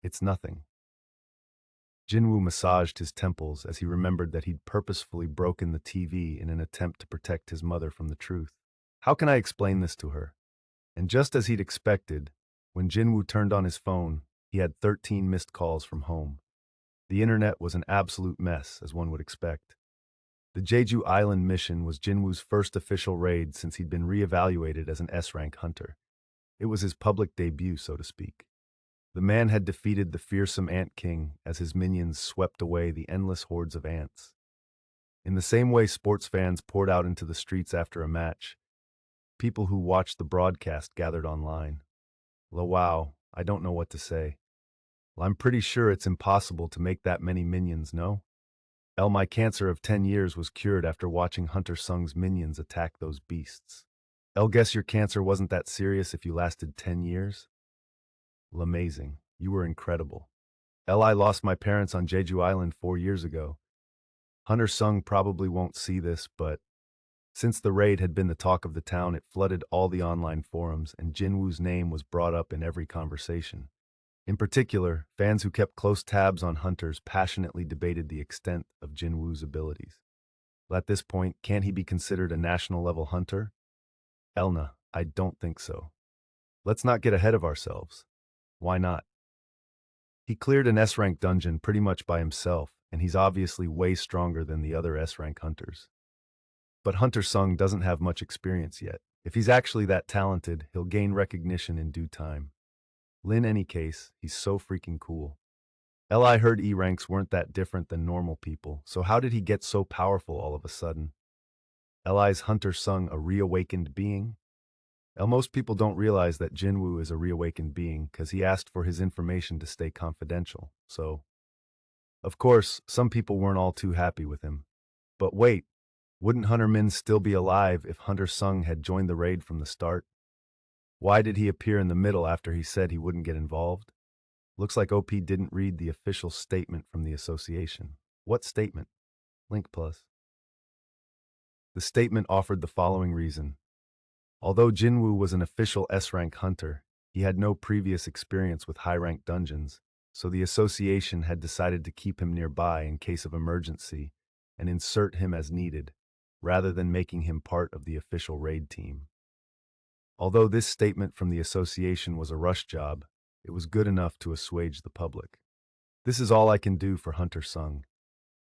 "It's nothing." Jin-Woo massaged his temples as he remembered that he'd purposefully broken the TV in an attempt to protect his mother from the truth. How can I explain this to her? And just as he'd expected, when Jin-Woo turned on his phone, he had 13 missed calls from home. The internet was an absolute mess, as one would expect. The Jeju Island mission was Jinwoo's first official raid since he'd been re-evaluated as an S-rank hunter. It was his public debut, so to speak. The man had defeated the fearsome Ant King as his minions swept away the endless hordes of ants. In the same way sports fans poured out into the streets after a match, people who watched the broadcast gathered online. Wow, I don't know what to say. Well, I'm pretty sure it's impossible to make that many minions, no? My cancer of 10 years was cured after watching Hunter Sung's minions attack those beasts. Guess your cancer wasn't that serious if you lasted 10 years? Amazing. You were incredible. I lost my parents on Jeju Island 4 years ago. Hunter Sung probably won't see this, but since the raid had been the talk of the town, it flooded all the online forums, and Jinwoo's name was brought up in every conversation. In particular, fans who kept close tabs on hunters passionately debated the extent of Jinwoo's abilities. At this point, can't he be considered a national-level hunter? Elna, I don't think so. Let's not get ahead of ourselves. Why not? He cleared an S-rank dungeon pretty much by himself, and he's obviously way stronger than the other S-rank hunters. But Hunter Sung doesn't have much experience yet. If he's actually that talented, he'll gain recognition in due time. In any case, he's so freaking cool. I heard E-ranks weren't that different than normal people, so how did he get so powerful all of a sudden? Li's Hunter Sung a reawakened being? Most people don't realize that Jin-Woo is a reawakened being because he asked for his information to stay confidential, so... Of course, some people weren't all too happy with him. But wait, wouldn't Hunter Min still be alive if Hunter Sung had joined the raid from the start? Why did he appear in the middle after he said he wouldn't get involved? Looks like OP didn't read the official statement from the association. What statement? Link plus. The statement offered the following reason. Although Jin-Woo was an official S-rank hunter, he had no previous experience with high-rank dungeons, so the association had decided to keep him nearby in case of emergency and insert him as needed, rather than making him part of the official raid team. Although this statement from the association was a rush job, it was good enough to assuage the public. This is all I can do for Hunter Sung.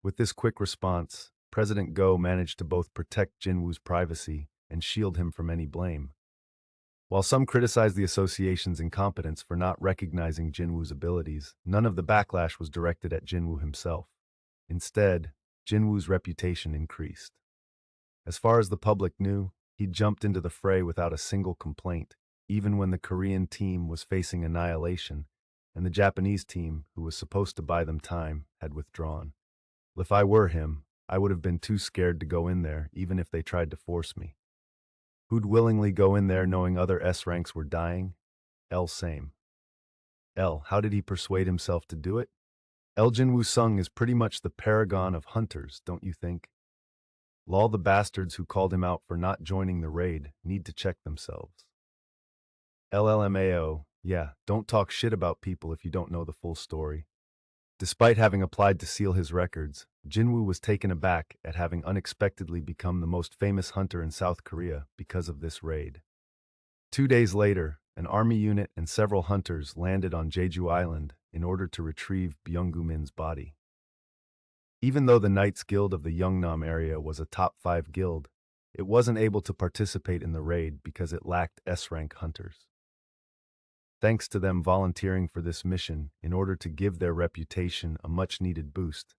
With this quick response, President Go managed to both protect Jin-Woo's privacy and shield him from any blame. While some criticized the association's incompetence for not recognizing Jin-Woo's abilities, none of the backlash was directed at Jin-Woo himself. Instead, Jin-Woo's reputation increased. As far as the public knew, he jumped into the fray without a single complaint, even when the Korean team was facing annihilation, and the Japanese team, who was supposed to buy them time, had withdrawn. If I were him, I would have been too scared to go in there, even if they tried to force me. Who'd willingly go in there knowing other S ranks were dying? Same. How did he persuade himself to do it? Jin-Woo Sung is pretty much the paragon of hunters, don't you think? All the bastards who called him out for not joining the raid need to check themselves. LLMAO, yeah, don't talk shit about people if you don't know the full story. Despite having applied to seal his records, Jin-Woo was taken aback at having unexpectedly become the most famous hunter in South Korea because of this raid. 2 days later, an army unit and several hunters landed on Jeju Island in order to retrieve Byung-gu-min's body. Even though the Knights Guild of the Yeongnam area was a top 5 guild, it wasn't able to participate in the raid because it lacked S-rank hunters. Thanks to them volunteering for this mission in order to give their reputation a much-needed boost,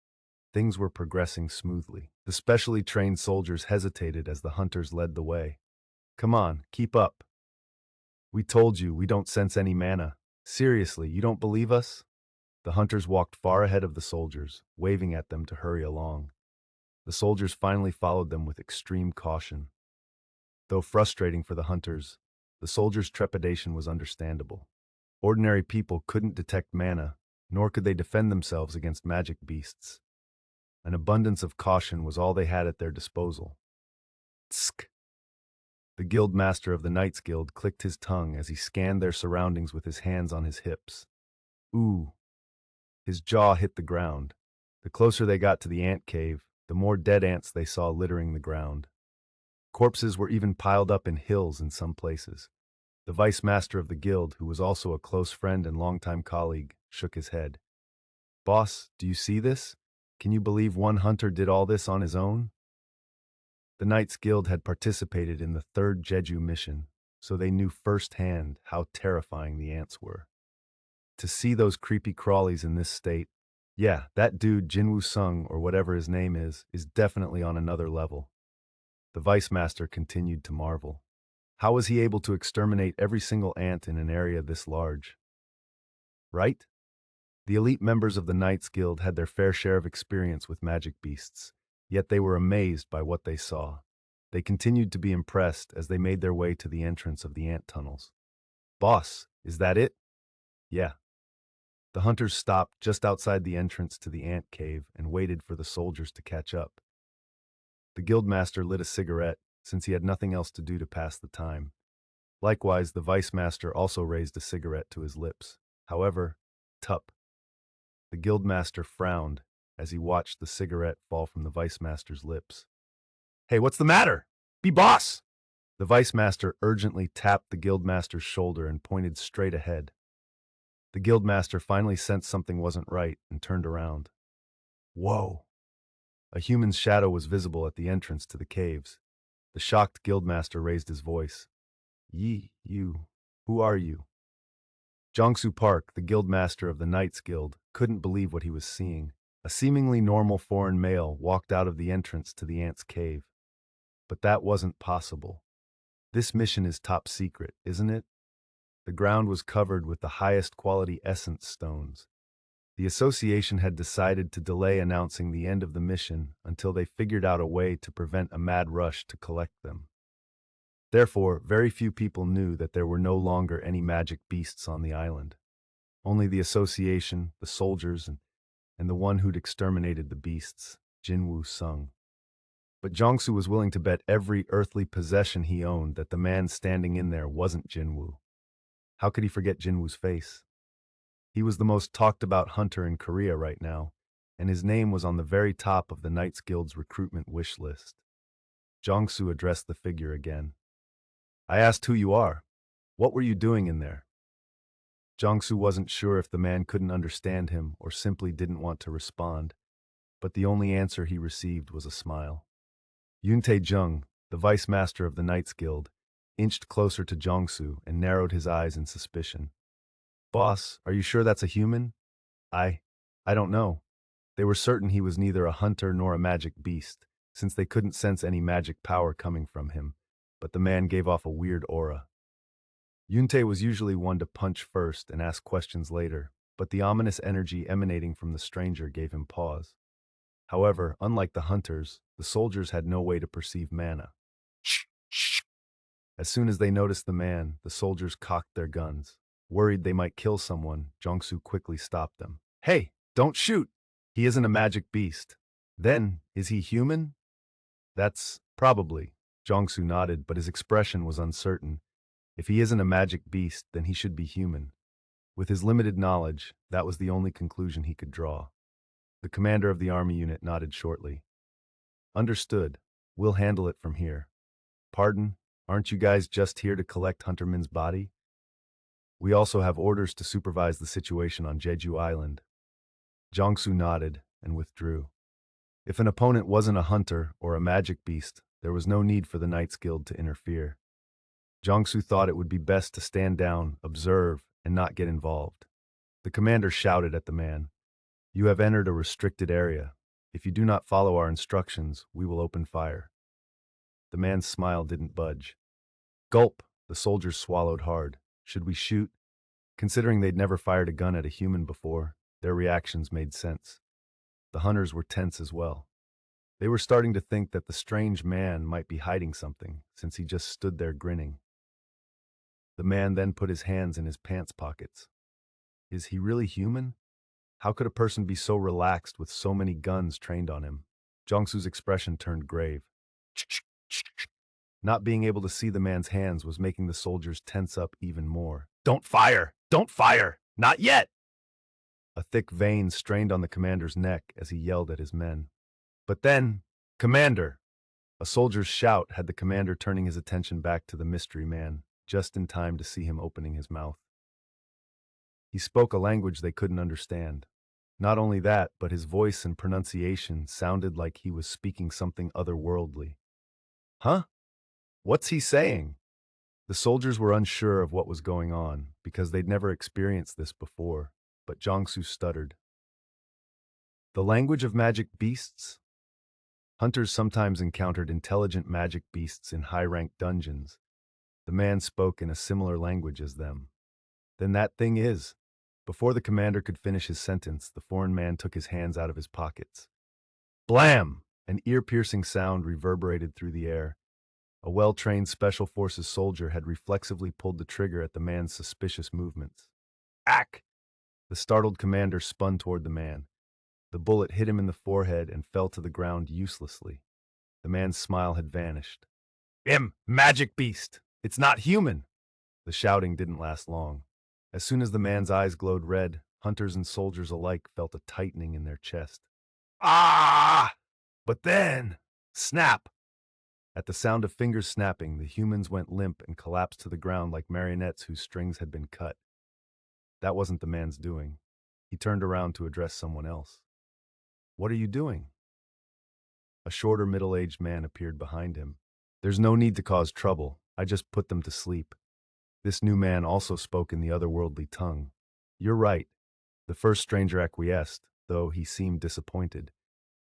things were progressing smoothly. The specially trained soldiers hesitated as the hunters led the way. Come on, keep up. We told you we don't sense any mana. Seriously, you don't believe us? The hunters walked far ahead of the soldiers, waving at them to hurry along. The soldiers finally followed them with extreme caution. Though frustrating for the hunters, the soldiers' trepidation was understandable. Ordinary people couldn't detect mana, nor could they defend themselves against magic beasts. An abundance of caution was all they had at their disposal. Tsk! The guild master of the Knights Guild clicked his tongue as he scanned their surroundings with his hands on his hips. Ooh! His jaw hit the ground. The closer they got to the ant cave, the more dead ants they saw littering the ground. Corpses were even piled up in hills in some places. The vice master of the guild, who was also a close friend and longtime colleague, shook his head. Boss, do you see this? Can you believe one hunter did all this on his own? The Knights Guild had participated in the third Jeju mission, so they knew firsthand how terrifying the ants were. To see those creepy crawlies in this state, yeah, that dude Jin-Woo Sung, or whatever his name is definitely on another level. The Vice Master continued to marvel. How was he able to exterminate every single ant in an area this large? Right? The elite members of the Knights Guild had their fair share of experience with magic beasts, yet they were amazed by what they saw. They continued to be impressed as they made their way to the entrance of the ant tunnels. Boss, is that it? Yeah. The hunters stopped just outside the entrance to the ant cave and waited for the soldiers to catch up. The guildmaster lit a cigarette, since he had nothing else to do to pass the time. Likewise, the vice master also raised a cigarette to his lips. However, tup. The guildmaster frowned as he watched the cigarette fall from the vice master's lips. Hey, what's the matter? Be boss! The vice master urgently tapped the guildmaster's shoulder and pointed straight ahead. The guildmaster finally sensed something wasn't right and turned around. Whoa! A human's shadow was visible at the entrance to the caves. The shocked guildmaster raised his voice. You. Who are you? Jongsu Park, the guildmaster of the Knights Guild, couldn't believe what he was seeing. A seemingly normal foreign male walked out of the entrance to the ants' cave. But that wasn't possible. This mission is top secret, isn't it? The ground was covered with the highest quality essence stones. The association had decided to delay announcing the end of the mission until they figured out a way to prevent a mad rush to collect them. Therefore, very few people knew that there were no longer any magic beasts on the island. Only the association, the soldiers, and the one who'd exterminated the beasts, Jin-Woo Sung. But Jongsu was willing to bet every earthly possession he owned that the man standing in there wasn't Jin-Woo. How could he forget Jin-Woo's face? He was the most talked about hunter in Korea right now, and his name was on the very top of the Knights Guild's recruitment wish list. Jongsu addressed the figure again. I asked who you are. What were you doing in there? Jongsu wasn't sure if the man couldn't understand him or simply didn't want to respond, but the only answer he received was a smile. Yoontae Jung, the vice master of the Knights Guild, inched closer to Jongsu and narrowed his eyes in suspicion. Boss, are you sure that's a human? I don't know. They were certain he was neither a hunter nor a magic beast, since they couldn't sense any magic power coming from him, but the man gave off a weird aura. Yoontae was usually one to punch first and ask questions later, but the ominous energy emanating from the stranger gave him pause. However, unlike the hunters, the soldiers had no way to perceive mana. As soon as they noticed the man, the soldiers cocked their guns. Worried they might kill someone, Jongsu quickly stopped them. Hey, don't shoot! He isn't a magic beast. Then, is he human? That's probably. Jongsu nodded, but his expression was uncertain. If he isn't a magic beast, then he should be human. With his limited knowledge, that was the only conclusion he could draw. The commander of the army unit nodded shortly. Understood. We'll handle it from here. Pardon? Aren't you guys just here to collect Hunterman's body? We also have orders to supervise the situation on Jeju Island. Jongsu nodded and withdrew. If an opponent wasn't a hunter or a magic beast, there was no need for the Knights Guild to interfere. Jongsu thought it would be best to stand down, observe, and not get involved. The commander shouted at the man, You have entered a restricted area. If you do not follow our instructions, we will open fire. The man's smile didn't budge. Gulp, the soldiers swallowed hard. Should we shoot? Considering they'd never fired a gun at a human before, their reactions made sense. The hunters were tense as well. They were starting to think that the strange man might be hiding something, since he just stood there grinning. The man then put his hands in his pants pockets. Is he really human? How could a person be so relaxed with so many guns trained on him? Jongsu's expression turned grave. Not being able to see the man's hands was making the soldiers tense up even more. Don't fire! Don't fire! Not yet! A thick vein strained on the commander's neck as he yelled at his men. But then, Commander! A soldier's shout had the commander turning his attention back to the mystery man, just in time to see him opening his mouth. He spoke a language they couldn't understand. Not only that, but his voice and pronunciation sounded like he was speaking something otherworldly. Huh? What's he saying? The soldiers were unsure of what was going on because they'd never experienced this before, but Jiangsu stuttered. The language of magic beasts? Hunters sometimes encountered intelligent magic beasts in high-ranked dungeons. The man spoke in a similar language as them. Then that thing is. Before the commander could finish his sentence, the foreign man took his hands out of his pockets. Blam! An ear-piercing sound reverberated through the air. A well-trained Special Forces soldier had reflexively pulled the trigger at the man's suspicious movements. Ack! The startled commander spun toward the man. The bullet hit him in the forehead and fell to the ground uselessly. The man's smile had vanished. Magic beast! It's not human! The shouting didn't last long. As soon as the man's eyes glowed red, hunters and soldiers alike felt a tightening in their chest. Ah! But then, snap! At the sound of fingers snapping, the humans went limp and collapsed to the ground like marionettes whose strings had been cut. That wasn't the man's doing. He turned around to address someone else. What are you doing? A shorter, middle-aged man appeared behind him. There's no need to cause trouble. I just put them to sleep. This new man also spoke in the otherworldly tongue. You're right. The first stranger acquiesced, though he seemed disappointed.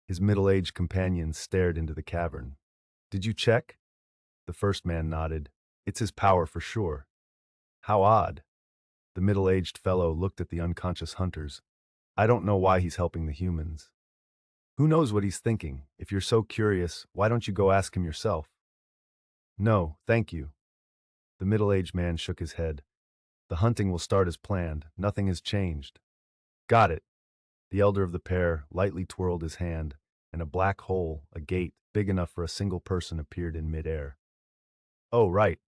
His middle-aged companion stared into the cavern. Did you check? The first man nodded. It's his power for sure. How odd. The middle-aged fellow looked at the unconscious hunters. I don't know why he's helping the humans. Who knows what he's thinking? If you're so curious, why don't you go ask him yourself? No, thank you. The middle-aged man shook his head. The hunting will start as planned. Nothing has changed. Got it. The elder of the pair lightly twirled his hand, and a black hole, a gate, big enough for a single person appeared in midair. Oh, right.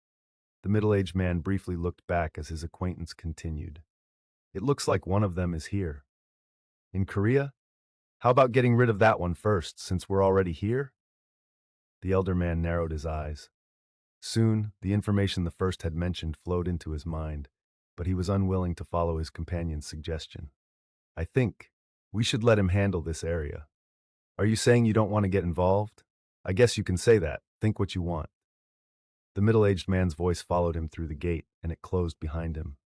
The middle-aged man briefly looked back as his acquaintance continued. It looks like one of them is here. In Korea? How about getting rid of that one first, since we're already here? The elder man narrowed his eyes. Soon, the information the first had mentioned flowed into his mind, but he was unwilling to follow his companion's suggestion. I think we should let him handle this area. Are you saying you don't want to get involved? I guess you can say that. Think what you want. The middle-aged man's voice followed him through the gate, and it closed behind him.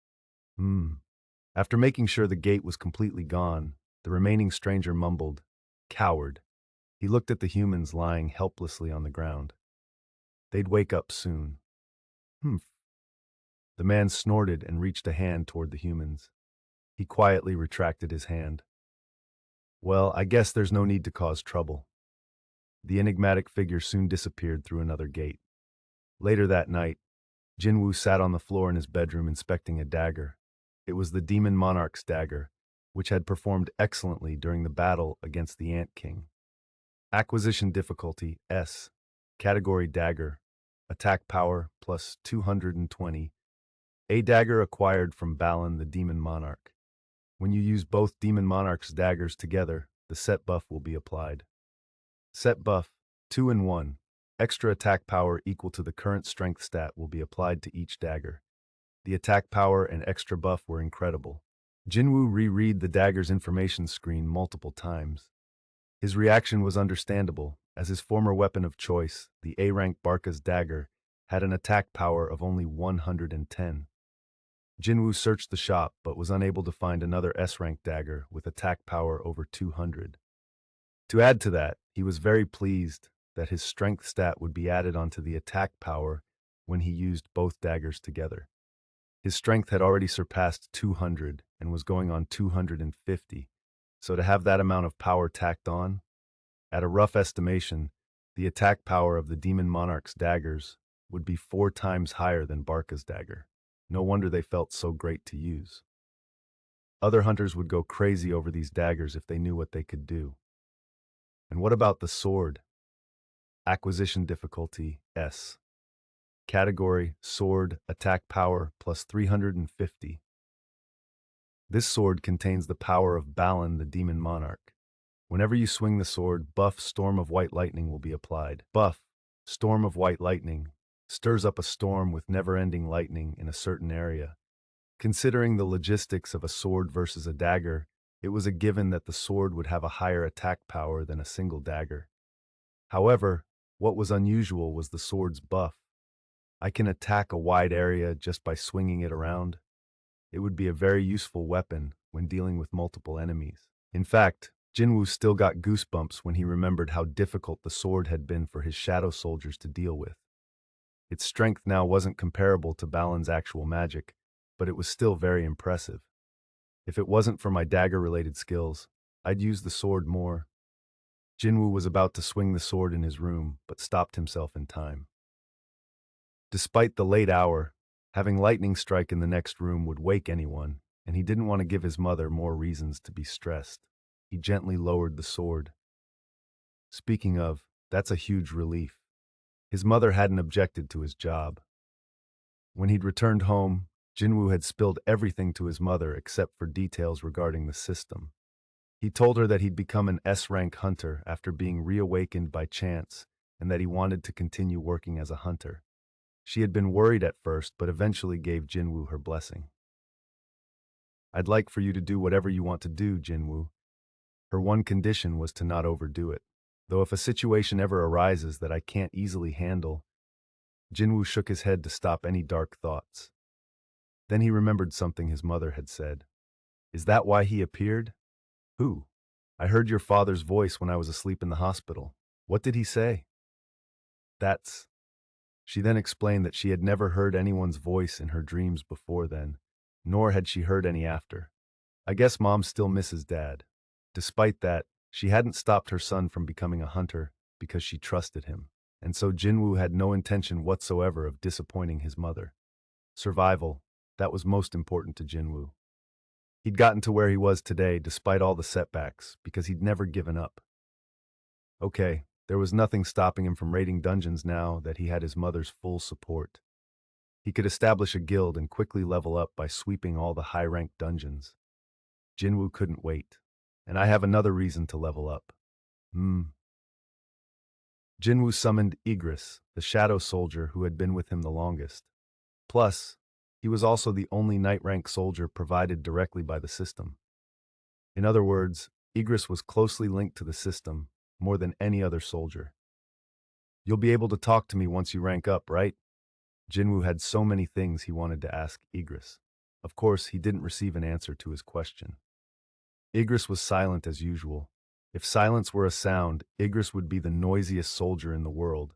After making sure the gate was completely gone, the remaining stranger mumbled, Coward. He looked at the humans lying helplessly on the ground. They'd wake up soon. Humph. The man snorted and reached a hand toward the humans. He quietly retracted his hand. Well, I guess there's no need to cause trouble. The enigmatic figure soon disappeared through another gate. Later that night, Jin-Woo sat on the floor in his bedroom inspecting a dagger. It was the Demon Monarch's dagger, which had performed excellently during the battle against the Ant King. Acquisition difficulty S. Category dagger. Attack power plus 220. A dagger acquired from Balin the Demon Monarch. When you use both Demon Monarch's daggers together, the set buff will be applied. Set buff 2 in 1. Extra attack power equal to the current strength stat will be applied to each dagger. The attack power and extra buff were incredible. Jin-Woo reread the dagger's information screen multiple times. His reaction was understandable, as his former weapon of choice, the A-rank Barca's dagger, had an attack power of only 110. Jin-Woo searched the shop but was unable to find another S-rank dagger with attack power over 200. To add to that, he was very pleased that his strength stat would be added onto the attack power when he used both daggers together. His strength had already surpassed 200 and was going on 250, so to have that amount of power tacked on, at a rough estimation, the attack power of the Demon Monarch's daggers would be 4 times higher than Barca's dagger. No wonder they felt so great to use. Other hunters would go crazy over these daggers if they knew what they could do. And what about the sword? Acquisition difficulty S. Category sword, attack power plus 350. This sword contains the power of Balin the Demon Monarch. Whenever you swing the sword, buff Storm of White Lightning will be applied. Buff Storm of White Lightning stirs up a storm with never-ending lightning in a certain area. Considering the logistics of a sword versus a dagger, it was a given that the sword would have a higher attack power than a single dagger. However, What was unusual was the sword's buff. I can attack a wide area just by swinging it around. It would be a very useful weapon when dealing with multiple enemies. In fact, Jin-Woo still got goosebumps when he remembered how difficult the sword had been for his shadow soldiers to deal with. Its strength now wasn't comparable to Balin's actual magic, but it was still very impressive. If it wasn't for my dagger-related skills, I'd use the sword more. Jin-Woo was about to swing the sword in his room, but stopped himself in time. Despite the late hour, having lightning strike in the next room would wake anyone, and he didn't want to give his mother more reasons to be stressed. He gently lowered the sword. Speaking of, that's a huge relief. His mother hadn't objected to his job. When he'd returned home, Jin-Woo had spilled everything to his mother except for details regarding the system. He told her that he'd become an S-rank hunter after being reawakened by chance and that he wanted to continue working as a hunter. She had been worried at first, but eventually gave Jin-Woo her blessing. "I'd like for you to do whatever you want to do, Jin-Woo." Her one condition was to not overdo it. Though if a situation ever arises that I can't easily handle, Jin-Woo shook his head to stop any dark thoughts. Then he remembered something his mother had said. "Is that why he appeared?" "Who?" "I heard your father's voice when I was asleep in the hospital." "What did he say?" "That's—" She then explained that she had never heard anyone's voice in her dreams before then, nor had she heard any after. "I guess Mom still misses Dad." Despite that, she hadn't stopped her son from becoming a hunter because she trusted him, and so Jin-Woo had no intention whatsoever of disappointing his mother. Survival, that was most important to Jin-Woo. He'd gotten to where he was today despite all the setbacks because he'd never given up. Okay, there was nothing stopping him from raiding dungeons now that he had his mother's full support. He could establish a guild and quickly level up by sweeping all the high-ranked dungeons. Jin-Woo couldn't wait. And I have another reason to level up. Jin-Woo summoned Igris, the shadow soldier who had been with him the longest. Plus, he was also the only knight-rank soldier provided directly by the system. In other words, Igris was closely linked to the system, more than any other soldier. "You'll be able to talk to me once you rank up, right?" Jin-Woo had so many things he wanted to ask Igris. Of course, he didn't receive an answer to his question. Igris was silent as usual. If silence were a sound, Igris would be the noisiest soldier in the world.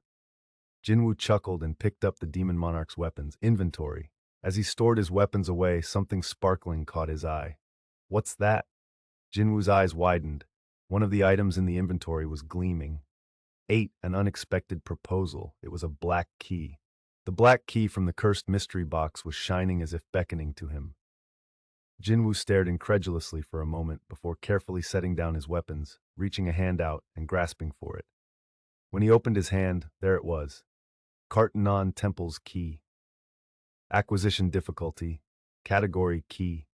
Jin-Woo chuckled and picked up the Demon Monarch's weapons inventory. As he stored his weapons away, something sparkling caught his eye. "What's that?" Jin-Woo's eyes widened. One of the items in the inventory was gleaming. An unexpected proposal. It was a black key. The black key from the cursed mystery box was shining as if beckoning to him. Jin-Woo stared incredulously for a moment before carefully setting down his weapons, reaching a hand out and grasping for it. When he opened his hand, there it was. Kartanon Temple's key. Acquisition difficulty. Category key.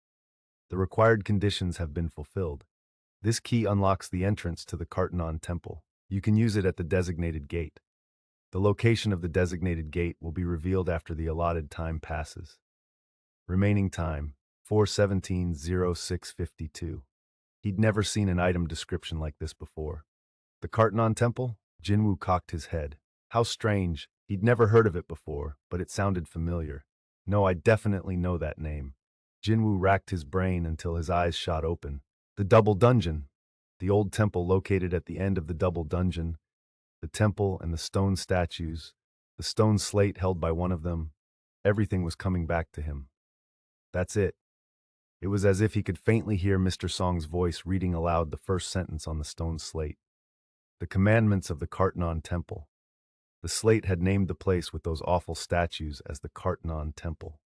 The required conditions have been fulfilled. This key unlocks the entrance to the Kartanon Temple. You can use it at the designated gate. The location of the designated gate will be revealed after the allotted time passes. Remaining time, 4:17:06:52. He'd never seen an item description like this before. The Kartanon Temple? Jin-Woo cocked his head. How strange. He'd never heard of it before, but it sounded familiar. No, I definitely know that name. Jin-Woo racked his brain until his eyes shot open. The Double Dungeon. The old temple located at the end of the Double Dungeon. The temple and the stone statues. The stone slate held by one of them. Everything was coming back to him. That's it. It was as if he could faintly hear Mr. Song's voice reading aloud the first sentence on the stone slate. The commandments of the Kartanon Temple. The slate had named the place with those awful statues as the Kartanon Temple.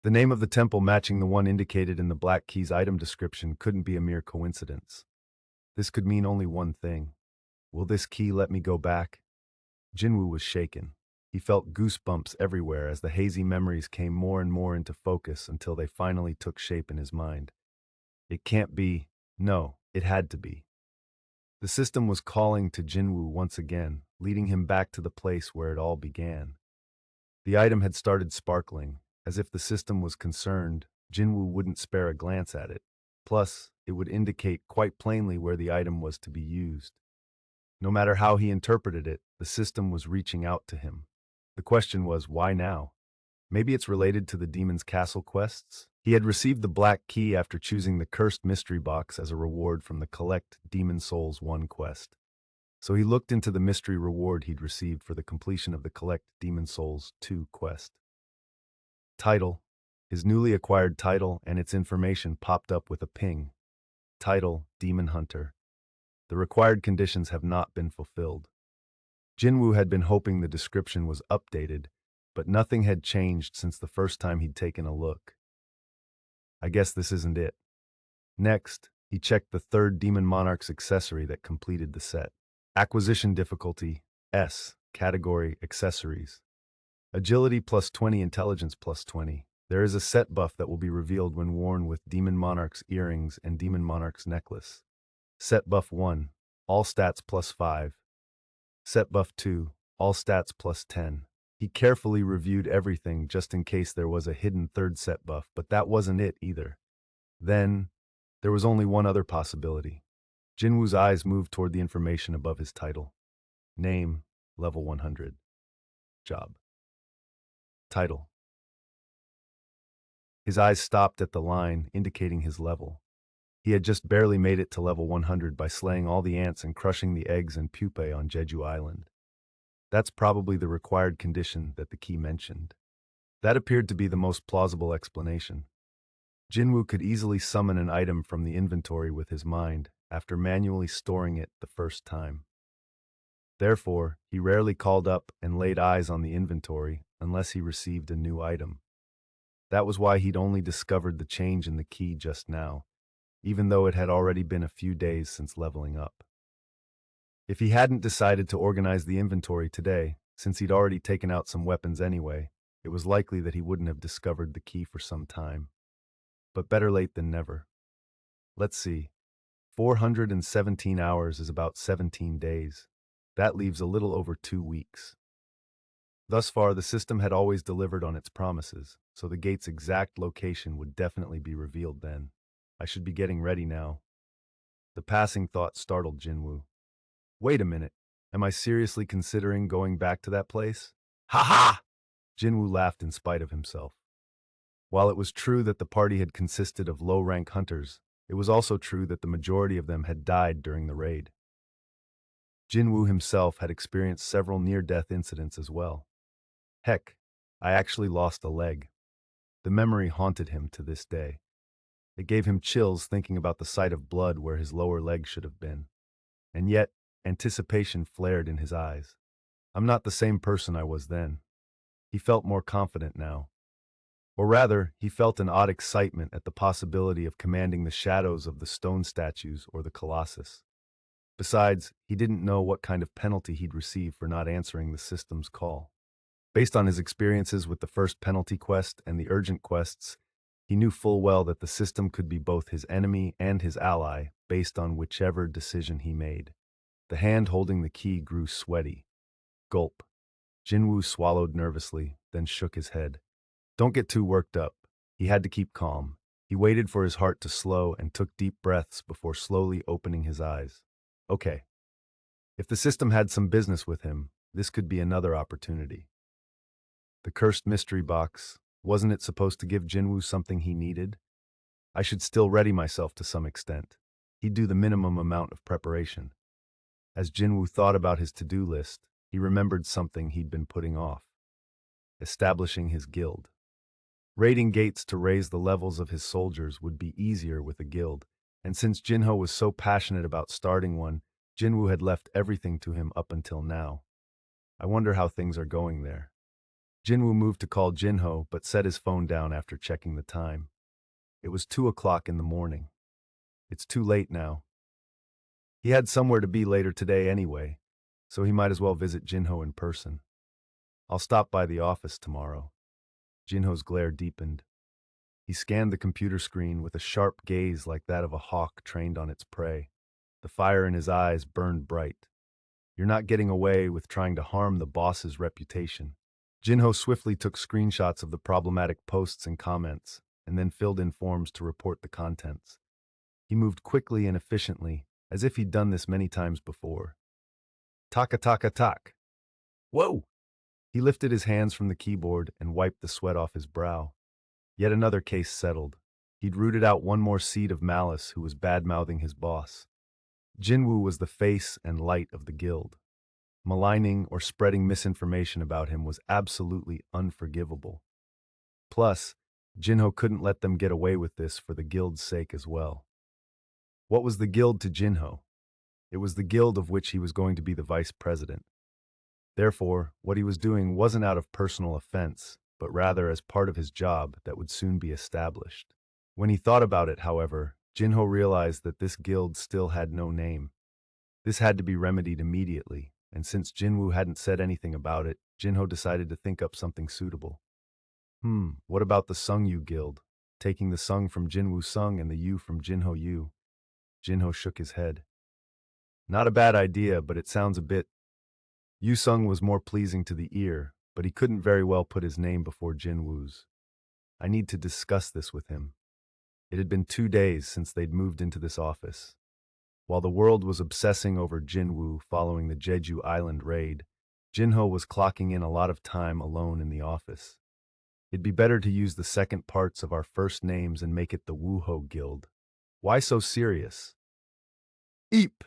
The name of the temple matching the one indicated in the Black Key's item description couldn't be a mere coincidence. This could mean only one thing. Will this key let me go back? Jin-Woo was shaken. He felt goosebumps everywhere as the hazy memories came more and more into focus until they finally took shape in his mind. It can't be. No, it had to be. The system was calling to Jin-Woo once again, leading him back to the place where it all began. The item had started sparkling. As if the system was concerned, Jin-Woo wouldn't spare a glance at it. Plus, it would indicate quite plainly where the item was to be used. No matter how he interpreted it, the system was reaching out to him. The question was, why now? Maybe it's related to the Demon's Castle quests? He had received the Black Key after choosing the Cursed Mystery Box as a reward from the Collect Demon Souls 1 quest. So he looked into the mystery reward he'd received for the completion of the Collect Demon Souls 2 quest. Title. His newly acquired title and its information popped up with a ping. Title, Demon Hunter. The required conditions have not been fulfilled. Jin-Woo had been hoping the description was updated, but nothing had changed since the first time he'd taken a look. I guess this isn't it. Next, he checked the third Demon Monarch's accessory that completed the set. Acquisition difficulty, S, category, accessories. Agility plus 20, intelligence plus 20. There is a set buff that will be revealed when worn with Demon Monarch's earrings and Demon Monarch's necklace. Set buff 1, all stats plus 5. Set buff 2, all stats plus 10. He carefully reviewed everything just in case there was a hidden third set buff, but that wasn't it either. Then, there was only one other possibility. Jin-Woo's eyes moved toward the information above his title. Name, level 100. Job. Title. His eyes stopped at the line indicating his level. He had just barely made it to level 100 by slaying all the ants and crushing the eggs and pupae on Jeju Island. That's probably the required condition that the key mentioned. That appeared to be the most plausible explanation. Jin-Woo could easily summon an item from the inventory with his mind after manually storing it the first time. Therefore, he rarely called up and laid eyes on the inventory unless he received a new item. That was why he'd only discovered the change in the key just now, even though it had already been a few days since leveling up. If he hadn't decided to organize the inventory today, since he'd already taken out some weapons anyway, it was likely that he wouldn't have discovered the key for some time. But better late than never. Let's see. 417 hours is about 17 days. That leaves a little over 2 weeks. Thus far, the system had always delivered on its promises, so the gate's exact location would definitely be revealed then. I should be getting ready now. The passing thought startled Jin-Woo. Wait a minute. Am I seriously considering going back to that place? Ha ha! Jin-Woo laughed in spite of himself. While it was true that the party had consisted of low-rank hunters, it was also true that the majority of them had died during the raid. Jin-Woo himself had experienced several near-death incidents as well. Heck, I actually lost a leg. The memory haunted him to this day. It gave him chills thinking about the sight of blood where his lower leg should have been. And yet, anticipation flared in his eyes. I'm not the same person I was then. He felt more confident now. Or rather, he felt an odd excitement at the possibility of commanding the shadows of the stone statues or the Colossus. Besides, he didn't know what kind of penalty he'd receive for not answering the system's call. Based on his experiences with the first penalty quest and the urgent quests, he knew full well that the system could be both his enemy and his ally based on whichever decision he made. The hand holding the key grew sweaty. Gulp. Jin-Woo swallowed nervously, then shook his head. Don't get too worked up. He had to keep calm. He waited for his heart to slow and took deep breaths before slowly opening his eyes. Okay. If the system had some business with him, this could be another opportunity. The cursed mystery box, wasn't it supposed to give Jin-Woo something he needed? I should still ready myself to some extent. He'd do the minimum amount of preparation. As Jin-Woo thought about his to-do list, he remembered something he'd been putting off. Establishing his guild. Raiding gates to raise the levels of his soldiers would be easier with a guild, and since Jinho was so passionate about starting one, Jin-Woo had left everything to him up until now. I wonder how things are going there. Jin-Woo moved to call Jinho, but set his phone down after checking the time. It was 2 o'clock in the morning. It's too late now. He had somewhere to be later today anyway, so he might as well visit Jinho in person. I'll stop by the office tomorrow. Jinho's glare deepened. He scanned the computer screen with a sharp gaze like that of a hawk trained on its prey. The fire in his eyes burned bright. You're not getting away with trying to harm the boss's reputation. Jinho swiftly took screenshots of the problematic posts and comments, and then filled in forms to report the contents. He moved quickly and efficiently, as if he'd done this many times before. Taka taka tak. Whoa! He lifted his hands from the keyboard and wiped the sweat off his brow. Yet another case settled. He'd rooted out one more seed of malice who was bad-mouthing his boss. Jin-Woo was the face and light of the guild. Maligning or spreading misinformation about him was absolutely unforgivable. Plus, Jinho couldn't let them get away with this for the guild's sake as well. What was the guild to Jinho? It was the guild of which he was going to be the vice president. Therefore, what he was doing wasn't out of personal offense, but rather as part of his job that would soon be established. When he thought about it, however, Jinho realized that this guild still had no name. This had to be remedied immediately, and since Jinwoo hadn't said anything about it, Jinho decided to think up something suitable. What about the Sungyu Guild? Taking the Sung from Jinwoo Sung and the Yu from Jinho Yu. Jinho shook his head. Not a bad idea, but it sounds a bit. Yu Sung was more pleasing to the ear, but he couldn't very well put his name before Jinwoo's. I need to discuss this with him. It had been 2 days since they'd moved into this office. While the world was obsessing over Jin-Woo following the Jeju Island raid, Jinho was clocking in a lot of time alone in the office. It'd be better to use the second parts of our first names and make it the Wooho Guild. Why so serious? Eep!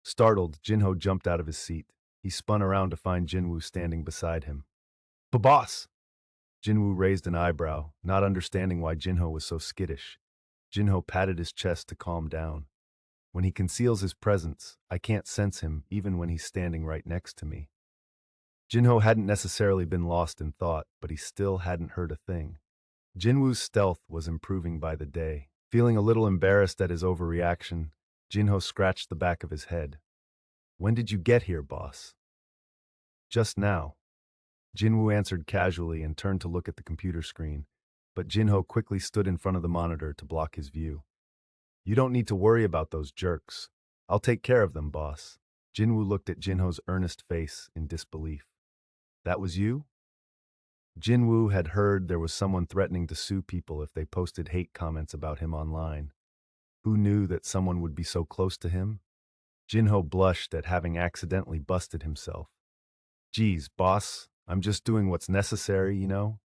Startled, Jinho jumped out of his seat. He spun around to find Jinwoo standing beside him. Boss! Jinwoo raised an eyebrow, not understanding why Jinho was so skittish. Jinho patted his chest to calm down. When he conceals his presence, I can't sense him even when he's standing right next to me. Jinho hadn't necessarily been lost in thought, but he still hadn't heard a thing. Jinwoo's stealth was improving by the day. Feeling a little embarrassed at his overreaction, Jinho scratched the back of his head. When did you get here, boss? Just now. Jinwoo answered casually and turned to look at the computer screen, but Jinho quickly stood in front of the monitor to block his view. You don't need to worry about those jerks. I'll take care of them, boss. Jinwoo looked at Jinho's earnest face in disbelief. That was you? Jinwoo had heard there was someone threatening to sue people if they posted hate comments about him online. Who knew that someone would be so close to him? Jinho blushed at having accidentally busted himself. Geez, boss, I'm just doing what's necessary, you know?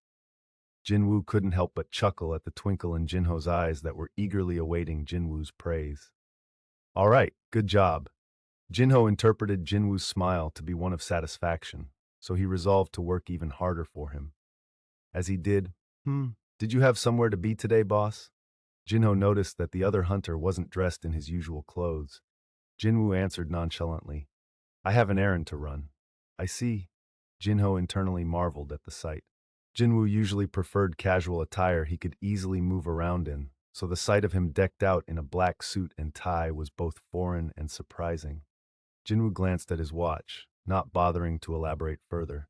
Jinwoo couldn't help but chuckle at the twinkle in Jinho's eyes that were eagerly awaiting Jinwoo's praise. All right, good job. Jinho interpreted Jinwoo's smile to be one of satisfaction, so he resolved to work even harder for him. As he did, did you have somewhere to be today, boss? Jinho noticed that the other hunter wasn't dressed in his usual clothes. Jinwoo answered nonchalantly, I have an errand to run. I see. Jinho internally marveled at the sight. Jinwoo usually preferred casual attire he could easily move around in, so the sight of him decked out in a black suit and tie was both foreign and surprising. Jinwoo glanced at his watch, not bothering to elaborate further.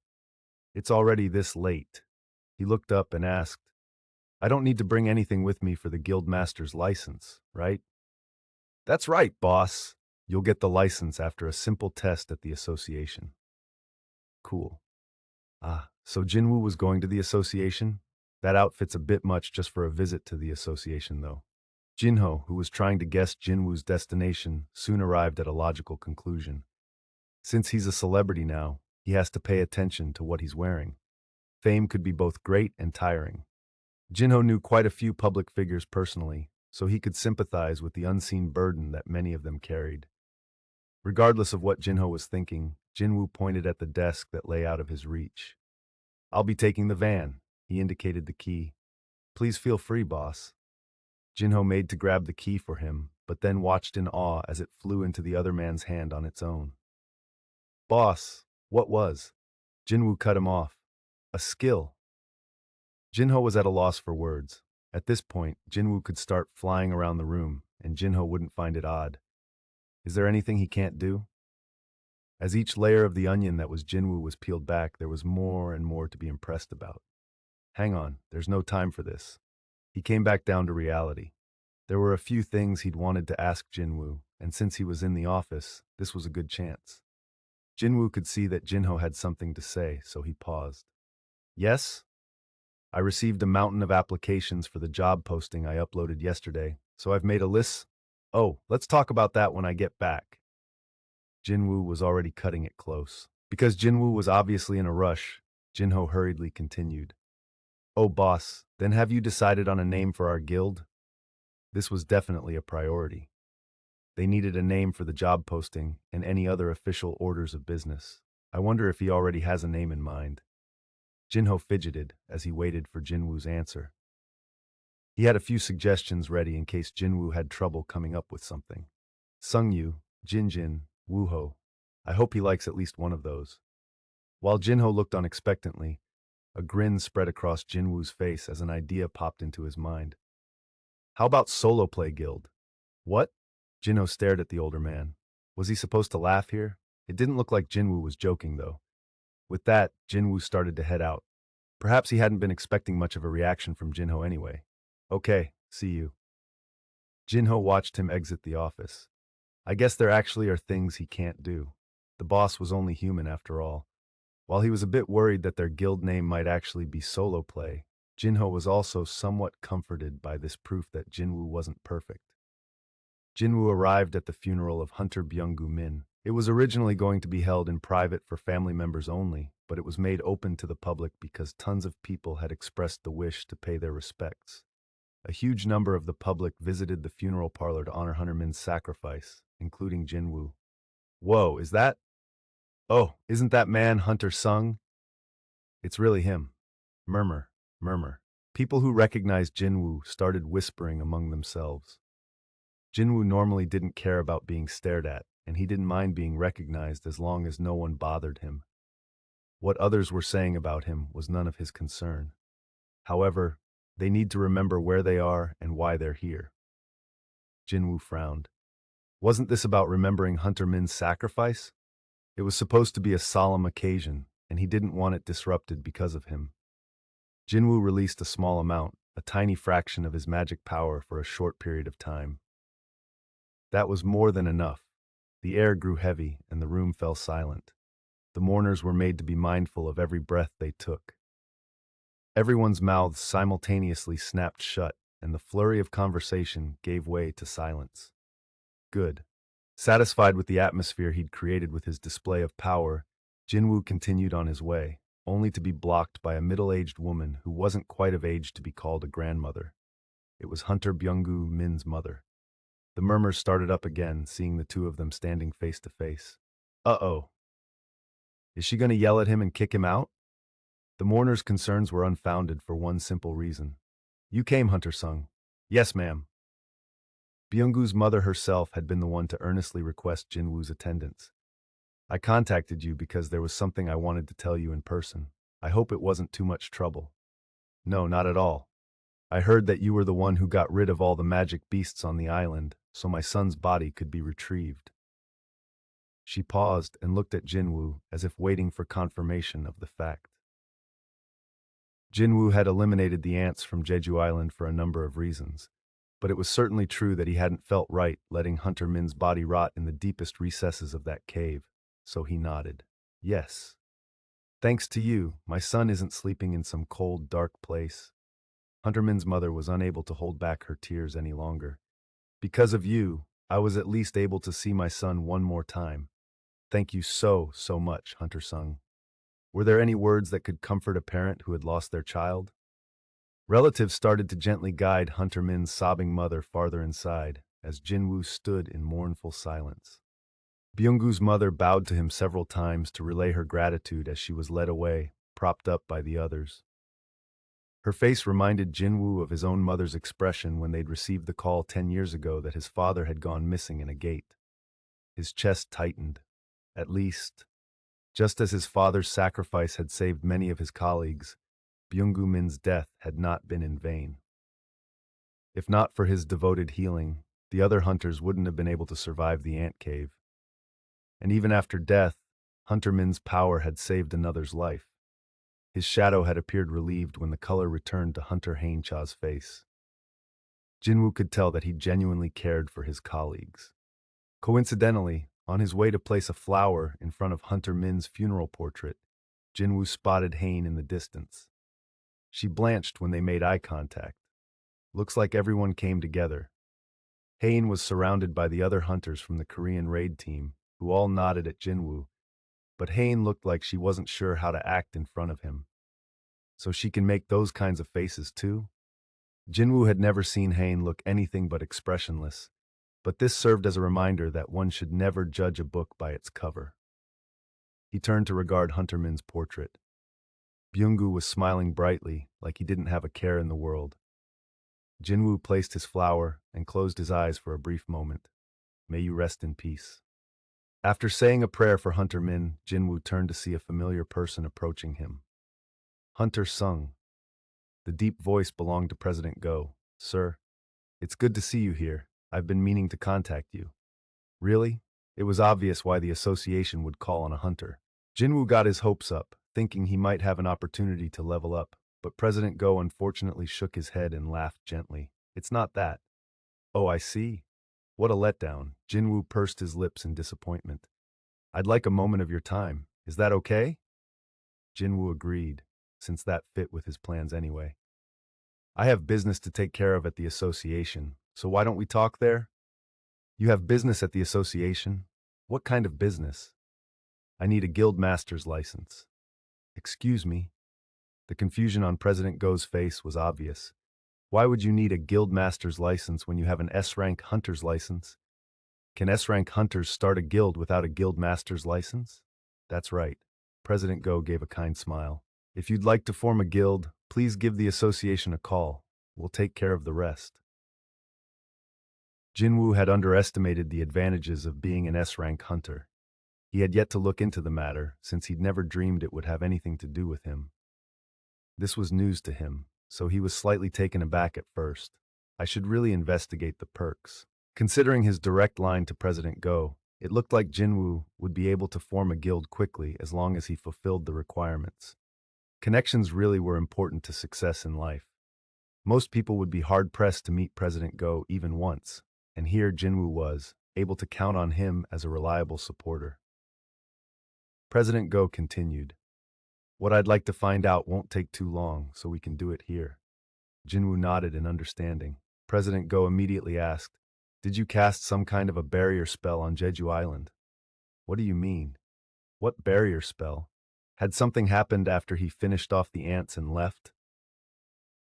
It's already this late. He looked up and asked, I don't need to bring anything with me for the guildmaster's license, right? That's right, boss. You'll get the license after a simple test at the association. Cool. So Jinwoo was going to the association? That outfit's a bit much just for a visit to the association, though. Jinho, who was trying to guess Jinwoo's destination, soon arrived at a logical conclusion. Since he's a celebrity now, he has to pay attention to what he's wearing. Fame could be both great and tiring. Jinho knew quite a few public figures personally, so he could sympathize with the unseen burden that many of them carried. Regardless of what Jinho was thinking, Jinwoo pointed at the desk that lay out of his reach. I'll be taking the van. He indicated the key. Please feel free, boss. Jinho made to grab the key for him, but then watched in awe as it flew into the other man's hand on its own. Boss, what was? Jinwoo cut him off. A skill. Jinho was at a loss for words. At this point, Jinwoo could start flying around the room, and Jinho wouldn't find it odd. Is there anything he can't do? As each layer of the onion that was Jinwoo was peeled back, there was more and more to be impressed about. Hang on, there's no time for this. He came back down to reality. There were a few things he'd wanted to ask Jinwoo, and since he was in the office, this was a good chance. Jinwoo could see that Jinho had something to say, so he paused. Yes? I received a mountain of applications for the job posting I uploaded yesterday, so I've made a list. Oh, let's talk about that when I get back. Jin-Woo was already cutting it close. Because Jin-Woo was obviously in a rush, Jin-Ho hurriedly continued. Oh boss, then have you decided on a name for our guild? This was definitely a priority. They needed a name for the job posting and any other official orders of business. I wonder if he already has a name in mind. Jin-Ho fidgeted as he waited for Jin-Woo's answer. He had a few suggestions ready in case Jin-Woo had trouble coming up with something. Sung-Yu, Jin-Jin, Woo-Ho. I hope he likes at least one of those. While Jin-Ho looked on expectantly, a grin spread across Jin-Woo's face as an idea popped into his mind. How about Solo Play Guild? What? Jin-Ho stared at the older man. Was he supposed to laugh here? It didn't look like Jin-Woo was joking, though. With that, Jin-Woo started to head out. Perhaps he hadn't been expecting much of a reaction from Jin-Ho anyway. Okay, see you. Jin-Ho watched him exit the office. I guess there actually are things he can't do. The boss was only human after all. While he was a bit worried that their guild name might actually be Solo Play, Jin-Ho was also somewhat comforted by this proof that Jin-Woo wasn't perfect. Jin-Woo arrived at the funeral of Hunter Byung-gu Min. It was originally going to be held in private for family members only, but it was made open to the public because tons of people had expressed the wish to pay their respects. A huge number of the public visited the funeral parlor to honor Hunter Min's sacrifice, including Jin-Woo. Whoa, is that? Oh, isn't that man Hunter Sung? It's really him. Murmur, murmur. People who recognized Jin-Woo started whispering among themselves. Jin-Woo normally didn't care about being stared at, and he didn't mind being recognized as long as no one bothered him. What others were saying about him was none of his concern. However, they need to remember where they are and why they're here. Jin-Woo frowned. Wasn't this about remembering Hunter Min's sacrifice? It was supposed to be a solemn occasion, and he didn't want it disrupted because of him. Jin-Woo released a small amount, a tiny fraction of his magic power for a short period of time. That was more than enough. The air grew heavy, and the room fell silent. The mourners were made to be mindful of every breath they took. Everyone's mouths simultaneously snapped shut, and the flurry of conversation gave way to silence. Good. Satisfied with the atmosphere he'd created with his display of power, Jin-Woo continued on his way, only to be blocked by a middle-aged woman who wasn't quite of age to be called a grandmother. It was Hunter Byung-gu Min's mother. The murmurs started up again, seeing the two of them standing face to face. Uh-oh. Is she going to yell at him and kick him out? The mourners' concerns were unfounded for one simple reason. You came, Hunter Sung. Yes, ma'am. Byung-gu's mother herself had been the one to earnestly request Jin-Woo's attendance. I contacted you because there was something I wanted to tell you in person. I hope it wasn't too much trouble. No, not at all. I heard that you were the one who got rid of all the magic beasts on the island, so my son's body could be retrieved. She paused and looked at Jin-Woo as if waiting for confirmation of the fact. Jin-Woo had eliminated the ants from Jeju Island for a number of reasons, but it was certainly true that he hadn't felt right letting Hunter Min's body rot in the deepest recesses of that cave, so he nodded. Yes. Thanks to you, my son isn't sleeping in some cold, dark place. Hunter Min's mother was unable to hold back her tears any longer. Because of you, I was at least able to see my son one more time. Thank you so, so much, Hunter Sung. Were there any words that could comfort a parent who had lost their child? Relatives started to gently guide Hunter Min's sobbing mother farther inside, as Jin-Woo stood in mournful silence. Byung-gu's mother bowed to him several times to relay her gratitude as she was led away, propped up by the others. Her face reminded Jin-Woo of his own mother's expression when they'd received the call 10 years ago that his father had gone missing in a gate. His chest tightened. At least, just as his father's sacrifice had saved many of his colleagues, Byung-gu Min's death had not been in vain. If not for his devoted healing, the other hunters wouldn't have been able to survive the ant cave. And even after death, Hunter Min's power had saved another's life. His shadow had appeared relieved when the color returned to Hunter Haincha's face. Jin-Woo could tell that he genuinely cared for his colleagues. Coincidentally, on his way to place a flower in front of Hunter Min's funeral portrait, Jin-Woo spotted Hain in the distance. She blanched when they made eye contact. Looks like everyone came together. Hain was surrounded by the other hunters from the Korean raid team, who all nodded at Jin-Woo, but Hain looked like she wasn't sure how to act in front of him. So she can make those kinds of faces too? Jin-Woo had never seen Hain look anything but expressionless, but this served as a reminder that one should never judge a book by its cover. He turned to regard Hunter Min's portrait. Byung-gu was smiling brightly, like he didn't have a care in the world. Jin-Woo placed his flower and closed his eyes for a brief moment. May you rest in peace. After saying a prayer for Hunter Min, Jin-Woo turned to see a familiar person approaching him. Hunter Sung. The deep voice belonged to President Go. Sir, it's good to see you here. I've been meaning to contact you. Really? It was obvious why the association would call on a hunter. Jin-Woo got his hopes up, thinking he might have an opportunity to level up, but President Go unfortunately shook his head and laughed gently. It's not that. Oh, I see. What a letdown. Jin-Woo pursed his lips in disappointment. I'd like a moment of your time. Is that okay? Jin-Woo agreed, since that fit with his plans anyway. I have business to take care of at the association, so why don't we talk there? You have business at the association? What kind of business? I need a guild master's license. Excuse me. The confusion on President Go's face was obvious. Why would you need a guild master's license when you have an S-rank hunter's license? Can S-rank hunters start a guild without a guild master's license? That's right. President Go gave a kind smile. If you'd like to form a guild, please give the association a call. We'll take care of the rest. Jin-Woo had underestimated the advantages of being an S-rank hunter. He had yet to look into the matter, since he'd never dreamed it would have anything to do with him. This was news to him, so he was slightly taken aback at first. I should really investigate the perks. Considering his direct line to President Go, it looked like Jin-Woo would be able to form a guild quickly as long as he fulfilled the requirements. Connections really were important to success in life. Most people would be hard-pressed to meet President Go even once, and here Jin-Woo was, able to count on him as a reliable supporter. President Go continued. What I'd like to find out won't take too long, so we can do it here. Jin-Woo nodded in understanding. President Go immediately asked, did you cast some kind of a barrier spell on Jeju Island? What do you mean? What barrier spell? Had something happened after he finished off the ants and left?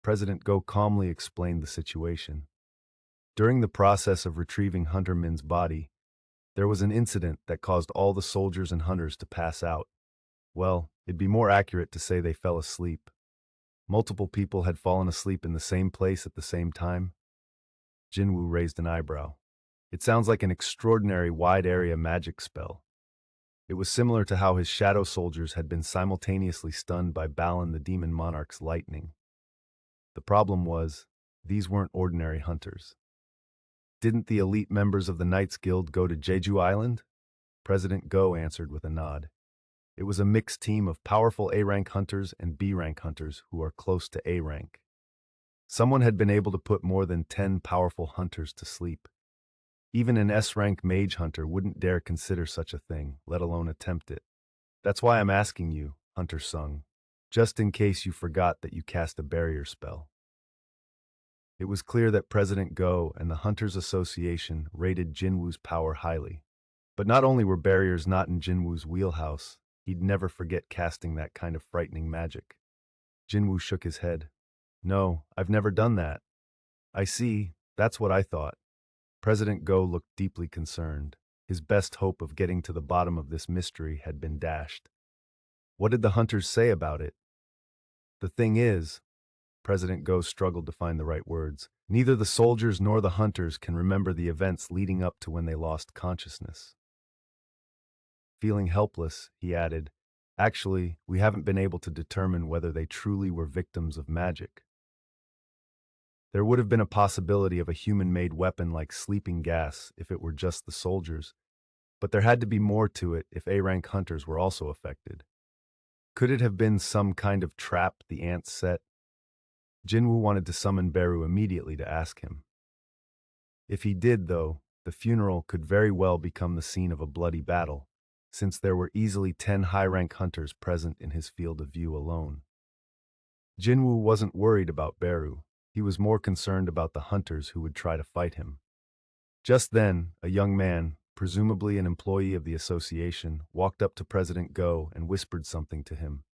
President Go calmly explained the situation. During the process of retrieving Hunter Min's body, there was an incident that caused all the soldiers and hunters to pass out. Well, it'd be more accurate to say they fell asleep. Multiple people had fallen asleep in the same place at the same time. Jin-Woo raised an eyebrow. It sounds like an extraordinary wide-area magic spell. It was similar to how his shadow soldiers had been simultaneously stunned by Balin the Demon Monarch's lightning. The problem was, these weren't ordinary hunters. Didn't the elite members of the Knights Guild go to Jeju Island? President Go answered with a nod. It was a mixed team of powerful A-rank hunters and B-rank hunters who are close to A-rank. Someone had been able to put more than 10 powerful hunters to sleep. Even an S-rank mage hunter wouldn't dare consider such a thing, let alone attempt it. That's why I'm asking you, Hunter Sung, just in case you forgot that you cast a barrier spell. It was clear that President Go and the Hunters Association rated Jin-Woo's power highly. But not only were barriers not in Jin-Woo's wheelhouse, he'd never forget casting that kind of frightening magic. Jin-Woo shook his head. No, I've never done that. I see, that's what I thought. President Go looked deeply concerned. His best hope of getting to the bottom of this mystery had been dashed. What did the hunters say about it? The thing is, President Go struggled to find the right words. Neither the soldiers nor the hunters can remember the events leading up to when they lost consciousness. Feeling helpless, he added, actually, we haven't been able to determine whether they truly were victims of magic. There would have been a possibility of a human-made weapon like sleeping gas if it were just the soldiers, but there had to be more to it if A-rank hunters were also affected. Could it have been some kind of trap the ants set? Jin-Woo wanted to summon Beru immediately to ask him. If he did, though, the funeral could very well become the scene of a bloody battle, since there were easily 10 high-rank hunters present in his field of view alone. Jin-Woo wasn't worried about Beru. He was more concerned about the hunters who would try to fight him. Just then, a young man, presumably an employee of the association, walked up to President Go and whispered something to him.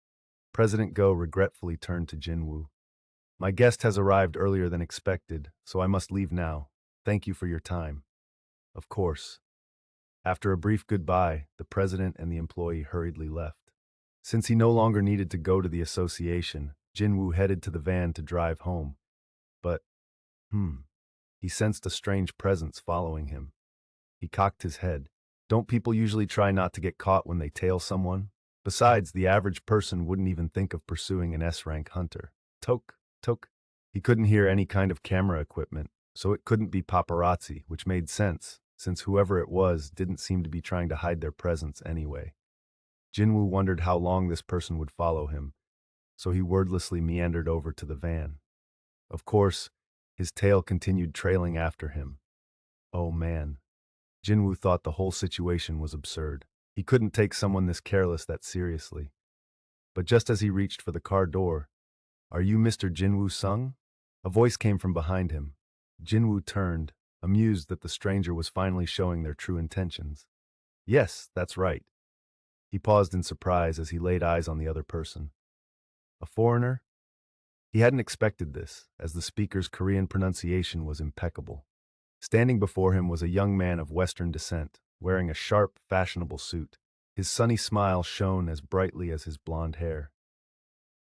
President Go regretfully turned to Jin-Woo. My guest has arrived earlier than expected, so I must leave now. Thank you for your time. Of course. After a brief goodbye, the president and the employee hurriedly left. Since he no longer needed to go to the association, Jin-Woo headed to the van to drive home. But, he sensed a strange presence following him. He cocked his head. Don't people usually try not to get caught when they tail someone? Besides, the average person wouldn't even think of pursuing an S-rank hunter. Toke, toke. He couldn't hear any kind of camera equipment, so it couldn't be paparazzi, which made sense, since whoever it was didn't seem to be trying to hide their presence anyway. Jinwoo wondered how long this person would follow him, so he wordlessly meandered over to the van. Of course, his tail continued trailing after him. Oh man. Jinwoo thought the whole situation was absurd. He couldn't take someone this careless that seriously. But just as he reached for the car door, "Are you Mr. Jinwoo Sung?" A voice came from behind him. Jinwoo turned, amused that the stranger was finally showing their true intentions. Yes, that's right. He paused in surprise as he laid eyes on the other person. A foreigner? He hadn't expected this, as the speaker's Korean pronunciation was impeccable. Standing before him was a young man of Western descent, wearing a sharp, fashionable suit. His sunny smile shone as brightly as his blonde hair.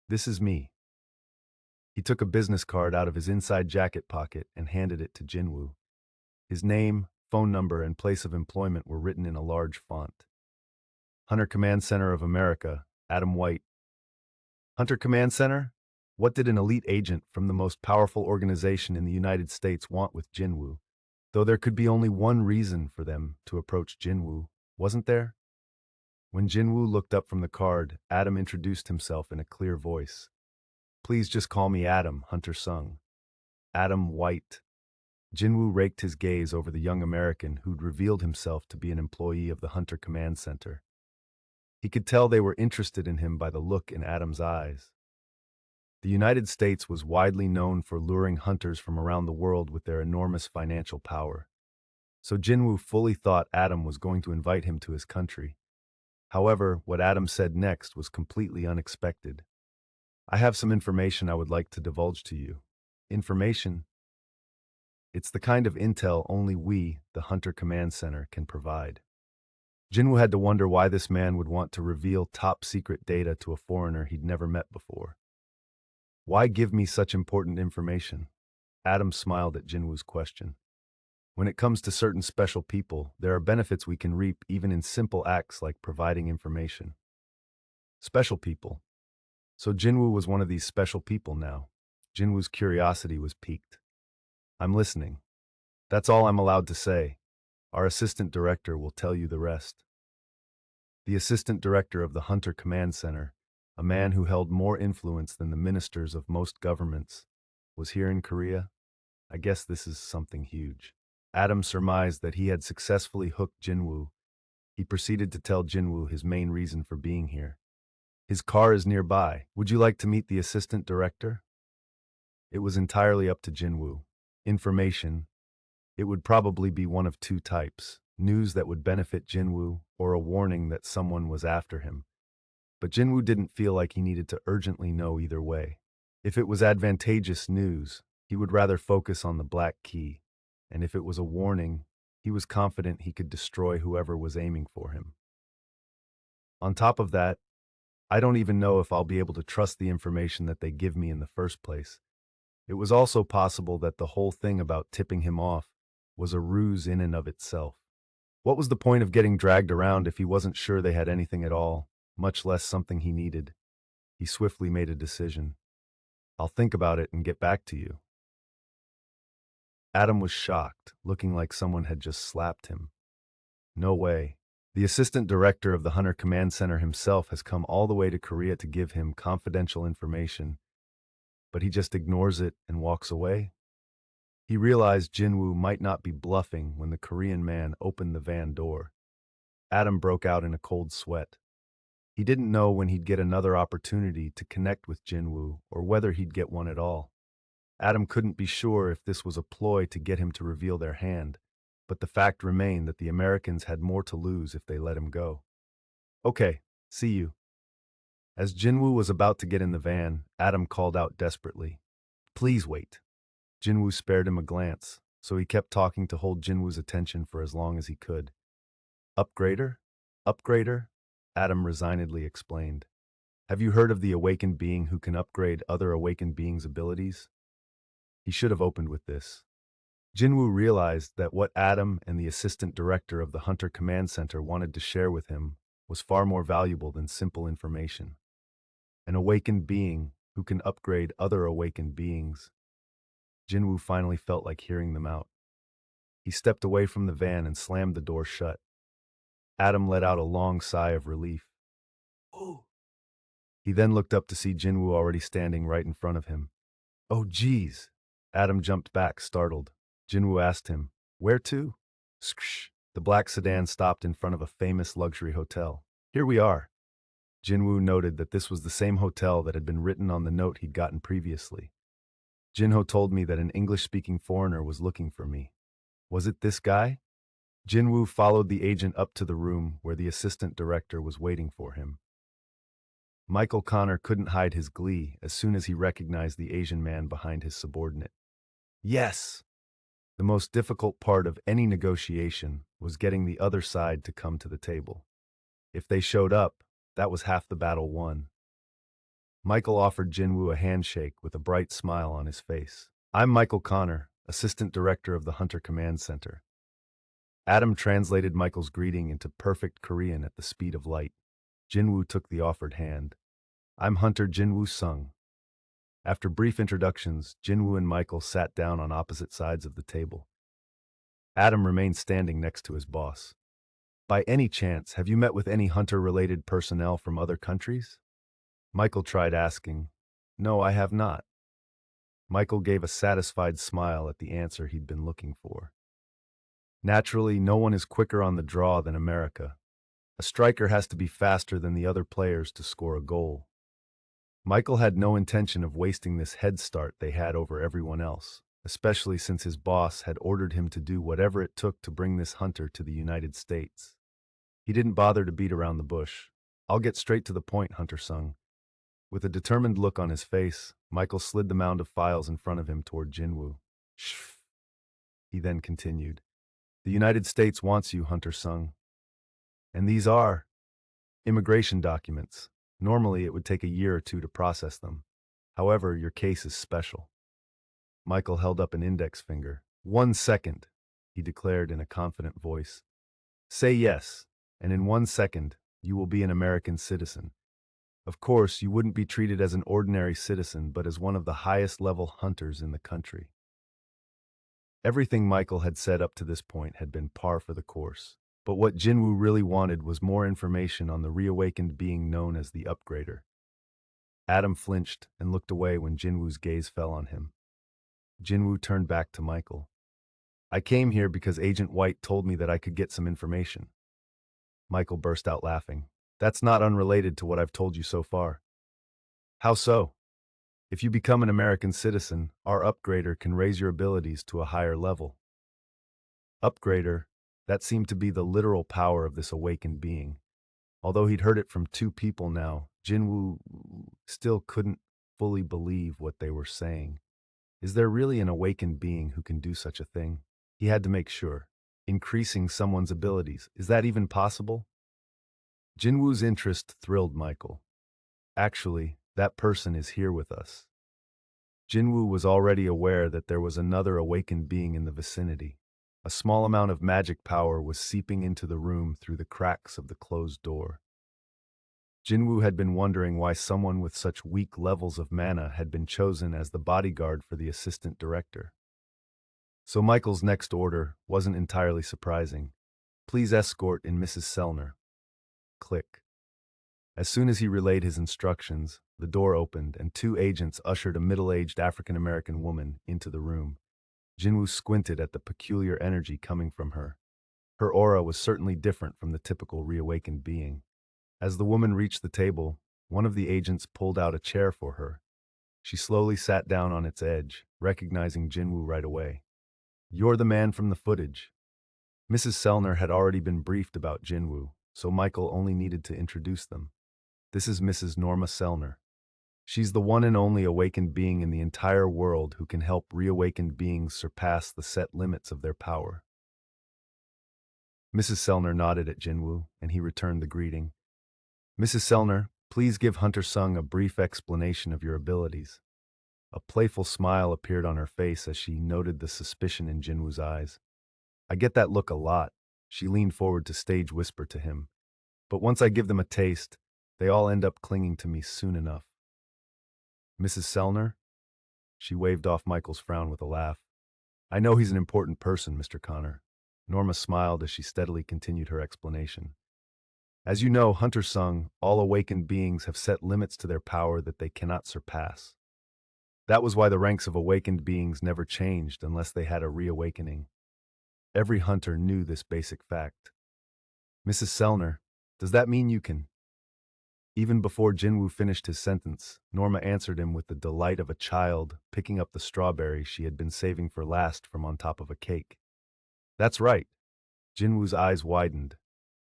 This is me. He took a business card out of his inside jacket pocket and handed it to Jinwoo. His name, phone number, and place of employment were written in a large font. Hunter Command Center of America, Adam White. Hunter Command Center? What did an elite agent from the most powerful organization in the United States want with Jinwoo? Though there could be only one reason for them to approach Jinwoo, wasn't there? When Jinwoo looked up from the card, Adam introduced himself in a clear voice. Please just call me Adam, Hunter Sung. Adam White. Jinwoo raked his gaze over the young American who'd revealed himself to be an employee of the Hunter Command Center. He could tell they were interested in him by the look in Adam's eyes. The United States was widely known for luring hunters from around the world with their enormous financial power. So Jinwoo fully thought Adam was going to invite him to his country. However, what Adam said next was completely unexpected. I have some information I would like to divulge to you. Information? It's the kind of intel only we, the Hunter Command Center, can provide. Jinwoo had to wonder why this man would want to reveal top-secret data to a foreigner he'd never met before. Why give me such important information? Adam smiled at Jinwoo's question. When it comes to certain special people, there are benefits we can reap even in simple acts like providing information. Special people. So Jinwoo was one of these special people now. Jinwoo's curiosity was piqued. I'm listening. That's all I'm allowed to say. Our assistant director will tell you the rest. The assistant director of the Hunter Command Center, a man who held more influence than the ministers of most governments, was here in Korea. I guess this is something huge. Adam surmised that he had successfully hooked Jinwoo. He proceeded to tell Jinwoo his main reason for being here. His car is nearby. Would you like to meet the assistant director? It was entirely up to Jinwoo. Information. It would probably be one of two types: news that would benefit Jinwoo, or a warning that someone was after him. But Jinwoo didn't feel like he needed to urgently know either way. If it was advantageous news, he would rather focus on the black key, and if it was a warning, he was confident he could destroy whoever was aiming for him. On top of that, I don't even know if I'll be able to trust the information that they give me in the first place. It was also possible that the whole thing about tipping him off was a ruse in and of itself. What was the point of getting dragged around if he wasn't sure they had anything at all, much less something he needed? He swiftly made a decision. I'll think about it and get back to you. Adam was shocked, looking like someone had just slapped him. No way. The assistant director of the Hunter Command Center himself has come all the way to Korea to give him confidential information, but he just ignores it and walks away? He realized Jinwoo might not be bluffing when the Korean man opened the van door. Adam broke out in a cold sweat. He didn't know when he'd get another opportunity to connect with Jinwoo or whether he'd get one at all. Adam couldn't be sure if this was a ploy to get him to reveal their hand, but the fact remained that the Americans had more to lose if they let him go. Okay, see you. As Jin-Woo was about to get in the van, Adam called out desperately, "Please wait." Jin-Woo spared him a glance, so he kept talking to hold Jin-Woo's attention for as long as he could. Upgrader? Upgrader? Adam resignedly explained. Have you heard of the awakened being who can upgrade other awakened beings' abilities? He should have opened with this. Jin-Woo realized that what Adam and the assistant director of the Hunter Command Center wanted to share with him was far more valuable than simple information. An awakened being who can upgrade other awakened beings. Jin-Woo finally felt like hearing them out. He stepped away from the van and slammed the door shut. Adam let out a long sigh of relief. Oh. He then looked up to see Jin-Woo already standing right in front of him. Oh, geez. Adam jumped back, startled. Jin-Woo asked him, "Where to?" Sksh. The black sedan stopped in front of a famous luxury hotel. Here we are. Jin-Woo noted that this was the same hotel that had been written on the note he'd gotten previously. Jin-Ho told me that an English-speaking foreigner was looking for me. Was it this guy? Jin-Woo followed the agent up to the room where the assistant director was waiting for him. Michael Connor couldn't hide his glee as soon as he recognized the Asian man behind his subordinate. Yes! The most difficult part of any negotiation was getting the other side to come to the table. If they showed up, that was half the battle won. Michael offered Jin-Woo a handshake with a bright smile on his face. I'm Michael Connor, Assistant Director of the Hunter Command Center. Adam translated Michael's greeting into perfect Korean at the speed of light. Jin-Woo took the offered hand. I'm Hunter Jin-Woo Sung. After brief introductions, Jin-Woo and Michael sat down on opposite sides of the table. Adam remained standing next to his boss. By any chance, have you met with any Hunter-related personnel from other countries? Michael tried asking. No, I have not. Michael gave a satisfied smile at the answer he'd been looking for. Naturally, no one is quicker on the draw than America. A striker has to be faster than the other players to score a goal. Michael had no intention of wasting this head start they had over everyone else, especially since his boss had ordered him to do whatever it took to bring this hunter to the United States. He didn't bother to beat around the bush. I'll get straight to the point, Hunter Sung. With a determined look on his face, Michael slid the mound of files in front of him toward Jin-Woo. Shh. He then continued. The United States wants you, Hunter Sung. And these are immigration documents. Normally, it would take a year or two to process them. However, your case is special. Michael held up an index finger. 1 second, he declared in a confident voice. Say yes, and in 1 second, you will be an American citizen. Of course, you wouldn't be treated as an ordinary citizen, but as one of the highest level hunters in the country. Everything Michael had said up to this point had been par for the course. But what Jin-Woo really wanted was more information on the reawakened being known as the Upgrader. Adam flinched and looked away when Jin-Woo's gaze fell on him. Jin-Woo turned back to Michael. I came here because Agent White told me that I could get some information. Michael burst out laughing. That's not unrelated to what I've told you so far. How so? If you become an American citizen, our Upgrader can raise your abilities to a higher level. Upgrader, that seemed to be the literal power of this awakened being. Although he'd heard it from 2 people now, Jin-Woo still couldn't fully believe what they were saying. Is there really an awakened being who can do such a thing? He had to make sure. Increasing someone's abilities, is that even possible? Jin-Woo's interest thrilled Michael. Actually, that person is here with us. Jin-Woo was already aware that there was another awakened being in the vicinity. A small amount of magic power was seeping into the room through the cracks of the closed door. Jin-Woo had been wondering why someone with such weak levels of mana had been chosen as the bodyguard for the assistant director. So Michael's next order wasn't entirely surprising. Please escort in Mrs. Sellner. Click. As soon as he relayed his instructions, the door opened and 2 agents ushered a middle-aged African-American woman into the room. Jin-Woo squinted at the peculiar energy coming from her. Her aura was certainly different from the typical reawakened being. As the woman reached the table, one of the agents pulled out a chair for her. She slowly sat down on its edge, recognizing Jin-Woo right away. You're the man from the footage. Mrs. Sellner had already been briefed about Jin-Woo, so Michael only needed to introduce them. This is Mrs. Norma Sellner. She's the one and only awakened being in the entire world who can help reawakened beings surpass the set limits of their power. Mrs. Sellner nodded at Jin-Woo, and he returned the greeting. Mrs. Sellner, please give Hunter Sung a brief explanation of your abilities. A playful smile appeared on her face as she noted the suspicion in Jin-Woo's eyes. I get that look a lot. She leaned forward to stage whisper to him. But once I give them a taste, they all end up clinging to me soon enough. Mrs. Sellner? She waved off Michael's frown with a laugh. I know he's an important person, Mr. Connor. Norma smiled as she steadily continued her explanation. As you know, Hunter Sung, all awakened beings have set limits to their power that they cannot surpass. That was why the ranks of awakened beings never changed unless they had a reawakening. Every hunter knew this basic fact. Mrs. Sellner, does that mean you can? Even before Jin-Woo finished his sentence, Norma answered him with the delight of a child picking up the strawberry she had been saving for last from on top of a cake. That's right. Jin-Woo's eyes widened.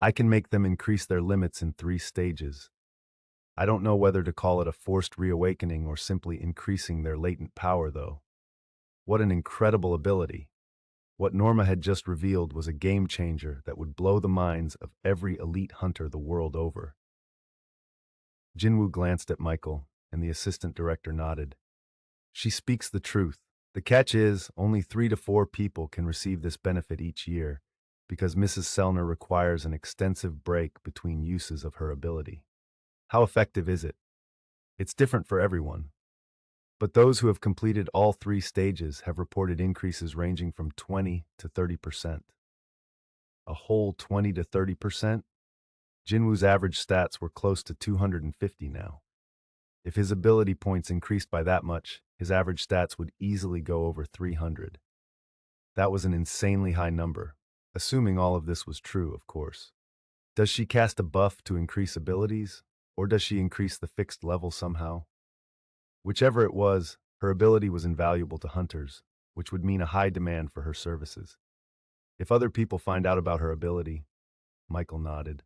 I can make them increase their limits in 3 stages. I don't know whether to call it a forced reawakening or simply increasing their latent power, though. What an incredible ability. What Norma had just revealed was a game changer that would blow the minds of every elite hunter the world over. Jin-Woo glanced at Michael, and the assistant director nodded. She speaks the truth. The catch is, only 3 to 4 people can receive this benefit each year, because Mrs. Sellner requires an extensive break between uses of her ability. How effective is it? It's different for everyone. But those who have completed all 3 stages have reported increases ranging from 20 to 30%. A whole 20 to 30%? Jinwoo's average stats were close to 250 now. If his ability points increased by that much, his average stats would easily go over 300. That was an insanely high number, assuming all of this was true, of course. Does she cast a buff to increase abilities, or does she increase the fixed level somehow? Whichever it was, her ability was invaluable to hunters, which would mean a high demand for her services. If other people find out about her ability, Michael nodded.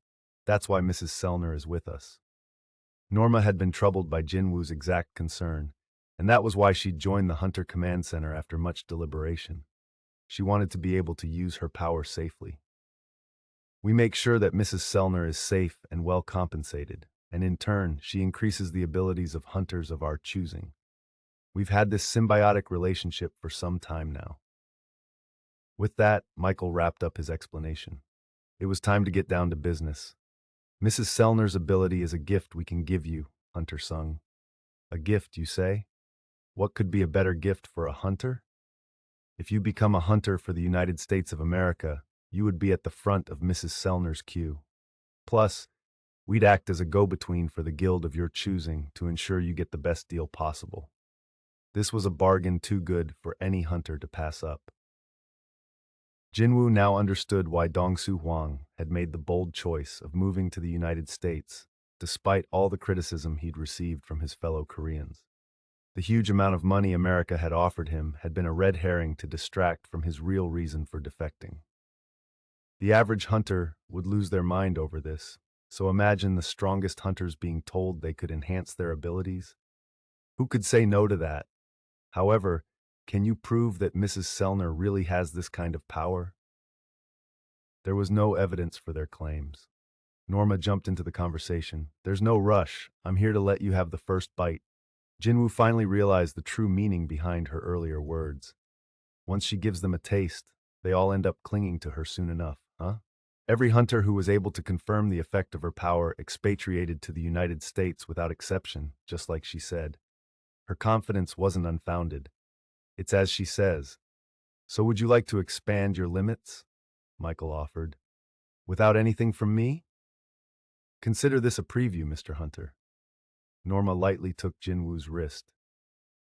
That's why Mrs. Sellner is with us. Norma had been troubled by Jin-Woo's exact concern, and that was why she'd joined the Hunter Command Center after much deliberation. She wanted to be able to use her power safely. We make sure that Mrs. Sellner is safe and well compensated, and in turn, she increases the abilities of hunters of our choosing. We've had this symbiotic relationship for some time now. With that, Michael wrapped up his explanation. It was time to get down to business. Mrs. Sellner's ability is a gift we can give you, Hunter Sung. A gift, you say? What could be a better gift for a hunter? If you become a hunter for the United States of America, you would be at the front of Mrs. Sellner's queue. Plus, we'd act as a go-between for the guild of your choosing to ensure you get the best deal possible. This was a bargain too good for any hunter to pass up. Jinwoo now understood why Dong-Soo Hwang had made the bold choice of moving to the United States, despite all the criticism he'd received from his fellow Koreans. The huge amount of money America had offered him had been a red herring to distract from his real reason for defecting. The average hunter would lose their mind over this, so imagine the strongest hunters being told they could enhance their abilities. Who could say no to that? However, can you prove that Mrs. Sellner really has this kind of power? There was no evidence for their claims. Norma jumped into the conversation. There's no rush. I'm here to let you have the first bite. Jinwoo finally realized the true meaning behind her earlier words. Once she gives them a taste, they all end up clinging to her soon enough, huh? Every hunter who was able to confirm the effect of her power expatriated to the United States without exception, just like she said. Her confidence wasn't unfounded. It's as she says. So would you like to expand your limits? Michael offered. Without anything from me? Consider this a preview, Mr. Hunter. Norma lightly took Jinwoo's wrist.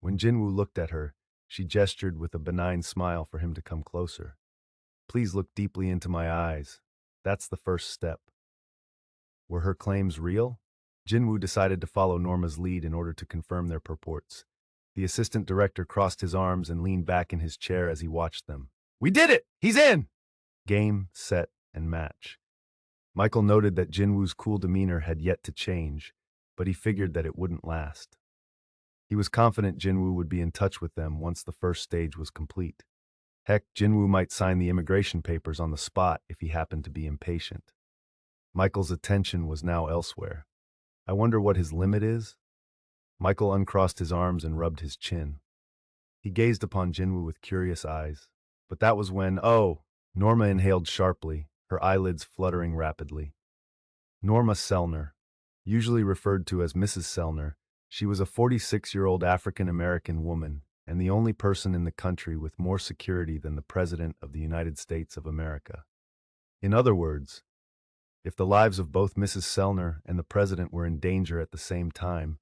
When Jinwoo looked at her, she gestured with a benign smile for him to come closer. Please look deeply into my eyes. That's the first step. Were her claims real? Jinwoo decided to follow Norma's lead in order to confirm their purports. The assistant director crossed his arms and leaned back in his chair as he watched them. We did it! He's in! Game, set, and match. Michael noted that Jin-Woo's cool demeanor had yet to change, but he figured that it wouldn't last. He was confident Jin-Woo would be in touch with them once the first stage was complete. Heck, Jin-Woo might sign the immigration papers on the spot if he happened to be impatient. Michael's attention was now elsewhere. I wonder what his limit is? Michael uncrossed his arms and rubbed his chin. He gazed upon Jin-Woo with curious eyes. But that was when, oh, Norma inhaled sharply, her eyelids fluttering rapidly. Norma Sellner, usually referred to as Mrs. Sellner, she was a 46-year-old African-American woman and the only person in the country with more security than the President of the United States of America. In other words, if the lives of both Mrs. Sellner and the President were in danger at the same time,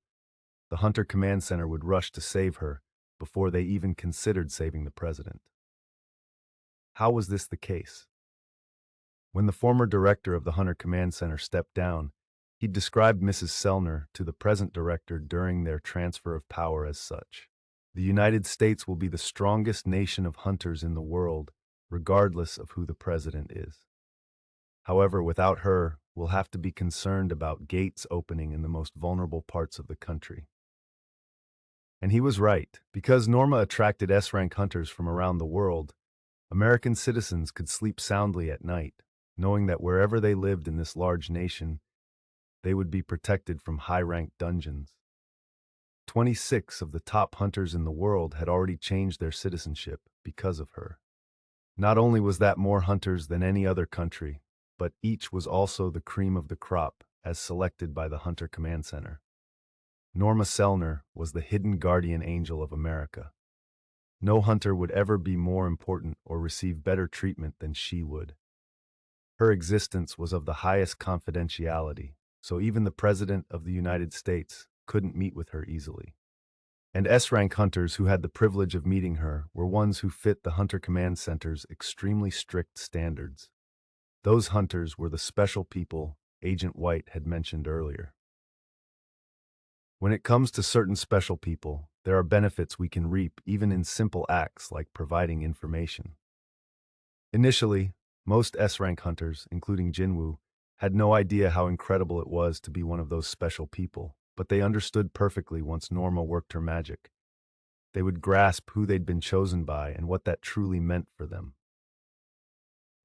the Hunter Command Center would rush to save her before they even considered saving the President. How was this the case? When the former director of the Hunter Command Center stepped down, he described Mrs. Sellner to the present director during their transfer of power as such. The United States will be the strongest nation of hunters in the world, regardless of who the president is. However, without her, we'll have to be concerned about gates opening in the most vulnerable parts of the country. And he was right. Because Norma attracted S-rank hunters from around the world, American citizens could sleep soundly at night, knowing that wherever they lived in this large nation, they would be protected from high-ranked dungeons. 26 of the top hunters in the world had already changed their citizenship because of her. Not only was that more hunters than any other country, but each was also the cream of the crop as selected by the Hunter Command Center. Norma Sellner was the hidden guardian angel of America. No hunter would ever be more important or receive better treatment than she would. Her existence was of the highest confidentiality, so even the President of the United States couldn't meet with her easily. And S-rank hunters who had the privilege of meeting her were ones who fit the Hunter Command Center's extremely strict standards. Those hunters were the special people Agent White had mentioned earlier. When it comes to certain special people, there are benefits we can reap even in simple acts like providing information. Initially, most S-rank hunters, including Jin-Woo, had no idea how incredible it was to be one of those special people, but they understood perfectly once Norma worked her magic. They would grasp who they'd been chosen by and what that truly meant for them.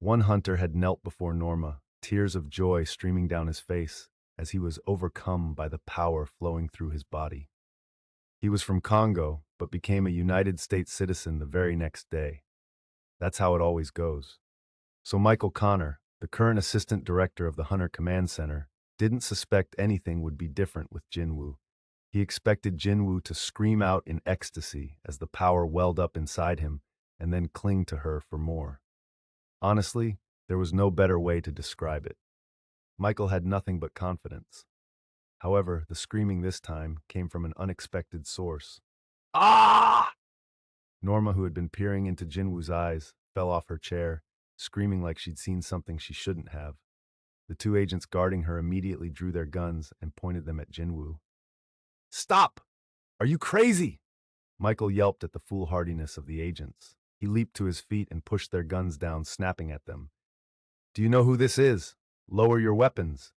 One hunter had knelt before Norma, tears of joy streaming down his face as he was overcome by the power flowing through his body. He was from Congo, but became a United States citizen the very next day. That's how it always goes. So Michael Connor, the current assistant director of the Hunter Command Center, didn't suspect anything would be different with Jin-Woo. He expected Jin-Woo to scream out in ecstasy as the power welled up inside him and then cling to her for more. Honestly, there was no better way to describe it. Michael had nothing but confidence. However, the screaming this time came from an unexpected source. Ah! Norma, who had been peering into Jin-Woo's eyes, fell off her chair, screaming like she'd seen something she shouldn't have. The two agents guarding her immediately drew their guns and pointed them at Jin-Woo. Stop! Are you crazy? Michael yelped at the foolhardiness of the agents. He leaped to his feet and pushed their guns down, snapping at them. Do you know who this is? Lower your weapons.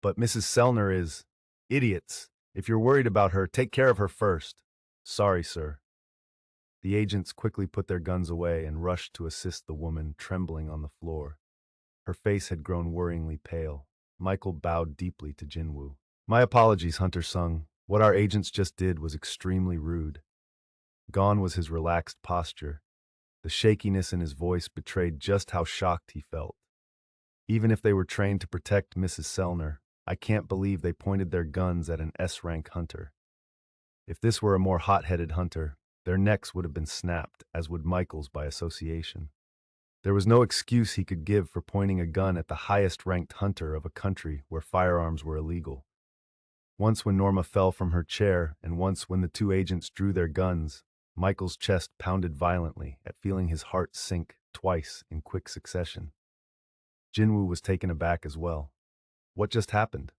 But Mrs. Sellner is... Idiots. If you're worried about her, take care of her first. Sorry, sir. The agents quickly put their guns away and rushed to assist the woman, trembling on the floor. Her face had grown worryingly pale. Michael bowed deeply to Jin-Woo. My apologies, Hunter Sung. What our agents just did was extremely rude. Gone was his relaxed posture. The shakiness in his voice betrayed just how shocked he felt. Even if they were trained to protect Mrs. Sellner, I can't believe they pointed their guns at an S-rank hunter. If this were a more hot-headed hunter, their necks would have been snapped, as would Michael's by association. There was no excuse he could give for pointing a gun at the highest-ranked hunter of a country where firearms were illegal. Once when Norma fell from her chair, and once when the two agents drew their guns, Michael's chest pounded violently at feeling his heart sink twice in quick succession. Jin-Woo was taken aback as well. What just happened?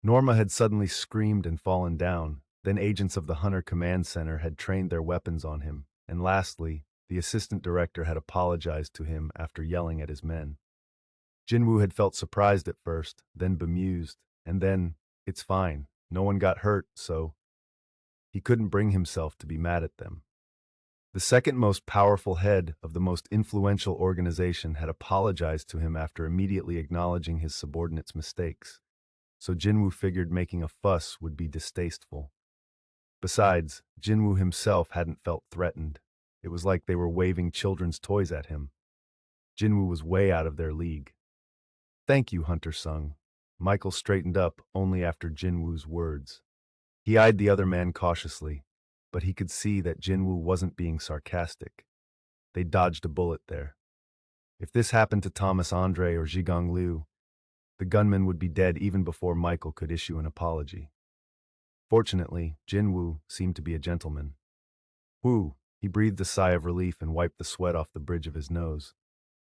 Norma had suddenly screamed and fallen down, then agents of the Hunter Command Center had trained their weapons on him, and lastly, the assistant director had apologized to him after yelling at his men. Jin-Woo had felt surprised at first, then bemused, and then, it's fine, no one got hurt, so he couldn't bring himself to be mad at them. The second most powerful head of the most influential organization had apologized to him after immediately acknowledging his subordinates' mistakes, so Jin-Woo figured making a fuss would be distasteful. Besides, Jin-Woo himself hadn't felt threatened. It was like they were waving children's toys at him. Jin-Woo was way out of their league. Thank you, Hunter Sung. Michael straightened up only after Jin-Woo's words. He eyed the other man cautiously, but he could see that Jin-Woo wasn't being sarcastic. They dodged a bullet there. If this happened to Thomas Andre or Zhigong Liu, the gunman would be dead even before Michael could issue an apology. Fortunately, Jin-Woo seemed to be a gentleman. Woo, he breathed a sigh of relief and wiped the sweat off the bridge of his nose.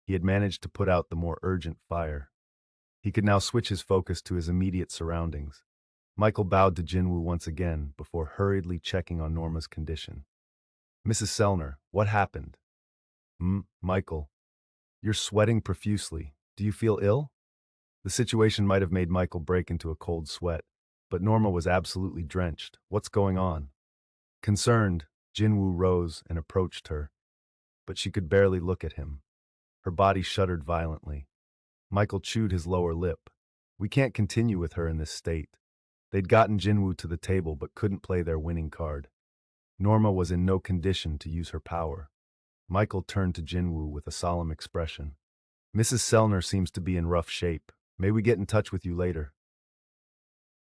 He had managed to put out the more urgent fire. He could now switch his focus to his immediate surroundings. Michael bowed to Jin-Woo once again before hurriedly checking on Norma's condition. Mrs. Sellner, what happened? Michael, you're sweating profusely. Do you feel ill? The situation might have made Michael break into a cold sweat, but Norma was absolutely drenched. What's going on? Concerned, Jin-Woo rose and approached her, but she could barely look at him. Her body shuddered violently. Michael chewed his lower lip. We can't continue with her in this state. They'd gotten Jin-Woo to the table but couldn't play their winning card. Norma was in no condition to use her power. Michael turned to Jin-Woo with a solemn expression. Mrs. Sellner seems to be in rough shape. May we get in touch with you later?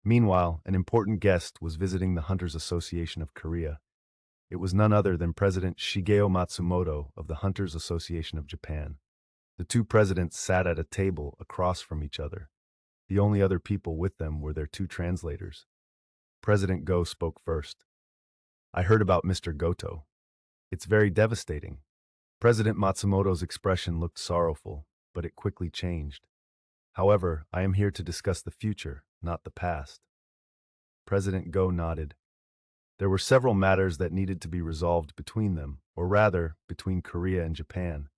Meanwhile, an important guest was visiting the Hunters Association of Korea. It was none other than President Shigeo Matsumoto of the Hunters Association of Japan. The two presidents sat at a table across from each other. The only other people with them were their two translators. President Go spoke first. I heard about Mr. Goto. It's very devastating. President Matsumoto's expression looked sorrowful, but it quickly changed. However, I am here to discuss the future, not the past. President Go nodded. There were several matters that needed to be resolved between them, or rather, between Korea and Japan.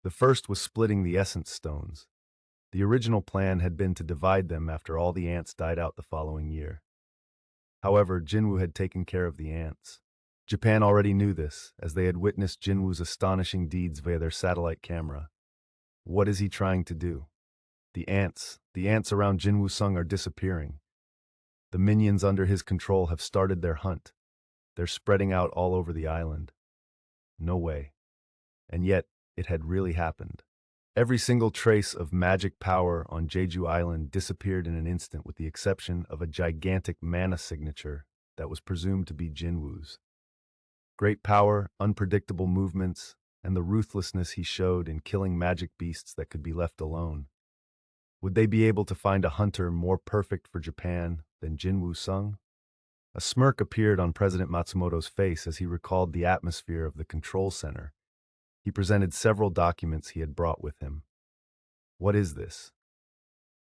The first was splitting the essence stones. The original plan had been to divide them after all the ants died out the following year. However, Jin-Woo had taken care of the ants. Japan already knew this, as they had witnessed Jin-Woo's astonishing deeds via their satellite camera. What is he trying to do? The ants around Jin-Woo Sung are disappearing. The minions under his control have started their hunt. They're spreading out all over the island. No way. And yet, it had really happened. Every single trace of magic power on Jeju Island disappeared in an instant with the exception of a gigantic mana signature that was presumed to be Jin-Woo's. Great power, unpredictable movements, and the ruthlessness he showed in killing magic beasts that could be left alone. Would they be able to find a hunter more perfect for Japan than Jin-Woo Sung? A smirk appeared on President Matsumoto's face as he recalled the atmosphere of the control center. He presented several documents he had brought with him. What is this?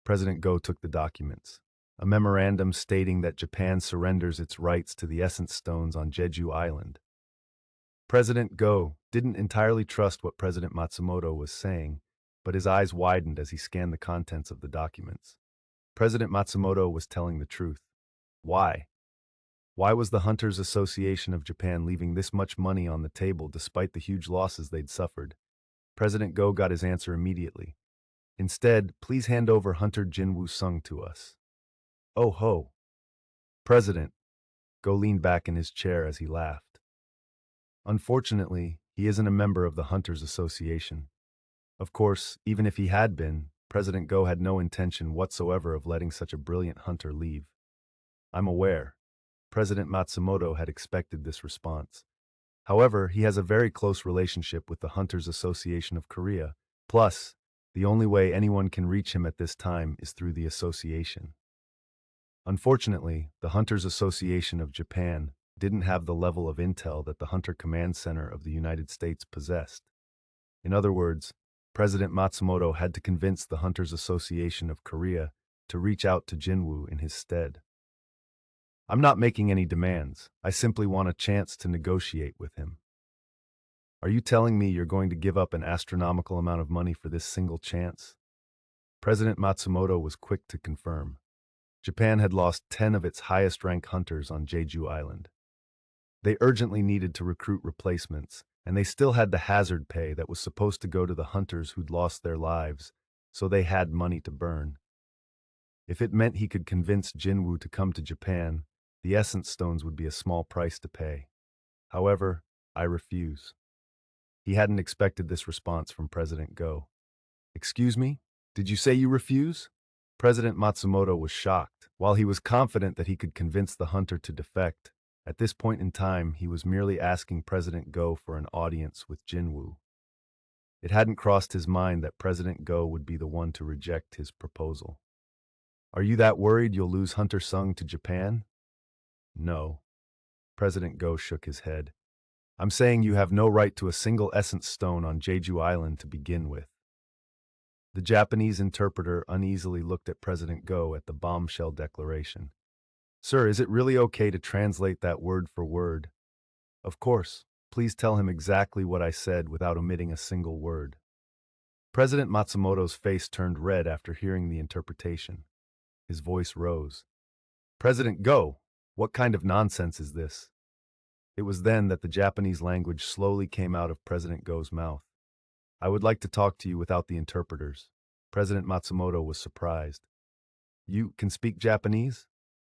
President Go took the documents. A memorandum stating that Japan surrenders its rights to the essence stones on Jeju Island. President Go didn't entirely trust what President Matsumoto was saying, but his eyes widened as he scanned the contents of the documents. President Matsumoto was telling the truth. Why? Why was the Hunters Association of Japan leaving this much money on the table despite the huge losses they'd suffered? President Go got his answer immediately. Instead, please hand over Hunter Jin-Woo Sung to us. Oh ho! President, Go leaned back in his chair as he laughed. Unfortunately, he isn't a member of the Hunters Association. Of course, even if he had been, President Go had no intention whatsoever of letting such a brilliant hunter leave. I'm aware. President Matsumoto had expected this response. However, he has a very close relationship with the Hunters Association of Korea. Plus, the only way anyone can reach him at this time is through the association. Unfortunately, the Hunters Association of Japan didn't have the level of intel that the Hunter Command Center of the United States possessed. In other words, President Matsumoto had to convince the Hunters Association of Korea to reach out to Jin-Woo in his stead. I'm not making any demands. I simply want a chance to negotiate with him. Are you telling me you're going to give up an astronomical amount of money for this single chance? President Matsumoto was quick to confirm. Japan had lost 10 of its highest-ranked hunters on Jeju Island. They urgently needed to recruit replacements, and they still had the hazard pay that was supposed to go to the hunters who'd lost their lives, so they had money to burn. If it meant he could convince Jin-Woo to come to Japan, the essence stones would be a small price to pay. However, I refuse. He hadn't expected this response from President Go. Excuse me? Did you say you refuse? President Matsumoto was shocked. While he was confident that he could convince the hunter to defect, at this point in time he was merely asking President Go for an audience with Jin-Woo. It hadn't crossed his mind that President Go would be the one to reject his proposal. Are you that worried you'll lose Hunter Sung to Japan? No. President Go shook his head. I'm saying you have no right to a single essence stone on Jeju Island to begin with. The Japanese interpreter uneasily looked at President Go at the bombshell declaration. Sir, is it really okay to translate that word for word? Of course. Please tell him exactly what I said without omitting a single word. President Matsumoto's face turned red after hearing the interpretation. His voice rose. President Go, what kind of nonsense is this? It was then that the Japanese language slowly came out of President Go's mouth. I would like to talk to you without the interpreters. President Matsumoto was surprised. You can speak Japanese?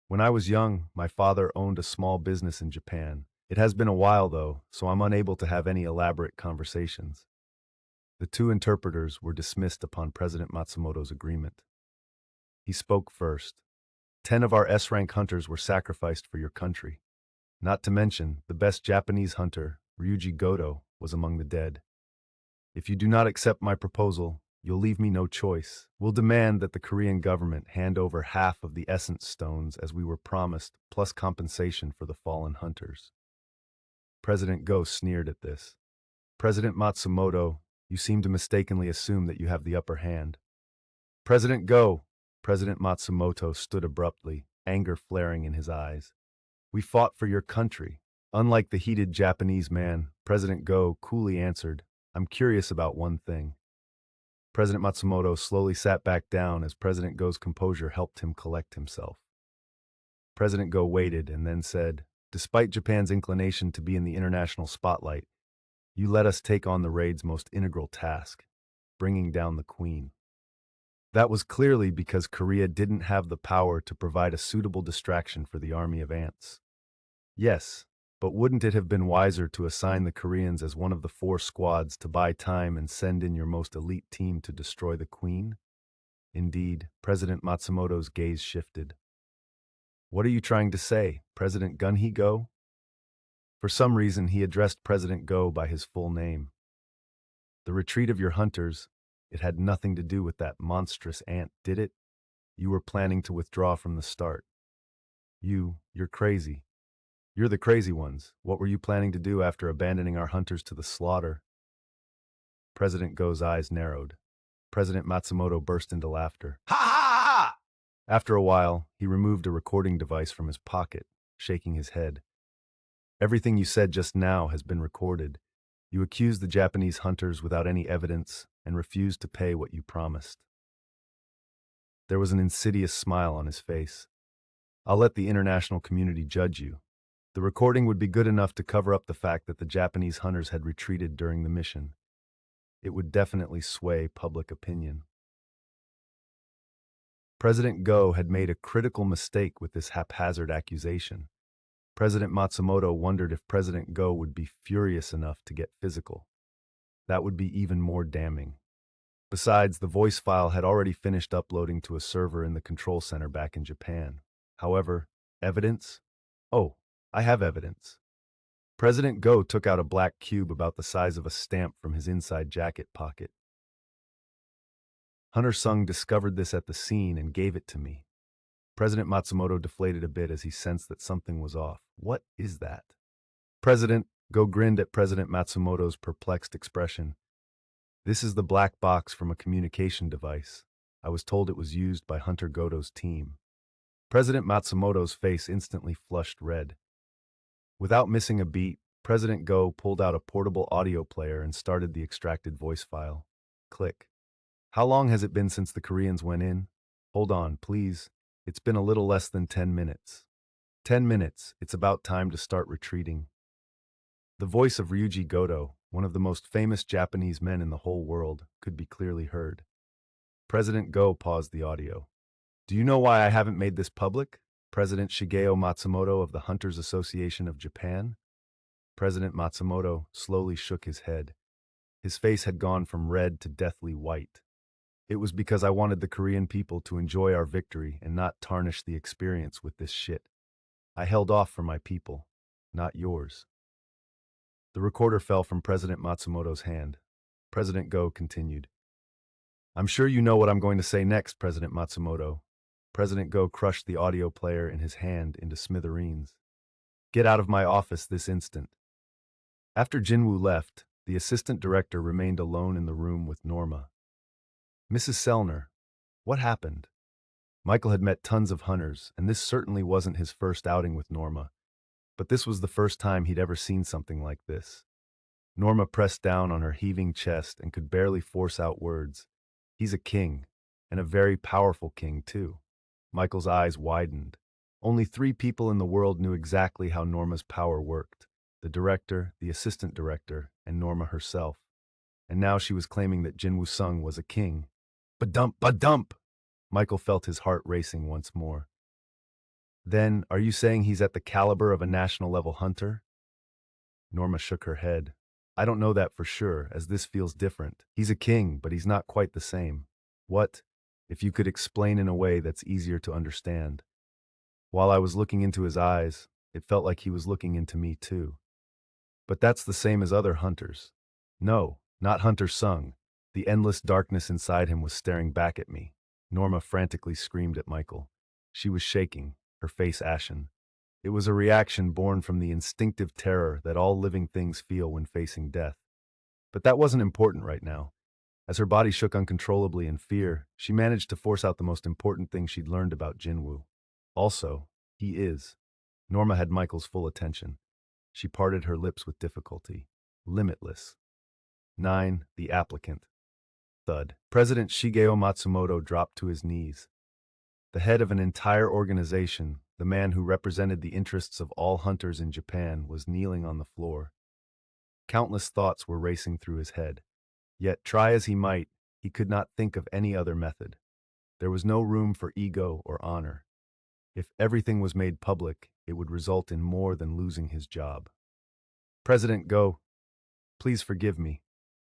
When I was young, my father owned a small business in Japan. It has been a while, though, so I'm unable to have any elaborate conversations. The two interpreters were dismissed upon President Matsumoto's agreement. He spoke first. 10 of our S-rank hunters were sacrificed for your country. Not to mention, the best Japanese hunter, Ryuji Goto, was among the dead. If you do not accept my proposal, you'll leave me no choice. We'll demand that the Korean government hand over half of the essence stones as we were promised, plus compensation for the fallen hunters. President Go sneered at this. President Matsumoto, you seem to mistakenly assume that you have the upper hand. President Go! President Matsumoto stood abruptly, anger flaring in his eyes. We fought for your country. Unlike the heated Japanese man, President Go coolly answered, I'm curious about one thing. President Matsumoto slowly sat back down as President Go's composure helped him collect himself. President Go waited and then said, despite Japan's inclination to be in the international spotlight, you let us take on the raid's most integral task, bringing down the Queen. That was clearly because Korea didn't have the power to provide a suitable distraction for the army of ants. Yes, but wouldn't it have been wiser to assign the Koreans as one of the 4 squads to buy time and send in your most elite team to destroy the Queen? Indeed, President Matsumoto's gaze shifted. What are you trying to say, President Gun-hee-go? For some reason, he addressed President Go by his full name. The retreat of your hunters, it had nothing to do with that monstrous ant, did it? You were planning to withdraw from the start. You're crazy. You're the crazy ones. What were you planning to do after abandoning our hunters to the slaughter? President Go's eyes narrowed. President Matsumoto burst into laughter. Ha ha ha! After a while, he removed a recording device from his pocket, shaking his head. Everything you said just now has been recorded. You accused the Japanese hunters without any evidence and refused to pay what you promised. There was an insidious smile on his face. I'll let the international community judge you. The recording would be good enough to cover up the fact that the Japanese hunters had retreated during the mission. It would definitely sway public opinion. President Go had made a critical mistake with this haphazard accusation. President Matsumoto wondered if President Go would be furious enough to get physical. That would be even more damning. Besides, the voice file had already finished uploading to a server in the control center back in Japan. However, evidence? Oh, I have evidence. President Go took out a black cube about the size of a stamp from his inside jacket pocket. Hunter Sung discovered this at the scene and gave it to me. President Matsumoto deflated a bit as he sensed that something was off. What is that? President Go grinned at President Matsumoto's perplexed expression. This is the black box from a communication device. I was told it was used by Hunter Goto's team. President Matsumoto's face instantly flushed red. Without missing a beat, President Go pulled out a portable audio player and started the extracted voice file. Click. How long has it been since the Koreans went in? Hold on, please. It's been a little less than 10 minutes. 10 minutes. It's about time to start retreating. The voice of Ryuji Goto, one of the most famous Japanese men in the whole world, could be clearly heard. President Go paused the audio. Do you know why I haven't made this public? President Shigeo Matsumoto of the Hunters Association of Japan? President Matsumoto slowly shook his head. His face had gone from red to deathly white. It was because I wanted the Korean people to enjoy our victory and not tarnish the experience with this shit. I held off for my people, not yours. The recorder fell from President Matsumoto's hand. President Go continued. I'm sure you know what I'm going to say next, President Matsumoto. President Go crushed the audio player in his hand into smithereens. Get out of my office this instant. After Jin-Woo left, the assistant director remained alone in the room with Norma. Mrs. Sellner, what happened? Michael had met tons of hunters, and this certainly wasn't his first outing with Norma. But this was the first time he'd ever seen something like this. Norma pressed down on her heaving chest and could barely force out words. He's a king, and a very powerful king, too. Michael's eyes widened. Only 3 people in the world knew exactly how Norma's power worked: the director, the assistant director, and Norma herself. And now she was claiming that Jin-Woo Sung was a king. Ba-dump, ba-dump! Michael felt his heart racing once more. Then, are you saying he's at the caliber of a national-level hunter? Norma shook her head. I don't know that for sure, as this feels different. He's a king, but he's not quite the same. What? If you could explain in a way that's easier to understand. While I was looking into his eyes, it felt like he was looking into me too. But that's the same as other hunters. No, not Hunter Sung. The endless darkness inside him was staring back at me. Norma frantically screamed at Michael. She was shaking, her face ashen. It was a reaction born from the instinctive terror that all living things feel when facing death. But that wasn't important right now. As her body shook uncontrollably in fear, she managed to force out the most important thing she'd learned about Jin-Woo. Also, he is. Norma had Michael's full attention. She parted her lips with difficulty. Limitless. 9. The applicant. Thud. President Shigeo Matsumoto dropped to his knees. The head of an entire organization, the man who represented the interests of all hunters in Japan, was kneeling on the floor. Countless thoughts were racing through his head. Yet, try as he might, he could not think of any other method. There was no room for ego or honor. If everything was made public, it would result in more than losing his job. President Go, please forgive me.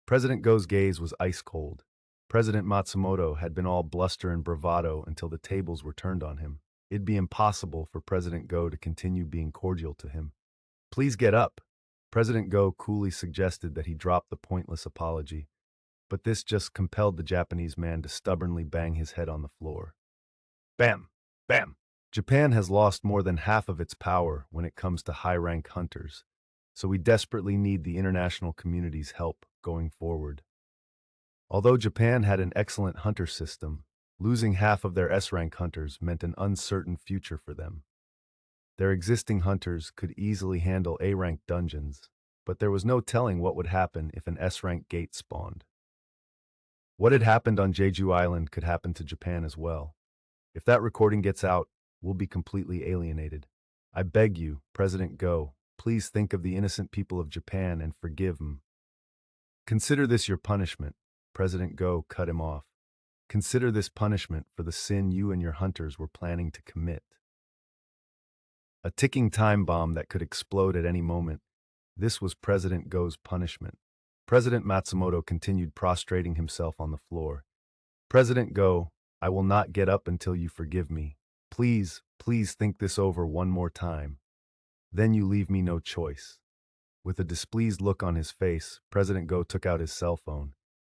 President Go's gaze was ice cold. President Matsumoto had been all bluster and bravado until the tables were turned on him. It'd be impossible for President Go to continue being cordial to him. Please get up. President Go coolly suggested that he drop the pointless apology, but this just compelled the Japanese man to stubbornly bang his head on the floor. Bam! Bam! Japan has lost more than half of its power when it comes to high-rank hunters, so we desperately need the international community's help going forward. Although Japan had an excellent hunter system, losing half of their S-rank hunters meant an uncertain future for them. Their existing hunters could easily handle A-rank dungeons, but there was no telling what would happen if an S-rank gate spawned. What had happened on Jeju Island could happen to Japan as well. If that recording gets out, we'll be completely alienated. I beg you, President Go, please think of the innocent people of Japan and forgive them. Consider this your punishment. President Go cut him off. Consider this punishment for the sin you and your hunters were planning to commit. A ticking time bomb that could explode at any moment. This was President Go's punishment. President Matsumoto continued prostrating himself on the floor. President Go, I will not get up until you forgive me. Please, please think this over one more time. Then you leave me no choice. With a displeased look on his face, President Go took out his cell phone.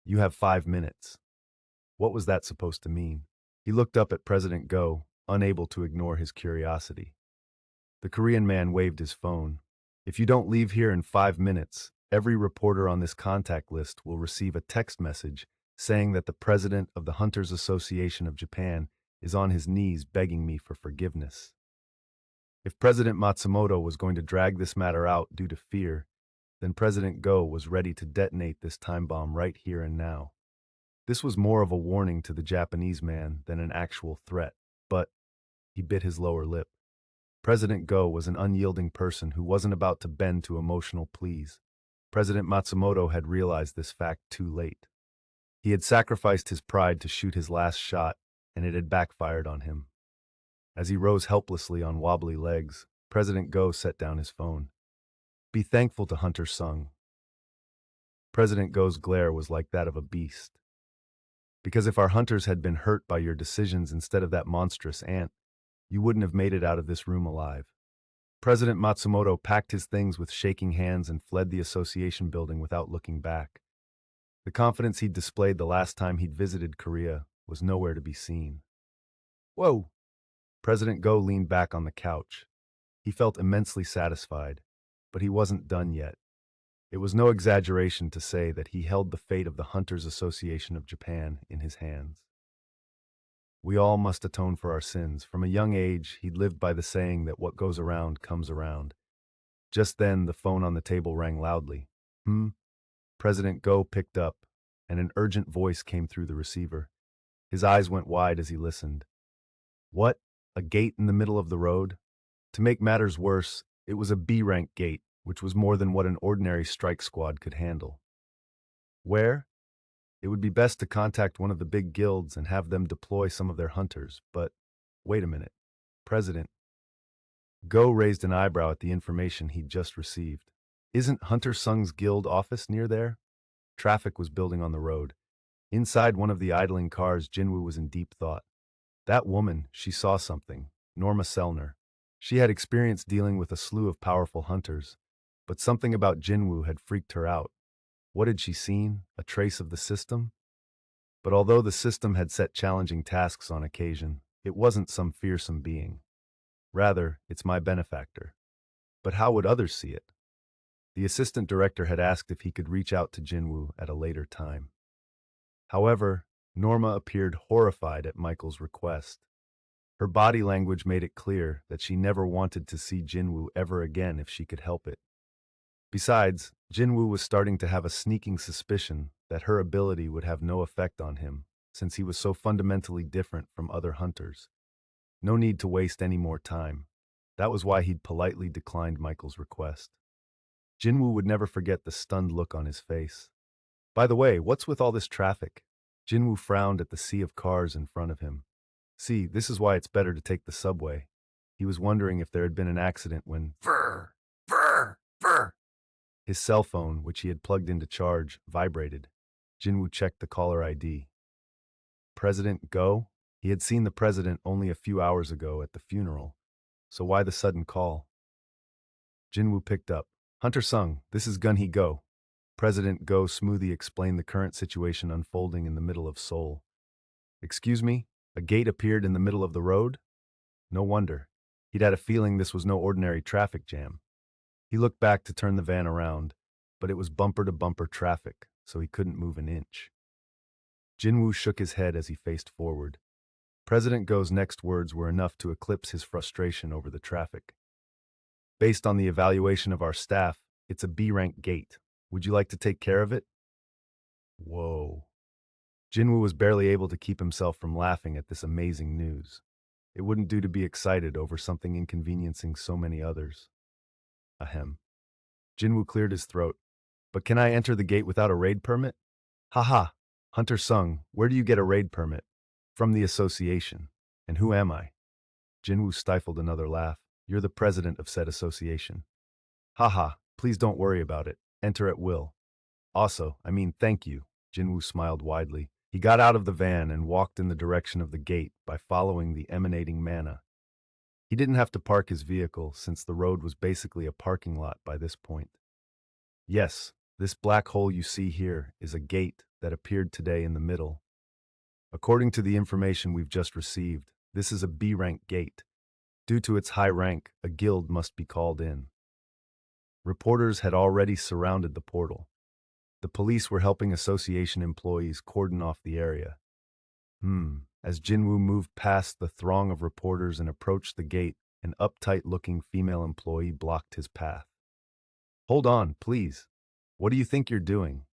You have 5 minutes. What was that supposed to mean? He looked up at President Go, unable to ignore his curiosity. The Korean man waved his phone. If you don't leave here in 5 minutes, every reporter on this contact list will receive a text message saying that the president of the Hunters Association of Japan is on his knees begging me for forgiveness. If President Matsumoto was going to drag this matter out due to fear, then President Go was ready to detonate this time bomb right here and now. This was more of a warning to the Japanese man than an actual threat, but he bit his lower lip. President Go was an unyielding person who wasn't about to bend to emotional pleas. President Matsumoto had realized this fact too late. He had sacrificed his pride to shoot his last shot, and it had backfired on him. As he rose helplessly on wobbly legs, President Go set down his phone. Be thankful to Hunter Sung. President Go's glare was like that of a beast. Because if our hunters had been hurt by your decisions instead of that monstrous ant, you wouldn't have made it out of this room alive. President Matsumoto packed his things with shaking hands and fled the association building without looking back. The confidence he'd displayed the last time he'd visited Korea was nowhere to be seen. Whoa! President Go leaned back on the couch. He felt immensely satisfied, but he wasn't done yet. It was no exaggeration to say that he held the fate of the Hunters Association of Japan in his hands. We all must atone for our sins. From a young age, he'd lived by the saying that what goes around comes around. Just then, the phone on the table rang loudly. President Go picked up, and an urgent voice came through the receiver. His eyes went wide as he listened. What? A gate in the middle of the road? To make matters worse, it was a B-rank gate, which was more than what an ordinary strike squad could handle. Where? It would be best to contact one of the big guilds and have them deploy some of their hunters, but wait a minute. President Go raised an eyebrow at the information he'd just received. Isn't Hunter Sung's guild office near there? Traffic was building on the road. Inside one of the idling cars, Jin-Woo was in deep thought. That woman, she saw something. Norma Selner. She had experience dealing with a slew of powerful hunters, but something about Jin-Woo had freaked her out. What had she seen? A trace of the system? But although the system had set challenging tasks on occasion, it wasn't some fearsome being. Rather, it's my benefactor. But how would others see it? The assistant director had asked if he could reach out to Jin-Woo at a later time. However, Norma appeared horrified at Michael's request. Her body language made it clear that she never wanted to see Jin-Woo ever again if she could help it. Besides, Jin-Woo was starting to have a sneaking suspicion that her ability would have no effect on him, since he was so fundamentally different from other hunters. No need to waste any more time. That was why he'd politely declined Michael's request. Jin-Woo would never forget the stunned look on his face. By the way, what's with all this traffic? Jin-Woo frowned at the sea of cars in front of him. See, this is why it's better to take the subway. He was wondering if there had been an accident when Brr, brr, brr. his cell phone, which he had plugged into charge, vibrated. Jin-Woo checked the caller ID. President Go? He had seen the president only a few hours ago at the funeral. So why the sudden call? Jin-Woo picked up. Hunter Sung, this is Gun-hee Go. President Go Smoothie explained the current situation unfolding in the middle of Seoul. Excuse me? A gate appeared in the middle of the road? No wonder. He'd had a feeling this was no ordinary traffic jam. He looked back to turn the van around, but it was bumper-to-bumper traffic, so he couldn't move an inch. Jin-Woo shook his head as he faced forward. President Go's next words were enough to eclipse his frustration over the traffic. Based on the evaluation of our staff, it's a B-rank gate. Would you like to take care of it? Whoa. Jin-Woo was barely able to keep himself from laughing at this amazing news. It wouldn't do to be excited over something inconveniencing so many others. Ahem. Jin-Woo cleared his throat. But can I enter the gate without a raid permit? Haha. Hunter Sung, where do you get a raid permit? From the association. And who am I? Jin-Woo stifled another laugh. You're the president of said association. Haha, please don't worry about it. Enter at will. Also, thank you. Jin-Woo smiled widely. He got out of the van and walked in the direction of the gate by following the emanating mana. He didn't have to park his vehicle since the road was basically a parking lot by this point. Yes, this black hole you see here is a gate that appeared today in the middle. According to the information we've just received, this is a B-rank gate. Due to its high rank, a guild must be called in. Reporters had already surrounded the portal. The police were helping association employees cordon off the area. As Jin-Woo moved past the throng of reporters and approached the gate, An uptight-looking female employee blocked his path. Hold on, please. What do you think you're doing?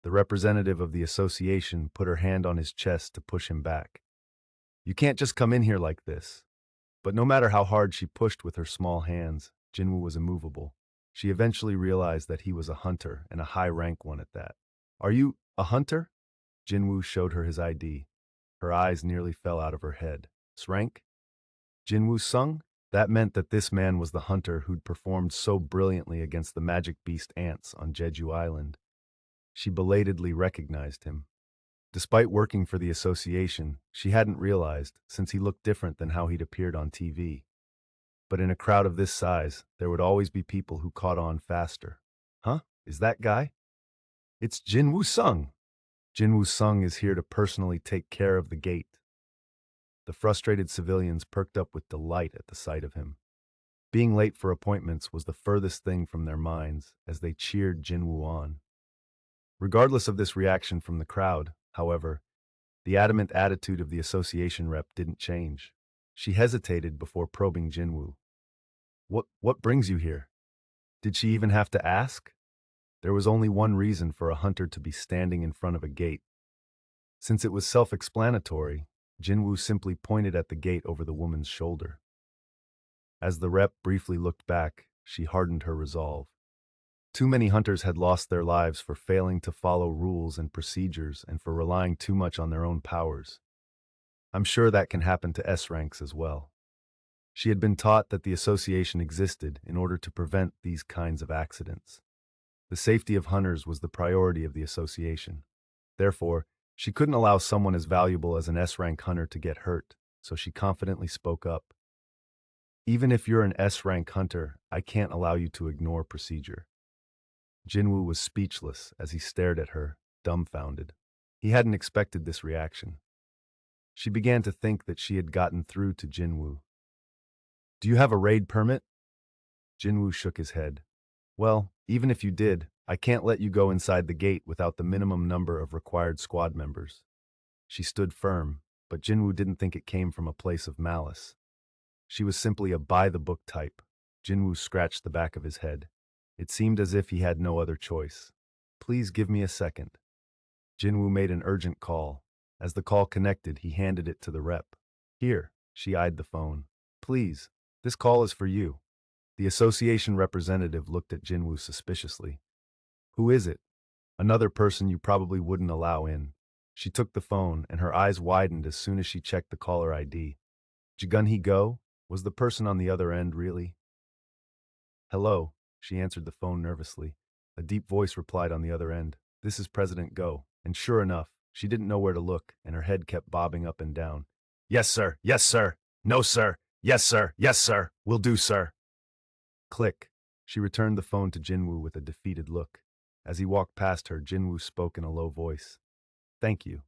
The representative of the association put her hand on his chest to push him back. You can't just come in here like this. But no matter how hard she pushed with her small hands, Jinwoo was immovable. She eventually realized that he was a hunter, and a high-rank one at that. Are you a hunter? Jinwoo showed her his ID. Her eyes nearly fell out of her head. Rank? Jinwoo Sung? That meant that this man was the hunter who'd performed so brilliantly against the magic beast ants on Jeju Island. She belatedly recognized him. Despite working for the association, she hadn't realized, since he looked different than how he'd appeared on TV. But in a crowd of this size, there would always be people who caught on faster. Huh? Is that guy? It's Jin-Woo Sung. Jin-Woo Sung is here to personally take care of the gate. The frustrated civilians perked up with delight at the sight of him. Being late for appointments was the furthest thing from their minds as they cheered Jin-Woo on. Regardless of this reaction from the crowd, however, the adamant attitude of the association rep didn't change. She hesitated before probing Jin-Woo. What brings you here? Did she even have to ask? There was only one reason for a hunter to be standing in front of a gate. Since it was self-explanatory, Jin-Woo simply pointed at the gate over the woman's shoulder. As the rep briefly looked back, she hardened her resolve. Too many hunters had lost their lives for failing to follow rules and procedures and for relying too much on their own powers. I'm sure that can happen to S ranks as well. She had been taught that the association existed in order to prevent these kinds of accidents. The safety of hunters was the priority of the association. Therefore, she couldn't allow someone as valuable as an S-rank hunter to get hurt, so she confidently spoke up. Even if you're an S-rank hunter, I can't allow you to ignore procedure. Jinwoo was speechless as he stared at her, dumbfounded. He hadn't expected this reaction. She began to think that she had gotten through to Jinwoo. Do you have a raid permit? Jinwoo shook his head. Well, even if you did, I can't let you go inside the gate without the minimum number of required squad members. She stood firm, but Jinwoo didn't think it came from a place of malice. She was simply a by-the-book type. Jinwoo scratched the back of his head. It seemed as if he had no other choice. Please give me a second. Jinwoo made an urgent call. As the call connected, he handed it to the rep. Here, she eyed the phone. Please, this call is for you. The association representative looked at Jinwoo suspiciously. Who is it? Another person you probably wouldn't allow in. She took the phone, and her eyes widened as soon as she checked the caller ID. Jigun-hee Go? Was the person on the other end really? Hello, she answered the phone nervously. A deep voice replied on the other end. This is President Go. And sure enough, she didn't know where to look, and her head kept bobbing up and down. Yes, sir. Yes, sir. No, sir. Yes, sir. Yes, sir. Will do, sir. Click. She returned the phone to Jinwoo with a defeated look. As he walked past her, Jinwoo spoke in a low voice. Thank you.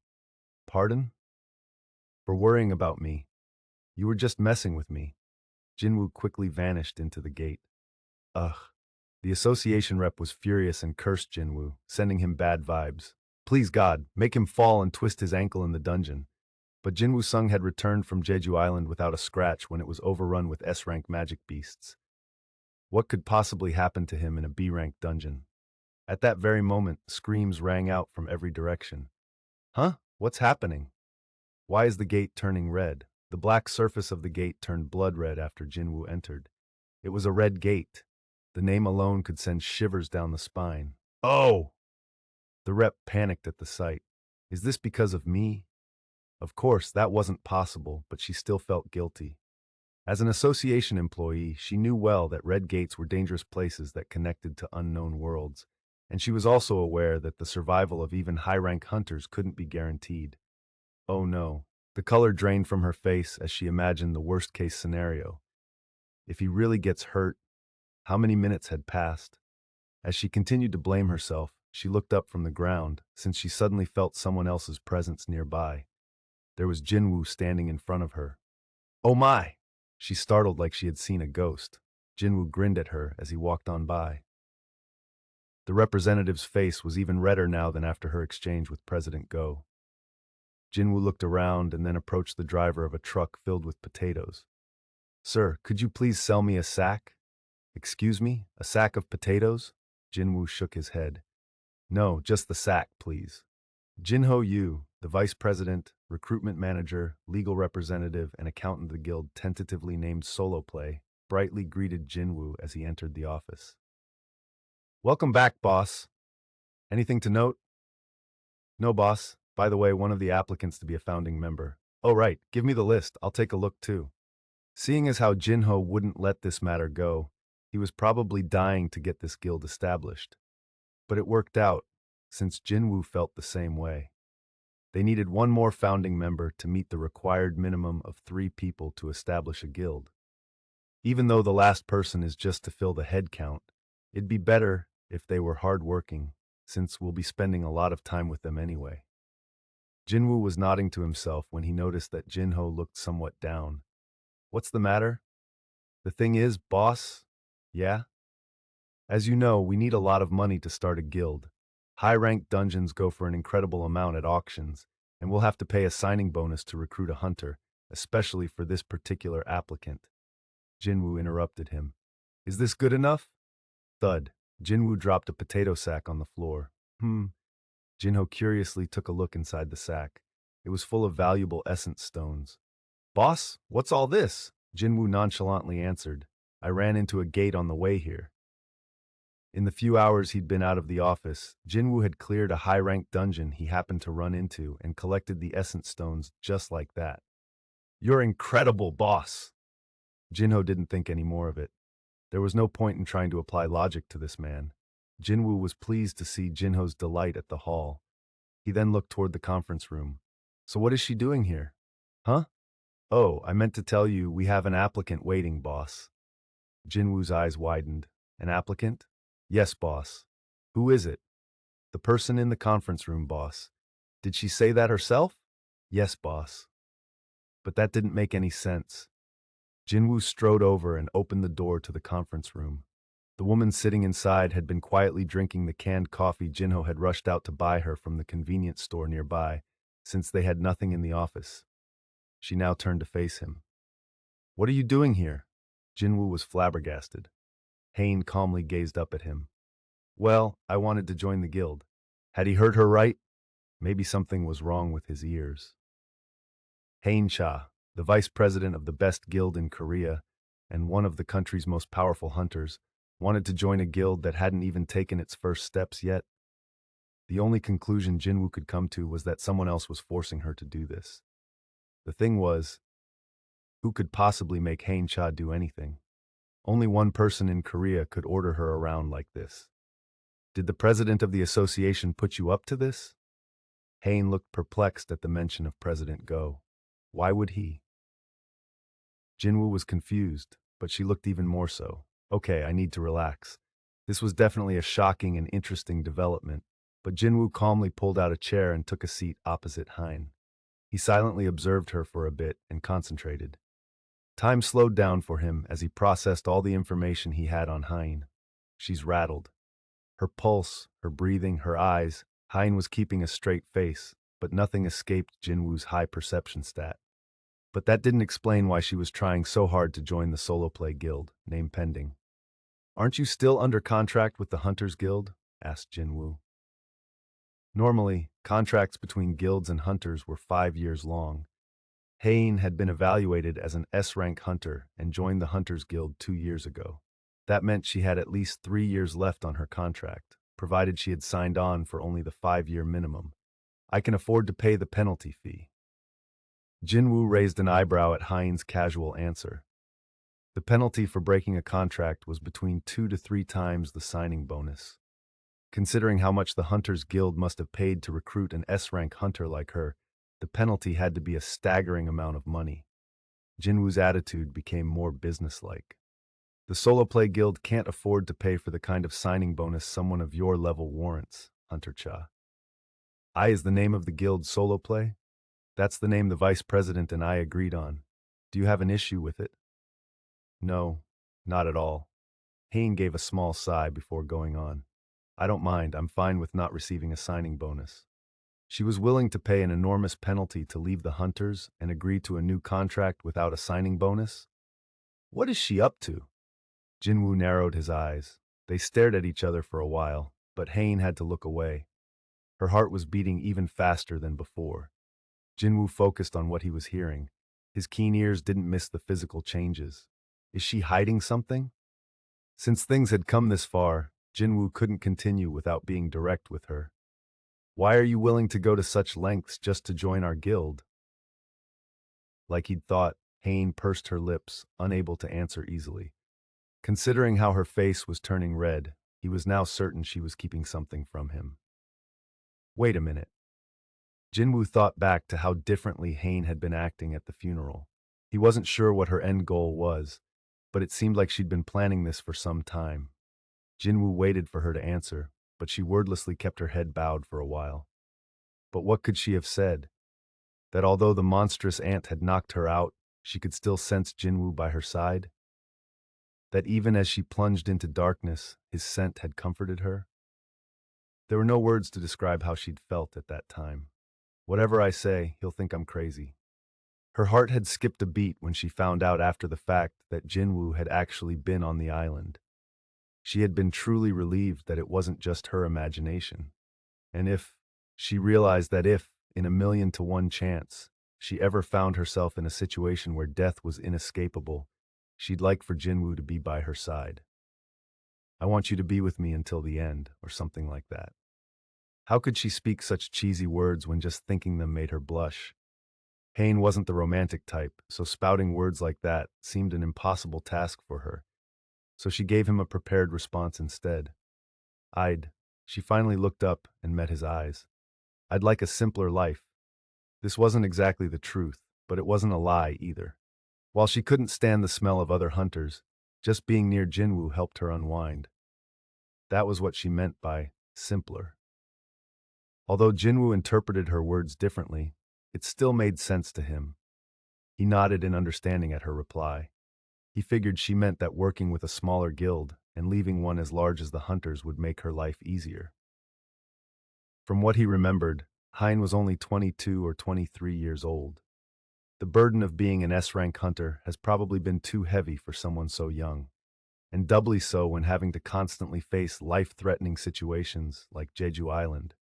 Pardon? For worrying about me. You were just messing with me. Jinwoo quickly vanished into the gate. Ugh. The association rep was furious and cursed Jinwoo, sending him bad vibes. Please God, make him fall and twist his ankle in the dungeon. But Jinwoo Sung had returned from Jeju Island without a scratch when it was overrun with S-rank magic beasts. What could possibly happen to him in a B-rank dungeon? At that very moment, screams rang out from every direction. Huh? What's happening? Why is the gate turning red? The black surface of the gate turned blood red after Jinwoo entered. It was a red gate. The name alone could send shivers down the spine. Oh! The rep panicked at the sight. Is this because of me? Of course, that wasn't possible, but she still felt guilty. As an association employee, she knew well that red gates were dangerous places that connected to unknown worlds, and she was also aware that the survival of even high-rank hunters couldn't be guaranteed. Oh no. The color drained from her face as she imagined the worst-case scenario. If he really gets hurt, how many minutes had passed? As she continued to blame herself, she looked up from the ground, since she suddenly felt someone else's presence nearby. There was Jinwoo standing in front of her. Oh my! She startled like she had seen a ghost. Jinwoo grinned at her as he walked on by. The representative's face was even redder now than after her exchange with President Go. Jinwoo looked around and then approached the driver of a truck filled with potatoes. Sir, could you please sell me a sack? Excuse me, a sack of potatoes? Jin-Woo shook his head. No, just the sack, please. Jin-Ho Yu, the vice president, recruitment manager, legal representative, and accountant of the guild tentatively named Solo Play, brightly greeted Jin-Woo as he entered the office. Welcome back, boss. Anything to note? No, boss. By the way, one of the applicants to be a founding member. Oh, right. Give me the list. I'll take a look too. Seeing as how Jin-Ho wouldn't let this matter go, he was probably dying to get this guild established. But it worked out, since Jin-Woo felt the same way. They needed one more founding member to meet the required minimum of 3 people to establish a guild. Even though the last person is just to fill the head count, it'd be better if they were hardworking, since we'll be spending a lot of time with them anyway. Jinwoo was nodding to himself when he noticed that Jinho looked somewhat down. What's the matter? The thing is, boss? Yeah? As you know, we need a lot of money to start a guild. High-ranked dungeons go for an incredible amount at auctions, and we'll have to pay a signing bonus to recruit a hunter, especially for this particular applicant. Jinwoo interrupted him. Is this good enough? Thud. Jinwoo dropped a potato sack on the floor. Jinho curiously took a look inside the sack. It was full of valuable essence stones. Boss, what's all this? Jinwoo nonchalantly answered. I ran into a gate on the way here. In the few hours he'd been out of the office, Jinwoo had cleared a high-ranked dungeon he happened to run into and collected the essence stones just like that. You're incredible, boss! Jinho didn't think any more of it. There was no point in trying to apply logic to this man. Jinwoo was pleased to see Jinho's delight at the hall. He then looked toward the conference room. So what is she doing here? Huh? Oh, I meant to tell you we have an applicant waiting, boss. Jinwoo's eyes widened. An applicant? Yes, boss. Who is it? The person in the conference room, boss. Did she say that herself? Yes, boss. But that didn't make any sense. Jinwoo strode over and opened the door to the conference room. The woman sitting inside had been quietly drinking the canned coffee Jinho had rushed out to buy her from the convenience store nearby, since they had nothing in the office. She now turned to face him. What are you doing here? Jinwoo was flabbergasted. Hain calmly gazed up at him. Well, I wanted to join the guild. Had he heard her right? Maybe something was wrong with his ears. Hain Cha, the vice president of the best guild in Korea and one of the country's most powerful hunters, wanted to join a guild that hadn't even taken its first steps yet. The only conclusion Jinwoo could come to was that someone else was forcing her to do this. The thing was, who could possibly make Hain Cha do anything? Only one person in Korea could order her around like this. Did the president of the association put you up to this? Hain looked perplexed at the mention of President Go. Why would he? Jinwoo was confused, but she looked even more so. Okay, I need to relax. This was definitely a shocking and interesting development, but Jinwoo calmly pulled out a chair and took a seat opposite Hein. He silently observed her for a bit and concentrated. Time slowed down for him as he processed all the information he had on Hein. She's rattled. Her pulse, her breathing, her eyes. Hein was keeping a straight face, but nothing escaped Jinwoo's high perception stat. But that didn't explain why she was trying so hard to join the solo play guild, name pending. Aren't you still under contract with the Hunters Guild? Asked Jin-Woo. Normally, contracts between guilds and hunters were 5 years long. Hein had been evaluated as an S-rank hunter and joined the Hunters Guild 2 years ago. That meant she had at least 3 years left on her contract, provided she had signed on for only the 5-year minimum. I can afford to pay the penalty fee. Jin-Woo raised an eyebrow at Hein's casual answer. The penalty for breaking a contract was between 2 to 3 times the signing bonus. Considering how much the Hunters Guild must have paid to recruit an S-rank hunter like her, the penalty had to be a staggering amount of money. Jinwoo's attitude became more businesslike. The solo play guild can't afford to pay for the kind of signing bonus someone of your level warrants, Hunter Cha. I is the name of the guild solo play? That's the name the vice president and I agreed on. Do you have an issue with it? No, not at all. Hein gave a small sigh before going on. I don't mind, I'm fine with not receiving a signing bonus. She was willing to pay an enormous penalty to leave the Hunters and agree to a new contract without a signing bonus? What is she up to? Jin-Woo narrowed his eyes. They stared at each other for a while, but Hain had to look away. Her heart was beating even faster than before. Jin-Woo focused on what he was hearing. His keen ears didn't miss the physical changes. Is she hiding something? Since things had come this far, Jin-Woo couldn't continue without being direct with her. Why are you willing to go to such lengths just to join our guild? Like he'd thought, Hain pursed her lips, unable to answer easily. Considering how her face was turning red, he was now certain she was keeping something from him. Wait a minute. Jin-Woo thought back to how differently Hain had been acting at the funeral. He wasn't sure what her end goal was, but it seemed like she'd been planning this for some time. Jin-Woo waited for her to answer, but she wordlessly kept her head bowed for a while. But what could she have said? That although the monstrous ant had knocked her out, she could still sense Jin-Woo by her side? That even as she plunged into darkness, his scent had comforted her? There were no words to describe how she'd felt at that time. Whatever I say, he'll think I'm crazy. Her heart had skipped a beat when she found out after the fact that Jin-Woo had actually been on the island. She had been truly relieved that it wasn't just her imagination. And she realized that if, in a 1,000,000 to 1 chance, she ever found herself in a situation where death was inescapable, she'd like for Jin-Woo to be by her side. I want you to be with me until the end, or something like that. How could she speak such cheesy words when just thinking them made her blush? Hain wasn't the romantic type, so spouting words like that seemed an impossible task for her. So she gave him a prepared response instead. I'd. She finally looked up and met his eyes. I'd like a simpler life. This wasn't exactly the truth, but it wasn't a lie either. While she couldn't stand the smell of other hunters, just being near Jin-Woo helped her unwind. That was what she meant by simpler. Although Jin-Woo interpreted her words differently, it still made sense to him. He nodded in understanding at her reply. He figured she meant that working with a smaller guild and leaving one as large as the hunters would make her life easier. From what he remembered, Hein was only 22 or 23 years old. The burden of being an S-rank hunter has probably been too heavy for someone so young, and doubly so when having to constantly face life-threatening situations like Jeju Island.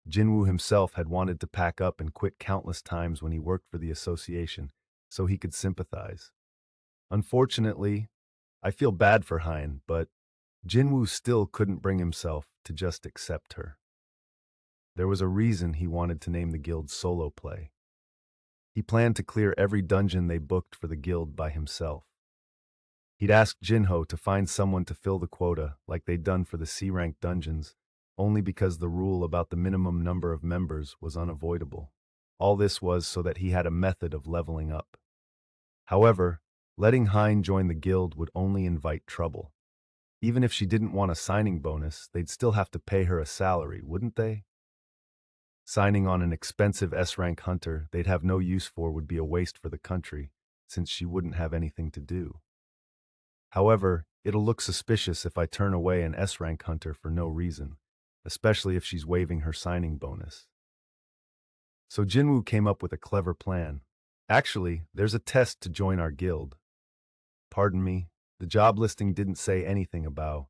Jin-Woo himself had wanted to pack up and quit countless times when he worked for the association, so he could sympathize. Unfortunately, I feel bad for Hein, but Jin-Woo still couldn't bring himself to just accept her. There was a reason he wanted to name the guild Solo Play. He planned to clear every dungeon they booked for the guild by himself. He'd asked Jinho to find someone to fill the quota like they'd done for the C-rank dungeons, only because the rule about the minimum number of members was unavoidable. All this was so that he had a method of leveling up. However, letting Hein join the guild would only invite trouble. Even if she didn't want a signing bonus, they'd still have to pay her a salary, wouldn't they? Signing on an expensive S-rank hunter they'd have no use for would be a waste for the country, since she wouldn't have anything to do. However, it'll look suspicious if I turn away an S-rank hunter for no reason, especially if she's waiving her signing bonus. So Jinwoo came up with a clever plan. Actually, there's a test to join our guild. Pardon me, the job listing didn't say anything about.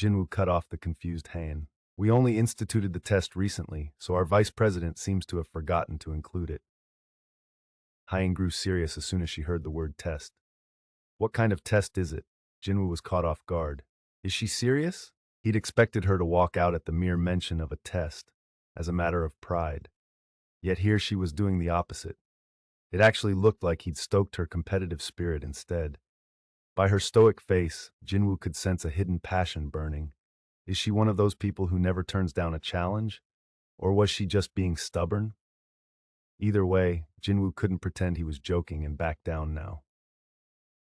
Jinwoo cut off the confused Han. We only instituted the test recently, so our vice president seems to have forgotten to include it. Hein grew serious as soon as she heard the word test. What kind of test is it? Jinwoo was caught off guard. Is she serious? He'd expected her to walk out at the mere mention of a test, as a matter of pride. Yet here she was doing the opposite. It actually looked like he'd stoked her competitive spirit instead. By her stoic face, Jinwoo could sense a hidden passion burning. Is she one of those people who never turns down a challenge? Or was she just being stubborn? Either way, Jinwoo couldn't pretend he was joking and back down now.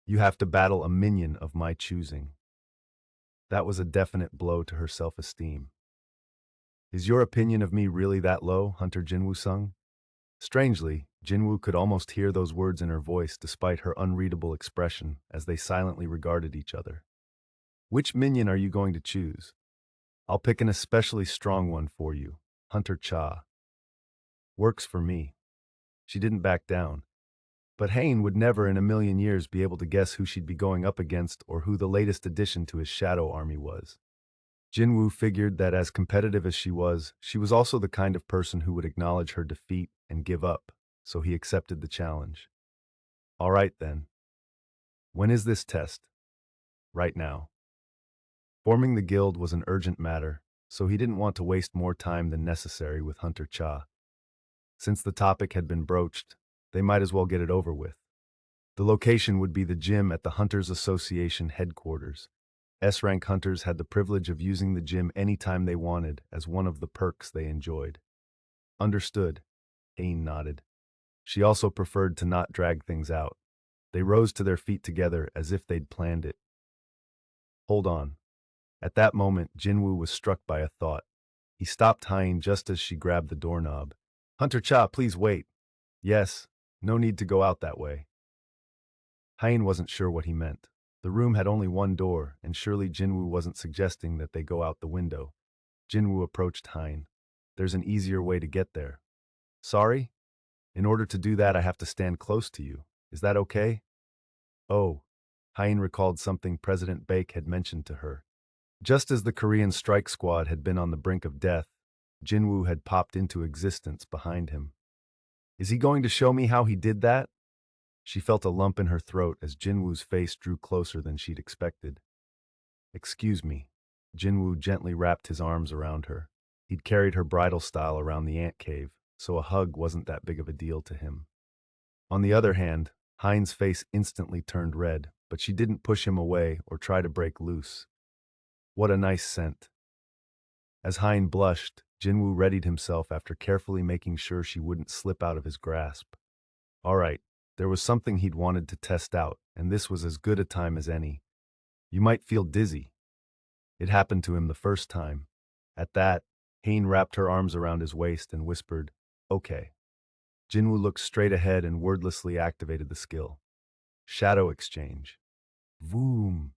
You have to battle a minion of my choosing. That was a definite blow to her self-esteem. Is your opinion of me really that low, Hunter Jinwoo sung? Strangely, Jinwoo could almost hear those words in her voice despite her unreadable expression as they silently regarded each other. Which minion are you going to choose? I'll pick an especially strong one for you, Hunter Cha. Works for me. She didn't back down. But Hain would never in a million years be able to guess who she'd be going up against or who the latest addition to his shadow army was. Jin-Woo figured that as competitive as she was also the kind of person who would acknowledge her defeat and give up, so he accepted the challenge. All right then. When is this test? Right now. Forming the guild was an urgent matter, so he didn't want to waste more time than necessary with Hunter Cha. Since the topic had been broached, they might as well get it over with. The location would be the gym at the Hunters Association headquarters. S-rank hunters had the privilege of using the gym anytime they wanted as one of the perks they enjoyed. Understood, Hain nodded. She also preferred to not drag things out. They rose to their feet together as if they'd planned it. Hold on. At that moment, Jin-Woo was struck by a thought. He stopped Hain just as she grabbed the doorknob. Hunter Cha, please wait. Yes, no need to go out that way. Hain wasn't sure what he meant. The room had only one door, and surely Jin-Woo wasn't suggesting that they go out the window. Jin-Woo approached Hain. There's an easier way to get there. Sorry? In order to do that, I have to stand close to you. Is that okay? Oh. Hain recalled something President Baek had mentioned to her. Just as the Korean strike squad had been on the brink of death, Jin-Woo had popped into existence behind him. Is he going to show me how he did that? She felt a lump in her throat as Jin-Woo's face drew closer than she'd expected. Excuse me. Jin-Woo gently wrapped his arms around her. He'd carried her bridal style around the ant cave, so a hug wasn't that big of a deal to him. On the other hand, Hain's face instantly turned red, but she didn't push him away or try to break loose. What a nice scent. As Hain blushed, Jin-Woo readied himself after carefully making sure she wouldn't slip out of his grasp. All right, there was something he'd wanted to test out, and this was as good a time as any. You might feel dizzy. It happened to him the first time. At that, Hain wrapped her arms around his waist and whispered, Okay. Jin-Woo looked straight ahead and wordlessly activated the skill. Shadow exchange. Voom.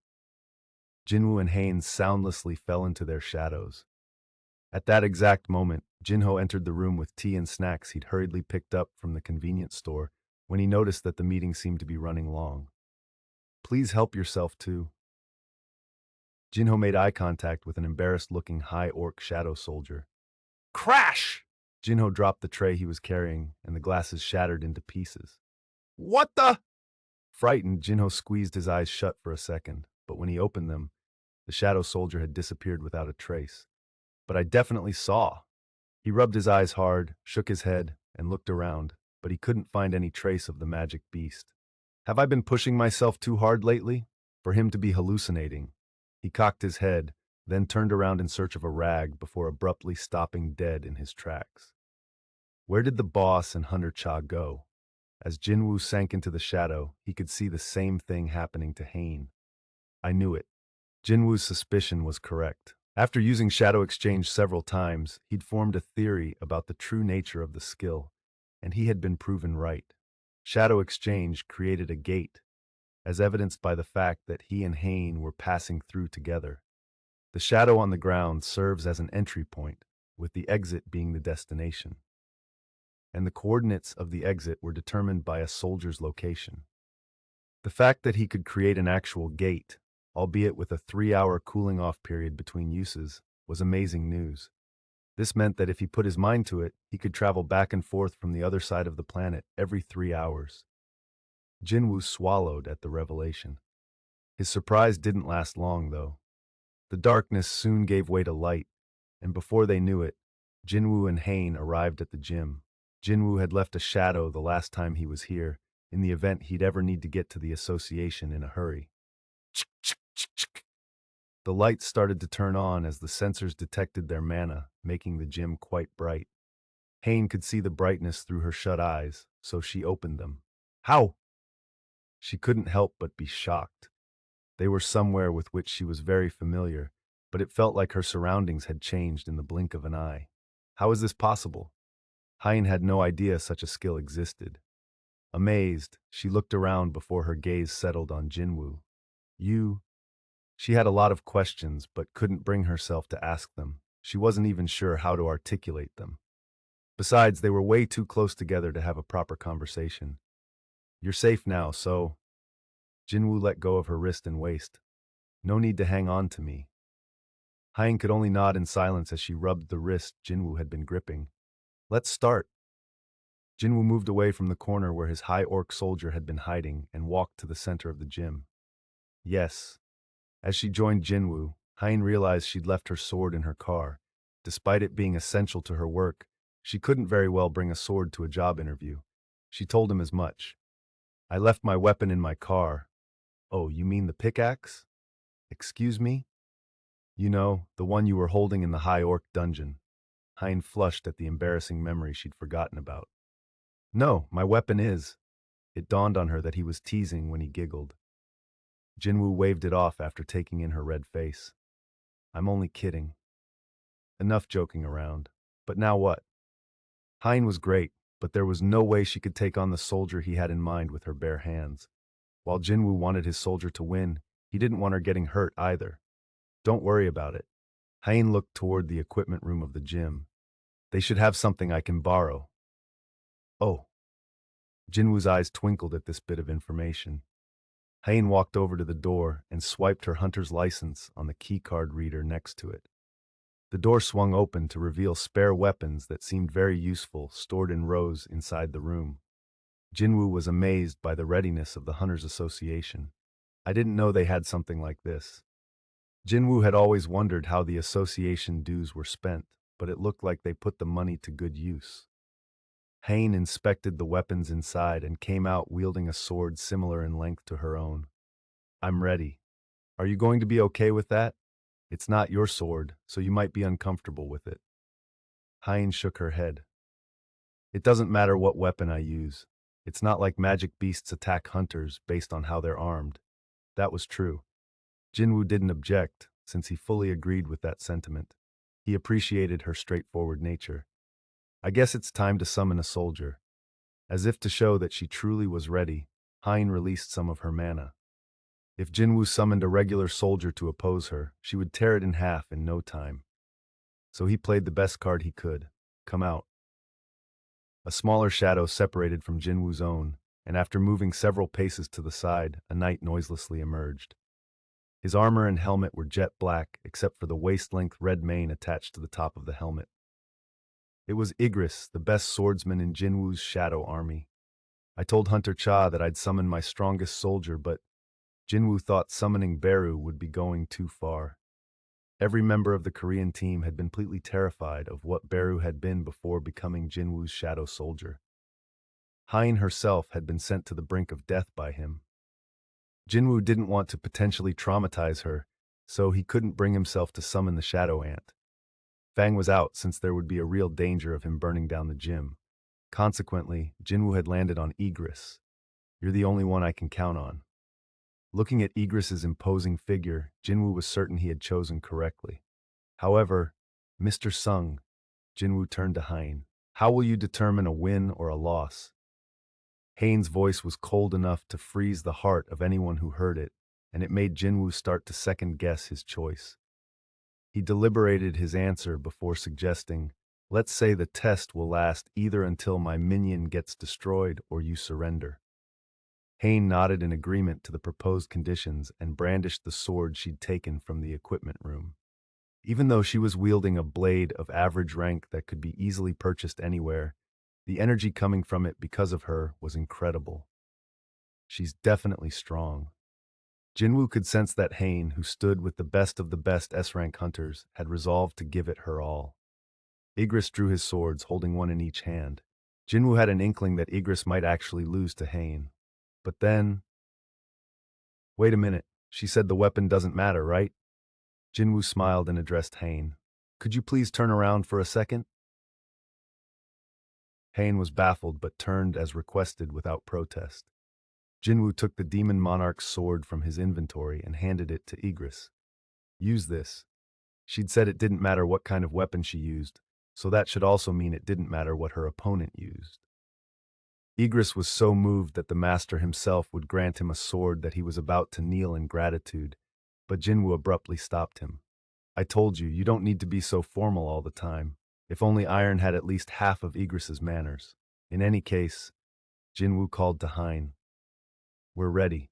Jin-Woo and Hain soundlessly fell into their shadows. At that exact moment, Jin-Ho entered the room with tea and snacks he'd hurriedly picked up from the convenience store when he noticed that the meeting seemed to be running long. Please help yourself too. Jin-Ho made eye contact with an embarrassed-looking high-orc shadow soldier. Crash! Jin-Ho dropped the tray he was carrying, and the glasses shattered into pieces. What the? Frightened, Jin-Ho squeezed his eyes shut for a second, but when he opened them, the shadow soldier had disappeared without a trace. But I definitely saw. He rubbed his eyes hard, shook his head, and looked around, but he couldn't find any trace of the magic beast. Have I been pushing myself too hard lately? For him to be hallucinating. He cocked his head, then turned around in search of a rag before abruptly stopping dead in his tracks. Where did the boss and Hunter Cha go? As Jin-Woo sank into the shadow, he could see the same thing happening to Hain. I knew it. Jin-Woo's suspicion was correct. After using Shadow Exchange several times, he'd formed a theory about the true nature of the skill, and he had been proven right. Shadow Exchange created a gate, as evidenced by the fact that he and Hain were passing through together. The shadow on the ground serves as an entry point, with the exit being the destination. And the coordinates of the exit were determined by a soldier's location. The fact that he could create an actual gate, albeit with a 3-hour cooling-off period between uses, was amazing news. This meant that if he put his mind to it, he could travel back and forth from the other side of the planet every 3 hours. Jin-Woo swallowed at the revelation. His surprise didn't last long, though. The darkness soon gave way to light, and before they knew it, Jin-Woo and Hain arrived at the gym. Jin-Woo had left a shadow the last time he was here, in the event he'd ever need to get to the association in a hurry. The lights started to turn on as the sensors detected their mana, making the gym quite bright. Hain could see the brightness through her shut eyes, so she opened them. How? She couldn't help but be shocked. They were somewhere with which she was very familiar, but it felt like her surroundings had changed in the blink of an eye. How is this possible? Hain had no idea such a skill existed. Amazed, she looked around before her gaze settled on Jin-Woo. You? She had a lot of questions, but couldn't bring herself to ask them. She wasn't even sure how to articulate them. Besides, they were way too close together to have a proper conversation. You're safe now, so. Jin-Woo let go of her wrist and waist. No need to hang on to me. Hein could only nod in silence as she rubbed the wrist Jin-Woo had been gripping. Let's start. Jin-Woo moved away from the corner where his high orc soldier had been hiding and walked to the center of the gym. Yes. As she joined Jin-Woo, Hein realized she'd left her sword in her car. Despite it being essential to her work, she couldn't very well bring a sword to a job interview. She told him as much. I left my weapon in my car. Oh, you mean the pickaxe? Excuse me? You know, the one you were holding in the High Orc dungeon. Hein flushed at the embarrassing memory she'd forgotten about. No, my weapon is. It dawned on her that he was teasing when he giggled. Jinwoo waved it off after taking in her red face. I'm only kidding. Enough joking around. But now what? Hein was great, but there was no way she could take on the soldier he had in mind with her bare hands. While Jinwoo wanted his soldier to win, he didn't want her getting hurt either. Don't worry about it. Hein looked toward the equipment room of the gym. They should have something I can borrow. Oh. Jinwoo's eyes twinkled at this bit of information. Hein walked over to the door and swiped her hunter's license on the keycard reader next to it. The door swung open to reveal spare weapons that seemed very useful stored in rows inside the room. Jinwoo was amazed by the readiness of the Hunters Association. I didn't know they had something like this. Jinwoo had always wondered how the association dues were spent, but it looked like they put the money to good use. Hein inspected the weapons inside and came out wielding a sword similar in length to her own. I'm ready. Are you going to be okay with that? It's not your sword, so you might be uncomfortable with it. Hein shook her head. It doesn't matter what weapon I use. It's not like magic beasts attack hunters based on how they're armed. That was true. Jinwoo didn't object, since he fully agreed with that sentiment. He appreciated her straightforward nature. I guess it's time to summon a soldier. As if to show that she truly was ready, Hein released some of her mana. If Jinwoo summoned a regular soldier to oppose her, she would tear it in half in no time. So he played the best card he could. Come out. A smaller shadow separated from Jinwoo's own, and after moving several paces to the side, a knight noiselessly emerged. His armor and helmet were jet black, except for the waist-length red mane attached to the top of the helmet. It was Igris, the best swordsman in Jinwoo's shadow army. I told Hunter Cha that I'd summon my strongest soldier, but Jinwoo thought summoning Beru would be going too far. Every member of the Korean team had been completely terrified of what Beru had been before becoming Jinwoo's shadow soldier. Hein herself had been sent to the brink of death by him. Jinwoo didn't want to potentially traumatize her, so he couldn't bring himself to summon the shadow ant. Fang was out since there would be a real danger of him burning down the gym. Consequently, Jinwoo had landed on Igris. You're the only one I can count on. Looking at Igris's imposing figure, Jinwoo was certain he had chosen correctly. However, Mr. Sung, Jinwoo turned to Hein. How will you determine a win or a loss? Hain's voice was cold enough to freeze the heart of anyone who heard it, and it made Jinwoo start to second-guess his choice. He deliberated his answer before suggesting, let's say the test will last either until my minion gets destroyed or you surrender. Hein nodded in agreement to the proposed conditions and brandished the sword she'd taken from the equipment room. Even though she was wielding a blade of average rank that could be easily purchased anywhere, the energy coming from it because of her was incredible. She's definitely strong. Jinwoo could sense that Hein, who stood with the best of the best S-rank hunters, had resolved to give it her all. Igris drew his swords, holding one in each hand. Jinwoo had an inkling that Igris might actually lose to Hein. But then... Wait a minute, she said the weapon doesn't matter, right? Jinwoo smiled and addressed Hein. Could you please turn around for a second? Hein was baffled but turned as requested without protest. Jinwoo took the demon monarch's sword from his inventory and handed it to Igris. Use this. She'd said it didn't matter what kind of weapon she used, so that should also mean it didn't matter what her opponent used. Igris was so moved that the master himself would grant him a sword that he was about to kneel in gratitude, but Jinwoo abruptly stopped him. I told you, you don't need to be so formal all the time. If only Iron had at least half of Igris's manners. In any case, Jinwoo called to Hein. We're ready.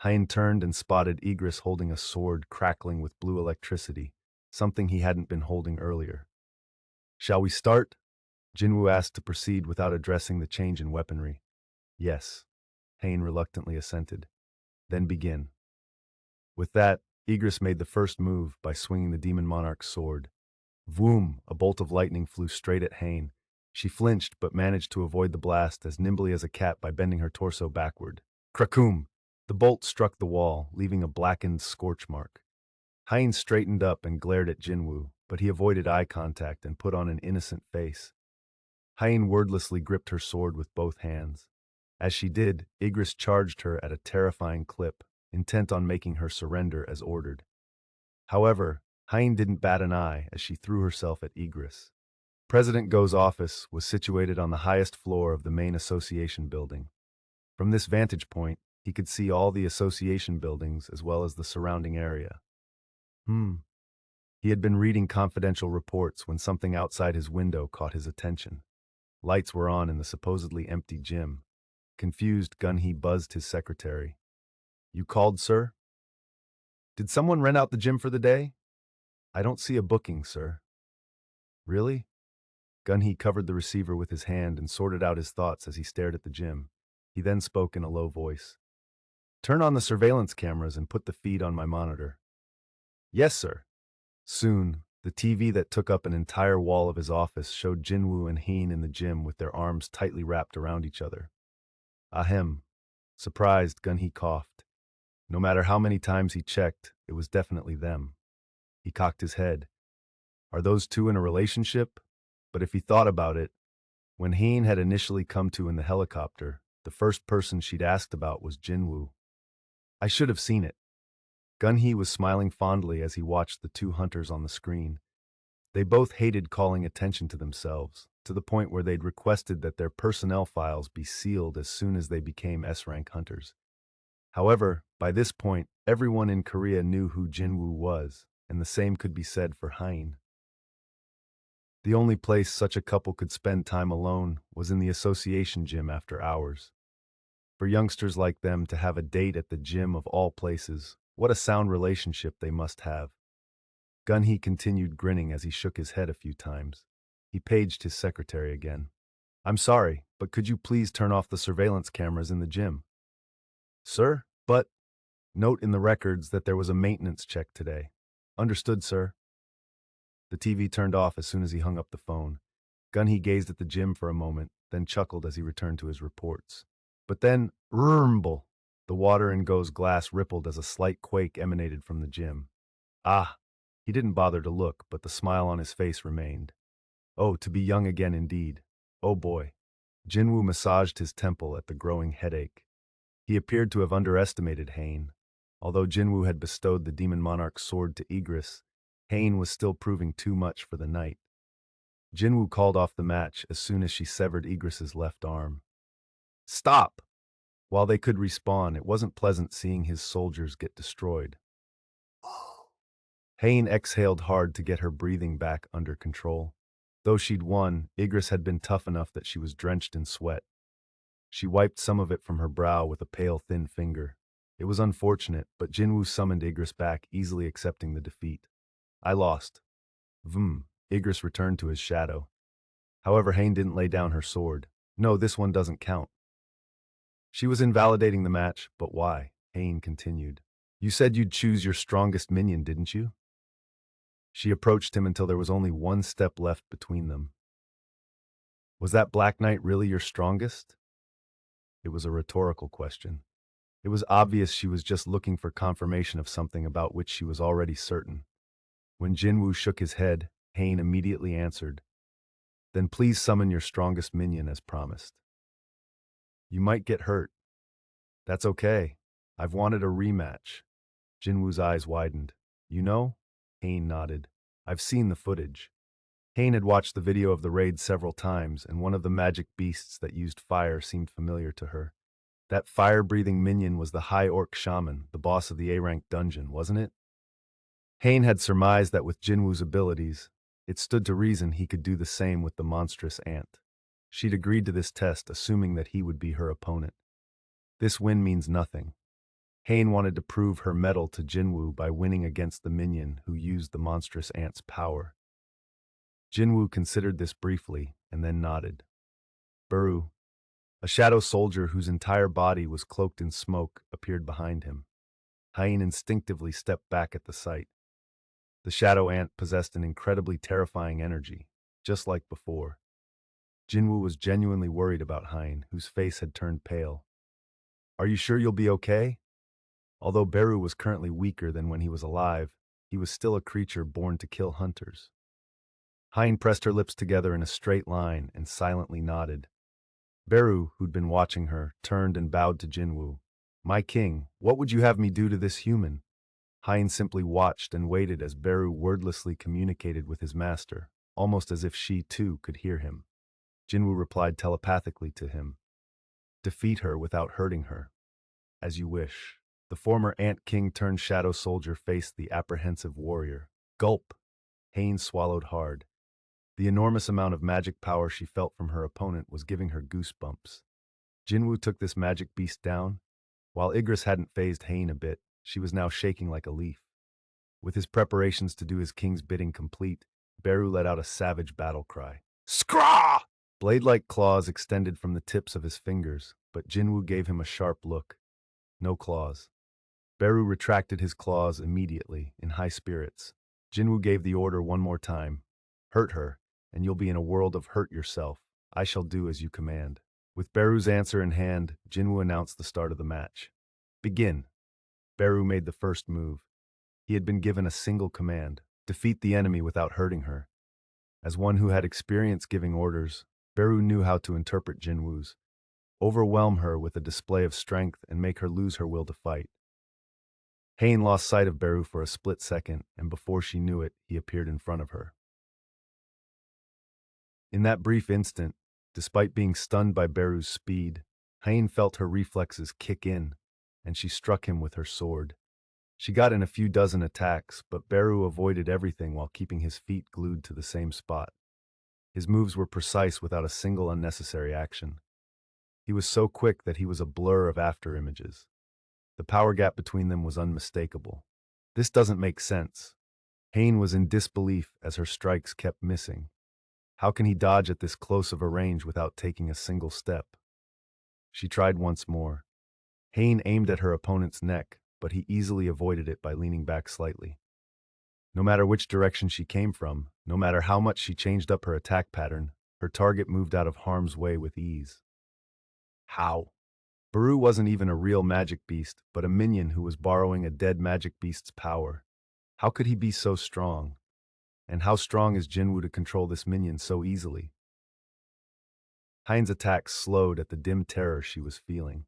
Hein turned and spotted Igris holding a sword crackling with blue electricity, something he hadn't been holding earlier. Shall we start? Jin-Woo asked to proceed without addressing the change in weaponry. Yes. Hein reluctantly assented. Then begin. With that, Igris made the first move by swinging the demon monarch's sword. Vroom! A bolt of lightning flew straight at Hein. She flinched but managed to avoid the blast as nimbly as a cat by bending her torso backward. Krakoom! The bolt struck the wall, leaving a blackened scorch mark. Hein straightened up and glared at Jin-Woo, but he avoided eye contact and put on an innocent face. Hein wordlessly gripped her sword with both hands. As she did, Igris charged her at a terrifying clip, intent on making her surrender as ordered. However, Hein didn't bat an eye as she threw herself at Igris. President Go's office was situated on the highest floor of the main association building. From this vantage point, he could see all the association buildings as well as the surrounding area. He had been reading confidential reports when something outside his window caught his attention. Lights were on in the supposedly empty gym. Confused, Gun-hee buzzed his secretary. You called, sir? Did someone rent out the gym for the day? I don't see a booking, sir. Really? Gun-hee covered the receiver with his hand and sorted out his thoughts as he stared at the gym. He then spoke in a low voice. Turn on the surveillance cameras and put the feed on my monitor. Yes, sir. Soon, the TV that took up an entire wall of his office showed Jin-Woo and Hein in the gym with their arms tightly wrapped around each other. Ahem. Surprised, Gun-hee coughed. No matter how many times he checked, it was definitely them. He cocked his head. Are those two in a relationship? But if he thought about it, when Hein had initially come to in the helicopter, the first person she'd asked about was Jin-Woo. I should have seen it. Gun-hee was smiling fondly as he watched the two hunters on the screen. They both hated calling attention to themselves, to the point where they'd requested that their personnel files be sealed as soon as they became S-rank hunters. However, by this point, everyone in Korea knew who Jin-Woo was, and the same could be said for Hein. The only place such a couple could spend time alone was in the association gym after hours. For youngsters like them to have a date at the gym of all places, what a sound relationship they must have. Gun-hee continued grinning as he shook his head a few times. He paged his secretary again. I'm sorry, but could you please turn off the surveillance cameras in the gym? Sir, but note in the records that there was a maintenance check today. Understood, sir. The TV turned off as soon as he hung up the phone. Gun-hee gazed at the gym for a moment, then chuckled as he returned to his reports. But then, rumble! The water in Go's glass rippled as a slight quake emanated from the gym. Ah! He didn't bother to look, but the smile on his face remained. Oh, to be young again indeed. Oh boy. Jin-Woo massaged his temple at the growing headache. He appeared to have underestimated Hein. Although Jin-Woo had bestowed the demon monarch's sword to Igris, Hein was still proving too much for the knight. Jin-Woo called off the match as soon as she severed Igris's left arm. Stop! While they could respawn, it wasn't pleasant seeing his soldiers get destroyed. Hein exhaled hard to get her breathing back under control. Though she'd won, Igris had been tough enough that she was drenched in sweat. She wiped some of it from her brow with a pale, thin finger. It was unfortunate, but Jin-Woo summoned Igris back, easily accepting the defeat. I lost. Igris returned to his shadow. However, Hein didn't lay down her sword. No, this one doesn't count. She was invalidating the match, but why? Hein continued. You said you'd choose your strongest minion, didn't you? She approached him until there was only one step left between them. Was that Black Knight really your strongest? It was a rhetorical question. It was obvious she was just looking for confirmation of something about which she was already certain. When Jin-Woo shook his head, Hein immediately answered, Then please summon your strongest minion as promised. You might get hurt. That's okay. I've wanted a rematch. Jin-Woo's eyes widened. You know? Hein nodded. I've seen the footage. Hein had watched the video of the raid several times, and one of the magic beasts that used fire seemed familiar to her. That fire-breathing minion was the High Orc Shaman, the boss of the A-rank dungeon, wasn't it? Hein had surmised that with Jin-Woo's abilities, it stood to reason he could do the same with the monstrous ant. She'd agreed to this test, assuming that he would be her opponent. This win means nothing. Hain wanted to prove her mettle to Jin-Woo by winning against the minion who used the monstrous ant's power. Jin-Woo considered this briefly and then nodded. Buru, a shadow soldier whose entire body was cloaked in smoke, appeared behind him. Hain instinctively stepped back at the sight. The shadow ant possessed an incredibly terrifying energy, just like before. Jinwoo was genuinely worried about Hain, whose face had turned pale. Are you sure you'll be okay? Although Beru was currently weaker than when he was alive, he was still a creature born to kill hunters. Hain pressed her lips together in a straight line and silently nodded. Beru, who'd been watching her, turned and bowed to Jinwoo. My king, what would you have me do to this human? Hain simply watched and waited as Beru wordlessly communicated with his master, almost as if she, too, could hear him. Jinwoo replied telepathically to him. Defeat her without hurting her. As you wish. The former Ant King turned Shadow Soldier faced the apprehensive warrior. Gulp! Hain swallowed hard. The enormous amount of magic power she felt from her opponent was giving her goosebumps. Jinwoo took this magic beast down. While Igris hadn't phased Hain a bit, she was now shaking like a leaf. With his preparations to do his king's bidding complete, Beru let out a savage battle cry. Scraw! Blade-like claws extended from the tips of his fingers, but Jinwoo gave him a sharp look. No claws. Beru retracted his claws immediately, in high spirits. Jinwoo gave the order one more time. Hurt her, and you'll be in a world of hurt yourself. I shall do as you command. With Beru's answer in hand, Jinwoo announced the start of the match. Begin. Beru made the first move. He had been given a single command: defeat the enemy without hurting her. As one who had experience giving orders, Beru knew how to interpret Jinwoo's. Overwhelm her with a display of strength and make her lose her will to fight. Hain lost sight of Beru for a split second, and before she knew it, he appeared in front of her. In that brief instant, despite being stunned by Beru's speed, Hain felt her reflexes kick in, and she struck him with her sword. She got in a few dozen attacks, but Beru avoided everything while keeping his feet glued to the same spot. His moves were precise without a single unnecessary action. He was so quick that he was a blur of after images. The power gap between them was unmistakable. This doesn't make sense. Hain was in disbelief as her strikes kept missing. How can he dodge at this close of a range without taking a single step? She tried once more. Hain aimed at her opponent's neck, but he easily avoided it by leaning back slightly. No matter which direction she came from, no matter how much she changed up her attack pattern, her target moved out of harm's way with ease. How? Baru wasn't even a real magic beast, but a minion who was borrowing a dead magic beast's power. How could he be so strong? And how strong is Jinwoo to control this minion so easily? Hain's attacks slowed at the dim terror she was feeling.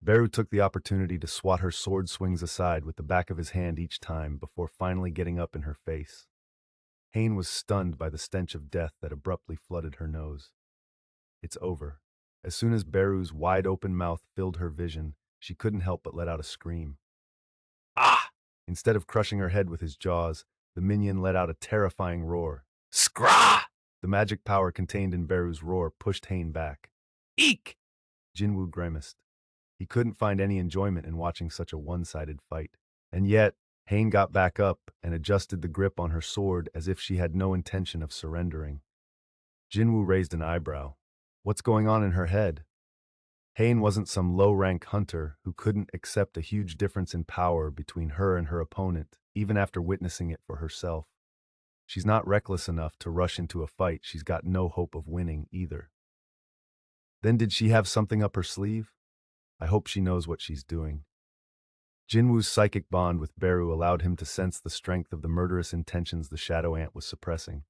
Beru took the opportunity to swat her sword swings aside with the back of his hand each time before finally getting up in her face. Hain was stunned by the stench of death that abruptly flooded her nose. It's over. As soon as Beru's wide-open mouth filled her vision, she couldn't help but let out a scream. Ah! Instead of crushing her head with his jaws, the minion let out a terrifying roar. Scrah! The magic power contained in Beru's roar pushed Hain back. Eek! Jinwoo grimaced. He couldn't find any enjoyment in watching such a one-sided fight. And yet, Hain got back up and adjusted the grip on her sword as if she had no intention of surrendering. Jinwoo raised an eyebrow. What's going on in her head? Hain wasn't some low-rank hunter who couldn't accept a huge difference in power between her and her opponent, even after witnessing it for herself. She's not reckless enough to rush into a fight she's got no hope of winning either. Then did she have something up her sleeve? I hope she knows what she's doing. Jinwoo's psychic bond with Beru allowed him to sense the strength of the murderous intentions the shadow ant was suppressing.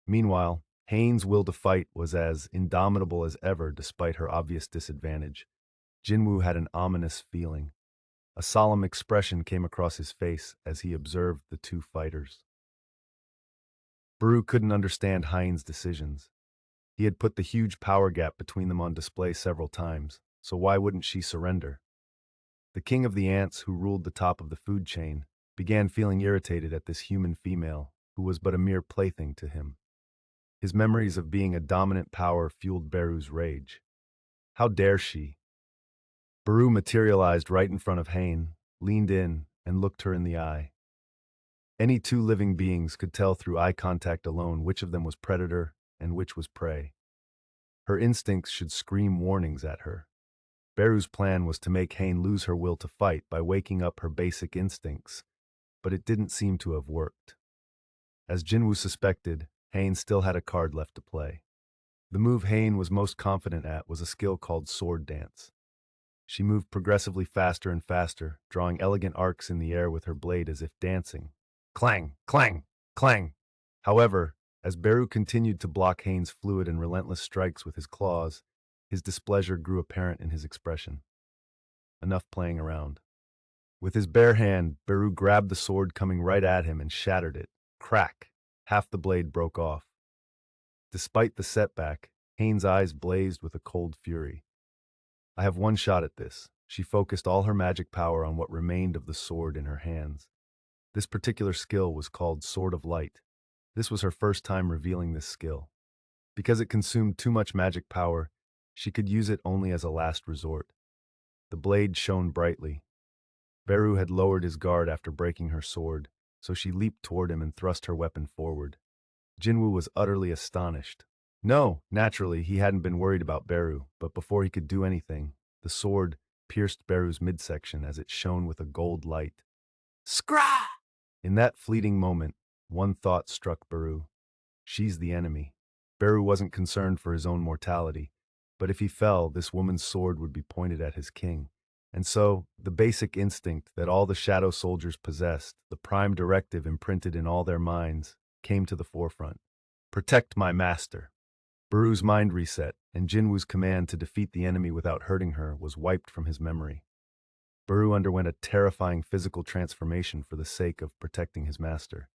Meanwhile, Hain's will to fight was as indomitable as ever despite her obvious disadvantage. Jinwoo had an ominous feeling. A solemn expression came across his face as he observed the two fighters. Beru couldn't understand Hain's decisions. He had put the huge power gap between them on display several times, so why wouldn't she surrender? The king of the ants, who ruled the top of the food chain, began feeling irritated at this human female, who was but a mere plaything to him. His memories of being a dominant power fueled Beru's rage. How dare she? Baru materialized right in front of Hain, leaned in, and looked her in the eye. Any two living beings could tell through eye contact alone which of them was predator and which was prey. Her instincts should scream warnings at her. Beru's plan was to make Hain lose her will to fight by waking up her basic instincts, but it didn't seem to have worked. As Jin-Woo suspected, Hain still had a card left to play. The move Hain was most confident at was a skill called sword dance. She moved progressively faster and faster, drawing elegant arcs in the air with her blade as if dancing. Clang, clang, clang. However, as Beru continued to block Hain's fluid and relentless strikes with his claws, his displeasure grew apparent in his expression. Enough playing around. With his bare hand, Beru grabbed the sword coming right at him and shattered it. Crack! Half the blade broke off. Despite the setback, Hain's eyes blazed with a cold fury. I have one shot at this. She focused all her magic power on what remained of the sword in her hands. This particular skill was called Sword of Light. This was her first time revealing this skill. Because it consumed too much magic power, she could use it only as a last resort. The blade shone brightly. Beru had lowered his guard after breaking her sword, so she leaped toward him and thrust her weapon forward. Jin-Woo was utterly astonished. No, naturally, he hadn't been worried about Beru, but before he could do anything, the sword pierced Beru's midsection as it shone with a gold light. Scrah! In that fleeting moment, one thought struck Beru. She's the enemy. Beru wasn't concerned for his own mortality, but if he fell, this woman's sword would be pointed at his king. And so, the basic instinct that all the shadow soldiers possessed, the prime directive imprinted in all their minds, came to the forefront. Protect my master. Beru's mind reset, and Jin-Woo's command to defeat the enemy without hurting her was wiped from his memory. Beru underwent a terrifying physical transformation for the sake of protecting his master.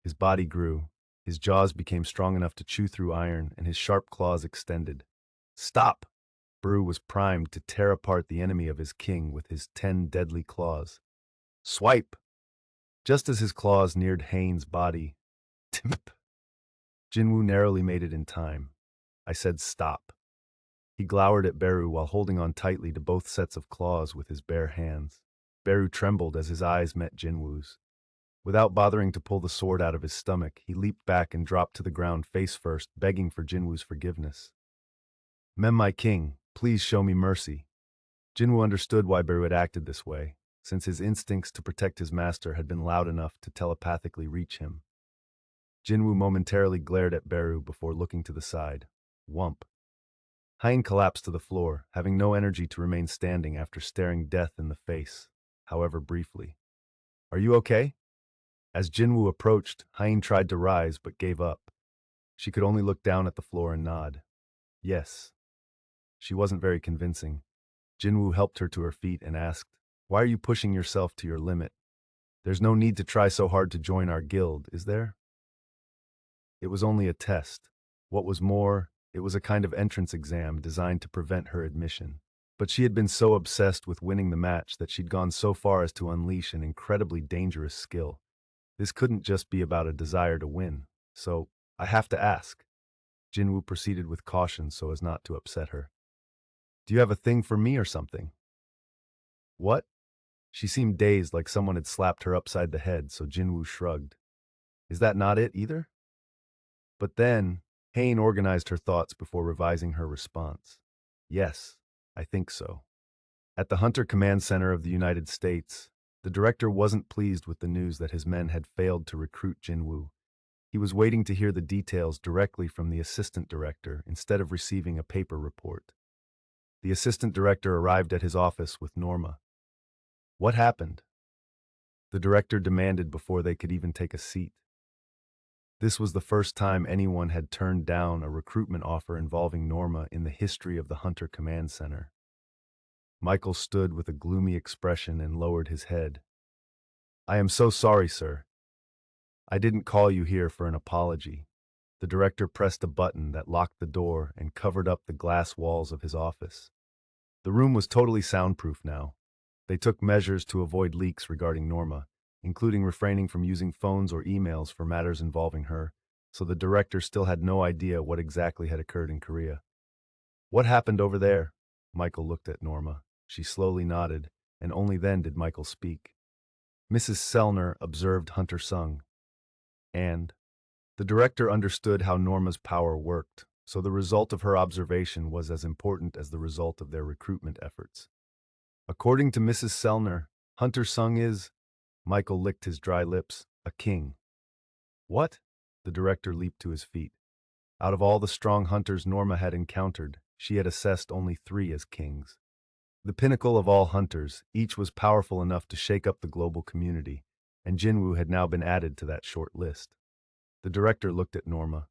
His body grew, his jaws became strong enough to chew through iron, and his sharp claws extended. Stop! Beru was primed to tear apart the enemy of his king with his 10 deadly claws. Swipe! Just as his claws neared Hain's body, timp! Jin-Woo narrowly made it in time. I said stop. He glowered at Beru while holding on tightly to both sets of claws with his bare hands. Beru trembled as his eyes met Jin-Woo's. Without bothering to pull the sword out of his stomach, he leaped back and dropped to the ground face first, begging for Jin-Woo's forgiveness. Mem, my king, please show me mercy. Jin-Woo understood why Beru had acted this way, since his instincts to protect his master had been loud enough to telepathically reach him. Jin-Woo momentarily glared at Beru before looking to the side. Whump. Hein collapsed to the floor, having no energy to remain standing after staring death in the face, however briefly. Are you okay? As Jin-Woo approached, Hein tried to rise but gave up. She could only look down at the floor and nod. Yes. She wasn't very convincing. Jin-Woo helped her to her feet and asked, Why are you pushing yourself to your limit? There's no need to try so hard to join our guild, is there? It was only a test. What was more, it was a kind of entrance exam designed to prevent her admission. But she had been so obsessed with winning the match that she'd gone so far as to unleash an incredibly dangerous skill. This couldn't just be about a desire to win. So, I have to ask. Jin-Woo proceeded with caution so as not to upset her. Do you have a thing for me or something? What? She seemed dazed, like someone had slapped her upside the head, so Jin-Woo shrugged. Is that not it either? But then, Hain organized her thoughts before revising her response. Yes, I think so. At the Hunter Command Center of the United States, the director wasn't pleased with the news that his men had failed to recruit Jin-Woo. He was waiting to hear the details directly from the assistant director instead of receiving a paper report. The assistant director arrived at his office with Norma. What happened? The director demanded before they could even take a seat. This was the first time anyone had turned down a recruitment offer involving Norma in the history of the Hunter Command Center. Michael stood with a gloomy expression and lowered his head. I am so sorry, sir. I didn't call you here for an apology. The director pressed a button that locked the door and covered up the glass walls of his office. The room was totally soundproof now. They took measures to avoid leaks regarding Norma, including refraining from using phones or emails for matters involving her, so the director still had no idea what exactly had occurred in Korea. What happened over there? Michael looked at Norma. She slowly nodded, and only then did Michael speak. Mrs. Sellner observed Hunter Sung, and the director understood how Norma's power worked, so the result of her observation was as important as the result of their recruitment efforts. According to Mrs. Sellner, Hunter Sung is, Michael licked his dry lips, a king. What? The director leaped to his feet. Out of all the strong hunters Norma had encountered, she had assessed only 3 as kings. The pinnacle of all hunters, each was powerful enough to shake up the global community, and Jin-Woo had now been added to that short list. The director looked at Norma.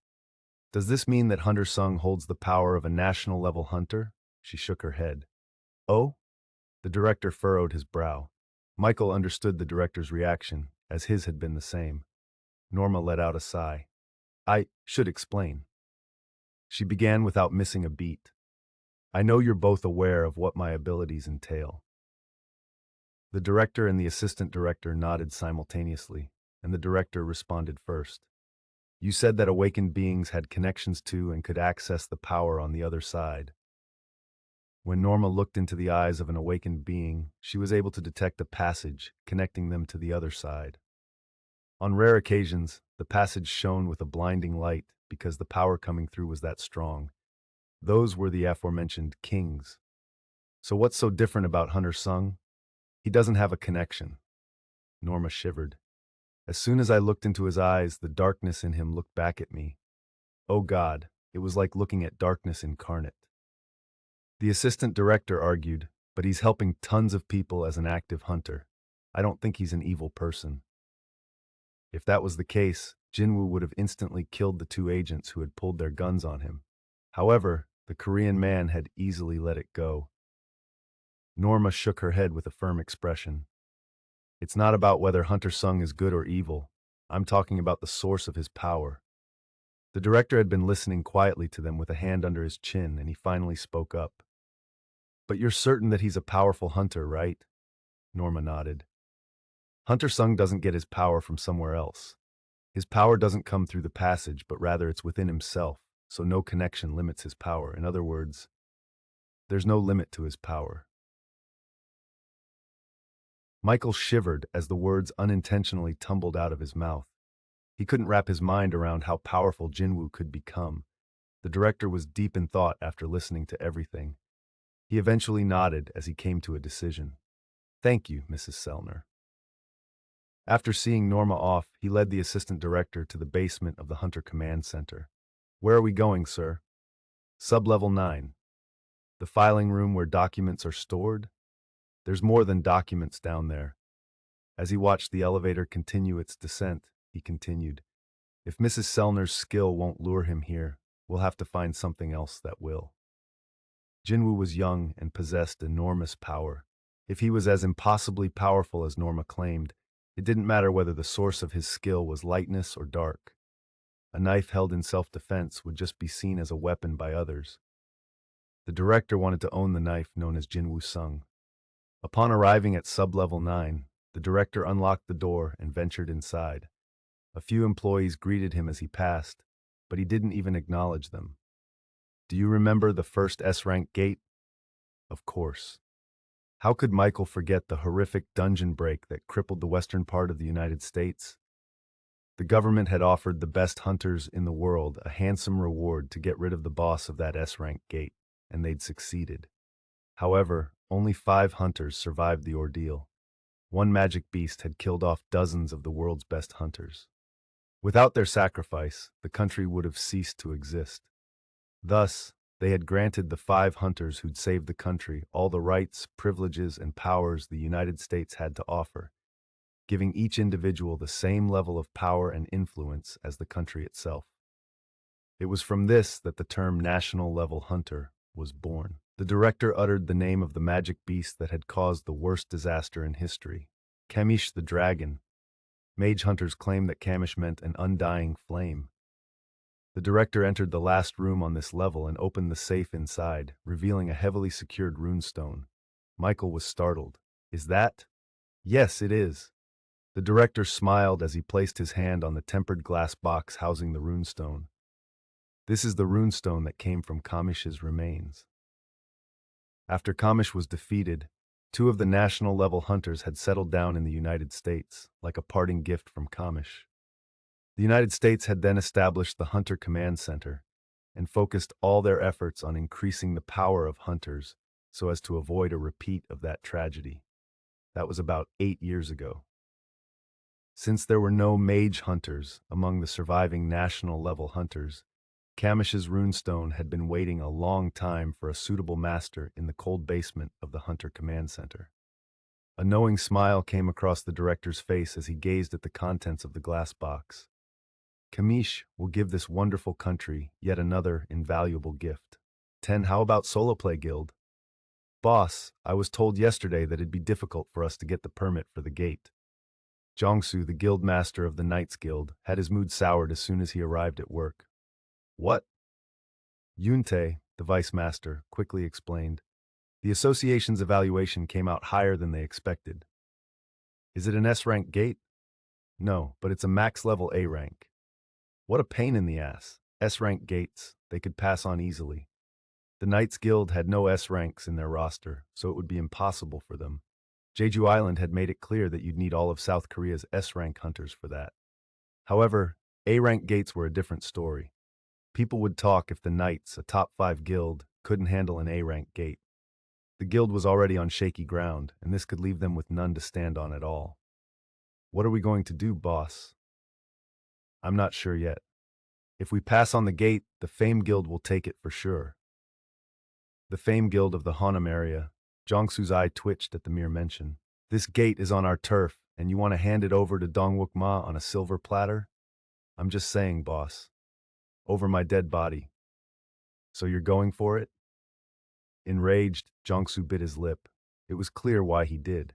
Does this mean that Hunter Sung holds the power of a national-level hunter? She shook her head. Oh? The director furrowed his brow. Michael understood the director's reaction, as his had been the same. Norma let out a sigh. I should explain. She began without missing a beat. I know you're both aware of what my abilities entail. The director and the assistant director nodded simultaneously, and the director responded first. You said that awakened beings had connections to and could access the power on the other side. When Norma looked into the eyes of an awakened being, she was able to detect a passage connecting them to the other side. On rare occasions, the passage shone with a blinding light because the power coming through was that strong. Those were the aforementioned kings. So what's so different about Hunter Sung? He doesn't have a connection. Norma shivered. As soon as I looked into his eyes, the darkness in him looked back at me. Oh God, it was like looking at darkness incarnate. The assistant director argued, but he's helping tons of people as an active hunter. I don't think he's an evil person. If that was the case, Jin-Woo would have instantly killed the 2 agents who had pulled their guns on him. However, the Korean man had easily let it go. Norma shook her head with a firm expression. It's not about whether Hunter Sung is good or evil. I'm talking about the source of his power. The director had been listening quietly to them with a hand under his chin, and he finally spoke up. But you're certain that he's a powerful hunter, right? Norma nodded. Hunter Sung doesn't get his power from somewhere else. His power doesn't come through the passage, but rather it's within himself, so no connection limits his power. In other words, there's no limit to his power. Michael shivered as the words unintentionally tumbled out of his mouth. He couldn't wrap his mind around how powerful Jin-Woo could become. The director was deep in thought after listening to everything. He eventually nodded as he came to a decision. Thank you, Mrs. Sellner. After seeing Norma off, he led the assistant director to the basement of the Hunter Command Center. Where are we going, sir? Sublevel 9. The filing room where documents are stored? There's more than documents down there. As he watched the elevator continue its descent, he continued, if Mrs. Sellner's skill won't lure him here, we'll have to find something else that will. Jin-Woo was young and possessed enormous power. If he was as impossibly powerful as Norma claimed, it didn't matter whether the source of his skill was lightness or dark. A knife held in self-defense would just be seen as a weapon by others. The director wanted to own the knife known as Jin-Woo Sung. Upon arriving at Sublevel 9, the director unlocked the door and ventured inside. A few employees greeted him as he passed, but he didn't even acknowledge them. Do you remember the first S-rank gate? Of course. How could Michael forget the horrific dungeon break that crippled the western part of the United States? The government had offered the best hunters in the world a handsome reward to get rid of the boss of that S-rank gate, and they'd succeeded. However, only 5 hunters survived the ordeal. One magic beast had killed off dozens of the world's best hunters. Without their sacrifice, the country would have ceased to exist. Thus, they had granted the 5 hunters who'd saved the country all the rights, privileges, and powers the United States had to offer, giving each individual the same level of power and influence as the country itself. It was from this that the term national-level hunter was born. The director uttered the name of the magic beast that had caused the worst disaster in history, Kamish the dragon. Mage hunters claimed that Kamish meant an undying flame. The director entered the last room on this level and opened the safe inside, revealing a heavily secured runestone. Michael was startled. Is that? Yes, it is. The director smiled as he placed his hand on the tempered glass box housing the runestone. This is the runestone that came from Kamish's remains. After Kamish was defeated, two of the national-level hunters had settled down in the United States, like a parting gift from Kamish. The United States had then established the Hunter Command Center and focused all their efforts on increasing the power of hunters so as to avoid a repeat of that tragedy. That was about 8 years ago. Since there were no mage hunters among the surviving national-level hunters, Kamish's runestone had been waiting a long time for a suitable master in the cold basement of the Hunter Command Center. A knowing smile came across the director's face as he gazed at the contents of the glass box. Kamish will give this wonderful country yet another invaluable gift. 10. How about Solo Play Guild? Boss, I was told yesterday that it'd be difficult for us to get the permit for the gate. Jongsu, the guild master of the Knights Guild, had his mood soured as soon as he arrived at work. What? Yuntae, the vice master, quickly explained. The association's evaluation came out higher than they expected. Is it an S-rank gate? No, but it's a max-level A rank. What a pain in the ass. S-rank gates, they could pass on easily. The Knights Guild had no S ranks in their roster, so it would be impossible for them. Jeju Island had made it clear that you'd need all of South Korea's S-rank hunters for that. However, A-rank gates were a different story. People would talk if the Knights, a top 5 guild, couldn't handle an A-rank gate. The guild was already on shaky ground, and this could leave them with none to stand on at all. What are we going to do, boss? I'm not sure yet. If we pass on the gate, the Fame Guild will take it for sure. The Fame Guild of the Hanam area. Jongsu's eye twitched at the mere mention. This gate is on our turf, and you want to hand it over to Dongwook Ma on a silver platter? I'm just saying, boss. Over my dead body. So you're going for it? Enraged, Jongsu bit his lip. It was clear why he did.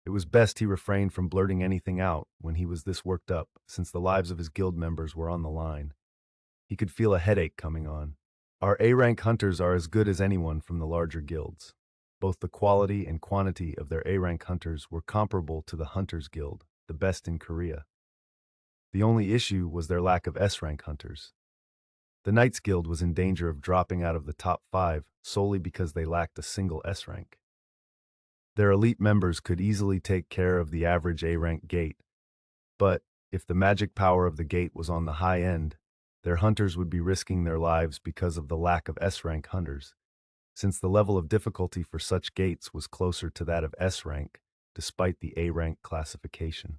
It was best he refrained from blurting anything out when he was this worked up, since the lives of his guild members were on the line. He could feel a headache coming on. Our A-rank hunters are as good as anyone from the larger guilds. Both the quality and quantity of their A-rank hunters were comparable to the Hunters Guild, the best in Korea. The only issue was their lack of S-rank hunters. The Knights Guild was in danger of dropping out of the top 5 solely because they lacked a single S-rank. Their elite members could easily take care of the average A-rank gate, but if the magic power of the gate was on the high end, their hunters would be risking their lives because of the lack of S-rank hunters, since the level of difficulty for such gates was closer to that of S-rank, despite the A-rank classification.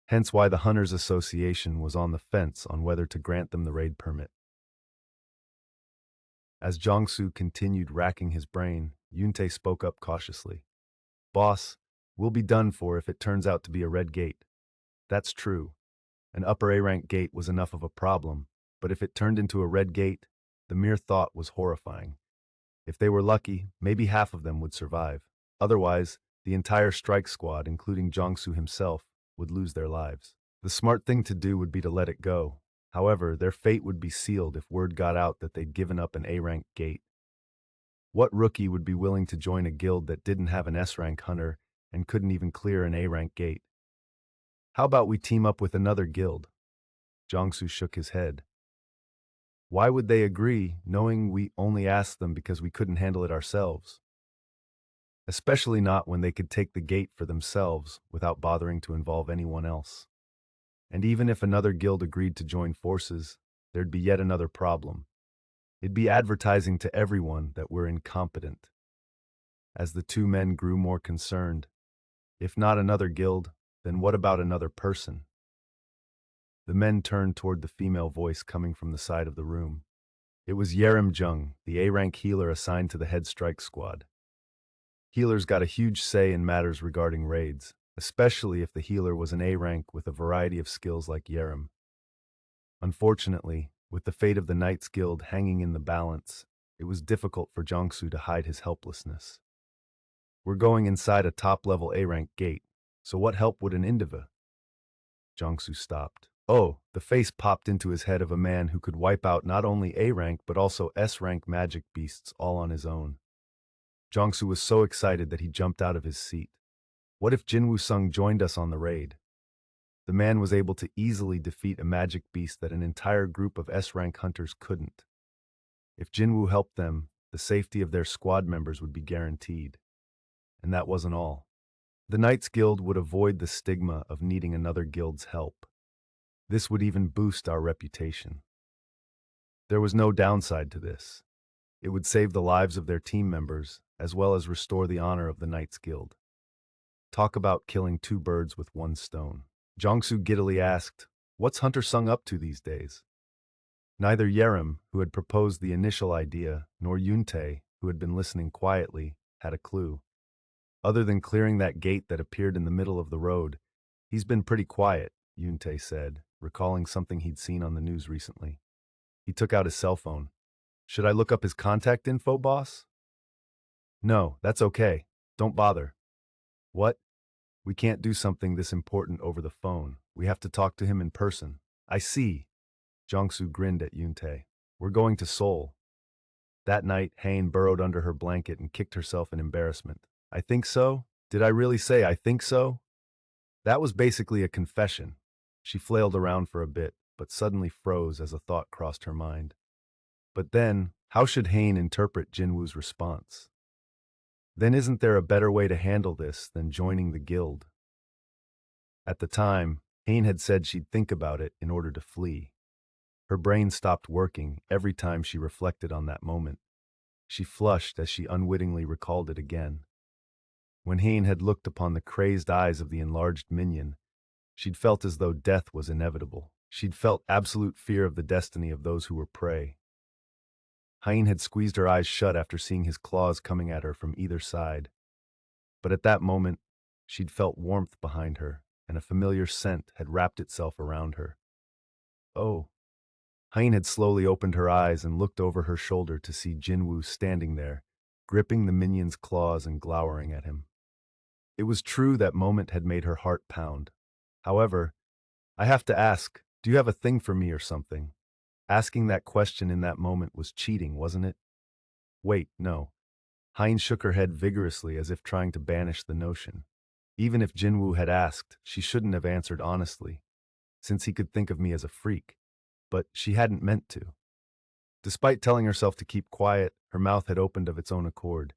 Hence why the Hunters Association was on the fence on whether to grant them the raid permit. As Jongsu continued racking his brain, Yuntae spoke up cautiously. Boss, we'll be done for if it turns out to be a red gate. That's true. An upper A-rank gate was enough of a problem, but if it turned into a red gate, the mere thought was horrifying. If they were lucky, maybe half of them would survive. Otherwise, the entire strike squad, including Jongsu himself, would lose their lives. The smart thing to do would be to let it go. However, their fate would be sealed if word got out that they'd given up an A-rank gate. What rookie would be willing to join a guild that didn't have an S-rank hunter and couldn't even clear an A-rank gate? How about we team up with another guild? Jongsu shook his head. Why would they agree, knowing we only asked them because we couldn't handle it ourselves? Especially not when they could take the gate for themselves without bothering to involve anyone else. And even if another guild agreed to join forces, there'd be yet another problem. It'd be advertising to everyone that we're incompetent. As the two men grew more concerned, if not another guild, then what about another person? The men turned toward the female voice coming from the side of the room. It was Yerim Jung, the A-rank healer assigned to the head strike squad. Healers got a huge say in matters regarding raids, especially if the healer was an A-rank with a variety of skills like Yerim. Unfortunately, with the fate of the Knights Guild hanging in the balance, it was difficult for Jongsu to hide his helplessness. We're going inside a top-level A-rank gate, so what help would an Indiva? Jongsu stopped. Oh, the face popped into his head of a man who could wipe out not only A-rank but also S-rank magic beasts all on his own. Jongsu was so excited that he jumped out of his seat. What if Jin-Woo Sung joined us on the raid? The man was able to easily defeat a magic beast that an entire group of S-rank hunters couldn't. If Jin-Woo helped them, the safety of their squad members would be guaranteed. And that wasn't all. The Knights Guild would avoid the stigma of needing another guild's help. This would even boost our reputation. There was no downside to this. It would save the lives of their team members, as well as restore the honor of the Knights Guild. Talk about killing two birds with one stone. Jongsu giddily asked, "What's Hunter Sung up to these days?" Neither Yerim, who had proposed the initial idea, nor Yuntae, who had been listening quietly, had a clue. Other than clearing that gate that appeared in the middle of the road, he's been pretty quiet, Yuntae said, recalling something he'd seen on the news recently. He took out his cell phone. "Should I look up his contact info, boss?" "No, that's okay. Don't bother." "What? We can't do something this important over the phone. We have to talk to him in person." "I see." Jongsu grinned at Yuntae. "We're going to Seoul." That night, Hain burrowed under her blanket and kicked herself in embarrassment. "I think so? Did I really say I think so?" That was basically a confession. She flailed around for a bit, but suddenly froze as a thought crossed her mind. But then, how should Hain interpret Jin-Woo's response? Then isn't there a better way to handle this than joining the guild? At the time, Hain had said she'd think about it in order to flee. Her brain stopped working every time she reflected on that moment. She flushed as she unwittingly recalled it again. When Hain had looked upon the crazed eyes of the enlarged minion, she'd felt as though death was inevitable. She'd felt absolute fear of the destiny of those who were prey. Hain had squeezed her eyes shut after seeing his claws coming at her from either side. But at that moment, she'd felt warmth behind her, and a familiar scent had wrapped itself around her. Oh. Hain had slowly opened her eyes and looked over her shoulder to see Jin-Woo standing there, gripping the minion's claws and glowering at him. It was true that moment had made her heart pound. However, I have to ask, do you have a thing for me or something? Asking that question in that moment was cheating, wasn't it? Wait, no. Hein shook her head vigorously as if trying to banish the notion. Even if Jin-Woo had asked, she shouldn't have answered honestly, since he could think of me as a freak. But she hadn't meant to. Despite telling herself to keep quiet, her mouth had opened of its own accord.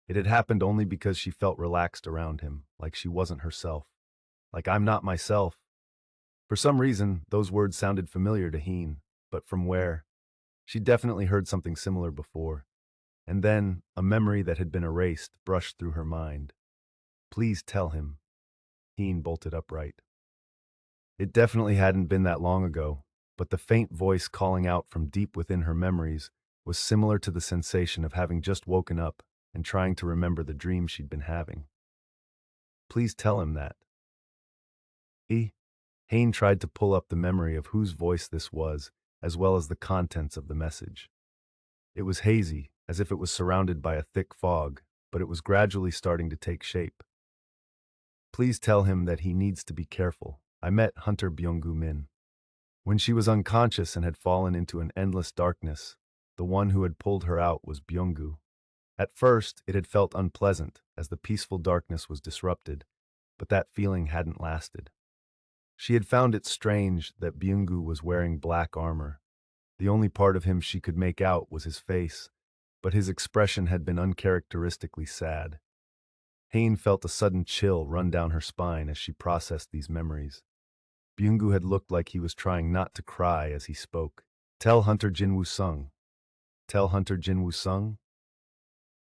It had happened only because she felt relaxed around him, like she wasn't herself. Like I'm not myself. For some reason, those words sounded familiar to Heen, but from where? She'd definitely heard something similar before. And then, a memory that had been erased brushed through her mind. Please tell him. Heen bolted upright. It definitely hadn't been that long ago, but the faint voice calling out from deep within her memories was similar to the sensation of having just woken up and trying to remember the dream she'd been having. Please tell him that. Hain tried to pull up the memory of whose voice this was, as well as the contents of the message. It was hazy, as if it was surrounded by a thick fog, but it was gradually starting to take shape. Please tell him that he needs to be careful. I met Hunter Byung-gu Min. When she was unconscious and had fallen into an endless darkness, the one who had pulled her out was Byung-gu. At first, it had felt unpleasant, as the peaceful darkness was disrupted, but that feeling hadn't lasted. She had found it strange that Byung-gu was wearing black armor. The only part of him she could make out was his face, but his expression had been uncharacteristically sad. Hain felt a sudden chill run down her spine as she processed these memories. Byung-gu had looked like he was trying not to cry as he spoke. Tell Hunter Jin-Woo Sung. Tell Hunter Jin-Woo Sung?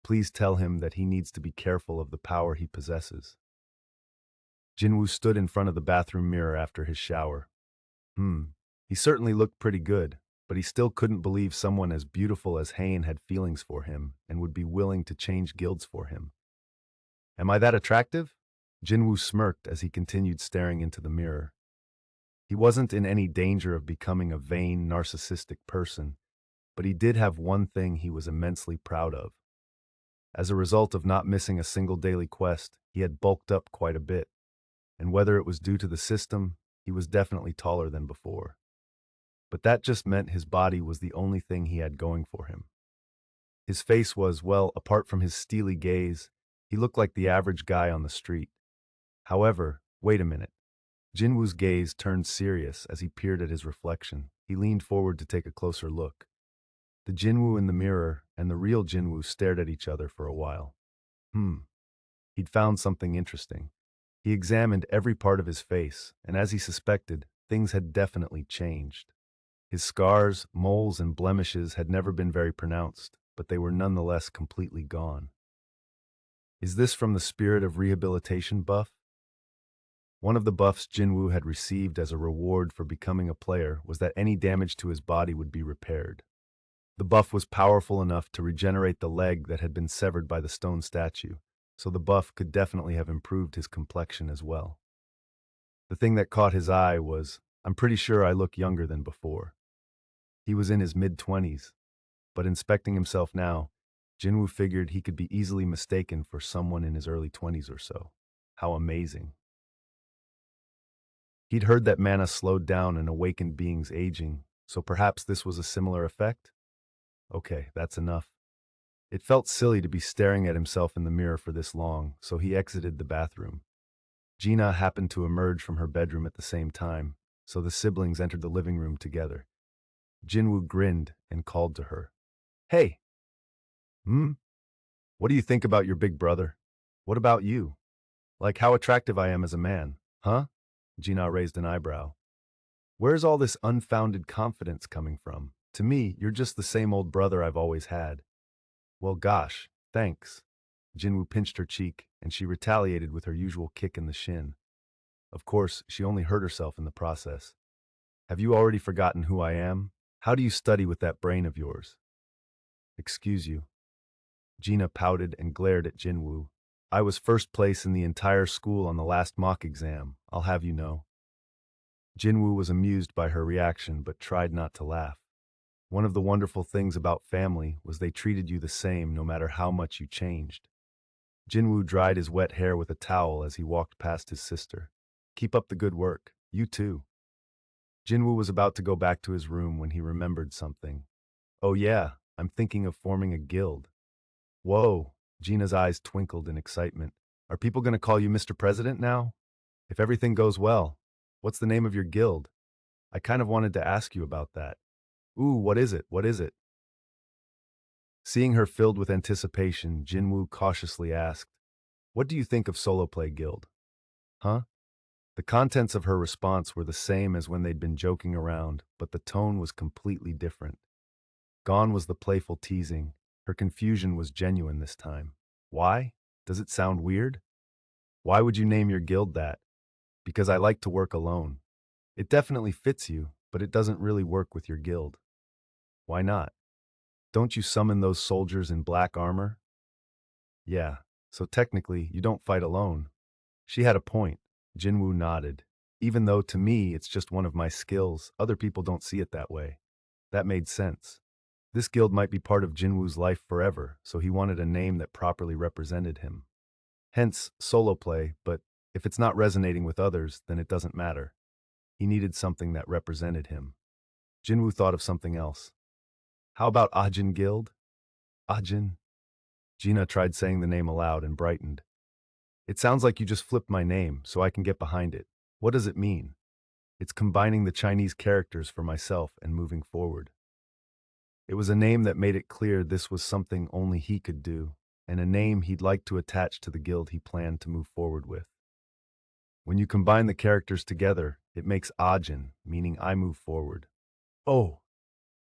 Please tell him that he needs to be careful of the power he possesses. Jin-Woo stood in front of the bathroom mirror after his shower. He certainly looked pretty good, but he still couldn't believe someone as beautiful as Hain had feelings for him and would be willing to change guilds for him. Am I that attractive? Jin-Woo smirked as he continued staring into the mirror. He wasn't in any danger of becoming a vain, narcissistic person, but he did have one thing he was immensely proud of. As a result of not missing a single daily quest, he had bulked up quite a bit, and whether it was due to the system, he was definitely taller than before. But that just meant his body was the only thing he had going for him. His face was, well, apart from his steely gaze, he looked like the average guy on the street. However, wait a minute. Jin-Woo's gaze turned serious as he peered at his reflection. He leaned forward to take a closer look. The Jin-Woo in the mirror and the real Jin-Woo stared at each other for a while. Hmm. He'd found something interesting. He examined every part of his face, and as he suspected, things had definitely changed. His scars, moles, and blemishes had never been very pronounced, but they were nonetheless completely gone. Is this from the spirit of rehabilitation buff? One of the buffs Jinwoo had received as a reward for becoming a player was that any damage to his body would be repaired. The buff was powerful enough to regenerate the leg that had been severed by the stone statue, so the buff could definitely have improved his complexion as well. The thing that caught his eye was, I'm pretty sure I look younger than before. He was in his mid-20s, but inspecting himself now, Jinwoo figured he could be easily mistaken for someone in his early 20s or so. How amazing. He'd heard that mana slowed down an awakened being's aging, so perhaps this was a similar effect? Okay, that's enough. It felt silly to be staring at himself in the mirror for this long, so he exited the bathroom. Gina happened to emerge from her bedroom at the same time, so the siblings entered the living room together. Jinwoo grinned and called to her. Hey! Hmm? What do you think about your big brother? What about you? Like how attractive I am as a man, huh? Gina raised an eyebrow. Where's all this unfounded confidence coming from? To me, you're just the same old brother I've always had. Well, gosh, thanks. Jinwoo pinched her cheek, and she retaliated with her usual kick in the shin. Of course, she only hurt herself in the process. Have you already forgotten who I am? How do you study with that brain of yours? Excuse you. Gina pouted and glared at Jinwoo. I was first place in the entire school on the last mock exam, I'll have you know. Jinwoo was amused by her reaction but tried not to laugh. One of the wonderful things about family was they treated you the same no matter how much you changed. Jinwoo dried his wet hair with a towel as he walked past his sister. Keep up the good work. You too. Jinwoo was about to go back to his room when he remembered something. Oh yeah, I'm thinking of forming a guild. Whoa, Gina's eyes twinkled in excitement. Are people going to call you Mr. President now? If everything goes well, what's the name of your guild? I kind of wanted to ask you about that. Ooh, what is it? What is it? Seeing her filled with anticipation, Jinwoo cautiously asked, What do you think of Solo Play Guild? Huh? The contents of her response were the same as when they'd been joking around, but the tone was completely different. Gone was the playful teasing. Her confusion was genuine this time. Why? Does it sound weird? Why would you name your guild that? Because I like to work alone. It definitely fits you, but it doesn't really work with your guild. Why not? Don't you summon those soldiers in black armor? Yeah, so technically, you don't fight alone. She had a point. Jinwoo nodded. Even though to me it's just one of my skills, other people don't see it that way. That made sense. This guild might be part of Jinwoo's life forever, so he wanted a name that properly represented him. Hence, solo play, but if it's not resonating with others, then it doesn't matter. He needed something that represented him. Jinwoo thought of something else. How about Ajin Guild? Ajin? Gina tried saying the name aloud and brightened. It sounds like you just flipped my name, so I can get behind it. What does it mean? It's combining the Chinese characters for myself and moving forward. It was a name that made it clear this was something only he could do, and a name he'd like to attach to the guild he planned to move forward with. When you combine the characters together, it makes Ajin, meaning I move forward. Oh,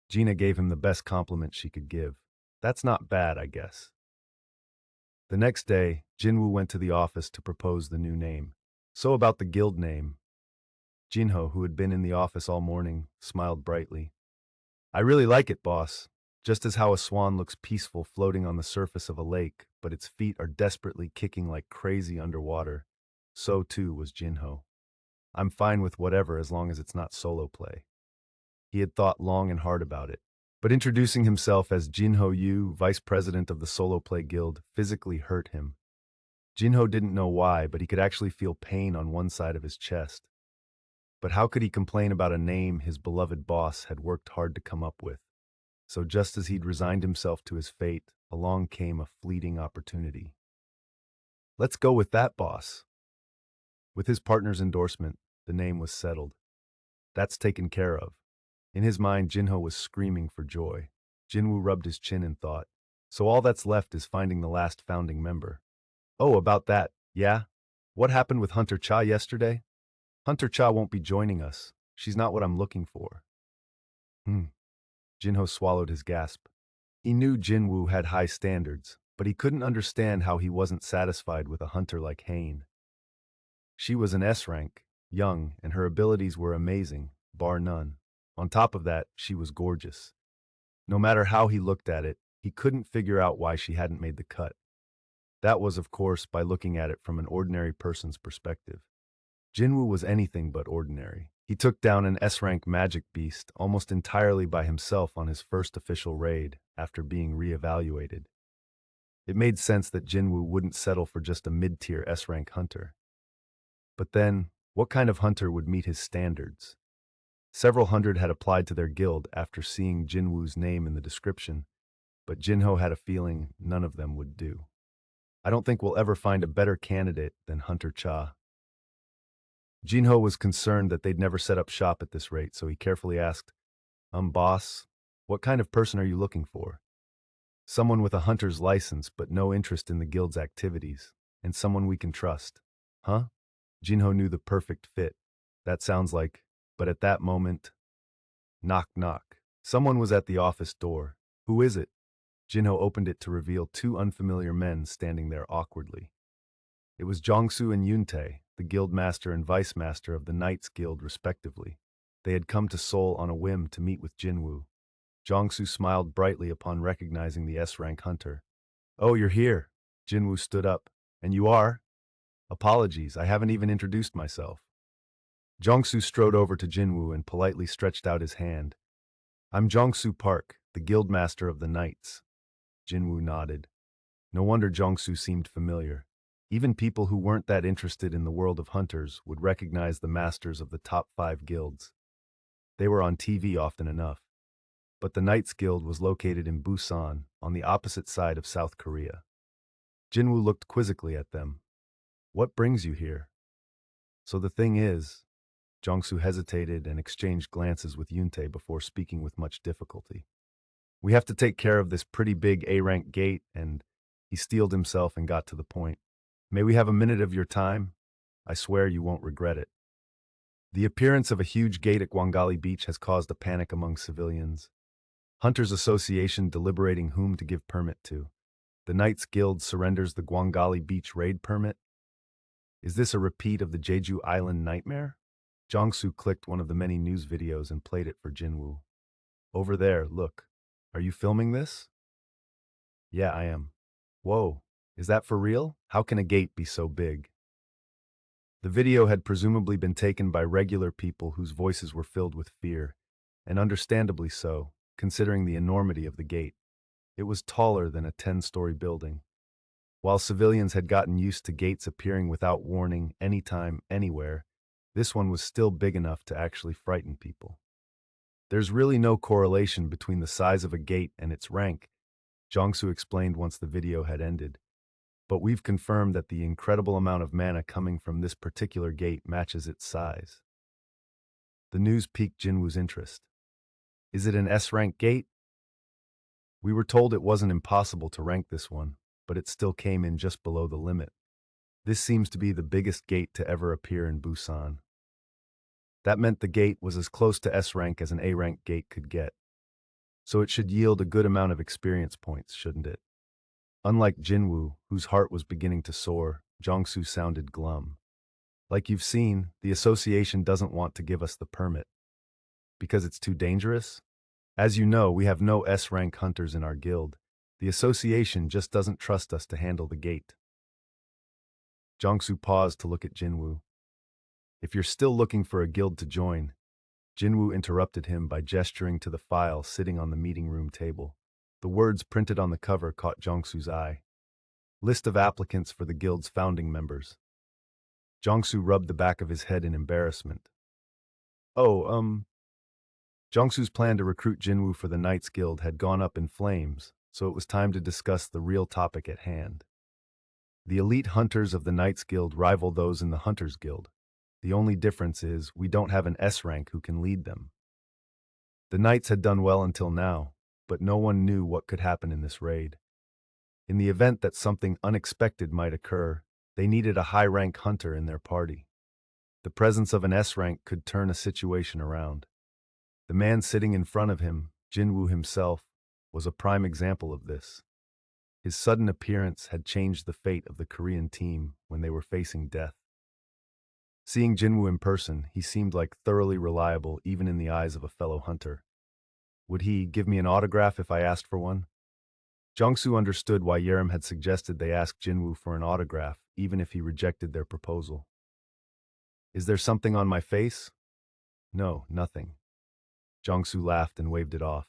Gina gave him the best compliment she could give. That's not bad, I guess. The next day, Jinwoo went to the office to propose the new name. So about the guild name. Jinho, who had been in the office all morning, smiled brightly. I really like it, boss. Just as how a swan looks peaceful floating on the surface of a lake, but its feet are desperately kicking like crazy underwater, so too was Jinho. I'm fine with whatever as long as it's not solo play. He had thought long and hard about it. But introducing himself as Jinho Yu, vice president of the Solo Play Guild, physically hurt him. Jinho didn't know why, but he could actually feel pain on one side of his chest. But how could he complain about a name his beloved boss had worked hard to come up with? So just as he'd resigned himself to his fate, along came a fleeting opportunity. Let's go with that, boss. With his partner's endorsement, the name was settled. That's taken care of. In his mind, Jinho was screaming for joy. Jinwoo rubbed his chin in thought. So all that's left is finding the last founding member. Oh, about that, yeah? What happened with Hunter Cha yesterday? Hunter Cha won't be joining us. She's not what I'm looking for. Hmm. Jinho swallowed his gasp. He knew Jinwoo had high standards, but he couldn't understand how he wasn't satisfied with a hunter like Hain. She was an S rank, young, and her abilities were amazing, bar none. On top of that, she was gorgeous. No matter how he looked at it, he couldn't figure out why she hadn't made the cut. That was, of course, by looking at it from an ordinary person's perspective. Jinwoo was anything but ordinary. He took down an S-rank magic beast almost entirely by himself on his first official raid after being re-evaluated. It made sense that Jinwoo wouldn't settle for just a mid-tier S-rank hunter. But then, what kind of hunter would meet his standards? Several hundred had applied to their guild after seeing Jinwoo's name in the description, but Jinho had a feeling none of them would do. I don't think we'll ever find a better candidate than Hunter Cha. Jinho was concerned that they'd never set up shop at this rate, so he carefully asked, boss, what kind of person are you looking for? Someone with a hunter's license but no interest in the guild's activities, and someone we can trust. Huh? Jinho knew the perfect fit. That sounds like, but at that moment, knock knock. Someone was at the office door. Who is it? Jinho opened it to reveal two unfamiliar men standing there awkwardly. It was Jongsu and Yuntae, the guild master and vice master of the Knights Guild respectively. They had come to Seoul on a whim to meet with Jinwoo. Jongsu smiled brightly upon recognizing the S-rank hunter. Oh, you're here. Jinwoo stood up. And you are? Apologies, I haven't even introduced myself. Jongsu strode over to Jinwoo and politely stretched out his hand. I'm Jongsu Park, the guild master of the Knights. Jinwoo nodded. No wonder Jongsu seemed familiar. Even people who weren't that interested in the world of hunters would recognize the masters of the top 5 guilds. They were on TV often enough. But the Knights Guild was located in Busan, on the opposite side of South Korea. Jinwoo looked quizzically at them. What brings you here? So the thing is, Jongsu hesitated and exchanged glances with Yuntae before speaking with much difficulty. We have to take care of this pretty big A-rank gate, and he steeled himself and got to the point. May we have a minute of your time? I swear you won't regret it. The appearance of a huge gate at Gwangali Beach has caused a panic among civilians. Hunters Association deliberating whom to give permit to. The Knights Guild surrenders the Gwangali Beach raid permit. Is this a repeat of the Jeju Island nightmare? Jongsu clicked one of the many news videos and played it for Jinwoo. Over there, look. Are you filming this? Yeah, I am. Whoa, is that for real? How can a gate be so big? The video had presumably been taken by regular people whose voices were filled with fear, and understandably so, considering the enormity of the gate. It was taller than a 10-story building. While civilians had gotten used to gates appearing without warning anytime, anywhere, this one was still big enough to actually frighten people. There's really no correlation between the size of a gate and its rank, Jongsu explained once the video had ended. But we've confirmed that the incredible amount of mana coming from this particular gate matches its size. The news piqued Jinwoo's interest. Is it an S-rank gate? We were told it wasn't impossible to rank this one, but it still came in just below the limit. This seems to be the biggest gate to ever appear in Busan. That meant the gate was as close to S-rank as an A-rank gate could get. So it should yield a good amount of experience points, shouldn't it? Unlike Jinwoo, whose heart was beginning to soar, Jongsu sounded glum. Like you've seen, the association doesn't want to give us the permit. Because it's too dangerous? As you know, we have no S-rank hunters in our guild. The association just doesn't trust us to handle the gate. Jongsu paused to look at Jinwoo. If you're still looking for a guild to join, Jinwoo interrupted him by gesturing to the file sitting on the meeting room table. The words printed on the cover caught Jongsu's eye. List of applicants for the guild's founding members. Jongsu rubbed the back of his head in embarrassment. Oh, Jongsu's plan to recruit Jinwoo for the Knights Guild had gone up in flames, so it was time to discuss the real topic at hand. The elite hunters of the Knights Guild rival those in the Hunters Guild. The only difference is we don't have an S rank who can lead them. The Knights had done well until now, but no one knew what could happen in this raid. In the event that something unexpected might occur, they needed a high-rank hunter in their party. The presence of an S-rank could turn a situation around. The man sitting in front of him, Jin-Woo himself, was a prime example of this. His sudden appearance had changed the fate of the Korean team when they were facing death. Seeing Jin-Woo in person, he seemed like thoroughly reliable even in the eyes of a fellow hunter. Would he give me an autograph if I asked for one? Jong-soo understood why Yerim had suggested they ask Jin-Woo for an autograph, even if he rejected their proposal. Is there something on my face? No, nothing. Jong-soo laughed and waved it off.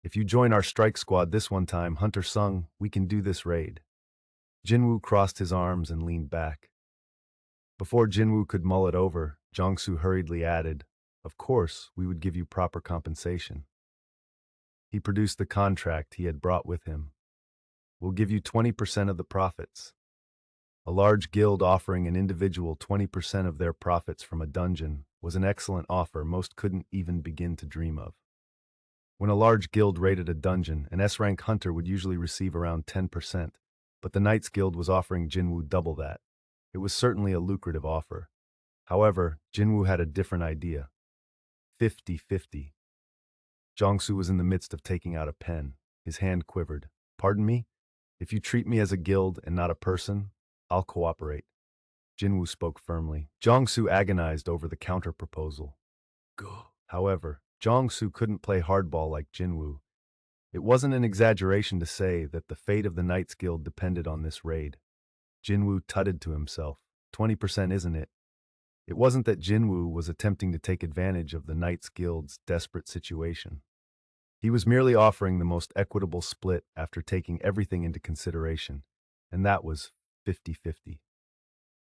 If you join our strike squad this one time, Hunter Sung, we can do this raid. Jin-Woo crossed his arms and leaned back. Before Jin-Woo could mull it over, Jong-soo hurriedly added, of course, we would give you proper compensation. He produced the contract he had brought with him. We'll give you 20% of the profits. A large guild offering an individual 20% of their profits from a dungeon was an excellent offer most couldn't even begin to dream of. When a large guild raided a dungeon, an S-rank hunter would usually receive around 10%, but the Knights Guild was offering Jin-Woo double that. It was certainly a lucrative offer. However, Jin-Woo had a different idea. 50-50. Jong-soo was in the midst of taking out a pen. His hand quivered. Pardon me? If you treat me as a guild and not a person, I'll cooperate. Jin-Woo spoke firmly. Jong-soo agonized over the counter-proposal. Go. However, Jong-soo couldn't play hardball like Jin-Woo. It wasn't an exaggeration to say that the fate of the Knights Guild depended on this raid. Jin-Woo tutted to himself. 20%, isn't it? It wasn't that Jin-Woo was attempting to take advantage of the Knights Guild's desperate situation. He was merely offering the most equitable split after taking everything into consideration, and that was 50-50.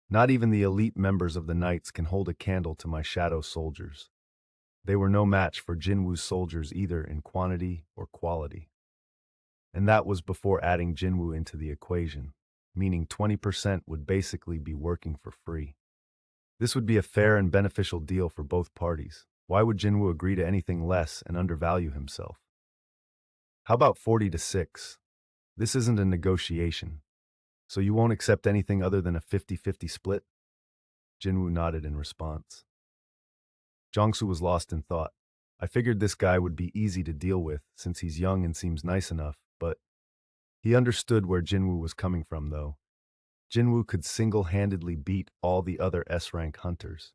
Not even the elite members of the Knights can hold a candle to my shadow soldiers. They were no match for Jin-Woo's soldiers either in quantity or quality. And that was before adding Jin-Woo into the equation, meaning 20% would basically be working for free. This would be a fair and beneficial deal for both parties. Why would Jin-Woo agree to anything less and undervalue himself? How about 40-6? This isn't a negotiation, so you won't accept anything other than a 50-50 split? Jin-Woo nodded in response. Jong-soo was lost in thought. I figured this guy would be easy to deal with since he's young and seems nice enough, but he understood where Jin-Woo was coming from, though. Jin-Woo could single-handedly beat all the other S-rank hunters.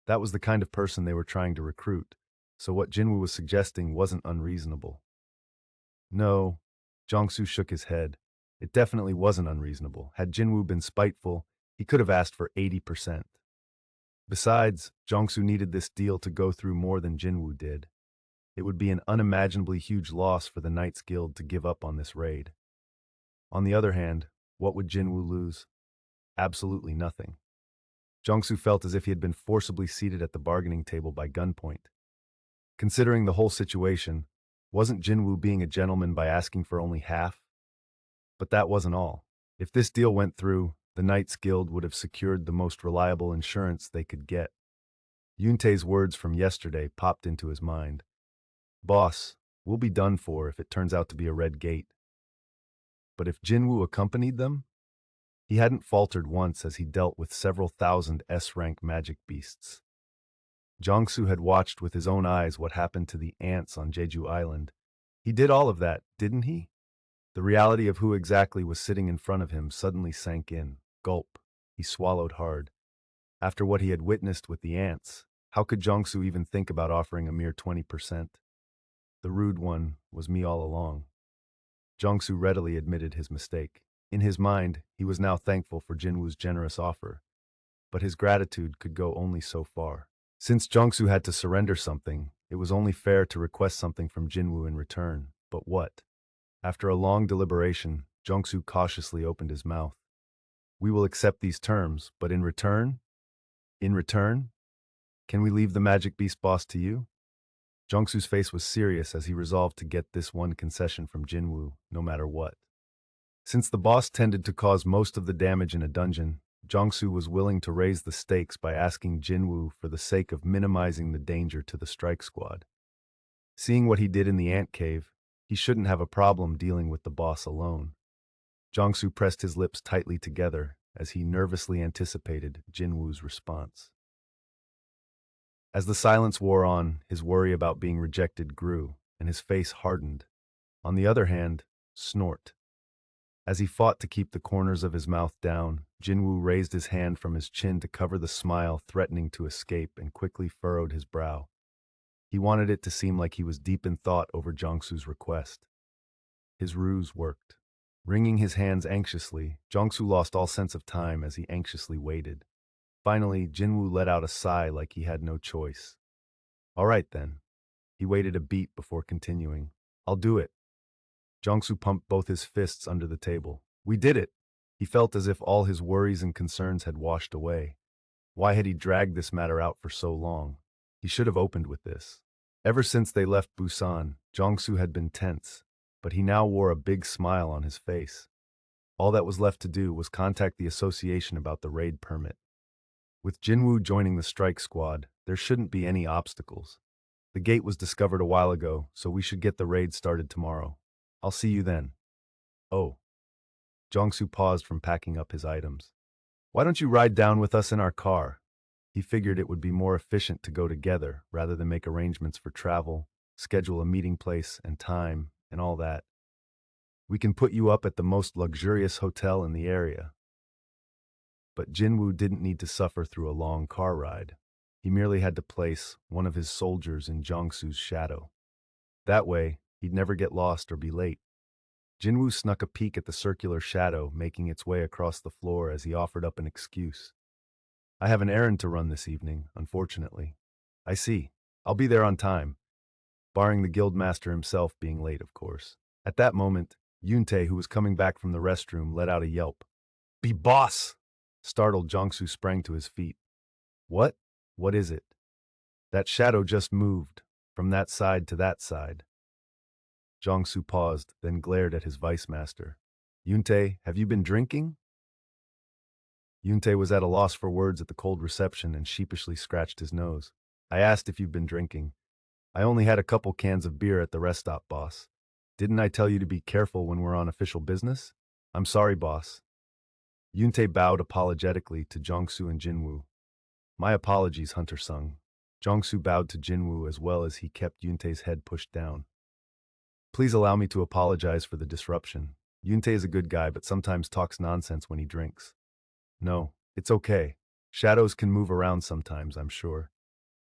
That was the kind of person they were trying to recruit, so what Jin-Woo was suggesting wasn't unreasonable. No, Jong-soo shook his head. It definitely wasn't unreasonable. Had Jin-Woo been spiteful, he could have asked for 80%. Besides, Jong-soo needed this deal to go through more than Jin-Woo did. It would be an unimaginably huge loss for the Knights Guild to give up on this raid. On the other hand, what would Jin-Woo lose? Absolutely nothing. Jong-soo felt as if he had been forcibly seated at the bargaining table by gunpoint. Considering the whole situation, wasn't Jin-Woo being a gentleman by asking for only half? But that wasn't all. If this deal went through, the Knights Guild would have secured the most reliable insurance they could get. Yoon-tae's words from yesterday popped into his mind. Boss, we'll be done for if it turns out to be a red gate. But if Jin-Woo accompanied them? He hadn't faltered once as he dealt with several thousand S-rank magic beasts. Jong-soo had watched with his own eyes what happened to the ants on Jeju Island. He did all of that, didn't he? The reality of who exactly was sitting in front of him suddenly sank in. Gulp. He swallowed hard. After what he had witnessed with the ants, how could Jong-soo even think about offering a mere 20%? The rude one was me all along. Jong-soo readily admitted his mistake. In his mind, he was now thankful for Jin-Woo's generous offer. But his gratitude could go only so far. Since Jong-soo had to surrender something, it was only fair to request something from Jin-Woo in return. But what? After a long deliberation, Jong-soo cautiously opened his mouth. We will accept these terms, but in return? In return? Can we leave the Magic Beast boss to you? Jong-soo's face was serious as he resolved to get this one concession from Jin-Woo, no matter what. Since the boss tended to cause most of the damage in a dungeon, Jong-soo was willing to raise the stakes by asking Jin-Woo for the sake of minimizing the danger to the strike squad. Seeing what he did in the ant cave, He shouldn't have a problem dealing with the boss alone. Jongsu pressed his lips tightly together as he nervously anticipated Jin-Woo's response. As the silence wore on, his worry about being rejected grew, and his face hardened. On the other hand, snort. As he fought to keep the corners of his mouth down, Jin-Woo raised his hand from his chin to cover the smile threatening to escape and quickly furrowed his brow. He wanted it to seem like he was deep in thought over Jongsu's request. His ruse worked. Wringing his hands anxiously, Jongsu lost all sense of time as he anxiously waited. Finally, Jin-Woo let out a sigh like he had no choice. All right then. He waited a beat before continuing. I'll do it. Jongsu pumped both his fists under the table. We did it! He felt as if all his worries and concerns had washed away. Why had he dragged this matter out for so long? He should have opened with this. Ever since they left Busan, Jongsu had been tense, but he now wore a big smile on his face. All that was left to do was contact the association about the raid permit. With Jin-Woo joining the strike squad, there shouldn't be any obstacles. The gate was discovered a while ago, so we should get the raid started tomorrow. I'll see you then. Oh. Jongsu paused from packing up his items. Why don't you ride down with us in our car? He figured it would be more efficient to go together rather than make arrangements for travel, schedule a meeting place and time, and all that. We can put you up at the most luxurious hotel in the area. But Jin-Woo didn't need to suffer through a long car ride. He merely had to place one of his soldiers in Jongsu's shadow. That way, he'd never get lost or be late. Jin-Woo snuck a peek at the circular shadow making its way across the floor as he offered up an excuse. I have an errand to run this evening, unfortunately. I see. I'll be there on time. Barring the guildmaster himself being late, of course. At that moment, Yoon-tae, who was coming back from the restroom, let out a yelp. Be boss! Startled, Jongsu sprang to his feet. What? What is it? That shadow just moved, from that side to that side. Jongsu paused, then glared at his vice master. Yoon-tae, have you been drinking? Yoon-tae was at a loss for words at the cold reception and sheepishly scratched his nose. I asked if you've been drinking. I only had a couple cans of beer at the rest stop, boss. Didn't I tell you to be careful when we're on official business? I'm sorry, boss. Yoon-tae bowed apologetically to Jongsu and Jin-Woo. My apologies, Hunter-sung. Jongsu bowed to Jin-Woo as well as he kept Yoon-tae's head pushed down. Please allow me to apologize for the disruption. Yoon-tae is a good guy but sometimes talks nonsense when he drinks. No, it's okay. Shadows can move around sometimes, I'm sure.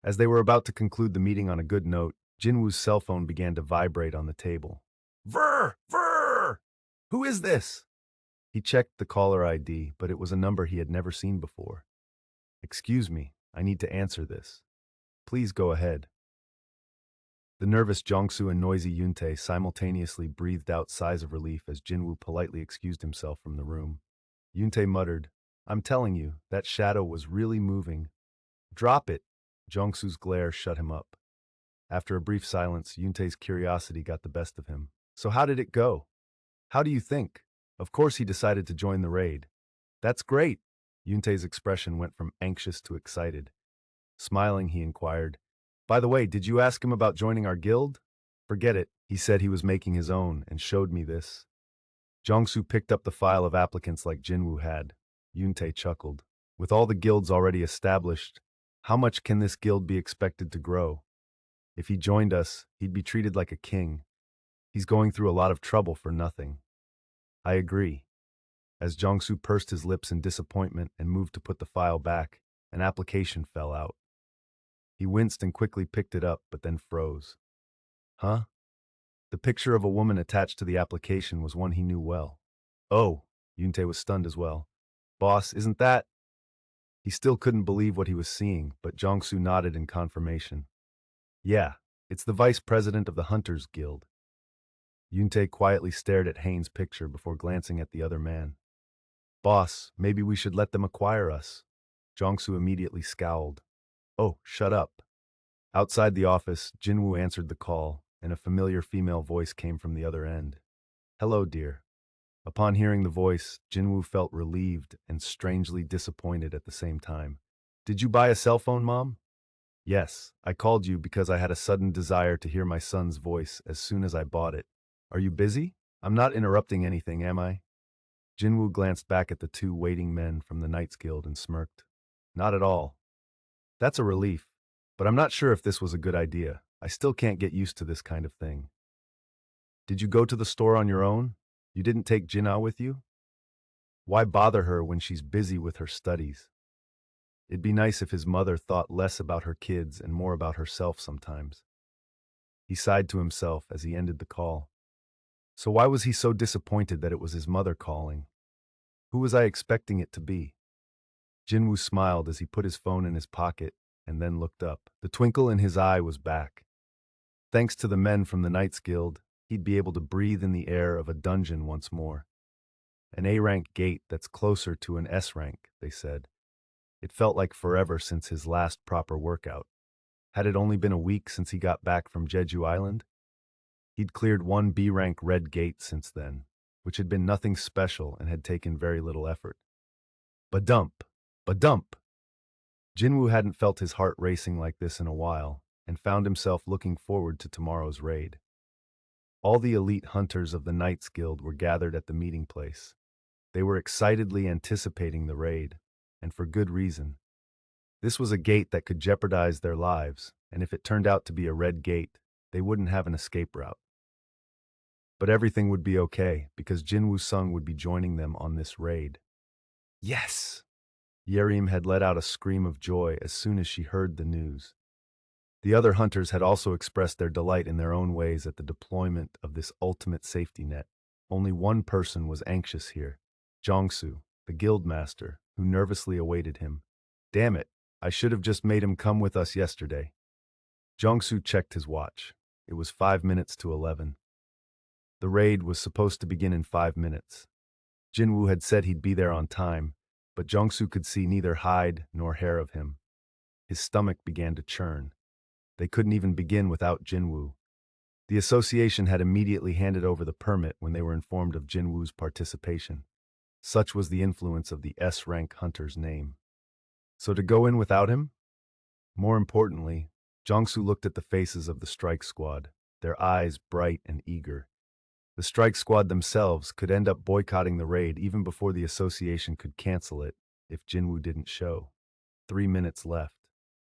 As they were about to conclude the meeting on a good note, Jin-Woo's cell phone began to vibrate on the table. Vrr! Vrr! Who is this? He checked the caller ID, but it was a number he had never seen before. Excuse me, I need to answer this. Please go ahead. The nervous Jongsu and noisy Yoon-tae simultaneously breathed out sighs of relief as Jin-Woo politely excused himself from the room. Yoon-tae muttered, I'm telling you, that shadow was really moving. Drop it! Jongsu's glare shut him up. After a brief silence, Yoon-tae's curiosity got the best of him. So how did it go? How do you think? Of course he decided to join the raid. That's great! Yoon-tae's expression went from anxious to excited. Smiling, he inquired, by the way, did you ask him about joining our guild? Forget it. He said he was making his own and showed me this. Jongsu picked up the file of applicants like Jin-Woo had. Yoon-tae chuckled. With all the guilds already established, how much can this guild be expected to grow? If he joined us, he'd be treated like a king. He's going through a lot of trouble for nothing. I agree. As Jongsu pursed his lips in disappointment and moved to put the file back, an application fell out. He winced and quickly picked it up, but then froze. Huh? The picture of a woman attached to the application was one he knew well. Oh, Yoon-tae was stunned as well. Boss, isn't that? He still couldn't believe what he was seeing, but Jongsu nodded in confirmation. Yeah, it's the vice president of the Hunters Guild. Yoon-tae quietly stared at Hain's picture before glancing at the other man. Boss, maybe we should let them acquire us. Jongsu immediately scowled. Oh, shut up. Outside the office, Jin-Woo answered the call, and a familiar female voice came from the other end. Hello, dear. Upon hearing the voice, Jin-Woo felt relieved and strangely disappointed at the same time. Did you buy a cell phone, Mom? Yes, I called you because I had a sudden desire to hear my son's voice as soon as I bought it. Are you busy? I'm not interrupting anything, am I? Jin-Woo glanced back at the two waiting men from the Knights Guild and smirked. Not at all. That's a relief. But I'm not sure if this was a good idea. I still can't get used to this kind of thing. Did you go to the store on your own? You didn't take Jin-Ah with you? Why bother her when she's busy with her studies? It'd be nice if his mother thought less about her kids and more about herself sometimes. He sighed to himself as he ended the call. So why was he so disappointed that it was his mother calling? Who was I expecting it to be? Jinwoo smiled as he put his phone in his pocket and then looked up. The twinkle in his eye was back. Thanks to the men from the Knights Guild, he'd be able to breathe in the air of a dungeon once more. An A-rank gate that's closer to an S-rank, they said. It felt like forever since his last proper workout. Had it only been a week since he got back from Jeju Island? He'd cleared one B-rank red gate since then, which had been nothing special and had taken very little effort. Badump! Badump! Jinwoo hadn't felt his heart racing like this in a while, and found himself looking forward to tomorrow's raid. All the elite hunters of the Knights Guild were gathered at the meeting place. They were excitedly anticipating the raid, and for good reason. This was a gate that could jeopardize their lives, and if it turned out to be a red gate, they wouldn't have an escape route. But everything would be okay, because Jinwoo Sung would be joining them on this raid. Yes! Yerim had let out a scream of joy as soon as she heard the news. The other hunters had also expressed their delight in their own ways at the deployment of this ultimate safety net. Only one person was anxious here, Jongsu, the guild master, who nervously awaited him. Damn it, I should have just made him come with us yesterday. Jongsu checked his watch. It was 5 minutes to 11. The raid was supposed to begin in 5 minutes. Jinwoo had said he'd be there on time, but Jongsu could see neither hide nor hair of him. His stomach began to churn. They couldn't even begin without Jinwoo. The association had immediately handed over the permit when they were informed of Jinwoo's participation. Such was the influence of the S-rank hunter's name. So to go in without him? More importantly, Jongsu looked at the faces of the strike squad, their eyes bright and eager. The strike squad themselves could end up boycotting the raid even before the association could cancel it if Jinwoo didn't show. 3 minutes left.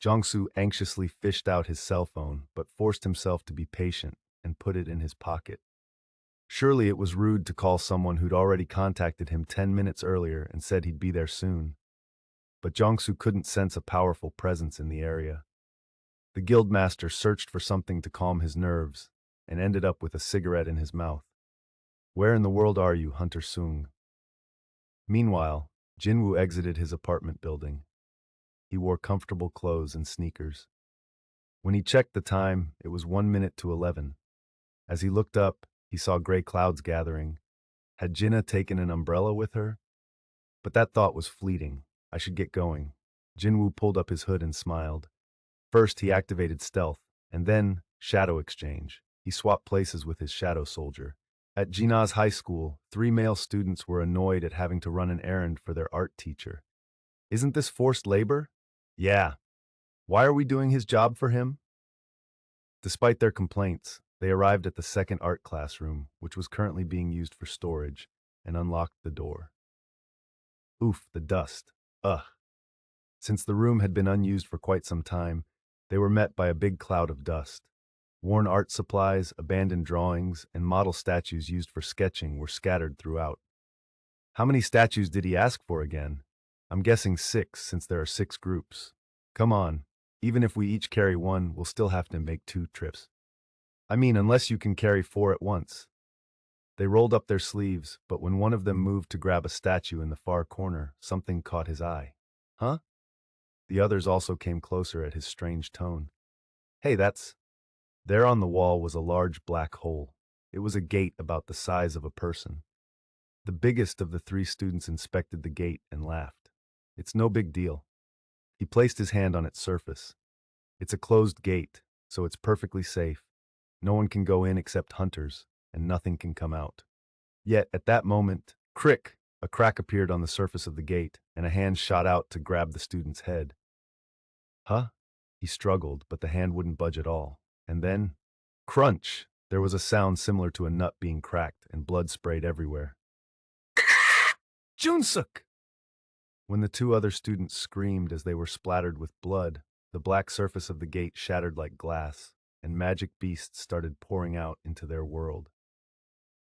Jongsu anxiously fished out his cell phone, but forced himself to be patient and put it in his pocket. Surely it was rude to call someone who'd already contacted him 10 minutes earlier and said he'd be there soon. But Jongsu couldn't sense a powerful presence in the area. The guildmaster searched for something to calm his nerves and ended up with a cigarette in his mouth. Where in the world are you, Hunter Sung? Meanwhile, Jinwoo exited his apartment building. He wore comfortable clothes and sneakers. When he checked the time, it was 1 minute to 11. As he looked up, he saw gray clouds gathering. Had Jinna taken an umbrella with her? But that thought was fleeting. I should get going. Jinwoo pulled up his hood and smiled. First, he activated stealth, and then shadow exchange. He swapped places with his shadow soldier. At Jinna's high school, 3 male students were annoyed at having to run an errand for their art teacher. Isn't this forced labor? Yeah. Why are we doing his job for him? Despite their complaints, they arrived at the second art classroom, which was currently being used for storage, and unlocked the door. Oof, the dust. Ugh. Since the room had been unused for quite some time, they were met by a big cloud of dust. Worn art supplies, abandoned drawings, and model statues used for sketching were scattered throughout. How many statues did he ask for again? I'm guessing 6, since there are 6 groups. Come on, even if we each carry one, we'll still have to make 2 trips. I mean, unless you can carry 4 at once. They rolled up their sleeves, but when one of them moved to grab a statue in the far corner, something caught his eye. Huh? The others also came closer at his strange tone. Hey, that's... There on the wall was a large black hole. It was a gate about the size of a person. The biggest of the 3 students inspected the gate and laughed. It's no big deal. He placed his hand on its surface. It's a closed gate, so it's perfectly safe. No one can go in except hunters, and nothing can come out. Yet, at that moment, crick! A crack appeared on the surface of the gate, and a hand shot out to grab the student's head. Huh? He struggled, but the hand wouldn't budge at all. And then, crunch! There was a sound similar to a nut being cracked, and blood sprayed everywhere. Junsuk! When the two other students screamed as they were splattered with blood, the black surface of the gate shattered like glass, and magic beasts started pouring out into their world.